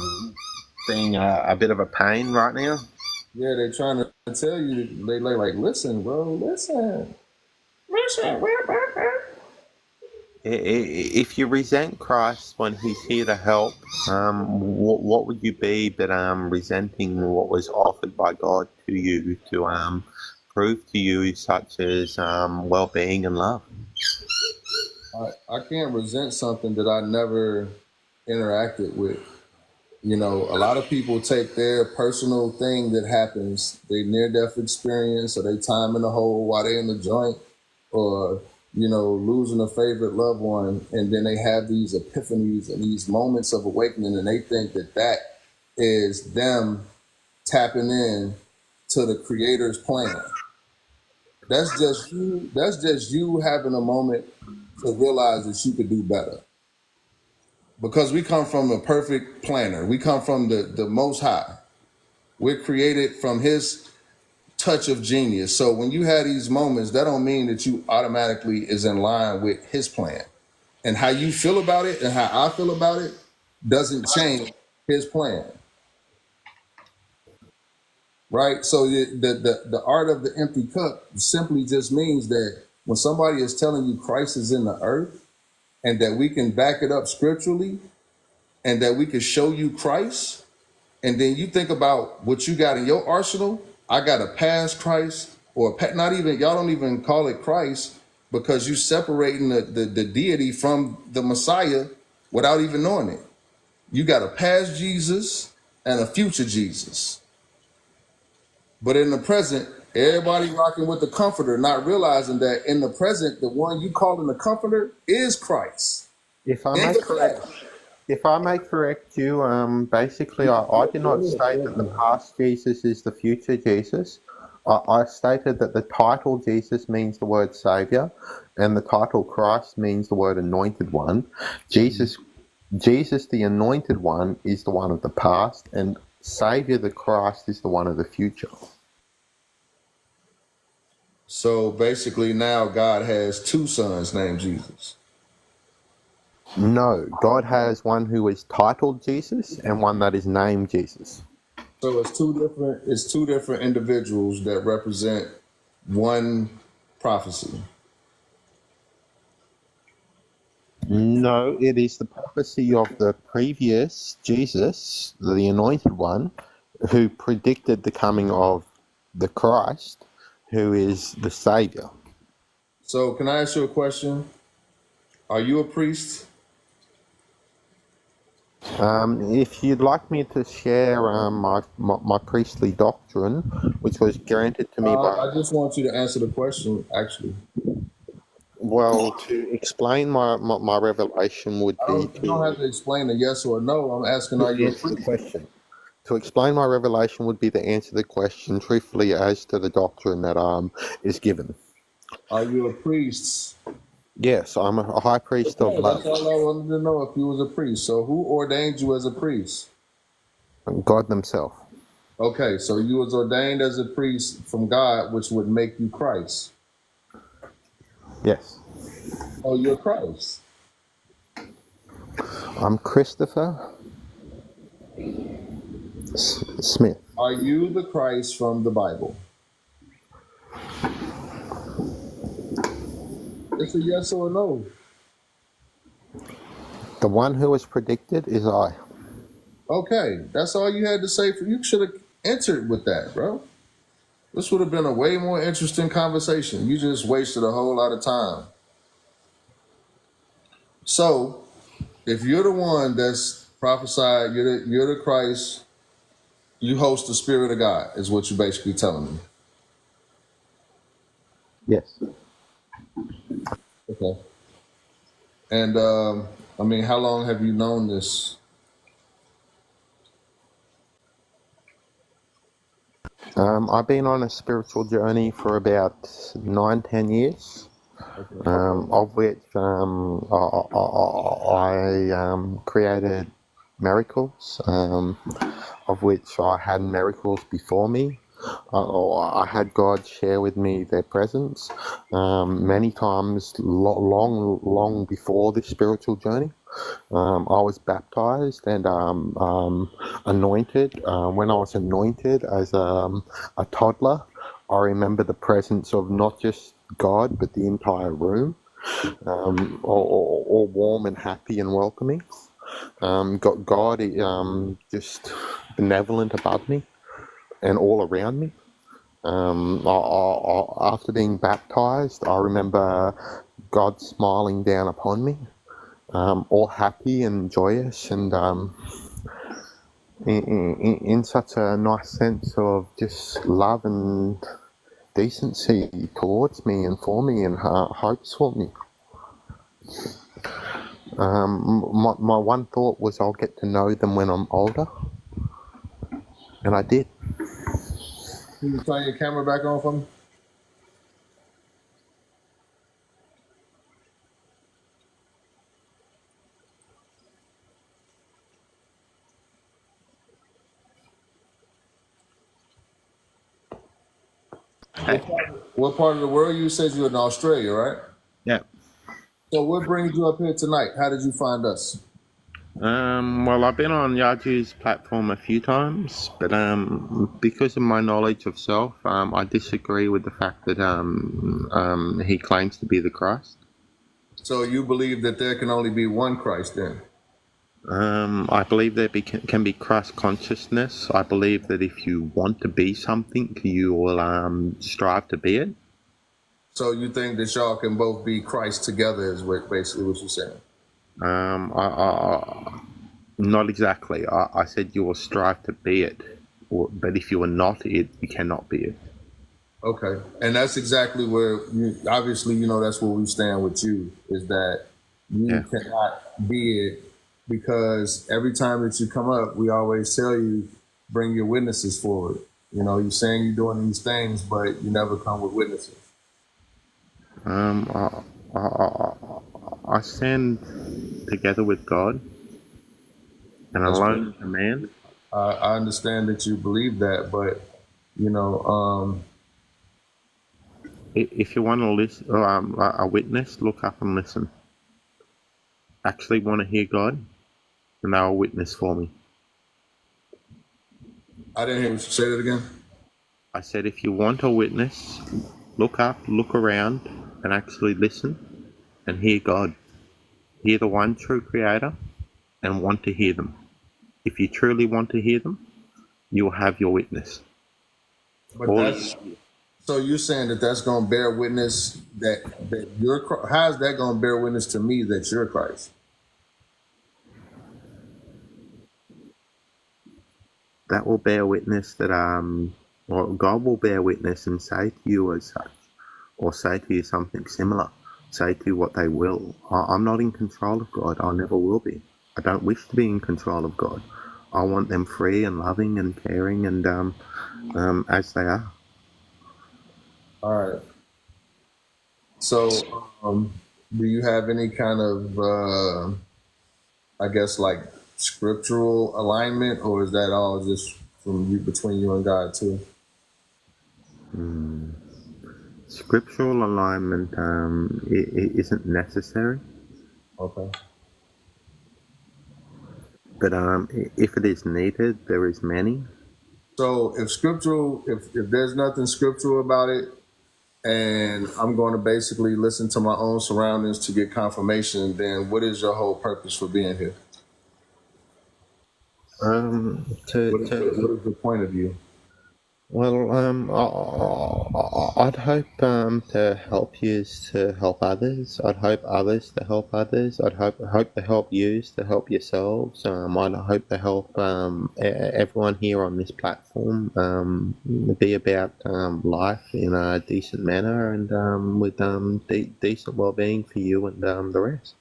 being a bit of a pain right now. Yeah, they're trying to tell you. They like, listen, bro, listen. If you resent Christ when he's here to help, what would you be but resenting what was offered by God to you to prove to you such as well-being and love? I can't resent something that I never interacted with. You know, a lot of people take their personal thing that happens, their near-death experience, or their time in the hole while they're in the joint, or losing a favorite loved one, and then they have these epiphanies and these moments of awakening, and they think that is them tapping in to the Creator's plan. That's just you. That's just you having a moment to realize that you could do better. Because we come from a perfect planner. We come from the Most High. We're created from His touch of genius. So when you have these moments, that don't mean that you automatically is in line with his plan. And how you feel about it and how I feel about it doesn't change his plan. Right? So the art of the empty cup simply just means that when somebody is telling you Christ is in the earth and that we can back it up scripturally and that we can show you Christ, and then you think about what you got in your arsenal. I got a past Christ, or not even, y'all don't even call it Christ because you separating the deity from the Messiah without even knowing it. You got a past Jesus and a future Jesus. But in the present, everybody rocking with the comforter, not realizing that in the present, the one you calling the comforter is Christ. If I may correct you, basically I did not state that the past Jesus is the future Jesus. I stated that the title Jesus means the word Savior, and the title Christ means the word Anointed One. Jesus Jesus, the anointed one, is the one of the past, and Savior, the Christ, is the one of the future. So basically, now God has two sons named Jesus. No, God has one who is titled Jesus and one that is named Jesus. So it's two different individuals that represent one prophecy. No, it is the prophecy of the previous Jesus, the anointed one, who predicted the coming of the Christ, who is the Savior. So can I ask you a question? Are you a priest? If you'd like me to share my priestly doctrine, which was granted to me by... I just want you to answer the question, actually. Well, to explain my revelation would be You don't have to explain a yes or a no. I'm asking, are you a priest? question. To explain my revelation would be to answer the question truthfully as to the doctrine that is given. Are you a priest? Yes, I'm a high priest of love. That's all I wanted to know, if you was a priest. So who ordained you as a priest? God himself. Okay, so you was ordained as a priest from God, which would make you Christ. Yes. Oh, you're Christ. I'm Christopher Smith. Are you the Christ from the Bible? It's a yes or a no. The one who was predicted is I. Okay, that's all you had to say. You should have entered with that, bro. This would have been a way more interesting conversation. You just wasted a whole lot of time. So, if you're the one that's prophesied, you're the Christ, you host the Spirit of God, is what you're basically telling me. Yes. Okay. And, I mean, how long have you known this? I've been on a spiritual journey for about 9-10 years, of which I created miracles, of which I had miracles before me. I had God share with me their presence many times, long before this spiritual journey. I was baptized and anointed. When I was anointed as a toddler, I remember the presence of not just God, but the entire room, all warm and happy and welcoming. God just benevolent above me and all around me. After being baptized, I remember God smiling down upon me. All happy and joyous, and in such a nice sense of just love and decency towards me and for me and hopes for me. My one thought was I'll get to know them when I'm older, and I did. Can you turn your camera back on for me? What part of the world? You said you're in Australia, right? Yeah. So what brings you up here tonight? How did you find us? Well, I've been on Yaju's platform a few times, but because of my knowledge of self, I disagree with the fact that he claims to be the Christ. So you believe that there can only be one Christ then? I believe there can be Christ consciousness. I believe that if you want to be something, you will strive to be it. So you think that y'all can both be Christ together is basically what you're saying? Not exactly. I said you will strive to be it, but if you are not it, you cannot be it. Okay, and that's exactly where obviously, that's where we stand with you, is that you cannot be it, because every time that you come up, we always tell you, bring your witnesses forward. You're saying you're doing these things, but you never come with witnesses. I stand together with God, and That's alone great. as a man. I understand that you believe that, but you know, If you want to listen, a witness, look up and listen. Actually want to hear God, and they'll witness for me. I didn't hear you say that again. I said, if you want a witness, look up, look around, and actually listen and hear God. Hear the one true Creator and want to hear them. If you truly want to hear them, you'll have your witness. But All that's so you're saying that that's going to bear witness that you're. How is that going to bear witness to me that you're Christ? that will bear witness that or God will bear witness and say to you as such, or say to you something similar. Say to you what they will. I'm not in control of God. I never will be. I don't wish to be in control of God. I want them free and loving and caring and as they are. All right. So, do you have any kind of, I guess, like scriptural alignment, or is that all just from you between you and God too? Scriptural alignment it isn't necessary. Okay. But if it is needed, there is many. So if there's nothing scriptural about it, and I'm going to basically listen to my own surroundings to get confirmation, then what is your whole purpose for being here? What is the point of you? Well, I'd hope to help yous to help others. I'd hope others to help others. I'd hope to help yous to help yourselves. I'd hope to help everyone here on this platform be about life in a decent manner and with decent well-being for you and the rest.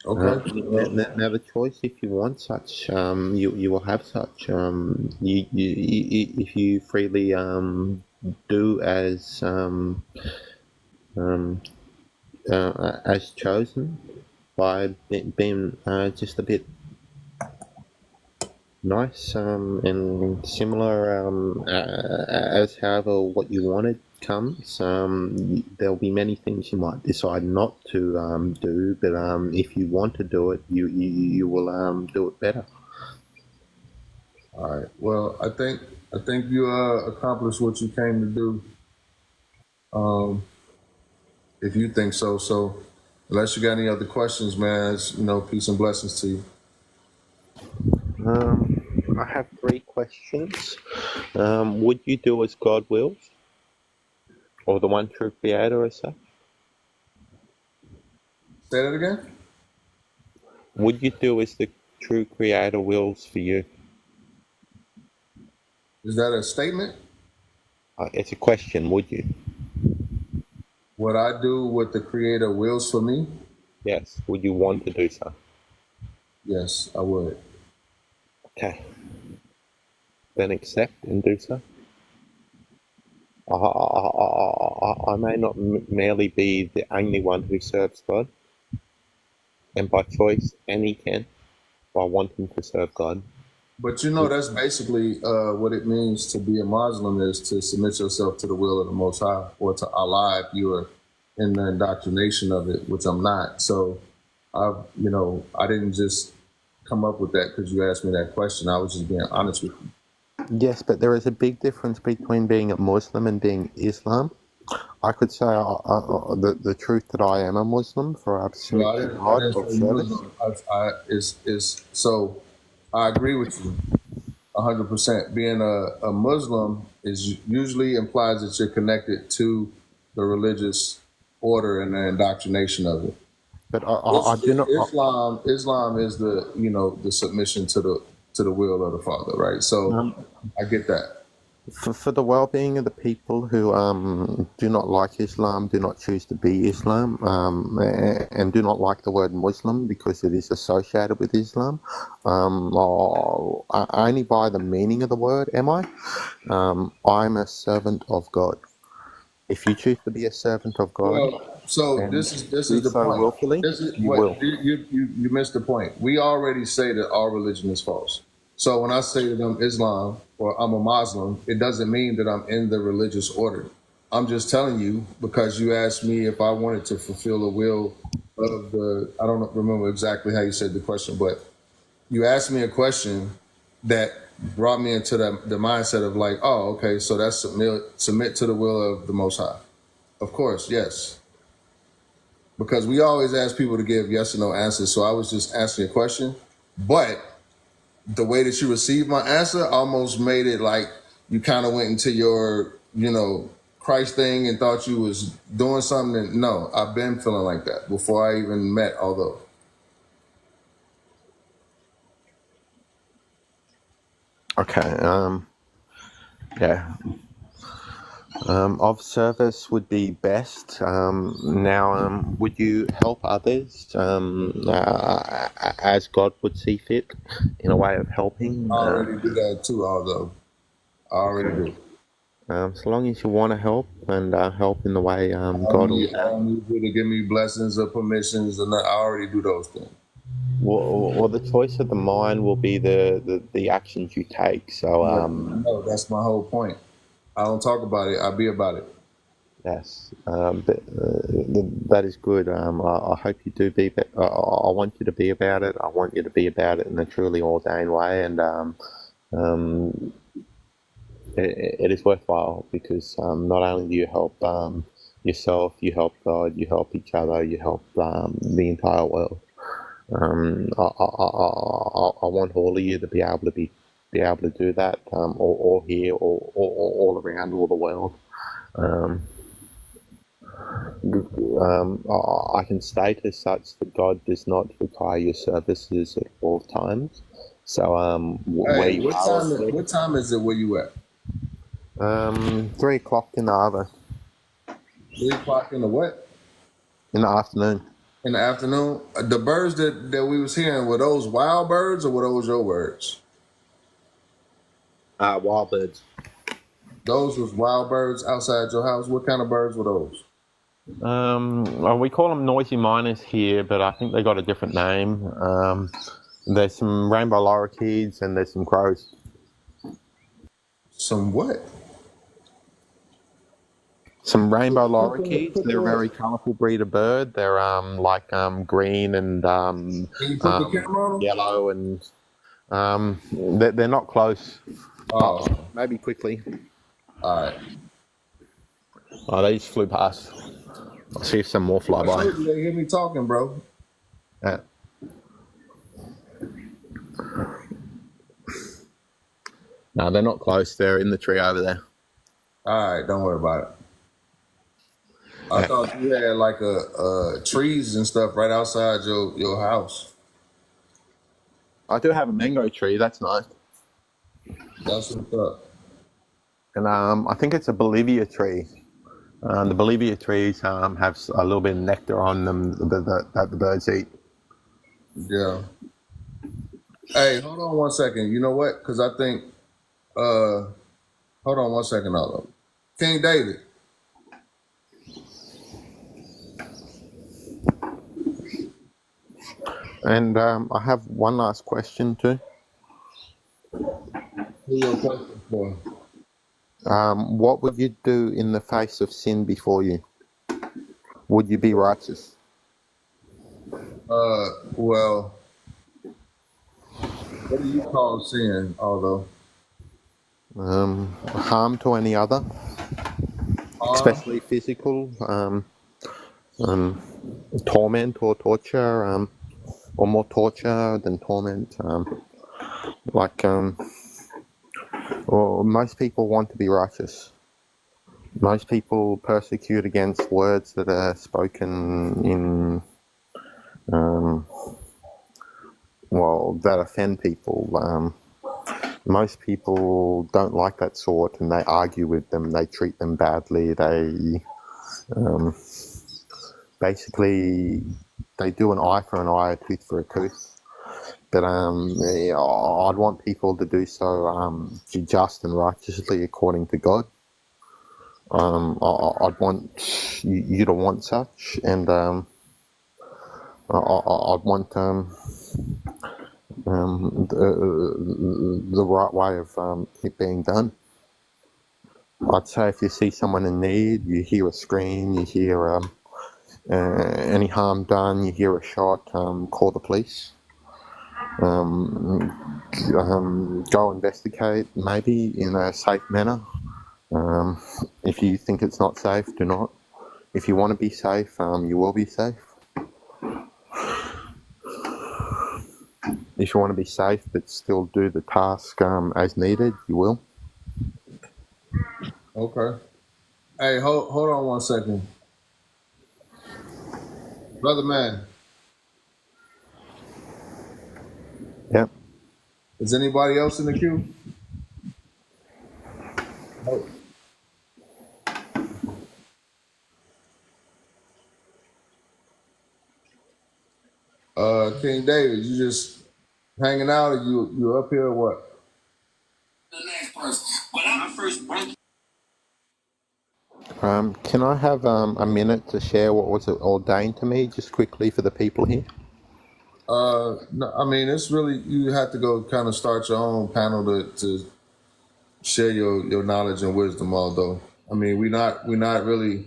Okay. Now the choice, if you want such, you will have such. If you freely do as chosen by being just a bit nice and similar as however what you wanted comes. There'll be many things you might decide not to do, but if you want to do it, you will do it better. All right. Well, I think you accomplished what you came to do. If you think so. So, unless you got any other questions, man, it's, peace and blessings to you. I have 3 questions. Would you do as God wills? Or the one true Creator as such? Say that again? Would you do as the true Creator wills for you? Is that a statement? It's a question, would you? Would I do what the Creator wills for me? Yes. Would you want to do so? Yes, I would. Okay. Then accept and do so. I may not merely be the only one who serves God, and by choice, any can, by wanting to serve God. But that's basically what it means to be a Muslim, is to submit yourself to the will of the Most High, or to Allah if you are in the indoctrination of it, which I'm not. So, I didn't just come up with that because you asked me that question. I was just being honest with you. Yes, but there is a big difference between being a Muslim and being Islam. I could say the truth that I am a Muslim, for I submit to God of service. So I agree with you 100%. Being a Muslim usually implies that you're connected to the religious order and the indoctrination of it. But I do not. Islam is the submission to the will of the Father, right? So I get that. For the well-being of the people who do not like Islam, do not choose to be Islam, and do not like the word Muslim because it is associated with Islam, only by the meaning of the word am I. I'm a servant of God. If you choose to be a servant of God, So and this is do the so point. willfully, This is you what will. you missed the point. We already say that our religion is false. So when I say that I'm Islam or I'm a Muslim, it doesn't mean that I'm in the religious order. I'm just telling you because you asked me if I wanted to fulfill the will of the. I don't remember exactly how you said the question, but you asked me a question that brought me into the mindset of like, oh, okay, so that's submit to the will of the Most High. Of course, yes. Because we always ask people to give yes or no answers. So I was just asking a question. But the way that you received my answer almost made it like you kind of went into your, Christ thing and thought you was doing something. No, I've been feeling like that before I even met although. Okay. Yeah. Of service would be best. Now, would you help others as God would see fit in a way of helping? I already do that too, although. I already do. So long as you want to help and help in the way I God will. don't need you to give me blessings or permissions, and I already do those things. Well, the choice of the mind will be the actions you take. So, No, that's my whole point. I don't talk about it. I be about it. yes, that is good. I hope you do be. I want you to be about it. I want you to be about it in a truly ordained way, and it is worthwhile because not only do you help yourself, you help God, you help each other, you help the entire world. I want all of you to be able to do that, all here, all around, all the world. I can state as such that God does not require your services at all times. So, where Hey, you what are, time? What time is it where you at? 3 o'clock in the other 3 o'clock in the what? in the afternoon. In the afternoon. The birds that we was hearing, were those wild birds or were those your birds? Wild birds. Those was wild birds outside your house. What kind of birds were those? Well, we call them noisy miners here, but I think they got a different name. There's some rainbow lorikeets and there's some crows. Some what? Some rainbow lorikeets. They're a very colourful breed of bird. They're green and Can you put the camera on them? yellow, and they're not close. Oh, Maybe quickly. all right. Oh, they just flew past. I'll see if some more fly I by. told you they hear me talking, bro. Yeah. No, they're not close. They're in the tree over there. All right, don't worry about it. I thought you had like a trees and stuff right outside your house. I do have a mango tree. That's nice. That's what's up. And I think it's a Bolivia tree. The Bolivia trees have a little bit of nectar on them that the birds eat. Yeah. Hey, hold on one second. You know what? Because I think, hold on one second, although. King David. And I have one last question too. Who your question for? What would you do in the face of sin before you? Would you be righteous? Well, what do you call sin, although? Harm to any other, especially physical, torment or torture, or more torture than torment. Or most people want to be righteous. Most people persecute against words that are spoken in, that offend people. Most people don't like that sort, and they argue with them. They treat them badly. They basically they do an eye for an eye, a tooth for a tooth. But I'd want people to do so just and righteously according to God. I'd want you to want such, and I'd want the right way of it being done. I'd say if you see someone in need, you hear a scream, you hear any harm done, you hear a shot, call the police. Go investigate, maybe in a safe manner. If you think it's not safe, do not. If you want to be safe, you will be safe. If you want to be safe but still do the task as needed, you will. Okay. Hey, hold on 1 second. Brother man. Yep. Is anybody else in the queue? King David, you just hanging out, or you up here or what? Can I have a minute to share what was ordained to me, just quickly for the people here? No, I mean, it's really, you have to go kind of start your own panel to share your knowledge and wisdom. Although, I mean, we're not really,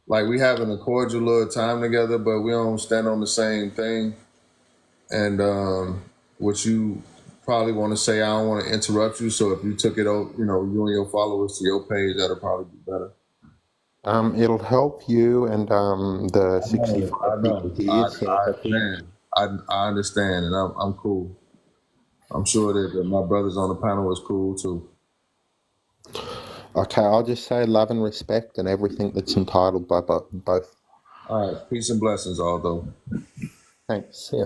like, we having a cordial little time together, but we don't stand on the same thing. And what you probably want to say, I don't want to interrupt you. So if you took it, you and your followers to your page, that'll probably be better. It'll help you and the 65 people here. I understand, and I'm cool. I'm sure that my brothers on the panel is cool too. Okay, I'll just say love and respect and everything that's entitled by both. All right, peace and blessings, Aldo. Thanks. Yeah.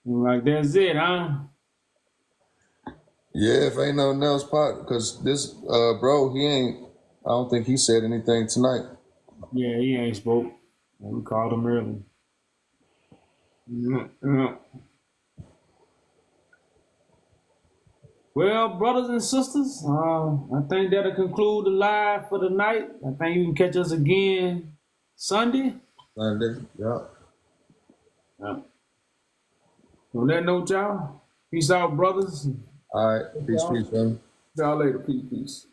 Like that's it, huh? Yeah, if ain't nothing else, because this bro, I don't think he said anything tonight. Yeah, he ain't spoke. We called him early. Yeah. Well, brothers and sisters, I think that'll conclude the live for the night. I think you can catch us again Sunday. Yeah. On that note, y'all, peace out, brothers. All right, peace, man. Y'all later, peace.